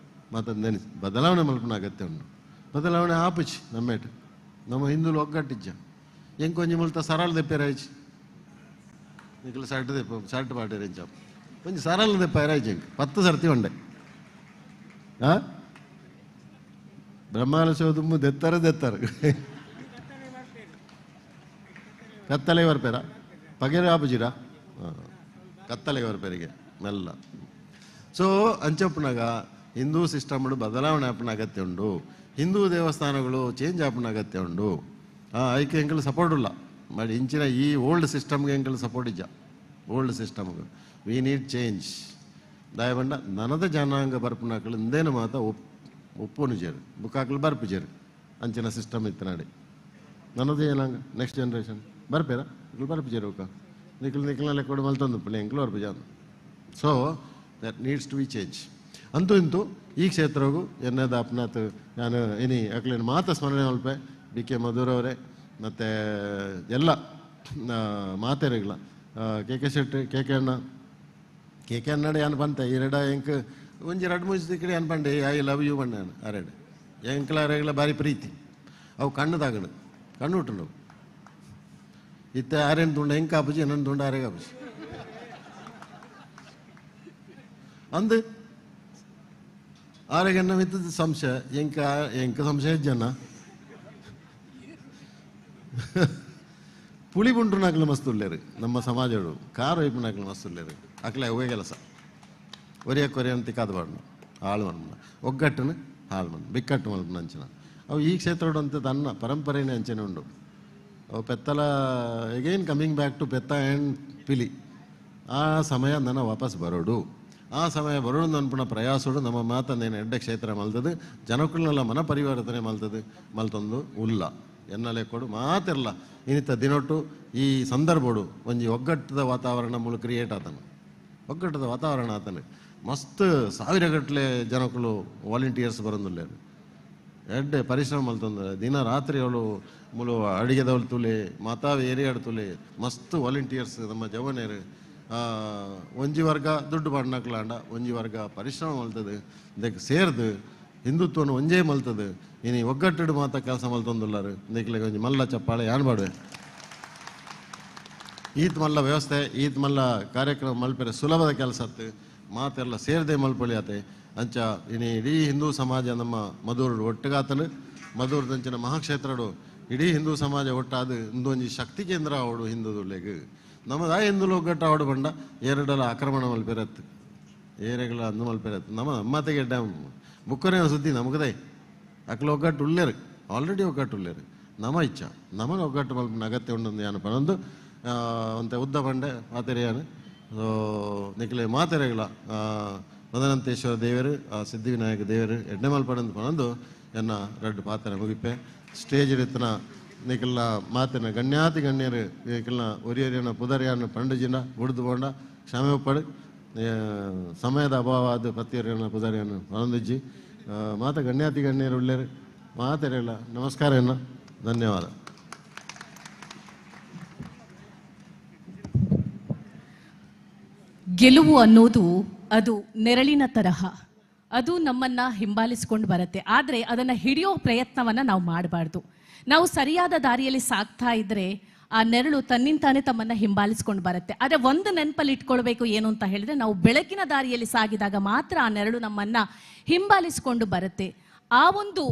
ಮತ್ತು ನೆನೆಸಿ ಬದಲಾವಣೆ ಮಲ್ಪನ ಅಗತ್ಯ ಉಂಟು ಬದಲಾವಣೆ ಆಪುಚಿ ನಮ್ಮೇಟು ನಮ್ಮ ಹಿಂದೂಲು ಒಗ್ಗಟ್ಟಿಜ್ಜ ಹೆಂಗೆ ಕೊಂಚ ಮುಲ್ತ ಸರಳ ದೆಪ್ಪೇರಾಯ್ಚಿ ನಿಖಲು ಶರ್ಟ್ ಪಾಟಿರೇಂಚ ಕೊಂಚ ಸರಳ ದೆಪ್ಪಾಯ್ರಾಯ್ಚಿ ಹೆಂಗೆ 10 ಸರ್ತಿ ಉಂಡೆ ಬ್ರಹ್ಮಾಲ ಶೋಧುಮ್ಮು ದೆತ್ತರ ಕತ್ತಲೆ ಬರ್ಪೇರ ಪಗೆರೆ ಆಪುಜಿರ ಕತ್ತಲೆ ಬರ್ಪೇರಿಗೆ ಮೆಲ್ಲ ಸೊ ಅಂಚಪ್ಪನಾಗ ಹಿಂದೂ ಸಿಸ್ಟಮ್ಗಳು ಬದಲಾವಣೆ ಆಪನ ಅಗತ್ಯ ಉಂಡು ಹಿಂದೂ ದೇವಸ್ಥಾನಗಳು ಚೇಂಜ್ ಆಪನ ಅಗತ್ಯ ಉಂಡು ಐಕೆ ಎಂಕಲ್ ಸಪೋರ್ಟ್ ಇಲ್ಲ ಮಾಡಿ ಇಂಚಿನ ಈ ಓಲ್ಡ್ ಸಿಸ್ಟಮ್ಗೆ ಎಂಕಲ್ ಸಪೋರ್ಟ್ ಇಜ್ಜ ಓಲ್ಡ್ ಸಿಸ್ಟಮ್ಗೆ ವಿ ನೀಡ್ ಚೇಂಜ್ ದಾಯಬಂಡ ನನದ ಜನಾಂಗ ಬರ್ಪನಾಕಲು ಇಂದೇನು ಮಾತ ಒಪ್ಪೋನು ಜೇರು ಬುಕ್ಕಾಕಲು ಬರ್ಪಿಜೇರು ಅಂಚಿನ ಸಿಸ್ಟಮ್ ಇತ್ತು ನಾಡಿ ನನ್ನದು ಜನಾಂಗ ನೆಕ್ಸ್ಟ್ ಜನ್ರೇಷನ್ ಬರ್ಪೇರ ಬರ್ಪಿಜೇರು ಒಕ್ಕ ನಿಖಲ್ನಲ್ಲೇ ಕೊಡು ಮಲ್ತಂದು ಪುಳ್ಳಿ ಎಂಕಲು ಬರ್ಪಿಜ so that needs to be change ಅಂತೂ ಇಂತೂ ಈ ಕ್ಷೇತ್ರಗೂ ಎನ್ನದ ಅಪ್ನಾತ್ ನಾನು ಇನಿ ಅಕ್ಲೇನು ಮಾತ ಸ್ಮರಣೆ ಮಲ್ಪೆ ಬಿ ಕೆ ಮಧುರವರೇ ಮತ್ತು ಎಲ್ಲ ಮಾತೆರೆಗಳ ಕೆ ಶೆಟ್ಟಿ ಕೆ ಕೆ ಅಣ್ಣಡೆ ಏನು ಬಂತೆ ಎರಡ ಎಂಕ್ ಒಂಜಿ 2-3 ಕಡೆ ಏನು ಬಂಡೆ ಐ ಲವ್ ಯು ಬಂಡೆ ನಾನು ಅರೆಡು ಎಂಕ್ಲಾರೆಗಳ ಭಾರಿ ಪ್ರೀತಿ ಅವು ಕಣ್ಣು ಹುಟ್ಟು ನಾವು ಇತ್ತೆ ಆರೇನು ತುಂಡ ಹೆಂಗೆ ಕಾಪುಜಿ ಇನ್ನೊಂದು ತುಂಡ ಆರೆ ಕಾಪುಜಿ ಅಂದು ಆರೆಗನ್ನ ಮಿತ್ತದ ಸಂಶಯ ಎಂಕ ಸಂಶಯ ಜನ ಪುಳಿ ಬುಂಡ್ರು ನಾಕಲು ಮಸ್ತುಲ್ಲೇರು ನಮ್ಮ ಸಮಾಜಗಳು ಕಾರು ವೈಪು ನಾಕಲು ಮಸ್ತುಲ್ಲೇರು ಅಕ್ಲೆ ಅವೇ ಕೆಲಸ ಒರಿಯಕ್ಕೆ ಅಂತ ಕಾದಬಾರ್ದು ಹಾಳು ಮನ್ಮನ ಒಗ್ಗಟ್ಟನ್ನು ಹಾಳು ಮನ್ ಬಿಕ್ಕಟ್ಟು ಮಲ್ಪನ ಅಂಚನ ಅವು ಈ ಕ್ಷೇತ್ರ ಅಂತ ತನ್ನ ಪರಂಪರೆನೇ ಅಂಚನೆ ಉಂಡು ಅವು ಪೆತ್ತಲ ಎಗೈನ್ ಕಮಿಂಗ್ ಬ್ಯಾಕ್ ಟು ಪೆತ್ತ ಆ್ಯಂಡ್ ಪಿಲಿ ಆ ಸಮಯ ನನ್ನ ವಾಪಸ್ ಬರೋಡು ಆ ಸಮಯ ಬರೋದು ಅನ್ಪುಣ ಪ್ರಯಾಸೋಡು ನಮ್ಮ ಮಾತಂದೇನು ಎಡ್ಡೆ ಕ್ಷೇತ್ರ ಮಲ್ತದು ಜನಕ್ಕಳನ್ನೆಲ್ಲ ಮನ ಪರಿವರ್ತನೆ ಮಲ್ತೊಂದು ಉಲ್ಲ ಎನ್ನಲೆ ಕೊಡು ಮಾತಿರಲ್ಲ ಇನ್ನಿತ್ತ ದಿನೊಟ್ಟು ಈ ಸಂದರ್ಭಡು ಒಂಜಿ ಒಗ್ಗಟ್ಟದ ವಾತಾವರಣ ಮೂಲಕ ಕ್ರಿಯೇಟ್ ಆತನು ಒಗ್ಗಟ್ಟದ ವಾತಾವರಣ ಆತನು ಮಸ್ತ್ ಸಾವಿರಗಟ್ಟಲೆ ಜನಕ್ಕಳು ವಾಲಂಟಿಯರ್ಸ್ ಬರೋದಿಲ್ಲೇರು ಎಡ್ಡೆ ಪರಿಶ್ರಮ ಮಲ್ತಂದ್ರೆ ದಿನ ರಾತ್ರಿ ಅವಳು ಮುಲು ಅಡಿಗೆದವಳು ತುಲೆ ಮಾತಾವ ಏರಿಯಾಡು ತುಲೆ ಮಸ್ತ್ ವಾಲಂಟಿಯರ್ಸ್ ನಮ್ಮ ಜವನೇರು ಒಂಜಿ ವರ್ಗ ದುಡ್ಡು ಪಡ್ನಕ್ಲಾಂಡ ಒಂಜಿ ವರ್ಗ ಪರಿಶ್ರಮ ಮಲ್ತದೆ ಇದಕ್ಕೆ ಸೇರ್ದು ಹಿಂದುತ್ವನು ಒಂಜೇ ಮಲ್ತದೆ ಇನ್ನು ಒಗ್ಗಟ್ಟಿಡು ಮಾತ ಕೆಲಸ ಮಲ್ತೊಂದುಲ್ಲಾರು ಇದಕ್ಕೆ ಒಂಜಿ ಮಲ್ಲ ಚಪ್ಪಾಳೆ ಯಾನ್ ಬಾಡುವೆ ಈತ್ ಮಲ್ಲ ವ್ಯವಸ್ಥೆ ಈತ್ ಮಲ್ಲ ಕಾರ್ಯಕ್ರಮ ಮಲ್ಪೆರೆ ಸುಲಭದ ಕೆಲಸ ಮಾತೆಲ್ಲ ಸೇರದೆ ಮಲ್ಪೊಳಿ ಆತೆ ಅಂಚ ಇನ್ನು ಇಡೀ ಹಿಂದೂ ಸಮಾಜ ನಮ್ಮ ಮಧುರು ಒಟ್ಟಿಗಾತನು ಮಧುರದಂಚಿನ ಮಹಾಕ್ಷೇತ್ರಡು ಇಡೀ ಹಿಂದೂ ಸಮಾಜ ಒಟ್ಟಾದ ಇಂದೊಂಜಿ ಶಕ್ತಿ ಕೇಂದ್ರ ಅವಡು ಹಿಂದೂದುಲೆಗ್ ನಮ್ಮದ ಹಿಂದುಲು ಒಗ್ಗಟ್ಟು ಅವಡು ಬಂಡ ಎರಡಲ ಆಕ್ರಮಣ ಮಲ್ಪೆರತ್ತು ಏರೆಗಳ ಅಂದು ಮಲ್ಪೆರತ್ತು ನಮ್ಮ ಅಮ್ಮತೆಗೆ ಡ್ಯಾಮ್ ಬುಕ್ಕನೇ ಸುದ್ದಿ ನಮಗದೇ ಅಕ್ಲು ಒಗ್ಗಟ್ಟು ಉಳ್ಳೇರು ಆಲ್ರೆಡಿ ಒಗ್ಗಟ್ಟು ಉಳ್ಳೇರು ನಮ್ಮ ಇಚ್ಛ ನಮ್ಮನ್ನು ಒಗ್ಗಟ್ಟು ಮಲ್ಪನ ಅಗತ್ಯ ಉಂಡು ಯಾನು ಪನೊಂದು ಅಂತೆ ಉದ್ದ ಬಂಡೆ ಮಾತೆರೆಯಾನು ಸೊ ನಿಖಲೆ ಮಾತೆರೆಗಳ ಮದನಂತೇಶ್ವರ ದೇವರು ಸಿದ್ಧಿವಿನಾಯಕ ದೇವರು ಎಡ್ಡೆ ಮಲ್ಪಡಂದು ಪನೊಂದು ಎನ್ನ ರಡ್ಡು ಪಾತ್ರೆ ಮುಗಿಪೆ ಸ್ಟೇಜ್ ಇರುತ್ತನ ನಿಖಲ್ನ ಮಾತಿನ ಗಣ್ಯಾತಿ ಗಣ್ಯರು ನಿಖಲ್ನ ಒರಿಯರಿಯನ ಪುದರಿಯನ್ನ ಪಂಡಜಿನ ಉಡ್ದು ಬೋಂಡ ಕ್ಷಮೆ ಒಪ್ಪಡು ಸಮಯದ ಅಭಾವ ಆದ ಪತಿಯರಿಯನ್ನ ಪುದರಿಯನ್ನು ಪನೊಂದಿಜ್ಜಿ ಮಾತ ಗಣ್ಯಾತಿ ಗಣ್ಯರು ಉಳ್ಳೇರು ಮಾತೆರೆಗಳ ನಮಸ್ಕಾರ ಎನ್ನ ಧನ್ಯವಾದ. ಗೆಲುವು ಅನ್ನೋದು ಅದು ನೆರಳಿನ ತರಹ, ಅದು ನಮ್ಮನ್ನ ಹಿಂಬಾಲಿಸ್ಕೊಂಡು ಬರುತ್ತೆ. ಆದರೆ ಅದನ್ನು ಹಿಡಿಯೋ ಪ್ರಯತ್ನವನ್ನ ನಾವು ಮಾಡಬಾರ್ದು. ನಾವು ಸರಿಯಾದ ದಾರಿಯಲ್ಲಿ ಸಾಗ್ತಾ ಇದ್ರೆ ಆ ನೆರಳು ತನ್ನಿಂತಾನೆ ತಮ್ಮನ್ನ ಹಿಂಬಾಲಿಸ್ಕೊಂಡು ಬರುತ್ತೆ. ಆದರೆ ಒಂದು ನೆನಪಲ್ಲಿ ಇಟ್ಕೊಳ್ಬೇಕು ಏನು ಅಂತ ಹೇಳಿದ್ರೆ, ನಾವು ಬೆಳಕಿನ ದಾರಿಯಲ್ಲಿ ಸಾಗಿದಾಗ ಮಾತ್ರ ಆ ನೆರಳು ನಮ್ಮನ್ನ ಹಿಂಬಾಲಿಸ್ಕೊಂಡು ಬರುತ್ತೆ. ಆ ಒಂದು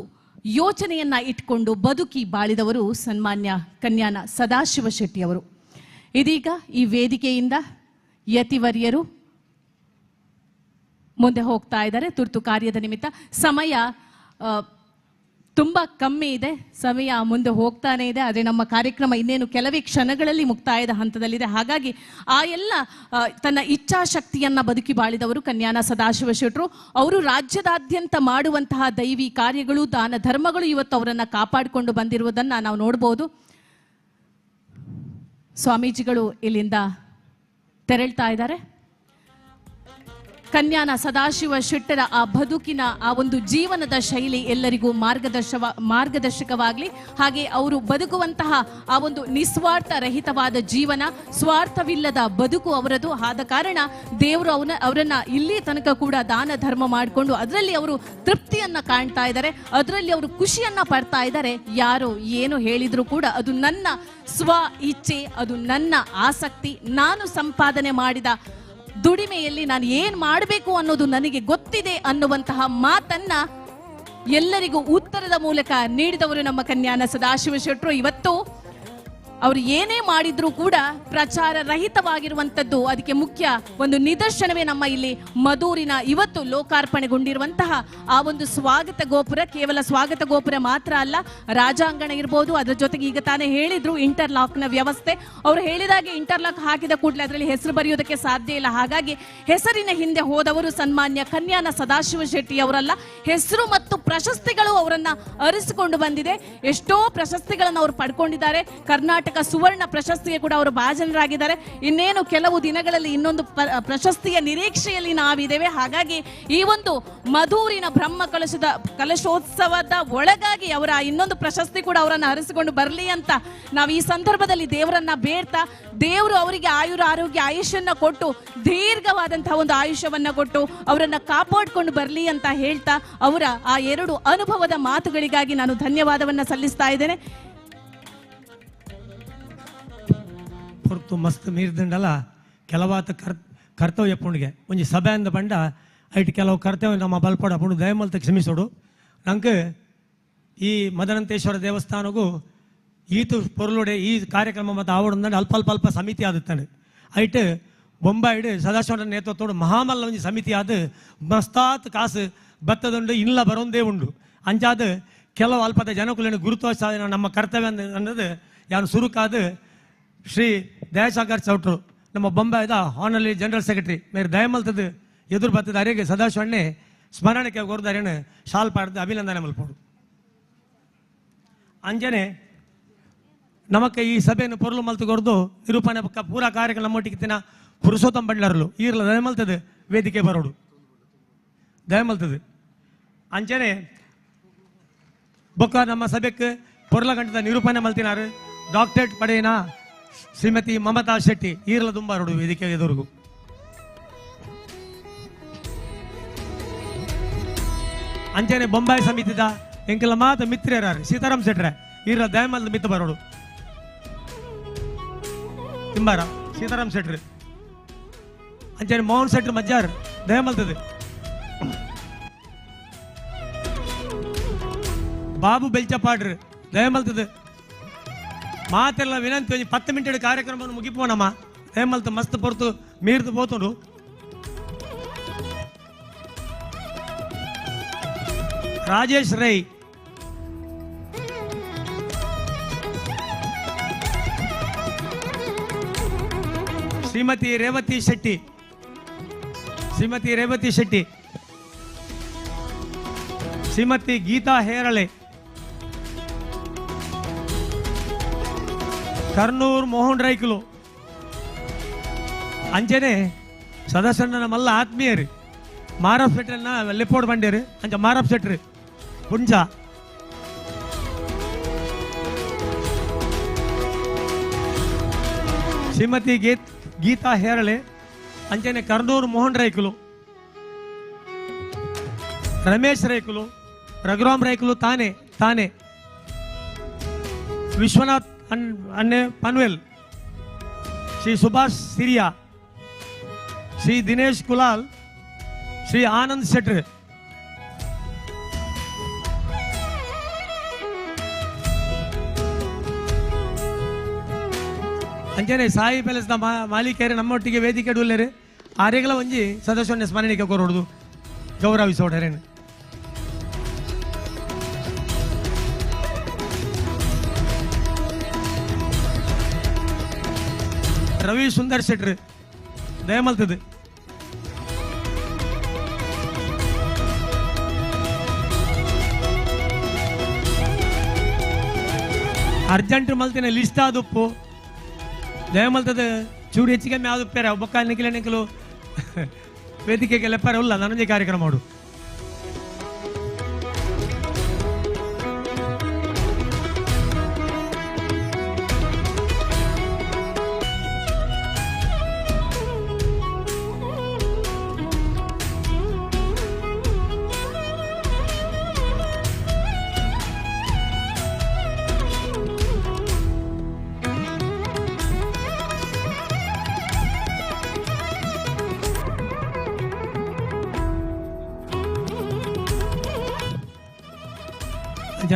ಯೋಚನೆಯನ್ನ ಇಟ್ಕೊಂಡು ಬದುಕಿ ಬಾಳಿದವರು ಸನ್ಮಾನ್ಯ ಕನ್ಯಾನ ಸದಾಶಿವ ಶೆಟ್ಟಿ ಅವರು. ಇದೀಗ ಈ ವೇದಿಕೆಯಿಂದ ಯತಿವರ್ಯರು ಮುಂದೆ ಹೋಗ್ತಾ ಇದ್ದಾರೆ ತುರ್ತು ಕಾರ್ಯದ ನಿಮಿತ್ತ. ಸಮಯ ತುಂಬ ಕಮ್ಮಿ ಇದೆ, ಸಮಯ ಮುಂದೆ ಹೋಗ್ತಾನೆ ಇದೆ. ಆದರೆ ನಮ್ಮ ಕಾರ್ಯಕ್ರಮ ಇನ್ನೇನು ಕೆಲವೇ ಕ್ಷಣಗಳಲ್ಲಿ ಮುಕ್ತಾಯದ ಹಂತದಲ್ಲಿದೆ. ಹಾಗಾಗಿ ಆ ಎಲ್ಲ ತನ್ನ ಇಚ್ಛಾಶಕ್ತಿಯನ್ನು ಬದುಕಿ ಬಾಳಿದವರು ಕನ್ಯಾನ ಸದಾಶಿವ ಶೆಟ್ಟರು. ಅವರು ರಾಜ್ಯದಾದ್ಯಂತ ಮಾಡುವಂತಹ ದೈವಿ ಕಾರ್ಯಗಳು, ದಾನ ಧರ್ಮಗಳು ಇವತ್ತು ಅವರನ್ನು ಕಾಪಾಡಿಕೊಂಡು ಬಂದಿರುವುದನ್ನು ನಾವು ನೋಡ್ಬೋದು. ಸ್ವಾಮೀಜಿಗಳು ಇಲ್ಲಿಂದ ತೆರಳ್ತಾ ಇದ್ದಾರೆ. ಕನ್ಯಾನ ಸದಾಶಿವ ಶೆಟ್ಟರ ಆ ಬದುಕಿನ ಆ ಒಂದು ಜೀವನದ ಶೈಲಿ ಎಲ್ಲರಿಗೂ ಮಾರ್ಗದರ್ಶಕವಾಗಲಿ. ಹಾಗೆ ಅವರು ಬದುಕುವಂತಹ ಆ ಒಂದು ನಿಸ್ವಾರ್ಥ ರಹಿತವಾದ ಜೀವನ, ಸ್ವಾರ್ಥವಿಲ್ಲದ ಬದುಕು ಅವರದು. ಆದ ಕಾರಣ ದೇವರು ಅವರನ್ನ ಇಲ್ಲಿ ತನಕ ಕೂಡ ದಾನ ಧರ್ಮ ಮಾಡಿಕೊಂಡು ಅದರಲ್ಲಿ ಅವರು ತೃಪ್ತಿಯನ್ನ ಕಾಣ್ತಾ ಇದ್ದಾರೆ, ಅದರಲ್ಲಿ ಅವರು ಖುಷಿಯನ್ನ ಪಡ್ತಾ ಇದ್ದಾರೆ. ಯಾರು ಏನು ಹೇಳಿದ್ರು ಕೂಡ ಅದು ನನ್ನ ಸ್ವ ಇಚ್ಛೆ, ಅದು ನನ್ನ ಆಸಕ್ತಿ, ನಾನು ಸಂಪಾದನೆ ಮಾಡಿದ ದುಡಿಮೆಯಲ್ಲಿ ನಾನು ಏನು ಮಾಡಬೇಕು ಅನ್ನೋದು ನನಗೆ ಗೊತ್ತಿದೆ ಅನ್ನುವಂತಹ ಮಾತನ್ನ ಎಲ್ಲರಿಗೂ ಉತ್ತರದ ಮೂಲಕ ನೀಡಿದವರು ನಮ್ಮ ಕನ್ಯಾನ ಸದಾಶಿವ ಶೆಟ್ಟರು. ಇವತ್ತು ಅವರು ಏನೇ ಮಾಡಿದ್ರೂ ಕೂಡ ಪ್ರಚಾರ ರಹಿತವಾಗಿರುವಂಥದ್ದು, ಅದಕ್ಕೆ ಮುಖ್ಯ ಒಂದು ನಿದರ್ಶನವೇ ನಮ್ಮ ಇಲ್ಲಿ ಮಧೂರಿನ ಇವತ್ತು ಲೋಕಾರ್ಪಣೆಗೊಂಡಿರುವಂತಹ ಆ ಒಂದು ಸ್ವಾಗತ ಗೋಪುರ. ಕೇವಲ ಸ್ವಾಗತ ಗೋಪುರ ಮಾತ್ರ ಅಲ್ಲ, ರಾಜಾಂಗಣ ಇರ್ಬೋದು, ಅದರ ಜೊತೆಗೆ ಈಗ ತಾನೇ ಹೇಳಿದ್ರು ಇಂಟರ್ಲಾಕ್ನ ವ್ಯವಸ್ಥೆ. ಅವರು ಹೇಳಿದಾಗೆ ಇಂಟರ್ಲಾಕ್ ಹಾಕಿದ ಕೂಡಲೇ ಅದರಲ್ಲಿ ಹೆಸರು ಬರೆಯೋದಕ್ಕೆ ಸಾಧ್ಯ ಇಲ್ಲ. ಹಾಗಾಗಿ ಹೆಸರಿನ ಹಿಂದೆ ಹೋದವರು ಸನ್ಮಾನ್ಯ ಕನ್ಯಾನ ಸದಾಶಿವ ಶೆಟ್ಟಿ ಅವರಲ್ಲ, ಹೆಸರು ಮತ್ತು ಪ್ರಶಸ್ತಿಗಳು ಅವರನ್ನ ಅರಿಸಿಕೊಂಡು ಬಂದಿದೆ. ಎಷ್ಟೋ ಪ್ರಶಸ್ತಿಗಳನ್ನು ಅವರು ಪಡ್ಕೊಂಡಿದ್ದಾರೆ. ಕರ್ನಾಟಕ ಸುವರ್ಣ ಪ್ರಶಸ್ತಿಗೆ ಕೂಡ ಅವರು ಭಾಜನರಾಗಿದ್ದಾರೆ. ಇನ್ನೇನು ಕೆಲವು ದಿನಗಳಲ್ಲಿ ಇನ್ನೊಂದು ಪ್ರಶಸ್ತಿಯ ನಿರೀಕ್ಷೆಯಲ್ಲಿ ನಾವಿದ್ದೇವೆ. ಹಾಗಾಗಿ ಈ ಒಂದು ಮಧೂರಿನ ಬ್ರಹ್ಮ ಕಲಶೋತ್ಸವದ ಒಳಗಾಗಿ ಅವರ ಇನ್ನೊಂದು ಪ್ರಶಸ್ತಿ ಕೂಡ ಅವರನ್ನು ಹರಿಸಿಕೊಂಡು ಬರಲಿ ಅಂತ ನಾವು ಈ ಸಂದರ್ಭದಲ್ಲಿ ದೇವರನ್ನ ಬೇಡ್ತಾ, ದೇವರು ಅವರಿಗೆ ಆಯುರ ಆರೋಗ್ಯ ಆಯುಷ್ಯನ್ನ ಕೊಟ್ಟು ದೀರ್ಘವಾದಂತಹ ಒಂದು ಆಯುಷ್ಯವನ್ನ ಕೊಟ್ಟು ಅವರನ್ನ ಕಾಪಾಡಿಕೊಂಡು ಬರಲಿ ಅಂತ ಹೇಳ್ತಾ, ಅವರ ಆ ಎರಡು ಅನುಭವದ ಮಾತುಗಳಿಗಾಗಿ ನಾನು ಧನ್ಯವಾದವನ್ನ ಸಲ್ಲಿಸ್ತಾ ಇದ್ದೇನೆ. ಹೊರತು ಮಸ್ತ್ ಮೀರ್ದಂಡಲ್ಲ ಕೆಲವಾತ ಕರ್ತವ್ಯ ಪುಣ್ಗೆ ಒಂಜಿ ಸಭೆಯಿಂದ ಬಂಡ ಐಟ್ ಕೆಲವು ಕರ್ತವ್ಯ ನಮ್ಮ ಬಲ್ಪಡ ಪುಣ್ ದಯಮಲ್ತ ಕ್ಷಮಿಸೋಡು. ನಂಗೆ ಈ ಮದನಂತೇಶ್ವರ ದೇವಸ್ಥಾನಗೂ ಈತು ಪೊರ್ಲುಡೆ ಈ ಕಾರ್ಯಕ್ರಮ ಮತ್ತು ಆವಡಂದ ಅಲ್ಪ ಸಮಿತಿ ಆದುತ್ತಾನೆ. ಐಟ್ ಬೊಂಬಾಯಿಡು ಸದಾಶಿವನ ನೇತೃತ್ವೋಡು ಮಹಾಮಲ್ಲ ಒಂಜಿ ಸಮಿತಿ ಆದ ಮಸ್ತಾತ್ ಕಾಸು ಬತ್ತದುಂಡು ಇಲ್ಲ ಬರೋಂದೇ ಉಂಡು. ಅಂಚಾದ ಕೆಲವು ಅಲ್ಪದ ಜನಕುಲಿನ ಗುರುತ್ವ ನಮ್ಮ ಕರ್ತವ್ಯ ಅನ್ನೋದು ಯಾನು ಸುರುಕಾದ ಶ್ರೀ ದಯಾಸಾಗರ್ ಚೌಟ್ರು ನಮ್ಮ ಬೊಂಬಾಯಿದ ಹಾನರ್ಲಿ ಜನರಲ್ ಸೆಕ್ರೆಟರಿ ಮೇರೆ ದಯಮಲ್ತದ ಎದುರು ಬತ್ತದ ಅರೆಗೆ ಸದಾಶಿವಣ್ಣೆ ಸ್ಮರಣಕ್ಕೆ ಗೊರ್ದಾರೇನು ಶಾಲ್ ಪಾಡ್ದು ಅಭಿನಂದನೆ ಮಲ್ಪೋಡು. ಅಂಜನೆ ನಮಕ್ಕೆ ಈ ಸಭೆಯನ್ನು ಪೊರ್ಲು ಮಲ್ತುಗೊರ್ದು ನಿರೂಪಣೆ ಪಕ್ಕ ಪೂರ ಕಾರ್ಯಕ್ರಮ ನಮ್ಮೊಟ್ಟಿಗಿತ್ತಿನ ಪುರುಷೋತ್ತಮ ಬಂಡ್ಲರ್ಲು ಈರ್ಲ ದಯಮಲ್ತದ ವೇದಿಕೆ ಬರೋಡು ದಯಮಲ್ತದ ಅಂಜನೆ ಬೊಕ್ಕ ನಮ್ಮ ಸಭೆಗೆ ಪೊರ್ಲ ಗಂಟದ ನಿರೂಪಣೆ ಮಲ್ತಿನಾರು ಡಾಕ್ಟರೇಟ್ ಪಡೆಯಿನ ಶ್ರೀಮತಿ ಮಮತಾ ಶೆಟ್ಟಿ ಈರ್ಲ ದುಂಬಾರೋಡು ವೇದಿಕೆ ಎದುರುಗು. ಅಂಚನೆ ಬೊಂಬಾಯಿ ಸಮಿತಿದ ಎಂಕೆಲ್ಲ ಮಾತ ಮಿತ್ರರಾರು ಸೀತಾರಾಮ್ ಶೆಟ್ರೆ ಈರ್ಲ ದಯಮಲ್ದ ಮಿತ್ತ ಬರೋಡು ತಿಂಬಾರ ಸೀತಾರಾಮ್ ಶೆಟ್ರಿ ಅಂಚನೆ ಮೋಹನ್ ಶೆಟ್ರಿ ಮಜ್ಜಾರ್ ದಯಮಲ್ತದ ಬಾಬು ಬೆಲ್ಚಪಾಡ್ರಿ ದಯಮಲ್ತದ ಮಾತೆಲ್ಲ ವಿನಂತಿ ಒಂಜಿ 10 ಮಿನಿಟ್ ಕಾರ್ಯಕ್ರಮವನ್ನು ಮುಗಿಪೋನಮ್ಮ ದಯಮಲ್ತ ಮಸ್ತ್ ಪೊರ್ತು ಮೀರ್ದು ಪೋತುಂಡು. ರಾಜೇಶ್ ರೈ ಶ್ರೀಮತಿ ರೇವತಿ ಶೆಟ್ಟಿ ಶ್ರೀಮತಿ ಗೀತಾ ಹೇರಳೆ, ಕರ್ನೂರ್ ಮೋಹನ್ ರೈಕುಲು ಅಂಚನೆ ಸದಸ್ಯನ ಮಲ್ಲ ಆತ್ಮೀಯರು ಮಾರಪ್ ಶೆಟ್ರನ್ನ ಲೆಪ್ಪೋಡ್ ಬಂಡೇರು ಅಂಚ ಮಾರಪ್ ಶೆಟ್ರು ಪುಂಜ ಶ್ರೀಮತಿ ಗೀತಾ ಹೇರಳೆ ಅಂಚನೆ ಕರ್ನೂರ್ ಮೋಹನ್ ರೈಕುಲು, ರಮೇಶ್ ರೈಕುಲು, ರಘುರಾಮ್ ರೈಕುಲು ತಾನೆ ವಿಶ್ವನಾಥ್ अन्ने पनवेल, श्री सुभाष सिरिया, श्री दिनेश कुलाल, श्री आनंद शेट्र, ಅಂಚನೆ ಸಾಯಿ ಪ್ಯಾಲೇಸ್ದ ಮಾಲೀಕರು ನಮ್ಮೊಟ್ಟಿಗೆ ವೇದಿಕೆ ಡೂಲ್ಲೇರು ಆರೆಗಳ ಒಂಜಿ ಸದಸ್ಯನ ಸ್ಮರಣೆಗೆ ಕೊರೊಡ್ದು ಗೌರವಿಸೋಡರೇನು. ರವಿ ಸುಂದರ್ ಶೆಟ್ರು ದಯಮಲ್ತದು ಅರ್ಜೆಂಟ್ ಮಲ್ತಿನ ಲಿಸ್ಟ್ ಆದುಪ್ಪು ದಯಮಲ್ತದ ಚೂರು ಹೆಚ್ಚಿಗೆ ಆದುಪ್ಪೇರ ಒಬ್ಬಕ್ಕ ನಿಖಿಲು ವೇದಿಕೆಗೆ ಲೆಪ್ಪರ ಇಲ್ಲ ನನಂಜೆ ಕಾರ್ಯಕ್ರಮ ಮಾಡು.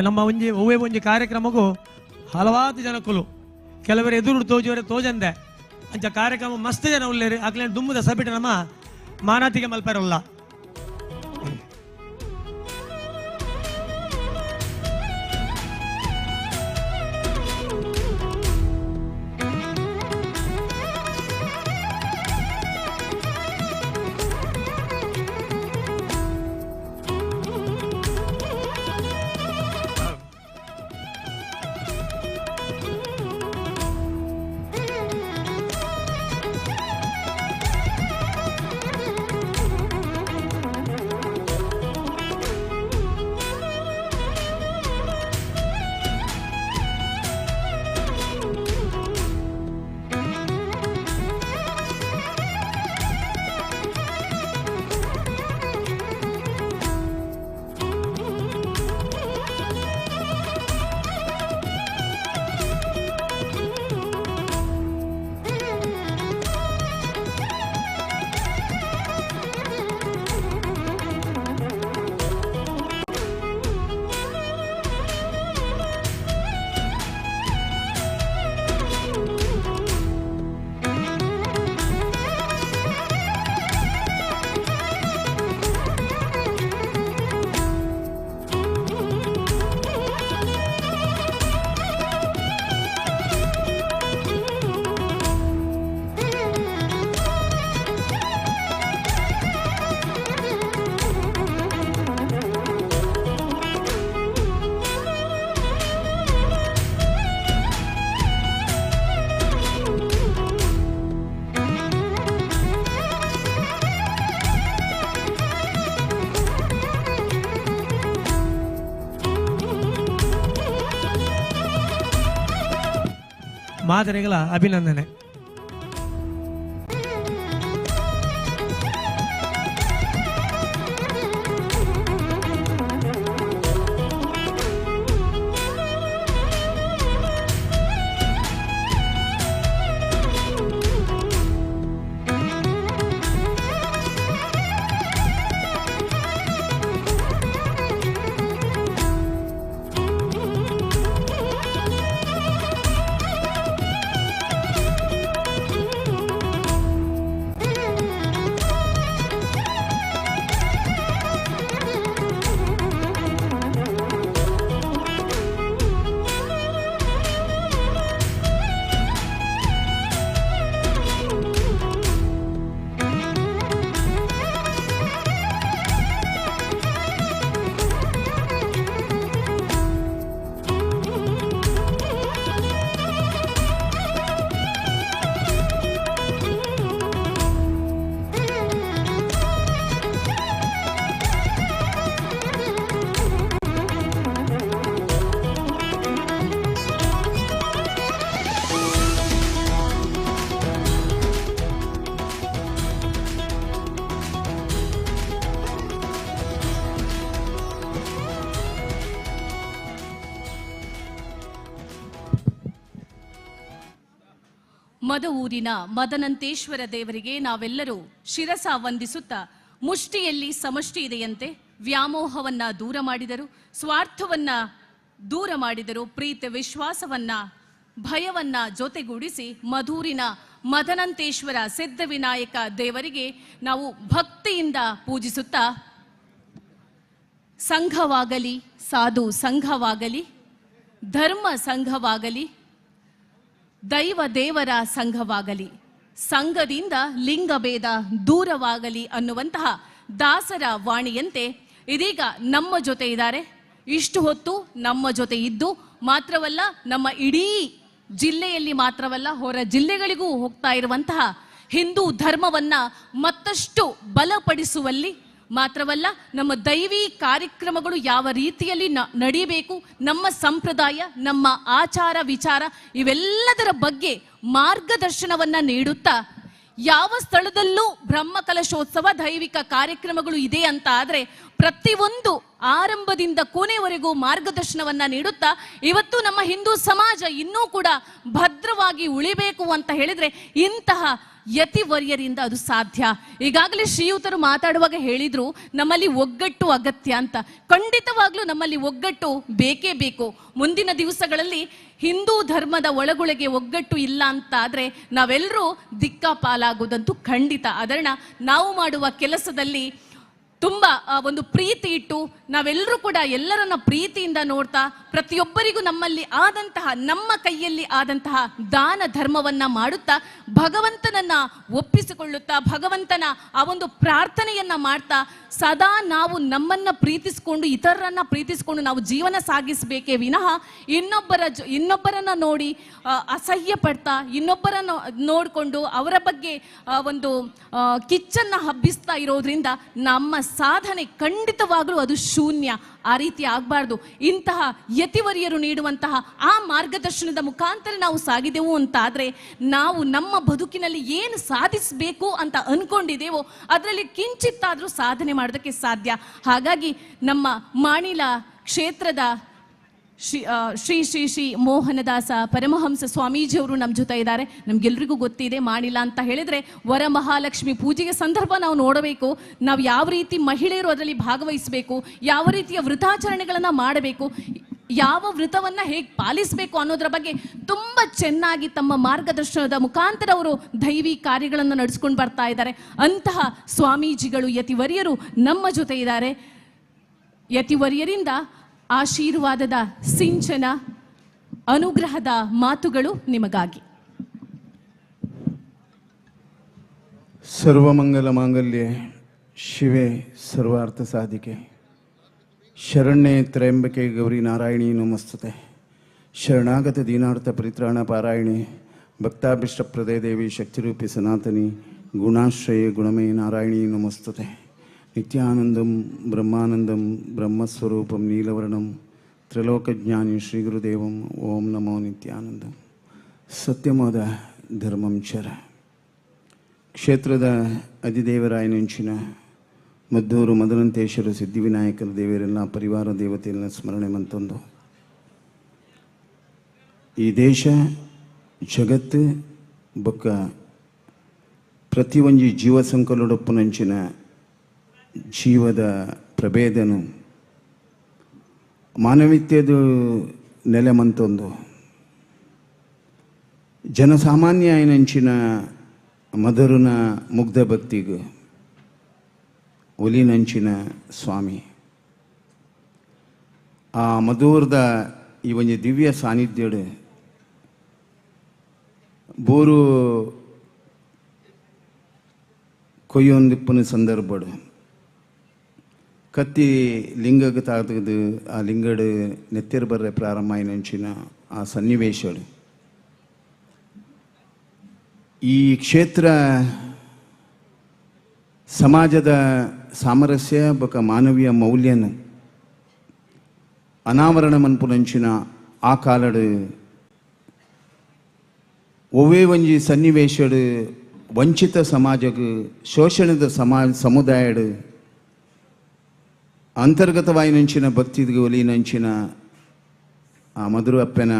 ನಮ್ಮ ಒಂಜಿ ಒವ್ವೇ ಒಂಜಿ ಕಾರ್ಯಕ್ರಮಕ್ಕೂ ಹಲವಾರು ಜನಕ್ಕೂ ಕೆಲವರು ಎದುರು ತೋಜುವರೆ ತೋಜಂದೆ ಅಂಚ ಕಾರ್ಯಕ್ರಮ ಮಸ್ತ್ ಜನ ಉಳ್ಳೇರಿ ಆಗ್ಲೇ ದುಮ್ಮದ ಸಬಿಟ ನಮ್ಮ ಮಾನಾತಿಗೆ ಮಲ್ಪರಲ್ಲ. ಮಾದರಿಗಳ ಅಭಿನಂದನೆ. ಮದವೂರಿನ ಮದನಂತೇಶ್ವರ ದೇವರಿಗೆ ನಾವೆಲ್ಲರೂ ಶಿರಸ ವಂದಿಸುತ್ತಾ ಮುಷ್ಟಿಯಲ್ಲಿ ಸಮಷ್ಟಿ ಇದೆಯಂತೆ, ವ್ಯಾಮೋಹವನ್ನ ದೂರ ಮಾಡಿದರು, ಸ್ವಾರ್ಥವನ್ನ ದೂರ ಮಾಡಿದರು, ಪ್ರೀತಿ ವಿಶ್ವಾಸವನ್ನ ಭಯವನ್ನ ಜೊತೆಗೂಡಿಸಿ ಮಧೂರಿನ ಮದನಂತೇಶ್ವರ ಸಿದ್ಧವಿನಾಯಕ ದೇವರಿಗೆ ನಾವು ಭಕ್ತಿಯಿಂದ ಪೂಜಿಸುತ್ತಾ, ಸಂಘವಾಗಲಿ, ಸಾಧು ಸಂಘವಾಗಲಿ, ಧರ್ಮ ಸಂಘವಾಗಲಿ, ದೈವ ದೇವರ ಸಂಘವಾಗಲಿ, ಸಂಘದಿಂದ ಲಿಂಗಭೇದ ದೂರವಾಗಲಿ ಅನ್ನುವಂತಹ ದಾಸರ ವಾಣಿಯಂತೆ ಇದೀಗ ನಮ್ಮ ಜೊತೆ ಇದ್ದಾರೆ. ಇಷ್ಟು ಹೊತ್ತು ನಮ್ಮ ಜೊತೆ ಇದ್ದು ಮಾತ್ರವಲ್ಲ, ನಮ್ಮ ಇಡೀ ಜಿಲ್ಲೆಯಲ್ಲಿ ಮಾತ್ರವಲ್ಲ, ಹೊರ ಜಿಲ್ಲೆಗಳಿಗೂ ಹೋಗ್ತಾ ಇರುವಂತಹ ಹಿಂದೂ ಧರ್ಮವನ್ನ ಮತ್ತಷ್ಟು ಬಲಪಡಿಸುವಲ್ಲಿ ಮಾತ್ರವಲ್ಲ, ನಮ್ಮ ದೈವಿ ಕಾರ್ಯಕ್ರಮಗಳು ಯಾವ ರೀತಿಯಲ್ಲಿ ನಡೀಬೇಕು, ನಮ್ಮ ಸಂಪ್ರದಾಯ, ನಮ್ಮ ಆಚಾರ ವಿಚಾರ ಇವೆಲ್ಲದರ ಬಗ್ಗೆ ಮಾರ್ಗದರ್ಶನವನ್ನ ನೀಡುತ್ತಾ, ಯಾವ ಸ್ಥಳದಲ್ಲೂ ಬ್ರಹ್ಮಕಲಶೋತ್ಸವ ದೈವಿಕ ಕಾರ್ಯಕ್ರಮಗಳು ಇದೆ ಅಂತ ಆದ್ರೆ ಪ್ರತಿಯೊಂದು ಆರಂಭದಿಂದ ಕೊನೆವರೆಗೂ ಮಾರ್ಗದರ್ಶನವನ್ನ ನೀಡುತ್ತಾ, ಇವತ್ತು ನಮ್ಮ ಹಿಂದೂ ಸಮಾಜ ಇನ್ನೂ ಕೂಡ ಭದ್ರವಾಗಿ ಉಳಿಬೇಕು ಅಂತ ಹೇಳಿದ್ರೆ ಇಂತಹ ಯತಿವರ್ಯರಿಂದ ಅದು ಸಾಧ್ಯ. ಈಗಾಗಲೇ ಶ್ರೀಯುತರು ಮಾತಾಡುವಾಗ ಹೇಳಿದ್ರು ನಮ್ಮಲ್ಲಿ ಒಗ್ಗಟ್ಟು ಅಗತ್ಯ ಅಂತ. ಖಂಡಿತವಾಗ್ಲೂ ನಮ್ಮಲ್ಲಿ ಒಗ್ಗಟ್ಟು ಬೇಕೇ ಬೇಕು. ಮುಂದಿನ ದಿವಸಗಳಲ್ಲಿ ಹಿಂದೂ ಧರ್ಮದ ಒಳಗೊಳಗೆ ಒಗ್ಗಟ್ಟು ಇಲ್ಲ ಅಂತ ಆದ್ರೆ ನಾವೆಲ್ಲರೂ ದಿಕ್ಕಾಪಾಲಾಗುವುದಂತೂ ಖಂಡಿತ. ಅದನ್ನ ನಾವು ಮಾಡುವ ಕೆಲಸದಲ್ಲಿ ತುಂಬ ಒಂದು ಪ್ರೀತಿ ಇಟ್ಟು ನಾವೆಲ್ಲರೂ ಕೂಡ ಎಲ್ಲರನ್ನ ಪ್ರೀತಿಯಿಂದ ನೋಡ್ತಾ, ಪ್ರತಿಯೊಬ್ಬರಿಗೂ ನಮ್ಮಲ್ಲಿ ಆದಂತಹ, ನಮ್ಮ ಕೈಯಲ್ಲಿ ಆದಂತಹ ದಾನ ಧರ್ಮವನ್ನ ಮಾಡುತ್ತಾ, ಭಗವಂತನನ್ನ ಒಪ್ಪಿಸಿಕೊಳ್ಳುತ್ತಾ, ಭಗವಂತನ ಆ ಒಂದು ಪ್ರಾರ್ಥನೆಯನ್ನ ಮಾಡ್ತಾ, ಸದಾ ನಾವು ನಮ್ಮನ್ನ ಪ್ರೀತಿಸಿಕೊಂಡು ಇತರರನ್ನ ಪ್ರೀತಿಸಿಕೊಂಡು ನಾವು ಜೀವನ ಸಾಗಿಸಬೇಕೇ ವಿನಃ ಇನ್ನೊಬ್ಬರನ್ನ ನೋಡಿ ಅಸಹ್ಯ ಪಡ್ತಾ, ಇನ್ನೊಬ್ಬರನ್ನ ನೋಡಿಕೊಂಡು ಅವರ ಬಗ್ಗೆ ಒಂದು ಕಿಚ್ಚನ್ನ ಹಬ್ಬಿಸ್ತಾ ಇರೋದ್ರಿಂದ ನಮ್ಮ ಸಾಧನೆ ಖಂಡಿತವಾಗ್ಲೂ ಅದು ಶೂನ್ಯ. ಆ ರೀತಿ ಆಗಬಾರ್ದು. ಇಂತಹ ಯತಿವರಿಯರು ನೀಡುವಂತಹ ಆ ಮಾರ್ಗದರ್ಶನದ ಮುಖಾಂತರ ನಾವು ಸಾಗಿದೆವು ಅಂತ ಆದ್ರೆ ನಾವು ನಮ್ಮ ಬದುಕಿನಲ್ಲಿ ಏನು ಸಾಧಿಸಬೇಕು ಅಂತ ಅನ್ಕೊಂಡಿದ್ದೇವೋ ಅದರಲ್ಲಿ ಕಿಂಚಿತ್ತಾದ್ರೂ ಸಾಧನೆ ಮಾಡೋದಕ್ಕೆ ಸಾಧ್ಯ. ಹಾಗಾಗಿ ನಮ್ಮ ಮಾಣಿಲ ಕ್ಷೇತ್ರದ ಶ್ರೀ ಶ್ರೀ ಶ್ರೀ ಮೋಹನದಾಸ ಪರಮಹಂಸ ಸ್ವಾಮೀಜಿಯವರು ನಮ್ಮ ಜೊತೆ ಇದ್ದಾರೆ. ನಮ್ಗೆಲ್ರಿಗೂ ಗೊತ್ತಿದೆ, ಮಾಣಿಲ ಅಂತ ಹೇಳಿದ್ರೆ ವರಮಹಾಲಕ್ಷ್ಮಿ ಪೂಜೆಗೆ ಸಂದರ್ಭ ನಾವು ನೋಡಬೇಕು. ನಾವು ಯಾವ ರೀತಿ ಮಹಿಳೆಯರು ಅದರಲ್ಲಿ ಭಾಗವಹಿಸಬೇಕು, ಯಾವ ರೀತಿಯ ವೃತಾಚರಣೆಗಳನ್ನು ಮಾಡಬೇಕು, ಯಾವ ವೃತವನ್ನ ಹೇಗೆ ಪಾಲಿಸಬೇಕು ಅನ್ನೋದ್ರ ಬಗ್ಗೆ ತುಂಬಾ ಚೆನ್ನಾಗಿ ತಮ್ಮ ಮಾರ್ಗದರ್ಶನದ ಮುಖಾಂತರ ಅವರು ದೈವಿ ಕಾರ್ಯಗಳನ್ನು ನಡೆಸ್ಕೊಂಡು ಬರ್ತಾ ಇದ್ದಾರೆ. ಅಂತಹ ಸ್ವಾಮೀಜಿಗಳು, ಯತಿವರ್ಯರು ನಮ್ಮ ಜೊತೆ ಇದ್ದಾರೆ. ಯತಿವರ್ಯರಿಂದ ಆಶೀರ್ವಾದದ ಸಿಂಚನ, ಅನುಗ್ರಹದ ಮಾತುಗಳು ನಿಮಗಾಗಿ. ಸರ್ವಮಂಗಲ ಮಾಂಗಲ್ಯೆ ಶಿವೆ ಸರ್ವಾರ್ಥ ಸಾಧಿಕೆ ಶರಣ್ಯೆ ತ್ರಯಂಬಕೆ ಗೌರಿ ನಾರಾಯಣಿ ನಮಸ್ತುತೆ. ಶರಣಾಗತ ದೀನಾರ್ಥ ಪರಿತ್ರಾಣ ಪಾರಾಯಣಿ ಭಕ್ತಾಭಿಷ್ಟಪ್ರದೇ ದೇವಿ ಶಕ್ತಿರೂಪಿ ಸನಾತನಿ ಗುಣಾಶ್ರಯೇ ಗುಣಮಯ ನಾರಾಯಣಿ ನಮಸ್ತುತೆ. ನಿತ್ಯಾನಂದಂ ಬ್ರಹ್ಮಾನಂದಂ ಬ್ರಹ್ಮಸ್ವರೂಪಂ ನೀಲವರ್ಣಂ ತ್ರಿಲೋಕಜ್ಞಾನಿ ಶ್ರೀ ಗುರುದೇವಂ ಓಂ ನಮೋ ನಿತ್ಯಾನಂದಂ. ಸತ್ಯಮೋದ ಧರ್ಮಂ ಚರ. ಕ್ಷೇತ್ರದ ಅಧಿದೇವರಾಯನಂಚಿನ ಮದ್ದೂರು ಮದನಂತೇಶ್ವರ ಸಿದ್ಧಿವಿನಾಯಕರ ದೇವರೆಲ್ಲ ಪರಿವಾರ ದೇವತೆಯನ್ನ ಸ್ಮರಣೆ ಮಂತೊಂದು ಈ ದೇಶ ಜಗತ್ತು ಬೊಕ್ಕ ಪ್ರತಿಯೊಂದು ಜೀವ ಸಂಕಲೊಡಪ್ಪುನಂಚಿನ ಜೀವದ ಪ್ರಭೇದನು ಮಾನವೀಯತೆದು ನೆಲೆ ಮಂತೊಂದು ಜನಸಾಮಾನ್ಯ ಆಯ್ನಂಚಿನ ಮಧುರನ ಮುಗ್ಧ ಭಕ್ತಿಗೂ ಒಲಿನಂಚಿನ ಸ್ವಾಮಿ ಆ ಮಧುರದ ಈ ಒಂದು ದಿವ್ಯ ಸಾನ್ನಿಧ್ಯಡು ಬೋರು ಕೊಯ್ಯೊಂದಿಪ್ಪನ ಸಂದರ್ಭಡು ಕತ್ತಿ ಲಿಂಗಕ್ಕೆ ತಾಗದು ಆ ಲಿಂಗಡು ನೆತ್ತಿರ ಬರ್ರೆ ಪ್ರಾರಂಭ ಆಯ್ನಂಚಿನ ಆ ಸನ್ನಿವೇಶಗಳು ಈ ಕ್ಷೇತ್ರ ಸಮಾಜದ ಸಾಮರಸ್ಯ ಬೊಕ ಮಾನವೀಯ ಮೌಲ್ಯನು ಅನಾವರಣ ಮನ್ಪುನಂಚಿನ ಆ ಕಾಲಡು ಒವೇ ಒಂಜಿ ಸನ್ನಿವೇಶಡು ವಂಚಿತ ಸಮಾಜಗೂ ಶೋಷಣದ ಸಮುದಾಯಡು ಅಂತರ್ಗತವಾಯಿನಂಚಿನ ಭಕ್ತಿಗೆ ಒಲಿನಂಚಿನ ಆ ಮಧುರ ಅಪ್ಪನ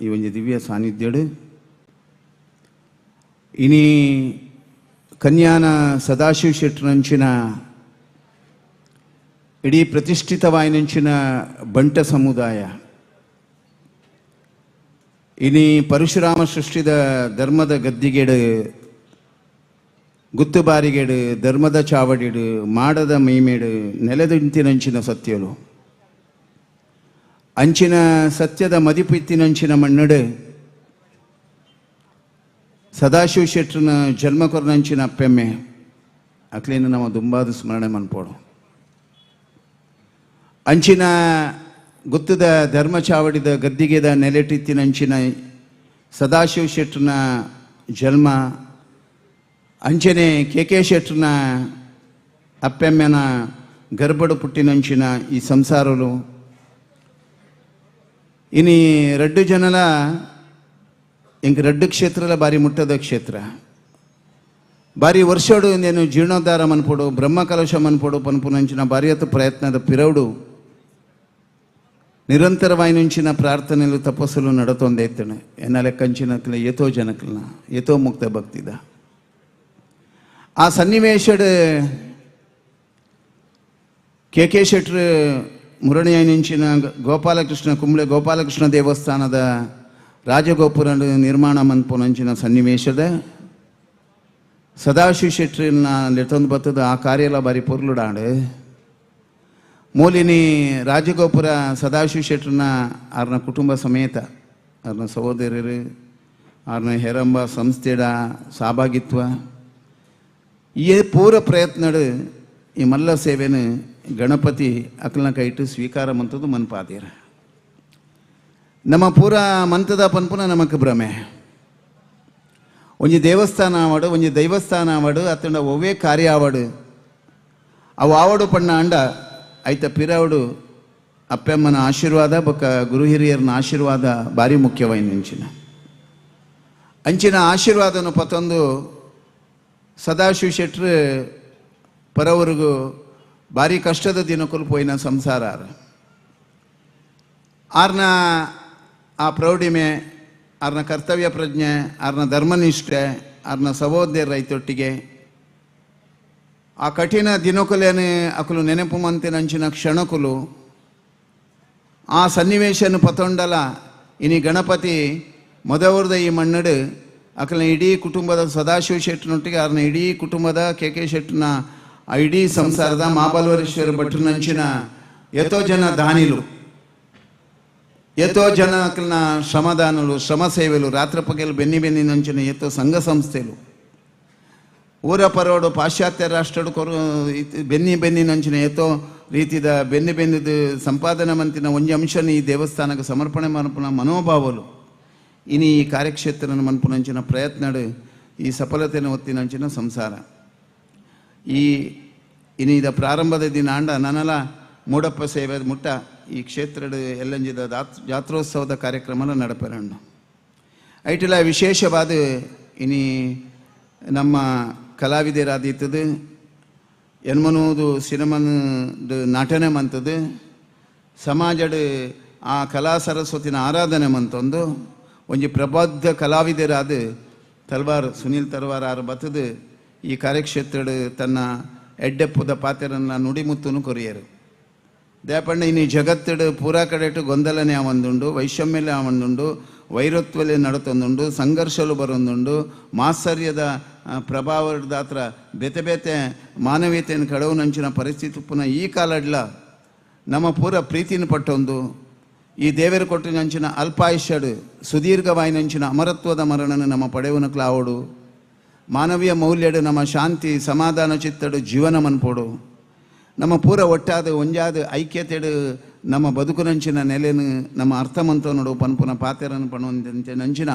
ಈ ಒಂದು ದಿವ್ಯ ಸಾನ್ನಿಧ್ಯಡು ಇನಿ ಕನ್ಯಾನ ಸದಾಶಿವ ಶೆಟ್ಟರಂಚಿನ ಇಡೀ ಪ್ರತಿಷ್ಠಿತವಾಯಿನಂಚಿನ ಬಂಟ ಸಮುದಾಯ ಇನಿ ಪರಶುರಾಮ ಸೃಷ್ಟಿದ ಧರ್ಮದ ಗದ್ದಿಗೆಡು ಗುತ್ತು ಬಾರಿಗೆಡು ಧರ್ಮದ ಚಾವಡಿಡು ಮಾಡದ ಮೈಮೇಡು ನೆಲದಿಂತಿನಂಚಿನ ಸತ್ಯಲು ಅಂಚಿನ ಸತ್ಯದ ಮದಿಪಿತ್ತಿನಂಚಿನ ಮಣ್ಣಡು ಸದಾಶಿವ ಶೆಟ್ರನ ಜನ್ಮ ಕೊರನಂಚಿನ ಅಪ್ಪೆಮ್ಮೆ ಅಕ್ಲೇನು ನಮ್ಮ ದುಂಬಾದ ಸ್ಮರಣೆ ಮನ್ಪೋಡು ಅಂಚಿನ ಗುತ್ತದ ಧರ್ಮ ಚಾವಡಿದ ಗದ್ದಿಗೆದ ನೆಲೆಟಿತ್ತಿನಂಚಿನ ಸದಾಶಿವ ಶೆಟ್ರನ ಜನ್ಮ ಅಂಚನೆ ಕೆ ಶೆಟ್ರನ ಅಪ್ಪೆಮ್ಮೆನ ಗರ್ಭಡು ಪುಟ್ಟಿನಂಚಿನ ಈ ಸಂಸಾರಲು ಇನಿ ರಡ್ಡು ಜನಲ ಇಂಕ ರಡ್ಡು ಕ್ಷೇತ್ರಲ ಬಾರಿ ಮುಟ್ಟದ ಕ್ಷೇತ್ರ ಬಾರಿ ವರ್ಷಡು నేను ಜೀರ್ಣೋದ್ಧಾರ ಮನ್ಪೋಡು ಬ್ರಹ್ಮಕಲಶ ಮನ್ಪೋಡು ಪನ್ಪುನಂಚಿನ ಬಾರಿ ಹತ್ತು ಪ್ರಯತ್ನದ ಪಿರೌಡು ನಿರಂತರವಾಯಿನುಂಚಿನ ಪ್ರಾರ್ಥನೆಲು ತಪಸ್ಸುಲು ನಡತೊಂದೈತಣೆ ಎನ್ನ ಲೆಕ್ಕಂಚಿನಕ್ಲ ಏತೋ ಜನಕ್ಲನ ಏತೋ ಮುಕ್ತ ಭಕ್ತಿದ ಆ ಸನ್ನಿವೇಶಡ್ ಕೆ ಶೆಟ್ರು ಮುರಣಿಯಾಯಿನುಂಚಿನ ಗೋಪಾಲಕೃಷ್ಣ ಕುಂಬ್ಳೆ ಗೋಪಾಲಕೃಷ್ಣ ದೇವಸ್ಥಾನದ ರಾಜಗೋಪುರ ನಿರ್ಮಾಣ ಮನ್ಪುನಂಚಿನ ಸನ್ನಿವೇಶದ ಸದಾಶಿವ ಶೆಟ್ರಿನ ಲೆತ್ತೊಂದು ಬತ್ತದ ಆ ಕಾರ್ಯಲ ಬಾರಿ ಪೊರ್ಲುಡಾಂಡು ಮೂಲಿನಿ ರಾಜಗೋಪುರ ಸದಾಶಿವ ಶೆಟ್ರನ ಅವ್ರನ್ನ ಕುಟುಂಬ ಸಮೇತ ಅವ್ರನ್ನ ಸಹೋದರರು ಅವ್ರನ್ನ ಹೆರಂಬ ಸಂಸ್ಥೆಡ ಸಹಭಾಗಿತ್ವ ಈ ಪೂರ ಪ್ರಯತ್ನಡು ಈ ಮಲ್ಲ ಸೇವೆನು ಗಣಪತಿ ಅಕ್ಲನ ಕೈಟು ಸ್ವೀಕಾರ ಮಂತದ್ದು ಮನ್ಪಾದಿರ ನಮ್ಮ ಪೂರ ಮಂತದ ಪನ್ಪುನ ನಮಕ್ ಭ್ರಮೆ ಒಂಜಿ ದೇವಸ್ಥಾನ ಆವಡು ಒಂಜಿ ದೈವಸ್ಥಾನ ಆವಡು ಅತ್ತಂಡ ಒವ್ವೇ ಕಾರ್ಯ ಆವಡು ಅವು ಆವಡು ಪಣ್ಣ ಅಂಡ ಐತ ಪಿರವಡು ಅಪ್ಪೆಮ್ಮನ ಆಶೀರ್ವಾದ ಬೊಕ್ಕ ಗುರು ಹಿರಿಯರನ ಆಶೀರ್ವಾದ ಭಾರಿ ಮುಖ್ಯವಾಯಿನ ಅಂಚಿನ ಆಶೀರ್ವಾದನು ಪತ್ತೊಂದು ಸದಾಶಿವ ಶೆಟ್ರು ಪರವರೆಗೂ ಭಾರಿ ಕಷ್ಟದ ದಿನಕ್ಕೂ ಪೋಯಿನ ಸಂಸಾರ ಆರ್ನ ಆ ಪ್ರೌಢಿಮೆ ಅವ್ರನ್ನ ಕರ್ತವ್ಯ ಪ್ರಜ್ಞೆ ಅವ್ರನ್ನ ಧರ್ಮನಿಷ್ಠೆ ಅವ್ರನ್ನ ಸಹೋದರ ರೈತೊಟ್ಟಿಗೆ ಆ ಕಠಿಣ ದಿನಕುಲೇನೆ ಅಕುಲು ನೆನಪು ಮಂತಿನಂಚಿನ ಕ್ಷಣಕುಲು ಆ ಸನ್ನಿವೇಶನು ಪತೊಂಡಲ ಇನಿ ಗಣಪತಿ ಮೊದವರ್ದ ಈ ಮಣ್ಣಡು ಅಕಲ್ನ ಇಡೀ ಕುಟುಂಬದ ಸದಾಶಿವ ಶೆಟ್ಟನೊಟ್ಟಿಗೆ ಅವ್ರನ್ನ ಇಡೀ ಕುಟುಂಬದ ಕೆ ಶೆಟ್ಟನ ಆ ಇಡೀ ಸಂಸಾರದ ಮಹಾಬಲೇಶ್ವರ ಭಟ್ರನಂಚಿನ ಎಷ್ಟೋ ಜನ ದಾನಿಲು ಎಷ್ಟೋ ಜನ ಅಕಲ್ನ ಶ್ರಮದಾನಲು ಶ್ರಮ ಸೇವೆಲು ರಾತ್ರಿ ಪಗೆಲು ಬೆನ್ನಿನಂಚಿನ ಎಷ್ಟೋ ಸಂಘ ಸಂಸ್ಥೆಲು ಊರ ಪರೋಡು ಪಾಶ್ಚಾತ್ಯ ರಾಷ್ಟ್ರಡು ಬೆನ್ನಿನಂಚಿನ ಎಷ್ಟೋ ರೀತಿದ ಬೆನ್ನಿದು ಸಂಪಾದನೆ ಮಂತಿನ ಒಂಜಿ ಅಂಶನ ಈ ದೇವಸ್ಥಾನಕ್ಕೆ ಸಮರ್ಪಣೆ ಮನ್ಪುನ ಮನೋಭಾವಲು ಇನಿ ಈ ಕಾರ್ಯಕ್ಷೇತ್ರನ ಮನ್ಪುನಂಚಿನ ಪ್ರಯತ್ನಡು ಈ ಸಫಲತೆಯನ್ನು ಒತ್ತಿನಂಚಿನ ಸಂಸಾರ ಈ ಇದ ಪ್ರಾರಂಭದ ದಿನ ಅಂಡ ನನಲ ಮೂಡಪ್ಪ ಸೇವೆ ಮುಟ್ಟ ಈ ಕ್ಷೇತ್ರದ ಎಲ್ಲಂಜಿದ ಜಾತ್ರೋತ್ಸವದ ಕಾರ್ಯಕ್ರಮ ನಡಪೆರಣ್ಣು ಐಟಿಲ ವಿಶೇಷವಾದ ಇನಿ ನಮ್ಮ ಕಲಾವಿದರಾದೀತದು ಎನ್ಮನೂದು ಸಿನಿಮದ ನಟನೆ ಮಂತದು ಸಮಾಜಡ್ ಆ ಕಲಾ ಸರಸ್ವತಿನ ಆರಾಧನೆ ಮಂತೊಂದು ಒಂಜಿ ಪ್ರಬುದ್ಧ ಕಲಾವಿದರಾದ ತಲ್ವಾರ್ ಸುನೀಲ್ ತಲ್ವಾರ್ ಆರು ಬತ್ತದು ಈ ಕಾರ್ಯಕ್ಷೇತ್ರಡು ತನ್ನ ಎಡ್ಡೆಪ್ಪುದ ಪಾತ್ರನ ನುಡಿಮುತ್ತನು ಕೊರಿಯರು ದೇಪಣ್ಣ ಇನ್ನು ಜಗತ್ತಡು ಪೂರಾ ಕಡೆಟು ಗೊಂದಲನೆ ಆವಂದುಂಡು ವೈಷಮ್ಯಲೆ ಆವಂದುಂಡು ವೈರತ್ವಲೆ ನಡತೊಂದುಂಡು ಸಂಘರ್ಷಲು ಬರೊಂದುಂಡು ಮಾತ್ಸರ್ಯದ ಪ್ರಭಾವದ ಹತ್ರ ಬೆತೆ ಬೆತೆ ಮಾನವೀಯತೆಯನ್ನು ಕಡವುನಂಚಿನ ಪರಿಸ್ಥಿತಿ ಪುನಃ ಈ ಕಾಲಡ್ಲ ನಮ್ಮ ಪೂರ ಪ್ರೀತಿನ ಪಟ್ಟೊಂದು ಈ ದೇವರು ಕೊಟ್ಟಿನಂಚಿನ ಅಲ್ಪಾಯುಷ್ಯಡು ಸುದೀರ್ಘವಾಯಿನಂಚಿನ ಅಮರತ್ವದ ಮರಣನ ನಮ್ಮ ಪಡೆಯುವನಕ್ಲ ಆವಡು ಮಾನವೀಯ ಮೌಲ್ಯಡು ನಮ್ಮ ಶಾಂತಿ ಸಮಾಧಾನ ಚಿತ್ತಡು ಜೀವನ ಮನ್ಪೋಡು ನಮ್ಮ ಪೂರ ಒಟ್ಟಾದ ಒಂಜಾದ ಐಕ್ಯತೆಡು ನಮ್ಮ ಬದುಕುನಂಚಿನ ನೆಲೆನು ನಮ್ಮ ಅರ್ಥಮಂತ ನೋಡು ಪನ್ಪುನ ಪಾತೆರನ್ನು ಪಣುವಂತೆ ನಂಚಿನ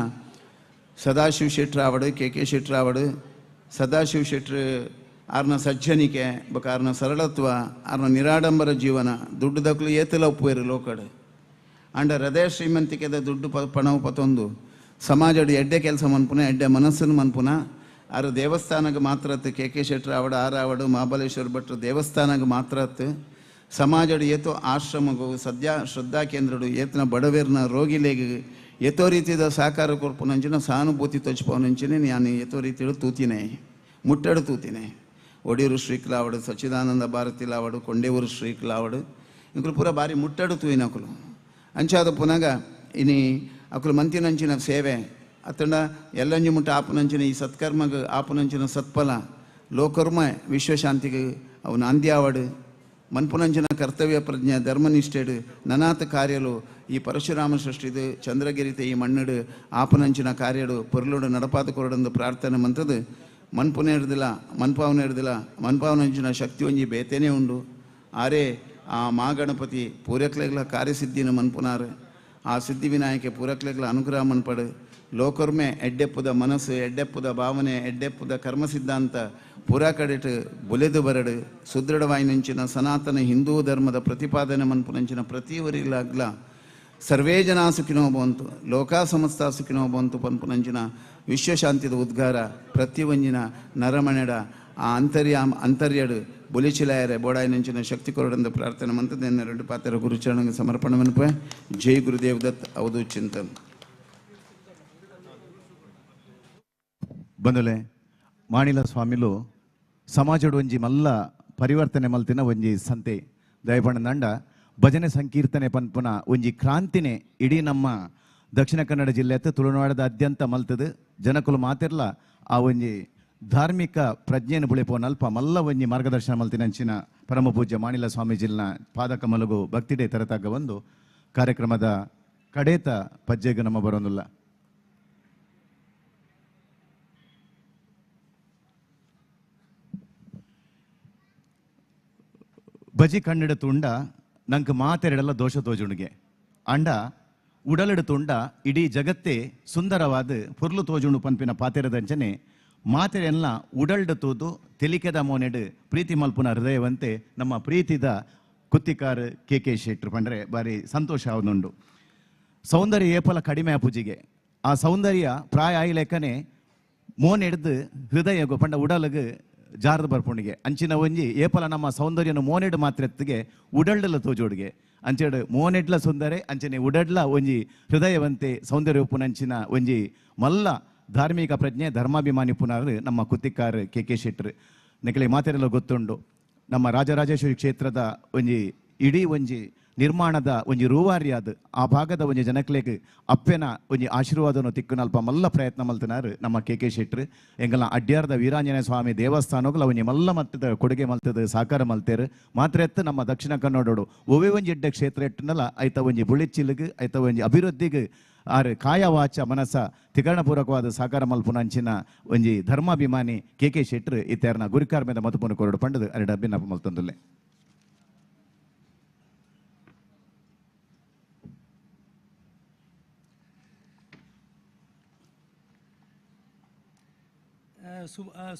ಸದಾಶಿವ ಶೆಟ್ರು ಆವಡು ಕೆ ಶೆಟ್ರು ಆವಡು ಸದಾಶಿವ ಶೆಟ್ರು ಅವ್ರನ್ನ ಸಜ್ಜನಿಕೆ ಬೊಕ ಅವ್ರನ್ನ ಸರಳತ್ವ ಅವ್ರನ್ನ ನಿರಾಡಂಬರ ಜೀವನ ದುಡ್ಡು ದಕ್ಲು ಏತಲ ಉಪ್ಪುವೇರು ಲೋಕಡು ಅಂಡ ಹೃದಯ ಶ್ರೀಮಂತಿಕೆದ ದುಡ್ಡು ಪಣವು ಪತೊಂದು ಸಮಾಜಡು ಎಡ್ಡೆ ಕೆಲಸ ಮನ್ಪುನ ಎಡ್ಡೆ ಮನಸ್ಸನ್ನು ಮನ್ಪುನ ಆರು ದೇವಸ್ಥಾನಕ್ಕೆ ಮಾತ್ರ ಕೆ ಶೆಟ್ರು ಆವಡು ಆರಾವಡು ಮಹಾಬಲೇಶ್ವರ ಭಟ್ರು ದೇವಸ್ಥಾನಕ್ಕೆ ಮಾತ್ರ ಸಮಾಜಡು ಏತೋ ಆಶ್ರಮಗೂ ಸದ್ಯ ಶ್ರದ್ಧಾ ಕೇಂದ್ರಡು ಏತನ ಬಡವೇರ್ನ ರೋಗಿಲೆಗೆ ಏತೋ ರೀತಿಯ ಸಹಕಾರ ಕೊರ್ಪುನಂಚಿನ ಸಹಾನುಭೂತಿ ತೊಚ್ಪವನಂಚಿನ ನಾನು ಏತೋ ರೀತಿಯಡು ತೂತಿನೇ ಮುಟ್ಟಡು ತೂತಿನೇ ಒಡಿಯೂರು ಶ್ರೀಕ್ಲಾವಡು ಸಚ್ಚಿದಾನಂದ ಭಾರತಿಲಾವಡು ಕೊಂಡೇೂರು ಶ್ರೀಕ್ಲಾವಡು ಇಂಕಲು ಪೂರ ಬಾರಿ ಮುಟ್ಟಡು ತೂಯಿನಕಲು ಅಂಚಾದ ಪುನಗ ಇನಿ ಅಕುಲು ಮಂತಿನಂಚಿನ ಸೇವೆ ಅತ್ತಂಡ ಎಲ್ಲಂಜಿ ಮುಟ್ಟ ಆಪುನಂಚಿನ ಈ ಸತ್ಕರ್ಮಗ್ ಆಪುನಂಚಿನ ಸತ್ಫಲ ಲೋಕರ್ಮ ವಿಶ್ವಶಾಂತಿಗೆ ಅವನು ಅಂದ್ಯಾವಡು ಮನ್ಪುನಂಚಿನ ಕರ್ತವ್ಯ ಪ್ರಜ್ಞೆ ಧರ್ಮನಿಷ್ಠೆಡು ನನಾಥ ಕಾರ್ಯಲು ಈ ಪರಶುರಾಮ ಸೃಷ್ಟಿದು ಚಂದ್ರಗಿರಿತೆ ಈ ಮಣ್ಣಡು ಆಪುನಂಚಿನ ಕಾರ್ಯಡು ಪೊರ್ಲುಡು ನಡಪಾತ ಕೊರಡಂದು ಪ್ರಾರ್ಥನೆ ಮಂತದು ಮನ್ಪುನ ಹಿಡ್ದಿಲ್ಲ ಮನ್ಪಾವನಂಚಿನ ಶಕ್ತಿ ಒಂಜಿ ಬೇತೇನೆ ಉಂಡು ಆರೇ ಆ ಮಹಾಗಣಪತಿ ಪೂರಕ್ಲೆಗ್ಲ ಕಾರ್ಯಸಿದ್ಧಿನ ಮನ್ಪುನಾರು ಆ ಸಿದ್ಧಿ ವಿನಾಯಕ ಪೂರಕ್ಲೆಗ್ಲ ಅನುಗ್ರಹ ಮನ್ಪಡು ಲೋಕರ್ಮೆ ಎಡ್ಡೆಪ್ಪುದ ಮನಸ್ಸು ಎಡ್ಡೆಪ್ಪುದ ಭಾವನೆ ಎಡ್ಡೆಪ್ಪುದ ಕರ್ಮ ಸಿದ್ಧಾಂತ ಪೂರಾ ಕಡೆಟ್ ಬೊಲೆದು ಬರಡು ಸುದೃಢವಾಯಿನಂಚಿನ ಸನಾತನ ಹಿಂದೂ ಧರ್ಮದ ಪ್ರತಿಪಾದನೆ ಮನ್ಪುನಂಚಿನ ಪ್ರತಿಯವರಿಲಾಗ್ಲ ಸರ್ವೇ ಜನ ಸುಖಿನೋ ಬಂತು ಲೋಕ ಸಮಸ್ತ ಸುಖಿನೋ ಬಂತು ಪನ್ಪುನಂಚಿನ ವಿಶ್ವಶಾಂತಿದ ಉದ್ಗಾರ ಪ್ರತಿವಂಜಿನ ನರಮಣೆಡ ಆ ಅಂತರ್ಯಡು ಬೊಲಿಚಿಲಾಯರೆ ಬೋಡಾಯಿನಂಚಿನ ಶಕ್ತಿ ಕೊರಡಂದು ಪ್ರಾರ್ಥನೆ ಮಂತದ ಎರಡು ಪಾತ್ರ ಗುರುಚರಣಗೆ ಸಮರ್ಪಣೆ ಮನ್ಪೆ ಜೈ ಗುರುದೇವ್ ದತ್ ಅವಧೂ ಚಿಂತನ್. ಬಂದುಲೆ ಮಾಣಿಲ ಸ್ವಾಮಿಲು ಸಮಾಜಡು ಒಂಜಿ ಮಲ್ಲ ಪರಿವರ್ತನೆ ಮಲ್ತಿನ ಒಂಜಿ ಸಂತೆ ದಯಪಂಡ ಭಜನೆ ಸಂಕೀರ್ತನೆ ಪನ್ಪುನ ಒಂಜಿ ಕ್ರಾಂತಿನೇ ಇಡೀ ನಮ್ಮ ದಕ್ಷಿಣ ಕನ್ನಡ ಜಿಲ್ಲೆ ತುಳುನಾಡದ ಅತ್ಯಂತ ಮಲ್ತದು ಜನಕುಲು ಮಾತಿರ್ಲ ಆ ಒಂಜಿ ಧಾರ್ಮಿಕ ಪ್ರಜ್ಞೆಯನ್ನು ಬುಳಿಪೋನ ಅಲ್ಪ ಮಲ್ಲ ಒಂಜಿ ಮಾರ್ಗದರ್ಶನ ಮಲ್ತಿನಂಚಿನ ಪರಮ ಪೂಜ್ಯ ಮಾಣಿಲ ಸ್ವಾಮೀಜಿಲ್ನ ಪಾದಕ ಮಲಗು ಭಕ್ತಿಡೆ ತರತಾಗ ಒಂದು ಕಾರ್ಯಕ್ರಮದ ಕಡೇತ ಪಜ್ಜೆಗೆ ನಮ್ಮ ಬರೋದಿಲ್ಲ. ಬಜಿ ಕಣ್ಣಿಡ ತುಂಡ ನಂಗೆ ಮಾತೆರಡೆಲ್ಲ ದೋಷ ತೋಜುಣಿಗೆ ಅಂಡ ಉಡಲಿಡು ತುಂಡ ಇಡೀ ಜಗತ್ತೇ ಸುಂದರವಾದ ಪುರ್ಲು ತೋಜುಣು ಪನ್ಪಿನ ಪಾತೆರದಂಚನೆ ಮಾತೆರೆಲ್ಲ ಉಡಲ್ಡು ತೂದು ತೆಲಿಕೆದ ಮೋನೆಡು ಪ್ರೀತಿ ಮಲ್ಪುನ ಹೃದಯವಂತೆ ನಮ್ಮ ಪ್ರೀತಿದ ಕುತ್ತಿಕಾರ್ ಕೆ ಶೆಟ್ರು ಪಂಡ್ರೆ ಬಾರಿ ಸಂತೋಷ ಅವನುಂಡು. ಸೌಂದರ್ಯ ಏಪಲ ಕಡಿಮೆ ಪೂಜಿಗೆ ಆ ಸೌಂದರ್ಯ ಪ್ರಾಯ ಆಯ್ಲೆಕ್ಕನೆ ಮೋನೆಡ್ದು ಹೃದಯ ಪಂಡ ಉಡಲಗ್ ಜಾರದ ಬರ್ಪುಣಿಗೆ ಅಂಚಿನ ಒಂಜಿ ಏಪಲ ನಮ್ಮ ಸೌಂದರ್ಯನ ಮೋನೆಡ್ ಮಾತ್ರೆತ್ತಿಗೆ ಉಡಲ್ಡಲ ತೋಜೋಡಿಗೆ ಅಂಚೆಡು ಮೋನೆಡ್ಲ ಸುಂದರೆ ಅಂಚನೆ ಉಡಡ್ಲ ಒಂಜಿ ಹೃದಯವಂತೆ ಸೌಂದರ್ಯ ಉಪ್ಪುನಂಚಿನ ಒಂಜಿ ಮಲ್ಲ ಧಾರ್ಮಿಕ ಪ್ರಜ್ಞೆ ಧರ್ಮಾಭಿಮಾನಿ ಪುನರ್ ನಮ್ಮ ಕುತ್ತಿಕಾರ್ ಕೆ ಶೆಟ್ರು ನೆಕಲೆ ಮಾತೆರೆಲ್ಲ ಗೊತ್ತುಂಡು. ನಮ್ಮ ರಾಜರಾಜೇಶ್ವರಿ ಕ್ಷೇತ್ರದ ಒಂಜಿ ಇಡೀ ಒಂಜಿ ನಿರ್ಮಾಣದ ಒಂಜಿ ರೂವಾರಿಯಾದ ಆ ಭಾಗದ ಒಂಜಿ ಜನಕ್ಲೆಗ್ ಅಪ್ಪೆನ ಒಂಜಿ ಆಶೀರ್ವಾದವನ್ನು ತಿಕ್ಕುನಲ್ಪ ಮಲ್ಲ ಪ್ರಯತ್ನ ಮಲ್ತಿನಾರು ನಮ್ಮ ಕೆ ಶೆಟ್ರು ಎಂಗಲ ಅಡ್ಯಾರ್ದ ವೀರಾಂಜನೇಯ ಸ್ವಾಮಿ ದೇವಸ್ಥಾನಗಳು ಒಂಜಿ ಮಲ್ಲ ಮತ್ತದ ಕೊಡುಗೆ ಮಲ್ತದ ಸಾಕಾರ ಮಲ್ತೇರು ಮಾತ್ರ ಎತ್ತು ನಮ್ಮ ದಕ್ಷಿಣ ಕನ್ನಡೋಡು ಒವೇ ಒಂಜಿ ಎಡ್ಡೆ ಕ್ಷೇತ್ರ ಎಟ್ಟನಲ್ಲ ಐತ ಒಂಜಿ ಬುಳಿಚ್ಚಿಲ್ಗ್ ಐತ ಒಂಜಿ ಅಭಿವೃದ್ಧಿಗೆ ಆರು ಕಾಯ ವಾಚ ಮನಸ್ಸ ತಿಕರಣಪೂರ್ವಕವಾದ ಸಾಕಾರ ಮಲ್ಪುನಂಚಿನ ಒಂಜಿ ಧರ್ಮಾಭಿಮಾನಿ ಕೆ ಶೆಟ್ರು ಇತ್ತೆರ್ನ ಗುರಿಕಾರ್ ಮೇಲೆ ಮತಪುನ ಕೊರಡು ಪಂಡದು ಎರಡು ಅಭಿನಪ ಮಲ್ತೊಂದುಲ್ಲೆ.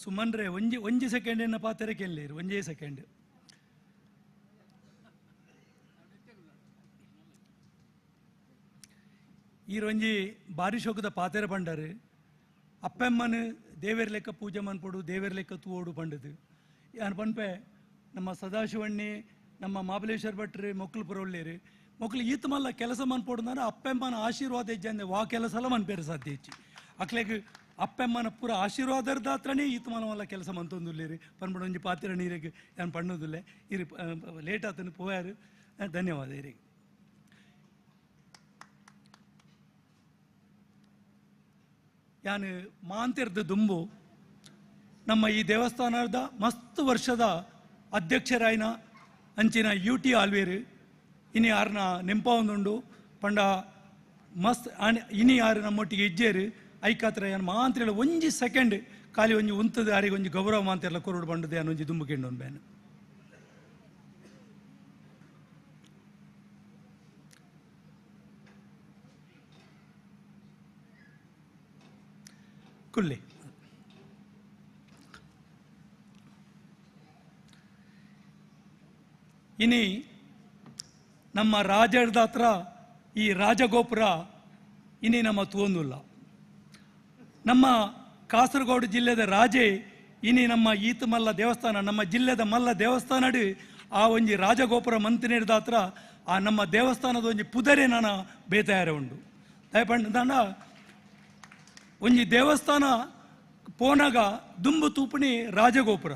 ಸುಮನ್ರೆ ಒಂಜಿ ಸೆಕೆಂಡ್ ಪಾತ್ರೆ ಕೇಳಲಿರು ಒಂಜೇ ಸೆಕೆಂಡ್. ಈರೊಂಜಿ ಬಾರಿ ಶೋಕದ ಪಾತೆರ ಪಂಡರು ಅಪ್ಪೆಮ್ಮನ ದೇವೇರ್ ಲೆಕ್ಕ ಪೂಜೆ ಮನ್ಪಡು ದೇವೇರ್ ಲೆಕ್ಕ ತೂವೋಡು ಪಂಡದು ಯಾನ್ ಪನ್ಪೆ ನಮ್ಮ ಸದಾಶಿವಣ್ಣಿ ನಮ್ಮ ಮಹಾಬಲೇಶ್ವರ ಭಟ್ರು ಮೊಕ್ಲು ಪುರೊಳ್ಳೇರು ಮೊಕ್ಲು ಈತ ಮಲ್ಲ ಕೆಲಸ ಮನ್ಪೋಡು ಅಂದ್ರೆ ಅಪ್ಪೆಮ್ಮನ ಆಶೀರ್ವಾದ ಹೆಜ್ಜೆ ವಾ ಕೆಲಸ ಎಲ್ಲ ಮನ್ಪೇರು ಸಾಧ್ಯ ಹೆಚ್ಚಿ ಅಕ್ಲೆಗ್ ಅಪ್ಪೆಮ್ಮನ ಪೂರ ಆಶೀರ್ವಾದದ ಹತ್ರನೇ ಈತ ಮಲ್ಲ ಕೆಲಸ ಮಂತೊಂದುಲ್ಲೇರಿ ಪನ್ಪಡು ಒಂಜಿ ಪಾತ್ರೆ ನೀರಿಗೆ ಯಾನ್ ಪಣ್ಣೋದಿಲ್ಲ ಇರು ಲೇಟ್ ಆತನು ಪೋಯಾರು. ಧನ್ಯವಾದ ಇರಿಗೆ. ಯಾನು ಮಾಂತಿರ್ದ ದುಂಬು ನಮ್ಮ ಈ ದೇವಸ್ಥಾನದ ಮಸ್ತ್ ವರ್ಷದ ಅಧ್ಯಕ್ಷರಾಯಿನ ಅಂಚಿನ UT ಆಲ್ವೇರು ಇನಿ ಯಾರನ್ನ ನೆಂಪ ಒಂದುಂಡು ಪಂಡ ಮಸ್ತ್ ಇನಿ ಯಾರು ನಮ್ಮೊಟ್ಟಿಗೆ ಇಜ್ಜೇರು ಐಕಾತ್ರ ಏನು ಮಾಂತ್ರೆಲ್ಲ ಒಂಜಿ ಸೆಕೆಂಡ್ ಖಾಲಿ ಒಂಜಿ ಉಂತದ ಯಾರಿಗೆ ಒಂಜಿ ಗೌರವ ಮಾಂತೆಲ್ಲ ಕೊರಡು ಬಂಡದೆ ಅನ್ನೋ ಒಂಜಿ ದುಂಬು ಕೆಂಡು ಒಂದು ಬೇನು. ಕುಲ್ಲಿ ಇನಿ ನಮ್ಮ ರಾಜರದ ಹತ್ರ ಈ ರಾಜಗೋಪುರ ಇನಿ ನಮ್ಮ ತೂವೊಂದುಲ್ಲ. ನಮ್ಮ ಕಾಸರಗೋಡು ಜಿಲ್ಲೆದ ರಾಜೆ ಇನಿ ನಮ್ಮ ಈತ ಮಲ್ಲ ದೇವಸ್ಥಾನ ನಮ್ಮ ಜಿಲ್ಲೆದ ಮಲ್ಲ ದೇವಸ್ಥಾನಡು ಆ ಒಂಜಿ ರಾಜಗೋಪುರ ಮಂತಿನಿಡ್ದ ಹತ್ರ ಆ ನಮ್ಮ ದೇವಸ್ಥಾನದ ಒಂಜಿ ಪುದರೆ ನಾನು ಬೇತಾಯಾರೆ ಉಂಡು ದಯಪಂಡ ಒಂಜಿ ದೇವಸ್ಥಾನ ಪೋನಾಗ ದುಂಬು ತೂಪುಣಿ ರಾಜಗೋಪುರ.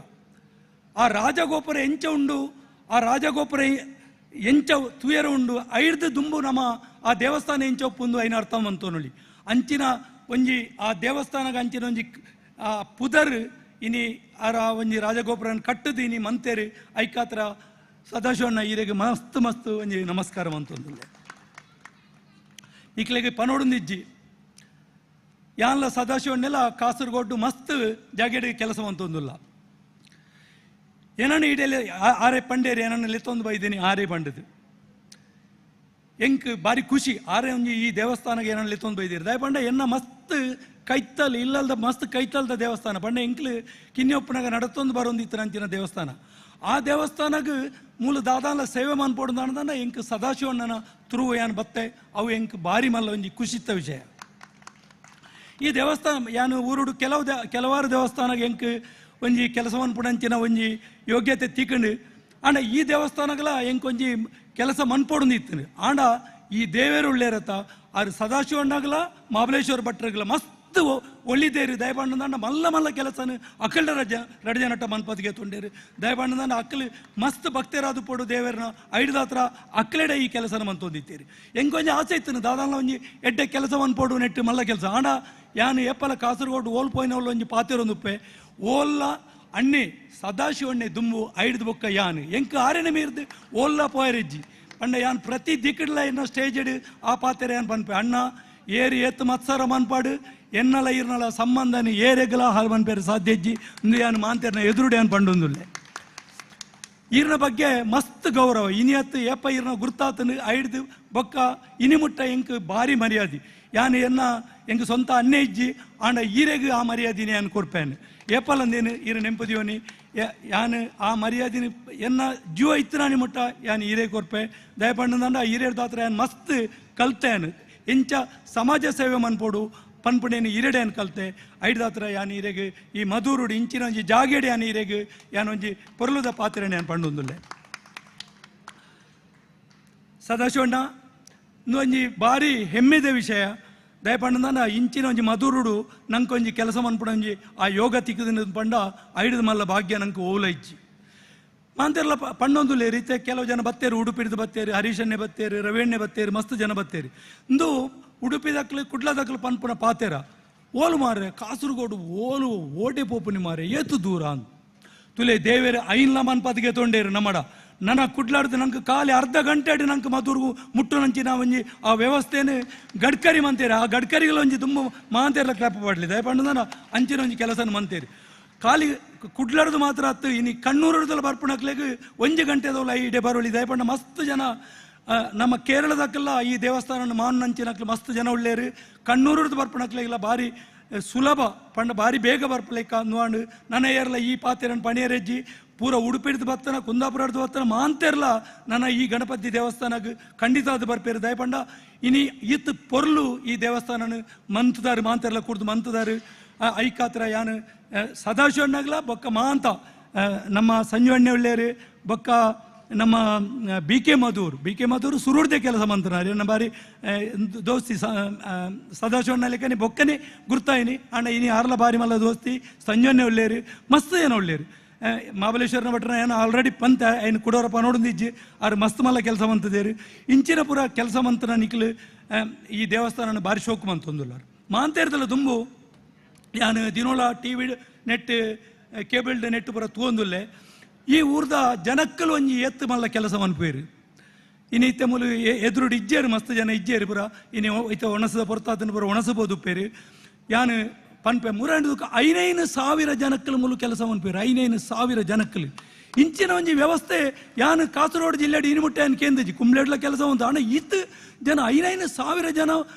ಆ ರಾಜಗೋಪುರ ಎಂಚ ಉಂಡು ಆ ರಾಜಗೋಪುರ ಎಂಚವು ತುಯರ ಉಂಡು ಐಡ್ದು ದುಂಬು ನಮ್ಮ ಆ ದೇವಸ್ಥಾನ ಎಂಚೊಪ್ಪುಂದು ಐನ ಅರ್ಥ ಮಂತೋನೊಳಿ ಅಂಚಿನ ಒಂಜಿ ಆ ದೇವಸ್ಥಾನಗ ಅಂಚಿನ ಒಂಜಿ ಆ ಪುದರ್ ಇನಿ ಆರ ಒಂಜಿ ರಾಜಗೋಪುರನ ಕಟ್ಟದು ಇನಿ ಮಂತೇರಿ ಐಕಾತ್ರ ಸದಾಶಿವಣ್ಣ ಈರೆಗೆ ಮಸ್ತ್ ಮಸ್ತ್ ಒಂಜಿ ನಮಸ್ಕಾರ ಮಂತೊಂದುಲ್ಲೆ ಈಕ್ಲೆಗೆ ಪನೋಡುಂದಿಜ್ಜಿ ಯಾನ್ಲ ಸದಾಶಿವಣ್ಣೆಲ್ಲ ಕಾಸರಗೋಡು ಮಸ್ತ್ ಜಾಗೆಡಿಗೆ ಕೆಲಸ ಮಂತೊಂದುಲ್ಲ ಏನನ್ನು ಇಡೀಲಿ ಆರೇ ಪಂಡೇರಿ ಏನನ್ನು ಲೆತ್ತೊಂದು ಬೈದೀನಿ ಆರೇ ಪಂಡದು ಎಂಕ್ ಬಾರಿ ಖುಷಿ ಆರೇ ಒಂಜಿ ಈ ದೇವಸ್ಥಾನಕ್ಕೆ ಏನನ್ನು ಲೆತ್ತೊಂದು ಬೈದಿರಿ ದಯ ಪಂಡ ಎನ್ನ ಮಸ್ತ್ ಕೈತಲ್ ಇಲ್ಲಲ್ದ ಮಸ್ತ್ ಕೈತಲ್ದ ದೇವಸ್ಥಾನ ಪಂಡ ಎಂಕ್ಲು ಕಿನ್ಯೊಪ್ಪನಾಗ ನಡತೊಂದು ಬರೋಂದಿತ್ತು ಅಂಚಿನ ದೇವಸ್ಥಾನ ಆ ದೇವಸ್ಥಾನಕ್ಕೆ ಮೂಲ ದಾದಾಲ ಸೇವೆ ಮನ್ಪೋಡು ಅಂದ ಎಂಕ್ ಸದಾಶಿವಣ್ಣನ ತುರುವು ಏನು ಬತ್ತೆ ಅವು ಎಂಕ್ ಬಾರಿ ಮಲ್ಲ ಒಂಜಿ ಖುಷಿತ್ತ ವಿಷಯ ಈ ದೇವಸ್ಥಾನ ಯಾನು ಊರುಡು ಕೆಲವಾರು ದೇವಸ್ಥಾನಕ್ಕೆ ಎಂಕ್ ಒಂಜಿ ಕೆಲಸವನ್ನು ಪುಡಂಚಿನ ಒಂಜಿ ಯೋಗ್ಯತೆ ತಿಕ್ಕಂಡು ಆಂಡ ಈ ದೇವಸ್ಥಾನಗಳ ಎಂಕ್ ಒಂಜಿ ಕೆಲಸ ಮನ್ಪೋಡು ಆಂಡ ಈ ದೇವೇರು ಉಳ್ಳೇರತ್ತ ಆರು ಸದಾಶಿವಣ್ಣಗಲ ಮಹಾಬಲೇಶ್ವರ ಭಟ್ರಗಲ ಮಸ್ತ್ ಒಳ್ಳಿದೇರಿ ದಯಬಣ್ಣದಂಡ ಮಲ್ಲ ಮಲ್ಲ ಕೆಲಸನ ಅಕ್ಕಳ ರಡಜನಟ ಮನ್ಪದಿಗೆ ತುಂಡೇರು ದಯಬಣ್ಣದಂಡ ಅಕ್ಕಲು ಮಸ್ತ್ ಭಕ್ತರಾದು ಪೋಡು ದೇವರನ್ನ ಐಡ್ದಾತ್ರ ಅಕ್ಕಳೆಡೆ ಈ ಕೆಲಸನ ಮಂತೊಂದಿತ್ತೀರಿ ಎಂಕೊಂಜಿ ಆಸೆ ಇತ್ತು ದಾದಾಲ ಒಂಜಿ ಎಡ್ಡೆ ಕೆಲಸವನ್ನು ಪೋಡು ನೆಟ್ಟು ಮಲ್ಲ ಕೆಲಸ ಆಂಡ ಯಾನು ಎಪ್ಪಲ ಕಾಸರಗೋಡು ಓಲ್ಪೋಯಿನವಳು ಒಂಜಿ ಪಾತಿರೊಂದುಪ್ಪೆ ಓಲ್ಲ ಅಣ್ಣೆ ಸದಾಶಿವಣ್ಣೆ ದುಂಬು ಐಡ್ದು ಬೊಕ್ಕ ಯಾನು ಎಂಕ ಆರೆನೆ ಮೀರ್ದು ಓಲ್ಲ ಪೋಯರೆಜ್ಜಿ ಪಂಡ ಯಾನ್ ಪ್ರತಿ ದಿಕ್ಕಡ್ಲ ಏನೋ ಸ್ಟೇಜ್ ಇಡು ಆ ಪಾತೆರೆ ಯಾನ್ ಪನ್ಪೆ ಅಣ್ಣ ಏರಿ ಎತ್ತು ಮತ್ಸರ ಮನ್ಪಾಡು ಎನ್ನಲ ಇರ್ನಲ ಸಂಬಂಧನಿ ಏರೆಗಲ ಹಾಲು ಮನ್ಪೇರು ಸಾಧ್ಯಜ್ಜಿ ಇಂದು ಯಾನು ಮಾಂತೇರ್ನ ಎದುರುಡೆ ಅನ್ ಪಂಡೊಂದುಲ್ಲೆ ಈರ್ನ ಬಗ್ಗೆ ಮಸ್ತ್ ಗೌರವ ಇನಿಯತ್ತು ಏಪ ಈರ್ನ ಗುರ್ತಾತನು ಐಡ್ದು ಬೊಕ್ಕ ಇನಿ ಮುಟ್ಟ ಎಂಕ್ ಭಾರಿ ಮರ್ಯಾದೆ ಯಾನು ಎನ್ನ ಎಂಕ್ ಸ್ವಂತ ಅನ್ನೆ ಇಜ್ಜಿ ಆಂಡ ಈರೆಗೂ ಆ ಮರ್ಯಾದಿನಿ ಯಾನು ಕೊಡ್ಪೇನು ಏಪಲಂದೇನು ಈರ ನೆಂಪದಿಯೋನಿ ಯಾನು ಆ ಮರ್ಯಾದಿನಿ ಎನ್ನ ಜೀವ ಇತ್ತನಾನಿ ಮುಟ್ಟ ಯಾನು ಈರೇ ಕೊರ್ಪೆ ದಯಪಂಡದಂಡ ಈರೇರ್ದಾತ್ರ ಯಾನು ಮಸ್ತ್ ಕಲ್ತೇನು ಎಂಚ ಸಮಾಜ ಸೇವೆ ಮನ್ಪೋಡು ಪನ್ಪುಡೇನು ಈರೆಡೆ ಅನ್ ಕಲ್ತೆ ಐಡ್ದಾತ್ರ ಯಾನು ಈರೆಗೆ ಈ ಮಧುರುಡು ಇಂಚಿನ ಒಂಜಿ ಜಾಗೆಡೆ ಯಾನು ಈರೆಗೆ ಯಾನು ಒಂಜಿ ಪೊರ್ಲುದ ಪಾತ್ರೆನೆ ಯಾನು ಪಂಡೊಂದುಲ್ಲೆ ಸದಾಶಿವಣ್ಣ ಇಂದು ಒಂಜಿ ಭಾರಿ ಹೆಮ್ಮೆದ ವಿಷಯ ದಯಪಂಡ ಇಂಚಿನ ಒಂಜಿ ಮಧುರುಡು ನಂಕೊಂಜಿ ಕೆಲಸ ಮನ್ಪುಡಂಜಿ ಆ ಯೋಗ ತಿಕ್ಕದ ಪಂಡ ಐಡ್ದು ಮಲ್ಲ ಭಾಗ್ಯ ನಂಗೆ ಓಲ ಇಜ್ಜಿ ಮಾಂತೆರ್ಲ ಪಣ್ಣೊಂದುಲ್ಲೆ ರೀತಿ ಕೆಲವು ಜನ ಬತ್ತೇರು ಉಡುಪಿಡ್ದು ಬತ್ತೇರಿ ಹರೀಶನ್ನೇ ಬತ್ತೇರಿ ರವೇಣ್ಣೆ ಬತ್ತೇರಿ ಮಸ್ತ್ ಜನ ಬತ್ತೇರಿ ಇಂದು ಉಡುಪಿದಕ್ಲು ಕುಡ್ಲದಕ್ಲು ಪನ್ಪುನ ಪಾತೆರ ಓಲು ಮಾರೆ ಕಾಸರಗೋಡು ಓಲು ಓಟೆ ಪೋಪುನಿ ಮಾರೆ ಏತು ದೂರ ಅಂತ ತುಲೆ ದೇವೇರೆ ಐನ್ಲ ಮನ್ಪದಿಗೆ ತೊಂಡೇರು ನಮ್ಮಡ ನನ್ನ ಕುಡ್ಲಾಡ್ದು ನಂಗೆ ಖಾಲಿ ಅರ್ಧ ಗಂಟೆ ಅಡಿ ನಂಗೆ ಮಧುರ್ಗು ಮುಟ್ಟು ನಂಚಿನ ಒಂಜಿ ಆ ವ್ಯವಸ್ಥೆನೇ ಗಡ್ಕರಿ ಮಂತೇರಿ ಆ ಗಡ್ಕರಿಗಳ ಒಂಜಿ ತುಂಬ ಮಾಂತೇರ್ಲ ಕ್ಲಾಪ್ ಪಾಡ್ಲಿ ದಯಪಂಡ ಅಂಚಿನ ಒಂಜಿ ಕೆಲಸನ ಮಂತೇರಿ ಖಾಲಿ ಕುಡ್ಲಾಡ್ದು ಮಾತ್ರ ಹತ್ತು ಇನ್ನು ಕಣ್ಣೂರದಲ್ಲ ಬರ್ಪಣಕ್ಲೆಗೆ ಒಂಜಿ ಗಂಟೆದವಲ್ಲ ಇಡೆ ಬರೋಳಿ ದಯಪಂಡ ಮಸ್ತ್ ಜನ ನಮ್ಮ ಕೇರಳದಕ್ಕೆಲ್ಲ ಈ ದೇವಸ್ಥಾನ ಮಾನಂಚಿನಕ್ಲು ಮಸ್ತ್ ಜನ ಒಳ್ಳೆಯರು ಕಣ್ಣೂರದ್ದು ಬರ್ಪಣಕ್ಲೆಲ್ಲ ಭಾರಿ ಸುಲಭ ಪಂಡ ಭಾರಿ ಬೇಗ ಬರ್ಪಲೆಕ್ಕ ಅಂದ್ವಾಂಡು ನನ್ನ ಏರ್ಲ ಈ ಪಾತೆರನ್ನು ಪಣಿಯರೆಜ್ಜಿ ಪೂರ ಉಡುಪಿಡ್ದು ಬತ್ತನ ಕುಂದಾಪುರದ್ದು ಬತ್ತನ ಮಾಂತೆರ್ಲ ನನ್ನ ಈ ಗಣಪತಿ ದೇವಸ್ಥಾನಕ್ಕೆ ಖಂಡಿತ ಅದು ಬರ್ಪೇರು ದಯಪಂಡ ಇನಿ ಇತ್ತು ಪೊರ್ಲು ಈ ದೇವಸ್ಥಾನ ಮಂತದಾರು ಮಾಂತೆರ್ಲ ಕುಡ್ದು ಮಂತದಾರು ಐಕಾತ್ರ ಯಾನು ಸದಾಶಿವಣ್ಣಗ್ಲ ಬೊಕ್ಕ ಮಾಂತ ನಮ್ಮ ಸಂಜೀವಣ್ಣೆ ಒಳ್ಳೆಯರು ಬೊಕ್ಕ ನಮ್ಮ ಬಿ ಕೆ ಮಧೂರು ಸುರುಡ್ದೆ ಕೆಲಸ ಮಂತನಾರಿ ನನ್ನ ಬಾರಿ ದೋಸ್ತಿ ಸದಾಶಿವಣ್ಣ ಲೆಕ್ಕನೆ ಬೊಕ್ಕನೆ ಗುರ್ತಾಯಿನಿ ಅಣ್ಣ ಇನಿ ಆರ್ಲ ಬಾರಿ ಮಲ್ಲ ದೋಸ್ತಿ ಸಂಜೀವಣ್ಣೆ ಒಳ್ಳೆಯರು ಮಸ್ತ್ ಜನ ಒಳ್ಳೆಯರು ಮಹಾಬಲೇಶ್ವರನ ಭಟ್ರ ಏನು ಆಲ್ರೆಡಿ ಪಂತ ಏನು ಕುಡೋರಪ್ಪ ನೋಡಿದ್ದಿಜ್ಜಿ ಅವ್ರು ಮಸ್ತ್ ಮಲ್ಲ ಕೆಲಸ ಮಂತದೇರು ಇಂಚಿನ ಪುರ ಕೆಲಸ ಮಂತನ ನಿಕ್ಲು ಈ ದೇವಸ್ಥಾನ ಭಾರಿ ಶೋಕು ಮಂತೊಂದುಲ್ಲಾರು ಮಾಂತೇರ್ದಲ್ಲ ದುಂಬು ಯಾನು ದಿನೋಳ T V net cable net ಪುರ ತೂಂದುಲ್ಲೆ ಈ ಊರ್ದ ಜನಕ್ಕಲು ಒಂಜಿ ಎತ್ತು ಮಲ್ಲ ಕೆಲಸ ಮನ್ಪೇರು ಇನ್ನು ಇತ್ತೆ ಮೂಲ ಎದುರುಡು ಇಜ್ಜೇರು ಮಸ್ತ್ ಜನ ಇಜ್ಜೇರು ಪುರ ಇನ್ನು ಇತ್ತ ಒಣಸದ ಪೊರ್ತಾತನ ಪುರ ಒಣಸಬೋದು ಉಪ್ಪೇರು ಯಾನು ಪನ್ಪೆ 5,000 ಜನಕ್ಕಲು ಮೂಲ ಕೆಲಸ ಮನ್ಪೇರು 5,000 ಜನಕ್ಕಲು ಇಂಚಿನ ಒಂಜಿ ವ್ಯವಸ್ಥೆ ಯಾನು ಕಾಸರಗೋಡು ಜಿಲ್ಲೆಡು ಇನಿಮುಟ್ಟೆ ಅನ್ ಕೇಂದ್ರಜಿ ಕುಂಬ್ಳೆಡ್ಲ ಕೆಲಸ ಉಂಟು ಹಣ ಇತ್ತು ಜನ 5,000 ಜನ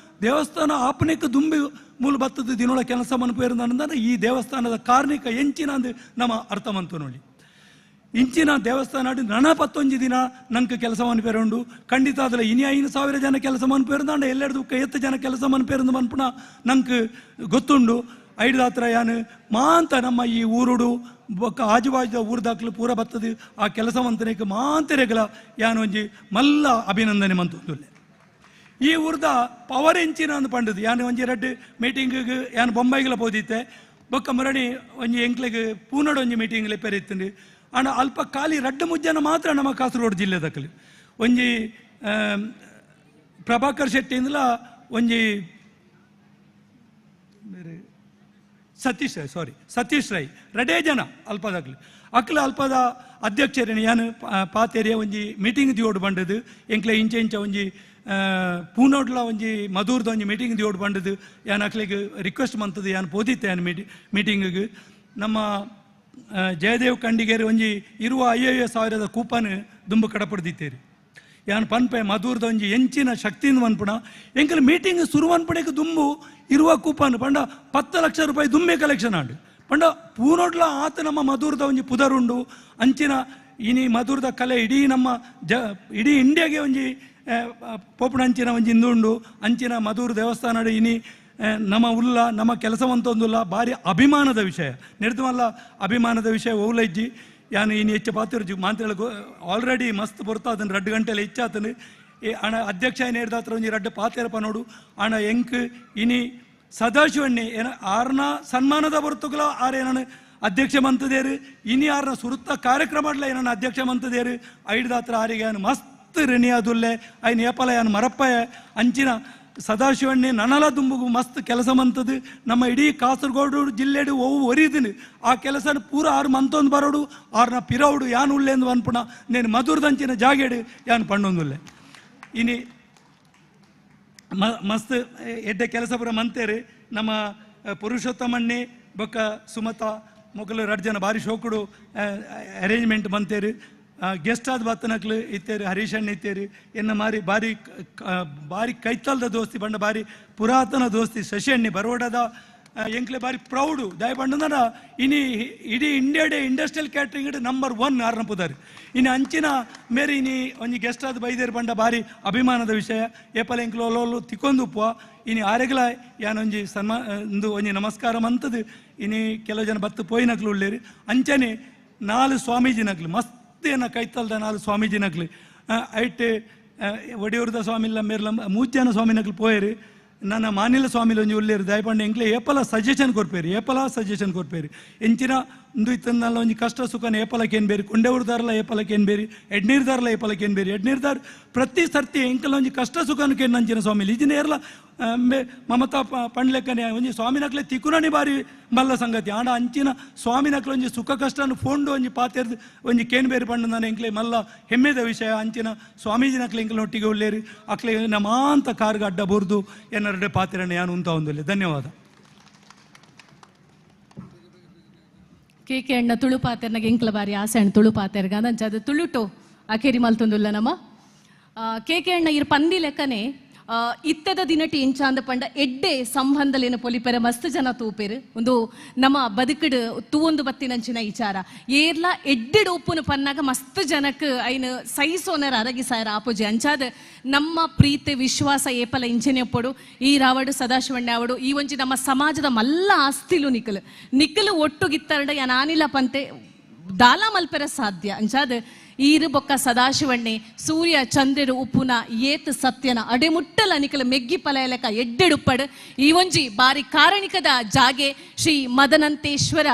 ದೇವಸ್ಥಾನ ಆಪನೆಕ್ಕೆ ದುಂಬಿ ಮೂಲ ಬತ್ತದ ದಿನೊಳ ಕೆಲಸ ಮನ್ಪೇರು ಅಂದ್ರೆ ಈ ದೇವಸ್ಥಾನದ ಕಾರ್ಣಿಕ ಎಂಚಿನ ಅಂದು ನಮ್ಮ ಅರ್ಥ ಮಂತು ನೋಡಿ ಇಂಚಿನ ದೇವಸ್ಥಾನ ನನ 11 ದಿನ ನಂಗೆ ಕೆಲಸ ಮನ್ಪೇರುಂಡು ಖಂಡಿತ ಅದಲ್ಲ ಇನಿ 5,000 ಜನ ಕೆಲಸ ಮನ್ಪೇರುಂದ ಎಲ್ಲೆಡ್ದು ಎತ್ತು ಜನ ಕೆಲಸ ಮನ್ಪೇರು ಮನ್ಪುಣ ನಂಗೆ ಗೊತ್ತುಂಡು ಐಡ್ದಾತ್ರ ಯಾನು ಮಾಂತ ನಮ್ಮ ಈ ಊರುಡು ಬೊಕ್ಕ ಆಜುಬಾಜುದ ಊರ್ದಾಕ್ಲು ಪೂರ ಬತ್ತದು ಆ ಕೆಲಸ ಮಂತನಿಗೆ ಮಾಂತೆರೆಗಳ ಯಾನು ಒಂಜಿ ಮಲ್ಲ ಅಭಿನಂದನೆ ಮಂತೊಂದುಲ್ಲೆ ಈ ಊರ್ದ ಪವರ್ ಎಂಚಿನ ಅಂದು ಪಂಡದು ಯಾನು ಒಂಜಿ 2 ಮೀಟಿಂಗಿಗೆ ಯಾನು ಬೊಂಬೈಗಳ ಪೋದಿತ್ತೆ ಬೊಕ್ಕ ಮುರಣಿ ಒಂಜಿ ಎಂಕ್ಲೆಗೆ ಪೂನಡು ಒಂಜಿ ಮೀಟಿಂಗ್ಲೆ ಪೆರಿತ್ತಂಡು ಅಣ್ಣ ಅಲ್ಪ ಖಾಲಿ 2 ಮುಜ್ಜನ ಮಾತ್ರ ನಮ್ಮ ಕಾಸರಗೋಡು ಜಿಲ್ಲೆದಕ್ಕಲು ಒಂಜಿ ಪ್ರಭಾಕರ್ ಶೆಟ್ಟಿಂದಲ ಒಂಜಿ ಸತೀಶ್ ರೈ ರಡೇ ಜನ ಅಲ್ಪದಾಗ್ಲಿ ಅಲ್ಪದ ಅಧ್ಯಕ್ಷರೇನು ಯಾನು ಪಾತೆರಿಯ ಒಂಜಿ ಮೀಟಿಂಗ್ ದಿಯೋಡು ಬಂಡದು ಎಂಕ್ಲೆ ಇಂಚ ಒಂಜಿ ಪೂನೋಡ್ಲ ಒಂಜಿ ಮಧೂರ್ದ ಒಂಜಿ ಮೀಟಿಂಗ್ ದಿಯೋಡು ಬಂಡದು ಯಾನು ಅಕ್ಲೆಗ್ ರಿಕ್ವೆಸ್ಟ್ ಮಂತದ್ದು ಯಾನು ಪೋದಿತ್ತೆ ಯಾನು ಮೀಟಿಂಗಿಗೆ ನಮ್ಮ ಜಯದೇವ್ ಕಂಡಿಗೇರಿ ಒಂಜಿ 50,000 ಕೂಪನ್ ದುಂಬು ಕಡಪಡ್ದಿತ್ತೇರಿ ಯಾನು ಪನ್ಪೆ ಮಧೂರ್ದ ಒಂಜಿ ಎಂಚಿನ ಶಕ್ತಿಯಿಂದ ಮನ್ಪುಣ ಎಂಕಲ್ ಮೀಟಿಂಗ್ ಶುರು ಮನ್ಪಣಕ್ಕೆ ದುಂಬು ಇರುವ ಕೂಪನ್ ಪಂಡ 10 ಲಕ್ಷ ರೂಪಾಯಿ ದುಮ್ಮೆ ಕಲೆಕ್ಷನ್ ಆಂಡು ಪಂಡ ಪೂನೋಡ್ಲ ಆತ ನಮ್ಮ ಮಧೂರ್ದ ಒಂಜಿ ಪುದರುಂಡು ಅಂಚಿನ ಇನಿ ಮಧುರದ ಕಲೆ ಇಡೀ ಇಂಡಿಯಾಗೆ ಒಂಜಿ ಪೋಪುಣ ಅಂಚಿನ ಒಂಜಿ ಇಂದುಂಡು ಅಂಚಿನ ಮಧುರ ದೇವಸ್ಥಾನ ಇನಿ ನಮ್ಮ ಉಲ್ಲ ನಮ್ಮ ಕೆಲಸವಂತೊಂದುಲ್ಲ ಭಾರಿ ಅಭಿಮಾನದ ವಿಷಯ ನಿರ್ದಮಲ್ಲ ಅಭಿಮಾನದ ವಿಷಯ ಓಲೈಜ್ಜಿ ಯಾನು ಇನಿ ಹೆಚ್ಚು ಪಾತಿರ್ಜಿ ಮಾಂತ್ರಿಗಳಿಗೆ ಆಲ್ರೆಡಿ ಮಸ್ತ್ ಬರ್ತಾ ಅದನ್ನು 2 ಗಂಟೆಲ್ಲ ಹೆಚ್ಚಾತನು ಅಣ್ಣ ಅಧ್ಯಕ್ಷ ಏನು ಹೇಳ್ದಾತ್ರ ಒಂಜಿ 2 ಪಾತಿರಪ್ಪ ನೋಡು ಅಣ್ಣ ಎಂಕ್ ಇನಿ ಸದಾಶಿವಣ್ಣಿ ಆರ್ನ ಸನ್ಮಾನದ ಬರ್ತುಗಲ ಆರೇನ ಅಧ್ಯಕ್ಷ ಮಂತದೇರು ಇನಿ ಆರ್ನ ಸುರುತ್ತ ಕಾರ್ಯಕ್ರಮಡ್ಲ ಏನನ್ನ ಅಧ್ಯಕ್ಷ ಮಂತದೇರು ಐಡ್ದಾತ್ರ ಆರಿಗೆ ಏನು ಮಸ್ತ್ ಋಣಿಯಾದುಲ್ಲೆ ಐನ್ ಏಪಲ ಏನು ಮರಪ್ಪಯ ಅಂಚಿನ ಸದಾಶಿವಣ್ಣಿ ನನಲ ದುಂಬುಗು ಮಸ್ತ್ ಕೆಲಸ ಮಂತದು ನಮ್ಮ ಇಡೀ ಕಾಸರಗೋಡು ಜಿಲ್ಲೆಡು ಒರಿದನು ಆ ಕೆಲಸ ಪೂರ ಆರು ಮಂತೊಂದು ಬರೋಡು ಆರ್ನ ಪಿರೌಡು ಯಾನು ಉಲ್ಲೆಂದು ಅನ್ಪುಣ ನೇನು ಮಧುರದಂಚಿನ ಜಾಗೇಡು ಯಾನು ಪಣ್ಣೊಂದುಲ್ಲೆ ಇನಿ ಮಸ್ತ್ ಎಡ್ಡೆ ಕೆಲಸ ಪುರ ಮಂತೇರು ನಮ್ಮ ಪುರುಷೋತ್ತಮಣ್ಣಿ ಬೊಕ್ಕ ಸುಮತಾ ಮೊಗಲು 2 ಜನ ಭಾರಿ ಶೋಕುಡು ಅರೇಂಜ್ಮೆಂಟ್ ಮಂತೇರು ಗೆಸ್ಟ್ ಆದ ಬತ್ತನಕ್ಲು ಇತ್ತೇರು ಹರೀಶ್ ಅಣ್ಣ ಇತ್ತೇರು ಎನ್ನ ಮಾರಿ ಭಾರಿ ಕೈತಲ್ದ ದೋಸ್ತಿ ಬಂಡ ಭಾರಿ ಪುರಾತನ ದೋಸ್ತಿ ಶಶಿ ಅಣ್ಣಿ ಬರೋಡದ ಎಂಕ್ಲೆ ಭಾರಿ ಪ್ರೌಡು ದಯ ಬಂಡಂದ್ರ ಇನಿ ಇಡೀ ಇಂಡಿಯಾಡೆ ಇಂಡಸ್ಟ್ರಿಯಲ್ ಕ್ಯಾಟ್ರಿಂಗ್ ನಂಬರ್ 1 ಆರ್ನ ಪುದಾರಿ ಇನ್ನು ಅಂಚಿನ ಮೇರೆ ಇನಿ ಒಂಜಿ ಗೆಸ್ಟ್ ಆದ ಬೈದೇರು ಬಂಡ ಭಾರಿ ಅಭಿಮಾನದ ವಿಷಯ ಏಪಲ ಎಂಕ್ಲೋಲು ತಿಕ್ಕೊಂದು ಉಪ್ಪ ಇನಿ ಆರೆಗಲ ಯಾನೊಂಜಿ ಒಂಜಿ ನಮಸ್ಕಾರ ಮಂತದು ಇನಿ ಕೆಲವು ಜನ ಬತ್ತು ಪೋಯಿನಕ್ಲು ಉಳ್ಳೇರಿ ಅಂಚನೆ 4 ಸ್ವಾಮೀಜಿನಕ್ಲು ಮಸ್ತ್ ಏನ ಕೈತಲ್ದ 4 ಸ್ವಾಮೀಜಿನಕ್ಲು ಐಟ್ ಒಡಿಯೂರ್ದ ಸ್ವಾಮಿಲ್ಲ ಮೇರ್ಲ 3 ಜನ ಸ್ವಾಮಿನಕ್ಲು ಪೋಯರು ನನ್ನ ಮಾನಿಲ ಸ್ವಾಮಿಲು ಒಂಜಿ ಉಳ್ಳೇರು ದಯಪಂಡ ಎಂಕ್ಲೆ ಏಪಲ ಸಜೆಷನ್ ಕೊರ್ಪೇರಿ ಎಂಚಿನ ಒಂದು ಇತ್ತನಲ್ಲ ಒಂಜಿ ಕಷ್ಟ ಸುಖನ ಏಪಲಕ್ಕೆ ಏನು ಬೇರಿ ಕೊಂಡೆವ್ರದಾರಲ್ಲ ಏಪಲಕ್ಕೆ ಏನು ಬೇರಿ ಎಡ್ನೀರ್ದಾರಲ್ಲ ಏಪಲಕ್ಕೆ ಏನು ಬೇರಿ ಎಡ್ನೀರ್ದಾರ್ ಪ್ರತಿ ಸರ್ತಿ ಎಂಕಲ ಒಂಜಿ ಕಷ್ಟ ಸುಖನಕ್ಕೆ ನಂಚಿನ ಸ್ವಾಮಿಲಿ ಈಜಿನ ಏರ್ಲ ಮಮತಾ ಪಂಡ್ಲೆಕ್ಕನೆ ಒಂಜಿ ಸ್ವಾಮಿನಕ್ಲೆ ತಿಕ್ಕುನನಿ ಬಾರಿ ಮಲ್ಲ ಸಂಗತಿ ಆಂಡ ಅಂಚಿನ ಸ್ವಾಮಿನಕ್ಲೆ ಒಂಜಿ ಸುಖ ಕಷ್ಟನ ಫೋಂಡು ಒಂಜಿ ಪಾತೆರ್ದು ಒಂಜಿ ಕೇನ್ ಬೇರಿ ಪಂಡು ನಾನು ಎಂಕ್ಲೆ ಮಲ್ಲ ಹೆಮ್ಮೆದ ವಿಷಯ ಅಂಚಿನ ಸ್ವಾಮೀಜಿನಕ್ಲೆ ಎಂಕ್ಲೆ ಒಟ್ಟಿಗೆ ಉಳ್ಳೇರಿ ಅಕ್ಲೆ ನಮಾಂತ ಕಾರ್ಗ ಅಡ್ಡ ಬುರ್ದು ಎನ್ನರಡೆ ಪಾತೆರಣ್ಣ ಯಾನು ಉಂತ ಒಂದಿಲ್ಲ ಧನ್ಯವಾದ ಕೇಕೆ ಅಣ್ಣ ತುಳು ಪಾತೆರ್ನಾಗ ಎಂಕ್ಲ ಬಾರಿ ಆಸೆ ಅಣ್ಣ ತುಳು ಪಾತೆರ್ಗ ಅಂಚ ಅದು ತುಳುಟು ಅಕೇರಿ ಮಲ್ತೊಂದುಲ್ಲ ನಮ್ಮ ಕೇಕೆ ಅಣ್ಣ ಇರ್ ಪಂದಿ ಲೆಕ್ಕನೆ ಇತ್ತದ ದಿನಟಿ ಇಂಚಾಂದ ಪಂಡ ಎಡ್ಡೆ ಸಂಬಂಧಲೇನ ಪೊಲಿಪೆರ ಮಸ್ತ್ ಜನ ತೂಪೇರು ಒಂದು ನಮ್ಮ ಬದುಕಡು ತೂವೊಂದು ಬತ್ತಿನಂಚಿನ ವಿಚಾರ ಏರ್ಲ ಎಡ್ಡೆಡು ಉಪ್ಪುನು ಪನ್ನಾಗ ಮಸ್ತ್ ಜನಕ್ಕೆ ಐನು ಸೈಸೋನರ ಅರಗಿಸಾಯರ ಆಪೋಜಿ ಅಂಚಾದ ನಮ್ಮ ಪ್ರೀತಿ ವಿಶ್ವಾಸ ಏಪಲ ಇಂಚನೆ ಒಪ್ಪಡು ಈ ರಾವಡು ಸದಾಶಿವಣ್ಣ ಅವಡು ಈ ಒಂಜಿ ನಮ್ಮ ಸಮಾಜದ ಮಲ್ಲ ಆಸ್ತಿಲು ನಿಖಲು ಒಟ್ಟುಗಿತ್ತರಡ ಯಾನಿಲ್ಲ ಪಂತೆ ದಾಲ ಮಲ್ಪೆರ ಸಾಧ್ಯ ಅಂಚಾದ ಈರು ಬೊಕ್ಕ ಸದಾಶಿವಣ್ಣೆ ಸೂರ್ಯ ಚಂದ್ರರು ಉಪ್ಪುನ ಏತ್ ಸತ್ಯನ ಅಡೆಮುಟ್ಟಲ ನಿಕಲ ಮೆಗ್ಗಿ ಪಲಯಲಕ ಎಡ್ಡೆಡುಪ್ಪಡು ಈ ಒಂಜಿ ಬಾರಿ ಕಾರಣಿಕದ ಜಾಗೆ ಶ್ರೀ ಮದನಂತೇಶ್ವರ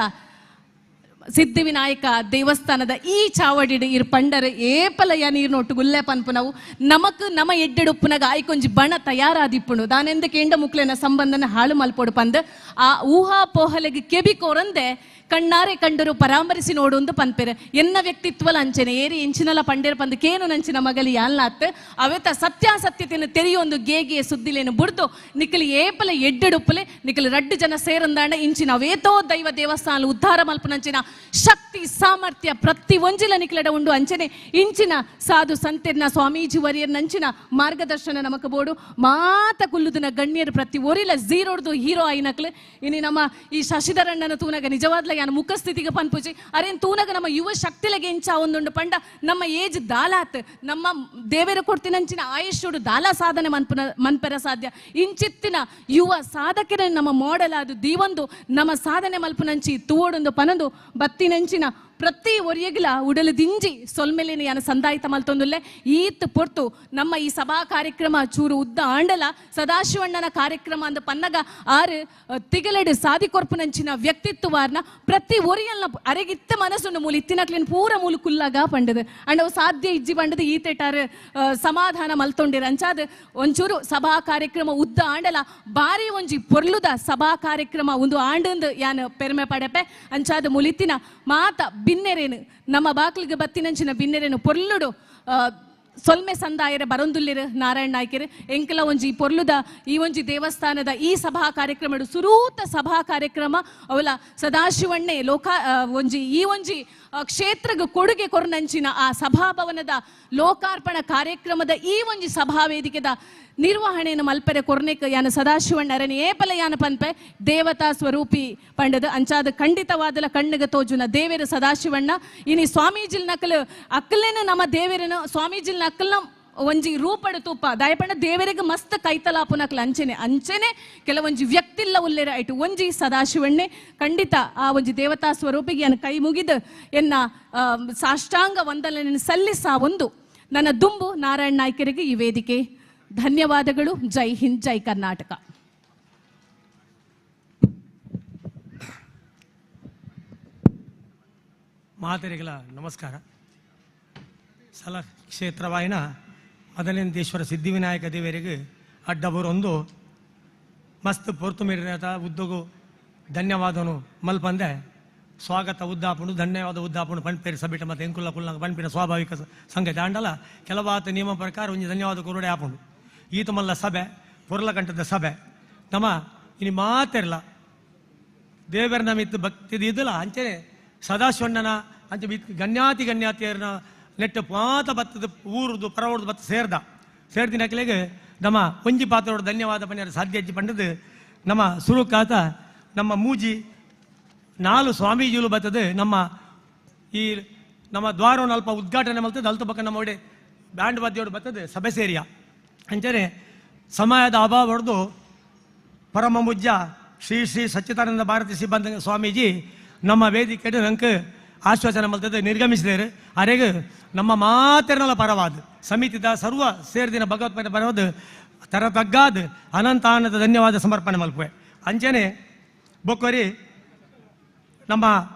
ಸಿದ್ಧಿವಿನಾಯಕ ದೇವಸ್ಥಾನದ ಈ ಚಾವಡಿಡು ಇರು ಪಂಡರು ಏಪಲಯ ನೀರ್ನೊಟ್ಟು ಗುಲ್ಲೆ ಪನ್ಪುನವು ನಮಕ್ ನಮ ಎಡ್ಡೆಡುಪ್ಪುನಗ ಆಯ್ಕೊಂಜಿ ಬಣ ತಯಾರಾದಿಪ್ಪುನು ದಾನೆಂದ ಕೇಂಡ ಮುಕ್ಲೆನ ಸಂಬಂಧನ ಹಾಳು ಮಲ್ಪೊಡು ಪಂದ್ ಆ ಊಹಾ ಪೋಹಲೆಗೆ ಕೆಬಿಕೋರಂದೆ ಕಣ್ಣಾರೆ ಕಂಡರು ಪರಾಮರಿಸಿ ನೋಡು ಪನ್ಪೆರೆ ಎನ್ನ ವ್ಯಕ್ತಿತ್ವಲ ಅಂಚನೆ ಏರಿ ಎಂಚಿನಲ ಪಂಡೇರ ಪಂದು ಕೇನು ನಂಚಿನ ಮಗಲಿ ಯಾಲ್ನಾತ್ ಅವೆತ ಸತ್ಯಾಸತ್ಯತೆಯನ್ನು ತೆರೆಯೊಂದು ಗೇಗೆ ಸುದ್ದಿಲೇನು ಬುಡ್ದು ನಿಖಲಿ ಏಪಲ ಎಡ್ಡೆಡುಪ್ಪಲೆ ನಿಖಲಿ 2 ಜನ ಸೇರಂದಾಂಡ ಇಂಚಿನ ಅವೇತೋ ದೈವ ದೇವಸ್ಥಾನ ಉದ್ಧಾರ ಮಲ್ಪನಂಚಿನ ಶಕ್ತಿ ಸಾಮರ್ಥ್ಯ ಪ್ರತಿ ಒಂಜಿಲ ನಿಖಲಡ ಉಂಡು ಅಂಚನೆ ಇಂಚಿನ ಸಾಧು ಸಂತೆರ್ನ ಸ್ವಾಮೀಜಿ ವರಿಯರ್ ನಂಚಿನ ಮಾರ್ಗದರ್ಶನ ನಮಕ ಬೋಡು ಮಾತ ಕುಲ್ಲುದಿನ ಗಣ್ಯರು ಪ್ರತಿ ಒರಿಲ ಝೀರೋಡ್ದು ಹೀರೋ ಐನಕ್ಲೆ ಇನಿ ನಮ್ಮ ಈ ಶಶಿಧರಣ್ಣನ ತೂನಗ ನಿಜವಾದ್ಲ ಯಾನ ಮುಖಸ್ಥಿತಿಗೆ ಪನ್ಪುಜಿ ಅರೇನ್ ತೂನಗ ನಮ್ಮ ಯುವ ಶಕ್ತಿಲಗೆ ಇಂಚ ಒಂದುಂಡು ಪಂಡ ನಮ್ಮ ಏಜ್ ದಾಲಾತ್ ನಮ್ಮ ದೇವೇರ ಕೊಡ್ತಿನಂಚಿನ ಆಯುಷ್ಯುಡು ದಾಲ ಸಾಧನೆ ಮನ್ಪೆರ ಸಾಧ್ಯ ಇಂಚಿತ್ತಿನ ಯುವ ಸಾಧಕರ ನಮ್ಮ ಮಾಡೆಲ್ ಅದು ದೀವೊಂದು ನಮ್ಮ ಸಾಧನೆ ಮಲ್ಪುನಂಚಿ ತೂವೊಡೊಂದು ಪನಂದು ಬತ್ತಿನಂಚಿನ ಪ್ರತಿ ಒರಿಯಗಿಲ ಉಡಲು ದಿಂಜಿ ಸೊಲ್ಮೆಲಿನ ಯಾನ ಸಂದಾಯಿತ ಮಲ್ತೊಂದುಲ್ಲೆ ಈತ್ ಪೊರ್ತು ನಮ್ಮ ಈ ಸಭಾ ಕಾರ್ಯಕ್ರಮ ಚೂರು ಉದ್ದ ಆಂಡಲ ಸದಾಶಿವಣ್ಣನ ಕಾರ್ಯಕ್ರಮ ಅಂದ ಪನ್ನಗ ಆರು ತಿಗಲೆಡು ಸಾದಿ ಕೊರ್ಪುನಂಚಿನ ವ್ಯಕ್ತಿತ್ವವಾರ್ನ ಪ್ರತಿ ಒರಿಯಲ್ನ ಅರೆಗಿತ್ತ ಮನಸ್ಸುಂಡು ಮೂಲ ಇತ್ತಿನಕ್ಲಿನ ಪೂರ ಮೂಲ ಕುಲ್ಲಾಗ ಪಂಡದು ಅಂಡ ಸಾಧ್ಯ ಇಜ್ಜಿ ಪಂಡದು ಈತೆಟಾರು ಸಮಾಧಾನ ಮಲ್ತೊಂಡಿರ ಅಂಚಾದ ಒಂಚೂರು ಸಭಾ ಕಾರ್ಯಕ್ರಮ ಉದ್ದ ಆಂಡಲ ಬಾರಿ ಒಂಜಿ ಪೊರ್ಲುದ ಸಭಾ ಕಾರ್ಯಕ್ರಮ ಒಂದು ಆಂಡಂದು ಯಾನ್ ಪೆರ್ಮೆ ಪಡೆಪೆ ಅಂಚಾದ ಮುಲಿತ್ತಿನ ಮಾತ ಬಿನ್ನೆರೇನು ನಮ್ಮ ಬಾಕ್ಲಿಗೆ ಬತ್ತಿನಂಚಿನ ಬಿನ್ನೆರೇನು ಪೊರ್ಲುಡು ಸೊಲ್ಮೆ ಸಂದಾಯರೆ ಬರೊಂದುಲ್ಲಿರು ನಾರಾಯಣ ನಾಯ್ಕರು ಎಂಕಲ ಒಂಜಿ ಪೊರ್ಲುದ ಈ ಒಂಜಿ ದೇವಸ್ಥಾನದ ಈ ಸಭಾ ಕಾರ್ಯಕ್ರಮ ಸುರೂತ ಸಭಾ ಕಾರ್ಯಕ್ರಮ ಅವಲ ಸದಾಶಿವಣ್ಣೆ ಒಂಜಿ ಈ ಒಂಜಿ ಕ್ಷೇತ್ರಗ ಕೊಡುಗೆ ಕೊರನಂಚಿನ ಆ ಸಭಾಭವನದ ಲೋಕಾರ್ಪಣ ಕಾರ್ಯಕ್ರಮದ ಈ ಒಂಜಿ ಸಭಾ ವೇದಿಕೆದ ನಿರ್ವಹಣೆಯನ್ನು ಮಲ್ಪೆರೆ ಕೊರ್ನೆಕ್ ಯಾನ ಸದಾಶಿವಣ್ಣರನಿ ಏಪಲ ಯಾನ ಪನ್ಪೆ ದೇವತಾ ಸ್ವರೂಪಿ ಪಂಡದು ಅಂಚಾದ ಖಂಡಿತವಾದಲ ಕಣ್ಣಿಗೆ ತೋಜುನ ದೇವೇರು ಸದಾಶಿವಣ್ಣ ಇನಿ ಸ್ವಾಮೀಜಿಲ್ ನಕಲು ಅಕ್ಕಲೇನ ನಮ್ಮ ದೇವೇರನು ಸ್ವಾಮೀಜಿಲ್ ನಕಲ್ನ ಒಂಜಿ ರೂಪಡು ತೂಪ ದಯಪಂಡ ದೇವರಿಗೆ ಮಸ್ತ್ ಕೈತಲಾಪುನಕ್ಲ ಅಂಚೆನೆ ಕೆಲವೊಂಜಿ ವ್ಯಕ್ತಿಲ್ಲ ಉಲ್ಲೇರ ಆಯ್ತು ಒಂಜಿ ಸದಾಶಿವಣ್ಣೆ ಖಂಡಿತ ಆ ಒಂಜಿ ದೇವತಾ ಸ್ವರೂಪಿಗೆ ಯಾನ ಕೈ ಮುಗಿದು ಎನ್ನ ಸಾಷ್ಟಾಂಗ ವಂದನೆ ಸಲ್ಲಿಸ ಒಂದು ನನ್ನ ದುಂಬು ನಾರಾಯಣ ನಾಯ್ಕರಿಗೆ ಈ ವೇದಿಕೆ ಧನ್ಯವಾದಗಳು. ಜೈ ಹಿಂದ್, ಜೈ ಕರ್ನಾಟಕ. ಮಾತೆರೆಗಳ ನಮಸ್ಕಾರ. ಸಲ ಕ್ಷೇತ್ರವಾಯಿನ ಮದನೇಂದೇಶ್ವರ ಸಿದ್ಧಿವಿನಾಯಕ ದೇವರಿಗೆ ಅಡ್ಡಬರೊಂದು ಮಸ್ತ್ ಪೊರ್ತು ಮೀರಿನ ಉದ್ದಗೂ ಧನ್ಯವಾದನು ಮಲ್ಪಂದೆ ಸ್ವಾಗತ ಉದ್ದಾಪುಣು ಧನ್ಯವಾದ ಉದ್ದಾಪುಣು ಪಂಪೇರಿ ಸಬಿಟ ಮತ್ತು ಎಂಕುಲ್ಲ ಕುಲ್ಲ ಪಂಪಿನ ಸ್ವಾಭಾವಿಕ ಸಂಗತಿ ಅಂಡಲ ಕೆಲವಾತ ನಿಯಮ ಪ್ರಕಾರ ಒಂಜಿ ಧನ್ಯವಾದ ಕೊರಡೆ ಆಪುಂಡು ಈತ ಮಲ್ಲ ಸಭೆ ಪೊರ್ಲ ಗಂಟದ ಸಭೆ ನಮ್ಮ ಇನಿ ಮಾತೆರ್ಲ ದೇವರ ನಮಿತ್ತು ಭಕ್ತಿ ಇದಲ್ಲ ಅಂಚೆ ಸದಾಶಿವಣ್ಣನ ಅಂಚೆ ಗಣ್ಯಾತಿಯರನ್ನ ನೆಟ್ಟು ಪಾತ ಬತ್ತದ ಊರದು ಪರವಡ್ದು ಬತ್ತ ಸೇರ್ದಿನ ಕೆಲೆಗೆ ನಮ್ಮ ಒಂಜಿ ಪಾತ್ರೋಡು ಧನ್ಯವಾದ ಪನ್ಯಾರ ಸಾಧ್ಯ ಅಜ್ಜಿ ಪಂಡದು ನಮ್ಮ ಸುರುಕಾತ ನಮ್ಮ ಮೂಜಿ 4 ಸ್ವಾಮೀಜಿಗಳು ಬರ್ತದೆ ನಮ್ಮ ಈ ನಮ್ಮ ದ್ವಾರವನ್ನು ಅಲ್ಪ ಉದ್ಘಾಟನೆ ಮಾಡ್ತದೆ ಅಲ್ತ ಪಕ್ಕ ನಮ್ಮ ಒಡೆ ಬ್ಯಾಂಡ್ ವಾದ್ಯೋಡು ಬರ್ತದೆ ಸಭೆ ಸೇರಿಯ ಅಂಚನೆ ಸಮಯದ ಅಭಾವ ಹೊಡೆದು ಪರಮ ಮುಜ್ಜ ಶ್ರೀ ಶ್ರೀ ಸಚ್ಚಿದಾನಂದ ಭಾರತಿ ಸಿಬ್ಬಂದಿ ಸ್ವಾಮೀಜಿ ನಮ್ಮ ವೇದಿಕೆ ನಂಗೆ ಆಶ್ವಾಸನೆ ಮಲ್ತದೆ ನಿರ್ಗಮಿಸಿದರು ಅರೆಗೆ ನಮ್ಮ ಮಾತೆರನಲ ಪರವಾದ ಸಮಿತಿದ ಸರ್ವ ಸೇರಿದಿನ ಭಗವತ್ಪದ ಪರವಾದ ತರತಗ್ಗಾದ ಅನಂತಾನದ ಧನ್ಯವಾದ ಸಮರ್ಪಣೆ ಮಲ್ಪುವೆ ಅಂಚನೆ ಬೊಕ್ಕೊರಿ ನಮ್ಮ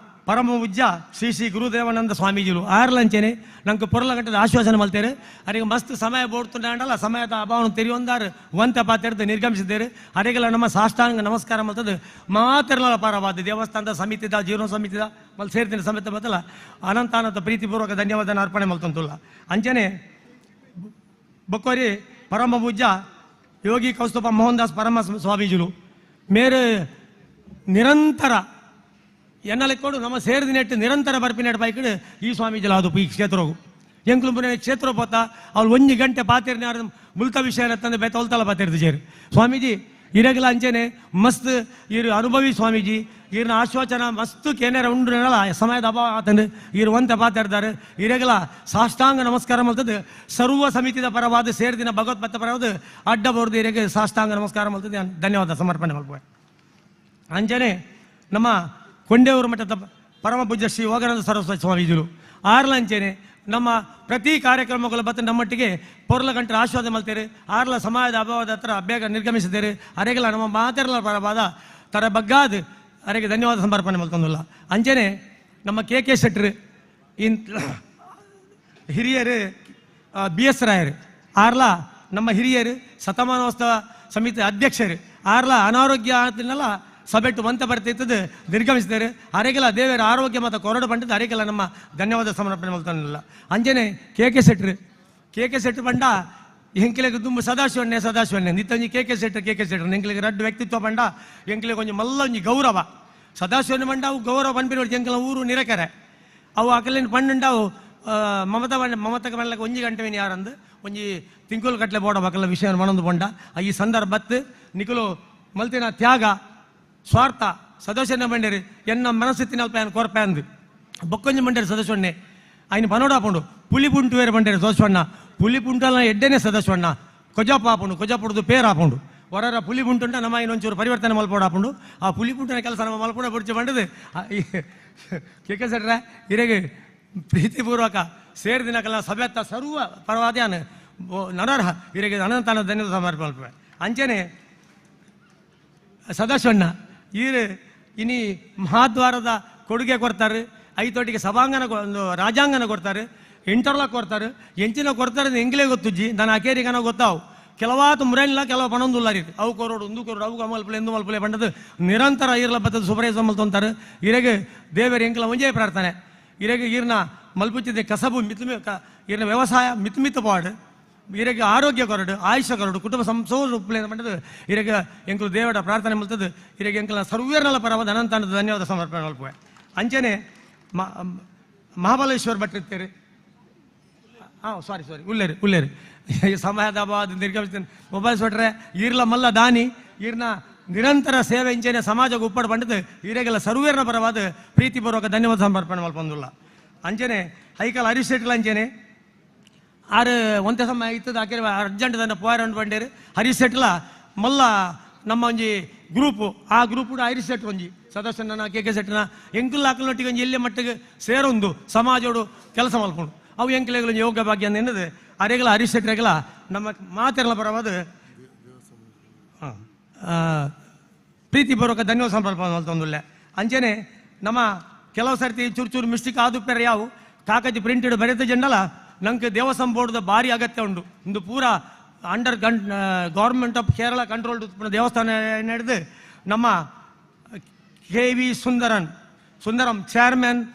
ಪರಮ ಪೂಜ್ಯ ಶ್ರೀ ಶ್ರೀ ಗುರುದೇವಾನಂದ ಸ್ವಾಮೀಜಿಗಳು ಆರ್ಲಂಚನೆ ನಂಗೆ ಪೊರ್ಲ ಗಂಟದ ಆಶ್ವಾಸನೆ ಮಲ್ತೇರು ಅರಿಗೆ ಮಸ್ತ್ ಸಮಯ ಬೋಡ್ತುಂಡಲ್ಲ ಸಮಯದ ಅಭಾವನ ತೆರೆಯೊಂದಾರು ಒಂತ ಪಾತೆರ್ದು ನಿರ್ಗಮಿಸಿದ್ದೇರು ಅರಿಗೆಲ್ಲ ನಮ್ಮ ಸಾಷ್ಟಾಂಗ ನಮಸ್ಕಾರ ಮಲ್ತದ್ದು ಮಾತೆರಲ ಪರವಾದ ದೇವಸ್ಥಾನದ ಸಮಿತಿದ ಜೀವನ ಸಮಿತಿದ ಮಲ್ ಸೇರ್ತಿನ ಸಮೇತ ಬತ್ತಲ್ಲ ಅನಂತಾನಂದ ಪ್ರೀತಿಪೂರ್ವಕ ಧನ್ಯವಾದನ ಅರ್ಪಣೆ ಮಲ್ತಂತುಲ್ಲ ಅಂಚನೆ ಬೊಕ್ಕೋರಿ ಪರಮ ಪೂಜ್ಯ ಯೋಗಿ ಕೌಸ್ತುಭ ಮೋಹನ್ ದಾಸ್ ಪರಮ ಸ್ವಾಮೀಜಿಗಳು ಮೇರೆ ನಿರಂತರ ಎನ್ನಲೆಕ್ಕೋಡು ನಮ್ಮ ಸೇರಿದಿನೆಟ್ಟು ನಿರಂತರ ಬರ್ಪಿನೆಟ್ಟು ಬೈಕಡು ಈ ಸ್ವಾಮೀಜಿಲ ಅದು ಈ ಕ್ಷೇತ್ರವು ಎಂಕ್ಲು ಕ್ಷೇತ್ರ ಪೋತ ಅವ್ರು 1 ಗಂಟೆ ಪಾತಿರ್ನ ಮುಲ್ತ ವಿಷಯ ತಂದು ಬೆತ್ತೊಲ್ತಲ್ಲ ಪಾತಿರ್ದು ಸೇರಿ ಸ್ವಾಮೀಜಿ ಇರಗಲ ಅಂಚೆನೆ ಮಸ್ತ್ ಇರು ಅನುಭವಿ ಸ್ವಾಮೀಜಿ ಇರ್ನ ಆಶ್ವಾಸನ ಮಸ್ತ್ ಕೇನಾರ ಉಂಡ್ರಲ್ಲ ಸಮಯದ ಅಭಾವ ಆತಂದು ಇರು ಒಂತೆ ಪಾತಿರ್ತಾರೆ ಇರಗಲ ಸಾಷ್ಟಾಂಗ ನಮಸ್ಕಾರ ಮಲ್ತದ್ದು ಸರ್ವ ಸಮಿತಿದ ಪರವಾದ ಸೇರಿದಿನ ಭಗವತ್ಪತ್ತ ಪರವಾದ ಅಡ್ಡ ಬರೆದು ಇರಗೆ ಸಾಷ್ಟಾಂಗ ನಮಸ್ಕಾರ ಮಲ್ತದ್ದು ಧನ್ಯವಾದ ಸಮರ್ಪಣೆ ಮಲ್ಪುವೆ ಅಂಚನೆ ನಮ್ಮ ಕೊಂಡೇವರು ಮಠದ ಪರಮ ಪೂಜ್ಯ ಶ್ರೀ ಯೋಗಾನಂದ ಸರಸ್ವತಿ ಸ್ವಾಮೀಜಿಗಳು ಆರ್ಲಂಚೆನೆ ನಮ್ಮ ಪ್ರತಿ ಕಾರ್ಯಕ್ರಮಗಳು ಬತ್ತ ನಮ್ಮೊಟ್ಟಿಗೆ ಪೊರ್ಲ ಗಂಟೆ ಆಶ್ವಾದ ಮಲ್ತೇರು ಆರ್ಲ ಸಮಯದ ಅಭಾವದ ಹತ್ರ ಬೇಗ ನಿರ್ಗಮಿಸಿದ್ದೇರು ಅರೆಗೆಲ್ಲ ನಮ್ಮ ಮಾತೆರಲ ಪರವಾದ ತರ ಬಗ್ಗಾದ ಅರೆಗೆ ಧನ್ಯವಾದ ಸಮರ್ಪಣೆ ಮಲ್ತಂದಿಲ್ಲ ಅಂಚನೆ ನಮ್ಮ ಕೆ ಶೆಟ್ರು ಇನ್ ಹಿರಿಯರು BS ರಾಯರು ಆರ್ಲ ನಮ್ಮ ಹಿರಿಯರು ಶತಮಾನೋತ್ಸವ ಸಮಿತಿ ಅಧ್ಯಕ್ಷರು ಆರ್ಲ ಅನಾರೋಗ್ಯ ಆತಿನಲ್ಲ ಸಭೆಟ್ಟು ಮಂತ ಬರ್ತಿರ್ತದೆ ನಿರ್ಗಮಿಸಿದ್ದಾರೆ ಅರೆಗೆಲ್ಲ ದೇವರ ಆರೋಗ್ಯ ಮತ್ತು ಕೊರಡು ಬಂದಿದ್ದು ಅರೆಗೆಲ್ಲ ನಮ್ಮ ಧನ್ಯವಾದ ಸಮರ್ಪಣೆ ಮಾಡ್ತಾನಿಲ್ಲ ಅಂಜನೆ ಕೆ ಶೆಟ್ರು ಬಂಡ ಎಂಕ್ಲೆಗೆ ತುಂಬ ಸದಾಶಿವಣ್ಣೆ ನಿತ್ತಂಜಿ ಕೆ ಶೆಟ್ರು ಎಂಕ್ಲೆಗೆ ರಡ್ಡು ವ್ಯಕ್ತಿತ್ವ ಬಂಡ ಎಂಕ್ಲೆಗೆ ಕೊಂಚ ಮಲ್ಲ ಒಂಜಿ ಗೌರವ ಸದಾಶಿವಣ್ಣ ಬಂಡ ಅವು ಗೌರವ ಬಂದ್ಬಿಡಿ ಎಂಕ್ಲ ಊರು ನಿರಕೆರೆ ಅವು ಅಕಲಿನ ಪಂಡುಂಡ ಅವು ಮಮತಕ್ಕೆ ಬಂಡ್ಲಕ್ಕೆ 1 ಗಂಟೆ ವೇನು ಯಾರಂದು ಒಂಜಿ ತಿಂಕುಲು ಕಟ್ಲೆ ಬೋಡಬೇಕಲ್ಲ ವಿಷಯ ಮನೊಂದು ಬಂಡ ಈ ಸಂದರ್ಭತ್ತು ನಿಖಲು ಮಲ್ತಿನ ತ್ಯಾಗ ಸ್ವಾರ್ಥ ಸದಸ್ಯನ ಬಂಡೇರಿ ಎನ್ನ ಮನಸ್ಸಿನ ಅಲ್ಪ ಕೊರಪೆ ಅಂದು ಬೊಕ್ಕೊಂಜಿ ಬಂಡೇರಿ ಸದಸ್ಯಣ್ಣೆ ఆయన పనోడాపుండు పులిపుంటు వేరు పంటే సోసవಣ್ಣ పులిపుంటల ఎడ్డనే సదస్వಣ್ಣ కొజపాపుండు కొజపుడుదు పేరాపుండు ಹೊರರ ಪುಲಿ ಬುಂಟುಂಟ ನಮ್ಮ ಇನ್ನೊಂಚೂರು ಪರಿವರ್ತನೆ ಮಲ್ಪೋಡು ಹಾಕೊಂಡು ಆ ಪುಲಿ ಬುಂಟನ ಕೆಲಸ ನಮ್ಮ ಮಲ್ಪೋಡ ಬುರ್ಚಿ ಬಂಡದು ಕೆ ಸೆಟ್ರೆ ಇರೆಗೆ ಪ್ರೀತಿಪೂರ್ವಕ ಸೇರಿದಿನಕಲ್ಲ ಸಭೆತ್ತ ಸರ್ವ ಪರವಾದ್ಯಾನ ನರರ್ಹ ಇರೆಗೆ ಅನಂತಾನ ಧನ್ಯವಾದ ಸಮರ್ಪಣೆ ಅಂಚನೆ ಸದಾಶಿವಣ್ಣ ಈರು ಇನಿ ಮಹಾದ್ವಾರದ ಕೊಡುಗೆ ಕೊಡ್ತಾರೆ ಐತೋಟಿಗೆ ಸಭಾಂಗಣ ಒಂದು ರಾಜಾಂಗಣ ಕೊಡ್ತಾರೆ ಇಂಟರ್ಲಾಕ್ ಕೊಡ್ತಾರೆ ಎಂಚಿನ ಕೊಡ್ತಾರೆ ಎಂಗ್ಲೇ ಗೊತ್ತುಜ್ಜಿ ನಾನು ಆಕೇರಿಗನ ಗೊತ್ತಾವು ಕೆಲವಾತು ಮುರೇನಿಲ್ಲ ಕೆಲವು ಪಣೊಂದುಲ್ಲ ರೀ ಅವು ಕೊರೋಡು ಒಂದು ಕೊರೋಡು ಅವು ಮಲ್ಪಲೆ ಎಂದು ಮಲ್ಪಲೆ ಬಂಡದು ನಿರಂತರ ಈರ್ಲ ಬತ್ತದ ಸುಬ್ರಹ್ಮ ಮಲ್ತೊಂತಾರೆ ಇರೆಗೆ ದೇವರ ಎಂಕಲ ಒಂಜೇ ಪ್ರಾರ್ಥನೆ ಇರೆಗೆ ಈರ್ನ ಮಲ್ಪುಚ್ಚಿದೆ ಕಸಬು ಈರ್ನ ವ್ಯವಸಾಯ ಮಿತ್ ಪಾಡು ಇರೆಗೆ ಆರೋಗ್ಯ ಕೊರಡು ಆಯುಷ್ಯ ಕೊರಡು ಕುಟುಂಬ ಸಂಸೋರು ಬಂಡದು ಇರೆಗೆ ಎಂಕಲು ದೇವರ ಪ್ರಾರ್ಥನೆ ಮಲ್ತದ್ದು ಇರೆಗೆ ಎಂಕಲ ಸರ್ವೇರ್ನಲ ಪರವಾದ ಅನಂತಾನದ ಧನ್ಯವಾದ ಸಮರ್ಪಣೆ ಮಲ್ಪುವೆ ಅಂಚನೆ ಮಹಾಬಲೇಶ್ವರ ಭಟ್ರಿರ್ತೀರಿ ಸಾರಿ ಉಲ್ಲೇರಿ ಸಮಯದ ಅಭಾವ ನಿರ್ಗಮಿಸ್ತೇನೆ ಮೊಬೈಲ್ ಸೊಟ್ರೆ ಈರ್ಲ ಮಲ್ಲ ದಾನಿ ಈರ್ನ ನಿರಂತರ ಸೇವೆ ಇಂಚೆನೆ ಸಮಾಜಕ್ಕೆ ಉಪ್ಪಡು ಬಂಡದು ಈರೆಗೆಲ್ಲ ಸರ್ವೇರ್ನ ಪರವಾದ ಪ್ರೀತಿಪೂರ್ವಕ ಧನ್ಯವಾದ ಸಮರ್ಪಣೆ ಮಲ್ಪೊಂದುಲ್ಲ ಅಂಚನೆ ಹೈಕಲ್ ಹರೀಶ್ ಶೆಟ್ಲ ಅಂಚನೆ ಆರು ಒಂದೇ ಸಮಯ ಇತ್ತದ ಆಕೆ ಅರ್ಜೆಂಟ್ ತನ್ನ ಪೋರಾಟ ಬಂಡೇರು ಹರೀಶ್ ಶೆಟ್ಲ ಮಲ್ಲ ನಮ್ಮ ಒಂಜಿ ಗ್ರೂಪು ಆ ಗ್ರೂಪ್ ಕೂಡ ಹರೀಶ್ ಶೆಟ್ರು ಒಂಜಿ ಸದಸ್ಯನ ಕೆ ಸೆಟ್ನ ಎಂಕಲ್ ಹಾಕಲೊಟ್ಟಿಗೆ ಒಂಜಿ ಎಲ್ಲೇ ಮಟ್ಟಿಗೆ ಸೇರೊಂದು ಸಮಾಜೋಡು ಕೆಲಸ ಮಲ್ಕೊಂಡು ಅವು ಎಂಕಲೆಗಳು ಯೋಗ ಭಾಗ್ಯ ಅಂತ ಎನ್ನದು ಅರೆಗಳ ಹರೀಶ್ ಶೆಟ್ರೆಗಳ ನಮ್ಮ ಮಾತೆರಲ ಪರವಾದ ಪ್ರೀತಿಪೂರ್ವಕ ಧನ್ಯವಾದ ಸಮರ್ಪಣೆ ಮಲ್ತೊಂದುಲ್ಲೆ ಅಂಚನೆ ನಮ್ಮ ಕೆಲವು ಸರ್ತಿ ಚೂರು ಮಿಸ್ಟೇಕ್ ಆದುಪ್ಪರೆ ಯಾವು ಕಾಕಜಿ ಪ್ರಿಂಟೆಡ್ ಬರೆದ ಜಂಡಲ ನಂಗೆ ದೇವಸ್ಥಾನ ಬೋರ್ಡ್ದ ಭಾರಿ ಅಗತ್ಯ ಉಂಟು ಇಂದು ಪೂರ under government of Kerala controlled ದೇವಸ್ಥಾನ ನಡೆದು ನಮ್ಮ KV ಸುಂದರಂ ಚೇರ್ಮನ್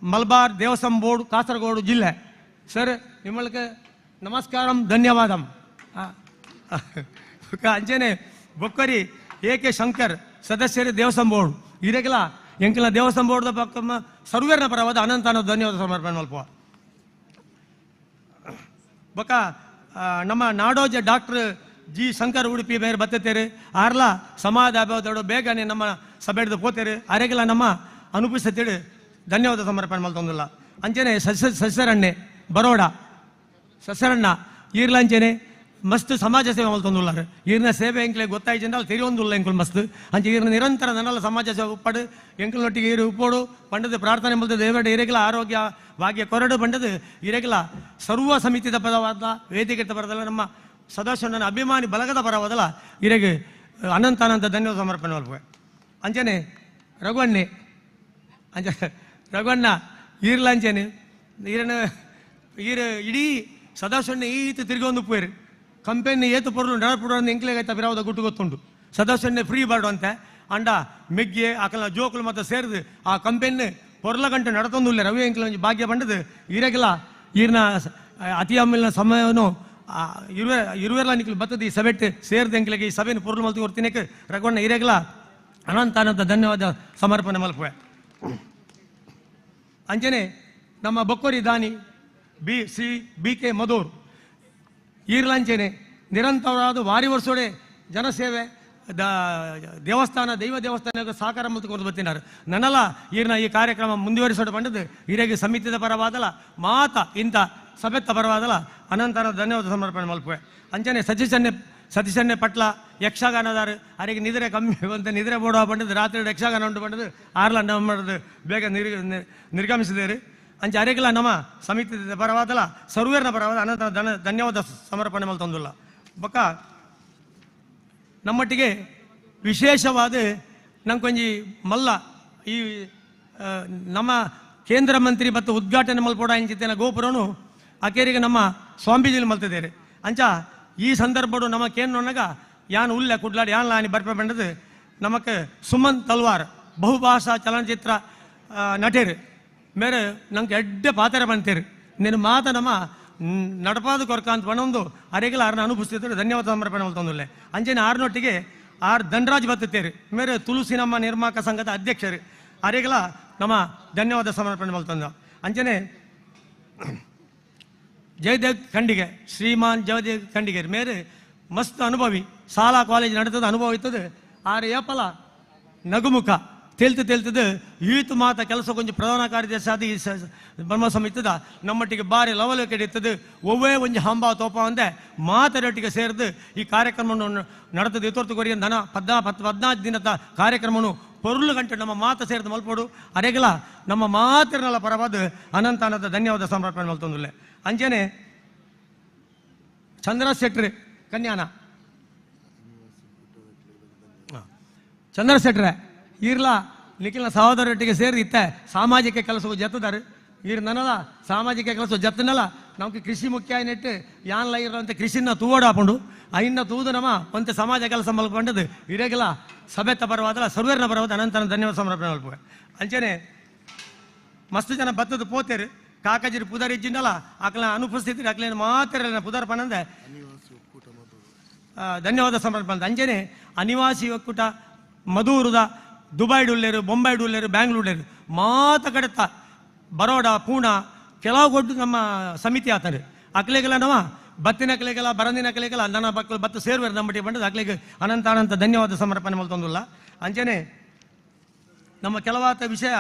ಮಲಬಾರ್ ದೇವಸ್ಥಾನ ಬೋರ್ಡ್ ಕಾಸರಗೋಡು ಜಿಲ್ಲೆ ಸರ್ ನಿಮ್ಮಕ್ಕೆ ನಮಸ್ಕಾರಂ ಧನ್ಯವಾದಂ ಅಂಚನೆ ಬೊಕ್ಕರಿ AK ಶಂಕರ್ ಸದಸ್ಯರು ದೇವಸ್ಥಾನ ಬೋರ್ಡ್ ಇರೆಗಲ ಎಂಕಲ ದೇವಸ್ಥಾನ ಬೋರ್ಡ್ದ ಪಕ್ಕ ಸರ್ವೇರ್ನ ಪರವಾದ ಅನಂತಾನ ಧನ್ಯವಾದ ಸಮರ್ಪಣೆ ಮಲ್ಪ ಬೊಕ್ಕ ನಮ್ಮ ನಾಡೋಜ ಡಾಕ್ಟರ್ G ಶಂಕರ್ ಉಡುಪಿ ಬೇರೆ ಬತ್ತೇರು ಆರ್ಲ ಸಮಾಜ ಅಭ್ಯರ್ಥಿಗಳು ಬೇಗನೆ ನಮ್ಮ ಸಭೆ ಹಿಡಿದು ಪೋತೇರು ಅರೆಗೆಲ್ಲ ನಮ್ಮ ಅನುಪಸ್ಥಿತಿ ಧನ್ಯವಾದ ಸಮರ್ಪಣೆ ಮಲ್ತೊಂದಿಲ್ಲ ಅಂಚನೆ ಸಸ್ಯರಣ್ಣೆ ಬರೋಡ ಸಸ್ಯರಣ್ಣ ಈರ್ಲಂಚನೆ ಮಸ್ತ್ ಸಮಾಜ ಸೇವೆ ಮಲ್ತೊಂದುಲ್ಲಾರು ಈರ್ನ ಸೇವೆ ಎಂಕ್ಲೆ ಗೊತ್ತಾಯ್ತು ಅಂದ್ರೆ ಅಲ್ಲಿ ತೆರೆಯೊಂದುಲ್ಲ ಎಂಕುಲ್ ಮಸ್ತ್ ಅಂಚೆ ಈರ್ನ ನಿರಂತರ ನನ್ನಲ್ಲ ಸಮಾಜ ಸೇವೆ ಉಪ್ಪಡು ಎಂಕಲ್ನೊಟ್ಟಿಗೆ ಈರು ಉಪ್ಪೋಡು ಪಂಡದು ಪ್ರಾರ್ಥನೆ ಮಲ್ತು ದೇವರ ಇರೆಗಲ ಆರೋಗ್ಯ ಭಾಗ್ಯ ಕೊರಡು ಬಂಡದು ಇರೆಗಲ ಸರ್ವ ಸಮಿತಿದ ಪದವಾದ ವೇದಿಕೆ ಪರದಲ್ಲ ನಮ್ಮ ಸದಾಶಿವಣ್ಣನ ಅಭಿಮಾನಿ ಬಲಗದ ಪರವಾದಲ್ಲ ಇರೆಗೆ ಅನಂತ ಧನ್ಯವಾದ ಸಮರ್ಪಣೆ ಮಲ್ಪುವೆ ಅಂಚನೆ ರಘುವಣ್ಣೆ ರಘುವಣ್ಣ ಈರ್ಲಂಚನೆ ಇಡೀ ಸದಾಶಿವಣ್ಣ ಈತ ತಿರುಗೊಂದು ಉಪ್ಪೇರು ಕಂಪೆನಿ ಏತು ಪೊರ್ಲು ನಡಪುಡು ಎಂಕ್ಲೆಗಾಯ್ತ ಬಿರಾವದ ಗುಟ್ಟು ಗೊತ್ತುಂಟು ಸದಾಶಿವಣ್ಣೆ ಫ್ರೀ ಬಾರ್ಡು ಅಂತ ಅಂಡ ಮೆಗ್ಗೆ ಆಕಲ ಜೋಕುಲು ಮತ್ತು ಸೇರಿದು ಆ ಕಂಪೆನಿ ಪೊರ್ಲ ಗಂಟೆ ನಡತೊಂದುಲ್ಲ ರವಿ ಎಂಕ್ಲ ಭಾಗ್ಯ ಬಂಡದು ಇರೆಗಲ ಈರ್ನ ಅತಿ ಅಮ್ಮಿನ ಸಮಯವನ್ನು ಇರುವೆಲ್ಲ ನಿಕ್ಲು ಬತ್ತದ ಈ ಸಭೆಟ್ಟು ಸೇರಿದ ಎಂಕ್ಲೆಗೆ ಈ ಸಭೆಯನ್ನು ಪೊರ್ಲು ಮಲ್ತು ಕೊಡ್ತೀನಿ ರಘುವಣ್ಣ ಇರೆಗಲ ಅನಂತ ಧನ್ಯವಾದ ಸಮರ್ಪಣೆ ಮಲ್ಪುವೆ ಅಂಚನೆ ನಮ್ಮ ಬೊಕ್ಕೋರಿ ದಾನಿ ಶ್ರೀ BK ಮಧೂರ್ ಈರ್ಲಂಚನೆ ನಿರಂತರವಾದ ವಾರಿ ವರ್ಷೋಡೆ ಜನಸೇವೆ ದೇವಸ್ಥಾನ ದೈವ ದೇವಸ್ಥಾನ ಸಹಕಾರ ಮತ್ತು ಕೊರದು ಬರ್ತಿದ್ದಾರೆ ನನ್ನಲ್ಲ ಈರ್ನ ಈ ಕಾರ್ಯಕ್ರಮ ಮುಂದುವರಿಸೋಡು ಬಂಡದು ಹಿರಿಯ ಸಮಿತಿದ ಪರವಾದಲ್ಲ ಮಾತ ಇಂಥ ಸಭೆತ್ತ ಪರವಾದಲ್ಲ ಅನಂತರ ಧನ್ಯವಾದ ಸಮರ್ಪಣೆ ಮಲ್ಪುವೆ ಅಂಚನೆ ಸತೀಶನ್ನೆ ಪಟ್ಲ ಯಕ್ಷಗಾನದಾರು ಅವರಿಗೆ ನಿದ್ರೆ ಕಮ್ಮಿ ಅಂತ ನಿದ್ರೆ ಬೋಡುವ ಬಂಡದು ರಾತ್ರಿ ಯಕ್ಷಗಾನ ಉಂಟು ಬಂಡದು ಆರ್ಲ ನಮ್ಮದು ಬೇಗ ನಿರ್ಗಮಿಸಿದೇರು ಅಂಚೆ ಅರೆಗೆಲ್ಲ ನಮ್ಮ ಸಮಿತಿ ಪರವಾದಲ್ಲ ಸರ್ವೇರ್ನ ಪರವಾದ ಅನಂತರ ಧನ್ಯವಾದ ಸಮರ್ಪಣೆ ಮಲ್ತೊಂದಿಲ್ಲ ಬೊಕ್ಕ ನಮ್ಮೊಟ್ಟಿಗೆ ವಿಶೇಷವಾದ ನಂಗೊಂಜಿ ಮಲ್ಲ ಈ ನಮ್ಮ ಕೇಂದ್ರ ಮಂತ್ರಿ ಮತ್ತು ಉದ್ಘಾಟನೆ ಮಲ್ಪೋಡ ಇಂಚಿತ್ತಿನ ಗೋಪುರನು ಆಕೆರಿಗೆ ನಮ್ಮ ಸ್ವಾಮೀಜಿಲಿ ಮಲ್ತಿದ್ದೇವೆ ಅಂಚ ಈ ಸಂದರ್ಭಡು ನಮಗೇನೊನ್ನಗ ಯಾನ್ ಉಲ್ಲೆ ಕುಡ್ಲಾಡಿ ಯಾನ್ ಲಾನಿ ಬರ್ಪೆ ಬಂಡದು ನಮಕ್ ಸುಮನ್ ತಲ್ವಾರ್ ಬಹುಭಾಷಾ ಚಲನಚಿತ್ರ ನಟೇರು ಮೇರೆ ನಂಗೆ ಎಡ್ಡೆ ಪಾತ್ರ ಬಂತೇರು ನೀನು ಮಾತ ನಮ್ಮ ನಡಪಾದ ಕೊರಕ ಅಂತ ಬಣ್ಣೊಂದು ಅರೆಗೆಲ್ಲ ಆರ್ನ ಅನುಭವಿಸ್ತಿದ್ರು ಧನ್ಯವಾದ ಸಮರ್ಪಣೆ ಮಲ್ತೊಂದುಲ್ಲೆ ಅಂಚೆನ ಆರ್ನೊಟ್ಟಿಗೆ ಆರ್ ಧನರಾಜ್ ಬತ್ತೇರು ಮೇರೆ ತುಳಸಿ ನಮ್ಮ ನಿರ್ಮಾಕ ಸಂಘದ ಅಧ್ಯಕ್ಷರು ಅರೆಗೆಲ್ಲ ನಮ್ಮ ಧನ್ಯವಾದ ಸಮರ್ಪಣೆ ಮಲ್ತೊಂದ ಅಂಚನೆ ಜಯದೇವ್ ಖಂಡಿಗೆ ಶ್ರೀಮಾನ್ ಜಯದೇವ್ ಖಂಡಿಗೆ ಮೇರೆ ಮಸ್ತ್ ಅನುಭವಿ ಶಾಲಾ ಕಾಲೇಜ್ ನಡೆತದ ಅನುಭವ ಇರ್ತದೆ ಆರು ಏಪಲ ನಗುಮುಖ ತೇಲ್ತದು ಈತು ಮಾತ ಕೆಲಸ ಕೊಂಚ ಪ್ರಧಾನ ಕಾರ್ಯದರ್ಶಿ ಆದ ಈ ಬ್ರಹ್ಮ ಸಮಿತದ ನಮ್ಮೊಟ್ಟಿಗೆ ಬಾರಿ ಲವಲ ಕೆಡಿತದು ಒವ್ವೇ ಒಂಜಿ ಹಂಬ ತೋಪ ಅಂದೆ ಮಾತರೊಟ್ಟಿಗೆ ಸೇರಿದು ಈ ಕಾರ್ಯಕ್ರಮವನ್ನು ನಡೆತದೆ ಇತೊರ್ತುಗೊರಿಯ ದನ 14 ದಿನದ ಕಾರ್ಯಕ್ರಮವನ್ನು ಪೊರ್ಲು ಗಂಟೆ ನಮ್ಮ ಮಾತ ಸೇರಿದು ಮಲ್ಪೋಡು ಅರೆಗಲ ನಮ್ಮ ಮಾತಿರನಲ್ಲ ಪರವಾದ ಅನಂತಾನದ ಧನ್ಯವಾದ ಸಮರ್ಪಣೆ ಮಲ್ತೊಂದುಲ್ಲೆ ಅಂಚನೆ ಚಂದ್ರಶೆಟ್ಟಿ ಕನ್ಯಾನ ಚಂದ್ರಶೆಟ್ರೆ ಈರ್ಲ ನಿಖಿಲ್ನ ಸಹೋದರೊಟ್ಟಿಗೆ ಸೇರಿ ಇತ್ತೆ ಸಾಮಾಜಿಕ ಕೆಲಸವು ಜತ್ತದಾರು ಈರ್ ನನಲ ಸಾಮಾಜಿಕ ಕೆಲಸ ಜತ್ತನಲ್ಲ ನಮ್ಗೆ ಕೃಷಿ ಮುಖ್ಯ ನೆಟ್ಟು ಯಾನ್ಲ ಇರೋಂಥ ಕೃಷಿನ ತೂವಡು ಹಾಕೊಂಡು ಐನ್ನ ತೂದು ನಮ್ಮ ಒಂತೆ ಸಮಾಜ ಕೆಲಸ ಮಲ್ಕೊಂಡದ್ದು ಇರೆಗಲ ಸಭೆತ್ತ ಬರವಾದಲ್ಲ ಸರ್ವೇರ್ನ ಬರವಾದ ಅನಂತನ ಧನ್ಯವಾದ ಸಮರ್ಪಣೆ ಮಲ್ಪುವೆ ಅಂಚನೆ ಮಸ್ತ್ ಜನ ಬತ್ತದ ಪೋತೇರು ಕಾಕಜಿರಿ ಪುದಾರ್ ಇಜ್ಜಿಂಡಲ್ಲ ಆಕಲ ಅನುಪಸ್ಥಿತಿ ಆಕಲೇನು ಮಾತ್ರ ಪುದಾರ್ ಪಣಂದೆ ಧನ್ಯವಾದ ಸಮರ್ಪಣೆ ಅಂಚನೆ ಅನಿವಾಸಿ ಒಕ್ಕೂಟ ಮಧೂರುದ ದುಬೈಡುಲ್ಲೇರು ಬೊಂಬೈಡುಲ್ಲೇರು ಬ್ಯಾಂಗ್ಳೂರ್ಲೇರು ಮಾತ ಕಡೆತ ಬರೋಡ ಪೂಣ ಕೆಲವು ಗೊಡ್ಡು ನಮ್ಮ ಸಮಿತಿ ಆತರು ಅಕ್ಲೆಗೆಲ್ಲ ನವ ಬತ್ತಿನ ಕಲೆಗೆಲ್ಲ ಬರಂದಿನ ಕಲೆಗೆಲ್ಲ ನನ್ನ ಮಕ್ಕಳು ಬತ್ತು ಸೇರುವರು ನಮ್ಮಟಿ ಬಂಡದ ಅಕ್ಲೆಗೆ ಅನಂತ ಧನ್ಯವಾದ ಸಮರ್ಪಣೆ ಮಲ್ತೊಂದಿಲ್ಲ ಅಂಚನೆ ನಮ್ಮ ಕೆಲವಾತ ವಿಷಯ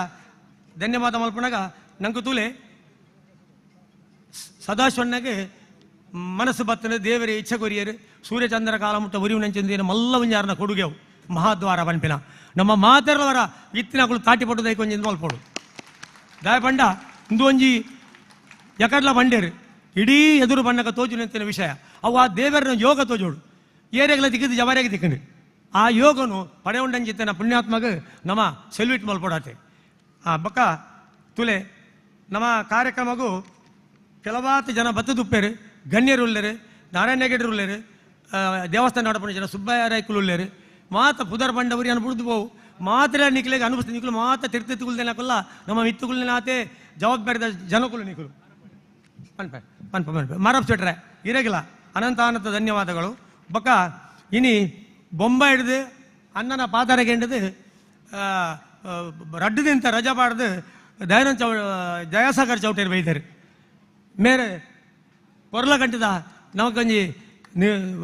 ಧನ್ಯವಾದ ಮಲ್ಪನಾಗ ನಂಗೆ ತೂಲೆ ಸದಾಶಿವಣ್ಣಗೆ ಮನಸ್ಸು ಬತ್ತನೆ ದೇವರೇ ಇಚ್ಛೆ ಕೊರಿಯರು ಸೂರ್ಯಚಂದ್ರ ಕಾಲ ಮುಟ್ಟ ಉರಿವು ನೆಂಚಿಂದೇನು ಮಲ್ಲ ವಿಂಜಾರನ ಕೊಡುಗೆವು ಮಹಾದ್ವಾರ ಪಂಪಿನ ನಮ್ಮ ಮಾತೆರವರ ಇತ್ತಿನಗಳು ತಾಟಿಪಟ್ಟು ದೈಕೊಂಜಿಂದ ಮಲ್ಪೋಡು ದಾಯಪಂಡ ಇಂದು ಒಂಜಿ ಎಕಡ್ಲ ಬಂಡೇರು ಇಡೀ ಎದುರು ಬಣ್ಣಕ್ಕೆ ತೋಜು ನಿಂತಿನ ವಿಷಯ ಅವು ಆ ದೇವರನ್ನ ಯೋಗ ತೋಜೋಡು ಏರೆಗಳ ದಿಕ್ಕಿದ್ದು ಜವಾರಿಗೆ ದಿಕ್ಕಂಡು ಆ ಯೋಗನು ಪಡೆ ಉಂಡಂಜಿತ್ತನ ಪುಣ್ಯಾತ್ಮಗೆ ನಮ್ಮ ಸೆಲ್ಯೂಟ್ ಮಲ್ಪೋಡಾತೆ ಆ ಬಕ್ಕ ತುಲೆ ನಮ್ಮ ಕಾರ್ಯಕ್ರಮಗೂ ಕೆಲವಾತು ಜನ ಬತ್ತದುಪ್ಪೇರು ಗಣ್ಯರು ಉಳ್ಳೇರು ನಾರಾಯಣ ಹೆಗಡೆರು ಉಳ್ಳೇರು ದೇವಸ್ಥಾನ ನಡಪಣ ಜನ ಸುಬ್ಬಯ್ಯ ರಾಯ್ಕುಲು ಉಳ್ಳೇರು ಮಾತ ಪುದರ್ ಬಂಡವರಿ ಅನ್ಬಿಡ್ದು ಬೋವು ಮಾತ್ರ ನಿಕ್ಲಿಗೆ ಅನುಭವಿಸ್ತು ನಿಕ್ಲು ಮಾತ ತಿರ್ತಿತ್ತುಗುಲ್ದೇನಕಲ್ಲ ನಮ್ಮ ಮಿತ್ತುಗುಲ್ನಾತೆ ಜವಾಬ್ದಾರಿದ ಜನಕುಲು ನಿಕುಲು ಪನ್ಪೆ ಪನ್ಪೆ ಪನ್ಪೆ ಮರಪ್ ಸೆಟ್ರೆ ಇರಗಿಲ್ಲ ಅನಂತ ಧನ್ಯವಾದಗಳು ಬಕ್ಕ ಇನಿ ಬೊಂಬ ಹಿಡ್ದು ಅಣ್ಣನ ಪಾದಾರಗೆ ಹಿಡಿದು ರಡ್ಡದಿಂತ ರಜಾ ಪಾಡ್ದು ದಯಾನಂದ ಜಯಸಾಗರ್ ಚೌಟೇರು ಬೈತಾರೆ ಮೇರೆ ಕೊರ್ಲ ಗಂಟದ ನಮಕೊಂಜಿ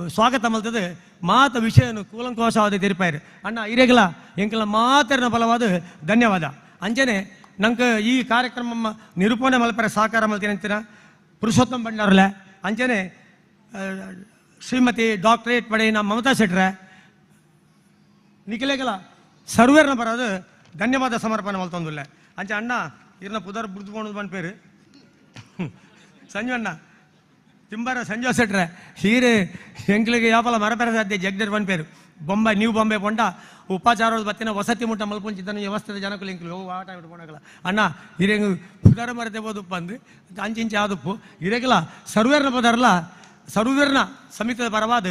ಸ್ವಾಗತ ಮಲ್ತದೆ ಮಾತ ವಿಷಯನು ಕೂಲಂಕೋಶವಾದ ತಿರುಪಾಯಿರು ಅಣ್ಣ ಇರೆಗಲ ಎಂಕಲ ಮಾತರಿನ ಫಲವಾದ ಧನ್ಯವಾದ ಅಂಚನೆ ನಂಗೆ ಈ ಕಾರ್ಯಕ್ರಮ ನಿರೂಪಣೆ ಮಲ್ಪರೆ ಸಹಕಾರ ಮಲ್ತೀನಿ ಅಂತೀನ ಪುರುಷೋತ್ತಮ ಭಂಡಾರಲೆ ಅಂಚನೆ ಶ್ರೀಮತಿ ಡಾಕ್ಟರೇಟ್ ಪಡೆಯಿನ ಮಮತಾ ಶೆಟ್ರೆ ನಿಖಿಲೆಗಲ ಸರ್ವೇರ್ನ ಬರೋದು ಧನ್ಯವಾದ ಸಮರ್ಪಣೆ ಮಲ್ತೊಂದುಲ್ಲೆ ಅಂಚೆ ಅಣ್ಣ ಇರ್ನ ಪುದರ್ ಬುಡ್ದುಕೊಂಡು ಬಂದ್ಪೇರು ಸಂಜು ಅಣ್ಣ ತಿಂಬಾರ ಸಂಜು ಸೆಟ್ರೆ ಹೀರೆ ಎಂಕ್ಲಿಗೆ ಯಾಪಲ ಮರಪೆರ ಸಾಧ್ಯ ಜಗ್ಡರ್ ಬಂದ್ಪೇರು ಬೊಂಬೆ ನ್ಯೂ ಬಾಂಬೆ ಪೊಂಡ ಉಪಚಾರದ ಬತ್ತಿನ ವಸತಿ ಮುಟ್ಟ ಮಲ್ಪೊಂಚಿದ್ದನ್ನು ವ್ಯವಸ್ಥೆದ ಜನಕ್ಕೂ ಎಂಕ್ಲು ಆಟ ಬಿಟ್ಟು ಪೊಂಡಗಲ ಅಣ್ಣ ಹಿರೇಂಗು ಪುದರ ಮರತೆ ಬೋದುಪ್ಪ ಅಂದು ಅಂಚಿಂಚೆ ಆದುಪ್ಪು ಹಿರೇಗಲ ಸರ್ವೇರ್ನ ಪದರ್ಲ ಸರ್ವೇರ್ನ ಸಮಿತಿಯ ಪರವಾದ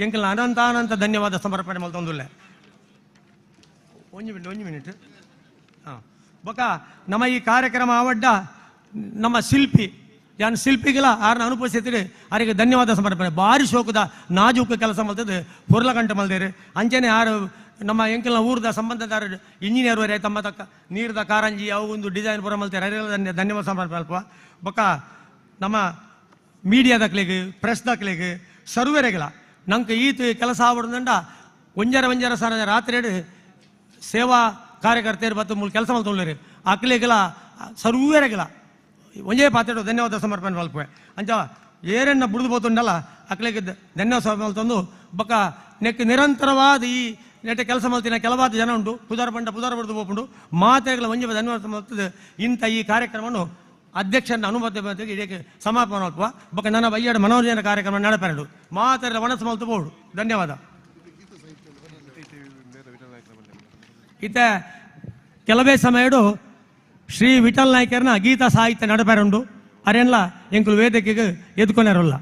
ಎಂಕಲ್ನ ಅನಂತ ಧನ್ಯವಾದ ಸಮರ್ಪಣೆ ಮಲ್ತೊಂದುಲ್ಲೆ ಒಂದು ಮಿನಿಟ್ ಹಾಂ ಬೊಕ್ಕ ನಮ್ಮ ಈ ಕಾರ್ಯಕ್ರಮ ಆವಡ್ಡ ನಮ್ಮ ಶಿಲ್ಪಿ ಯಾನ್ ಶಿಲ್ಪಿಗೆಲ್ಲ ಆರನ್ನ ಅನುಪಸ್ಥಿತಿ ಅವರಿಗೆ ಧನ್ಯವಾದ ಸಮರ್ಪಣೆ ಭಾರಿ ಶೋಕದ ನಾಜೂಕ ಕೆಲಸ ಮಲ್ತದೆ ಪೊರ್ಲ ಗಂಟೆ ಮಲ್ದೇರು ಅಂಚನೆ ಯಾರು ನಮ್ಮ ಎಂಕಲ್ನ ಊರದ ಸಂಬಂಧದಾರ ಇಂಜಿನಿಯರ್ ವರೆ ತಮ್ಮ ತಕ್ಕ ನೀರದ ಕಾರಂಜಿ ಅವು ಒಂದು ಡಿಸೈನ್ ಪುರ ಮಲ್ತಾರೆ ಅವರೆಲ್ಲ ಧನ್ಯವಾದ ಸಮರ್ಪಣೆ ಅಲ್ಪ ಬೊಕ್ಕ ನಮ್ಮ ಮೀಡಿಯಾದಕ್ಲಿಗೆ ಪ್ರೆಸ್ದಕ್ಲಿಗೆ ಸರ್ವೇರೆಗಳ ನಂಗೆ ಈತ ಕೆಲಸ ಆವಡ್ದಂಡ ಒಂಜರ ಸರ ರಾತ್ರಿ ಸೇವಾ ಕಾರ್ಯಕರ್ತೆಯರು ಬತ್ತು ಮೂಲ ಕೆಲಸ ಮಲ್ತೊಳ್ಳೇರು ಅಕ್ಲಿಗೆಲ್ಲ ಸರ್ವೇರೆಗಳ ಒಂಜೇ ಪಾತ್ರೆಡು ಧನ್ಯವಾದ ಸಮರ್ಪಣೆ ಮಲ್ಪೆ ಅಂಚ ಏರನ್ನ ಬುಡ್ದು ಬೋತುಂಡಲ್ಲ ಅಕ್ಲಿಗೆ ಧನ್ಯವಾದ ಮಲ್ತೊಂದು ಬೊಕ್ಕ ನೆಕ್ ನಿರಂತರವಾದ ಈ ನೆಟ್ಟೆ ಕೆಲಸ ಮಲ್ತಿನ ಕೆಲವಾದ ಜನ ಉಂಟು ಪುದಾರ ಬುಡ್ದು ಬೋಪುಂಡು ಮಾತೆಗಳ ಒಂಜೆ ಧನ್ಯವಾದ ಮಲ್ತದೆ ಇಂಥ ಈ ಕಾರ್ಯಕ್ರಮವನ್ನು ಅಧ್ಯಕ್ಷನ ಅನುಮತಿ ಇದಕ್ಕೆ ಸಮಾಪನ ಮಲ್ಪುವ ಬೊಕ್ಕ ನನ್ನ ಬಯ್ಯಡ ಮನೋರಂಜನೆ ಕಾರ್ಯಕ್ರಮ ನಡೆಪೆರಡು ಮಾತೆಲ್ಲ ಮನಸ್ಸು ಮಲ್ತು ಬೋಡು ಧನ್ಯವಾದ ಇತ್ತ ಕೆಲವೇ ಸಮಯಡು ಶ್ರೀ ವಿಠಲ್ ನಾಯ್ಕರ್ನ ಗೀತಾ ಸಾಹಿತ್ಯ ನಡೆಪೆರುಂಡು ಅರೆಲ್ಲ ಎಂಕುಲು ವೇದಿಕೆಗೆ ಎದ್ಕೊನೇರಲ್ಲ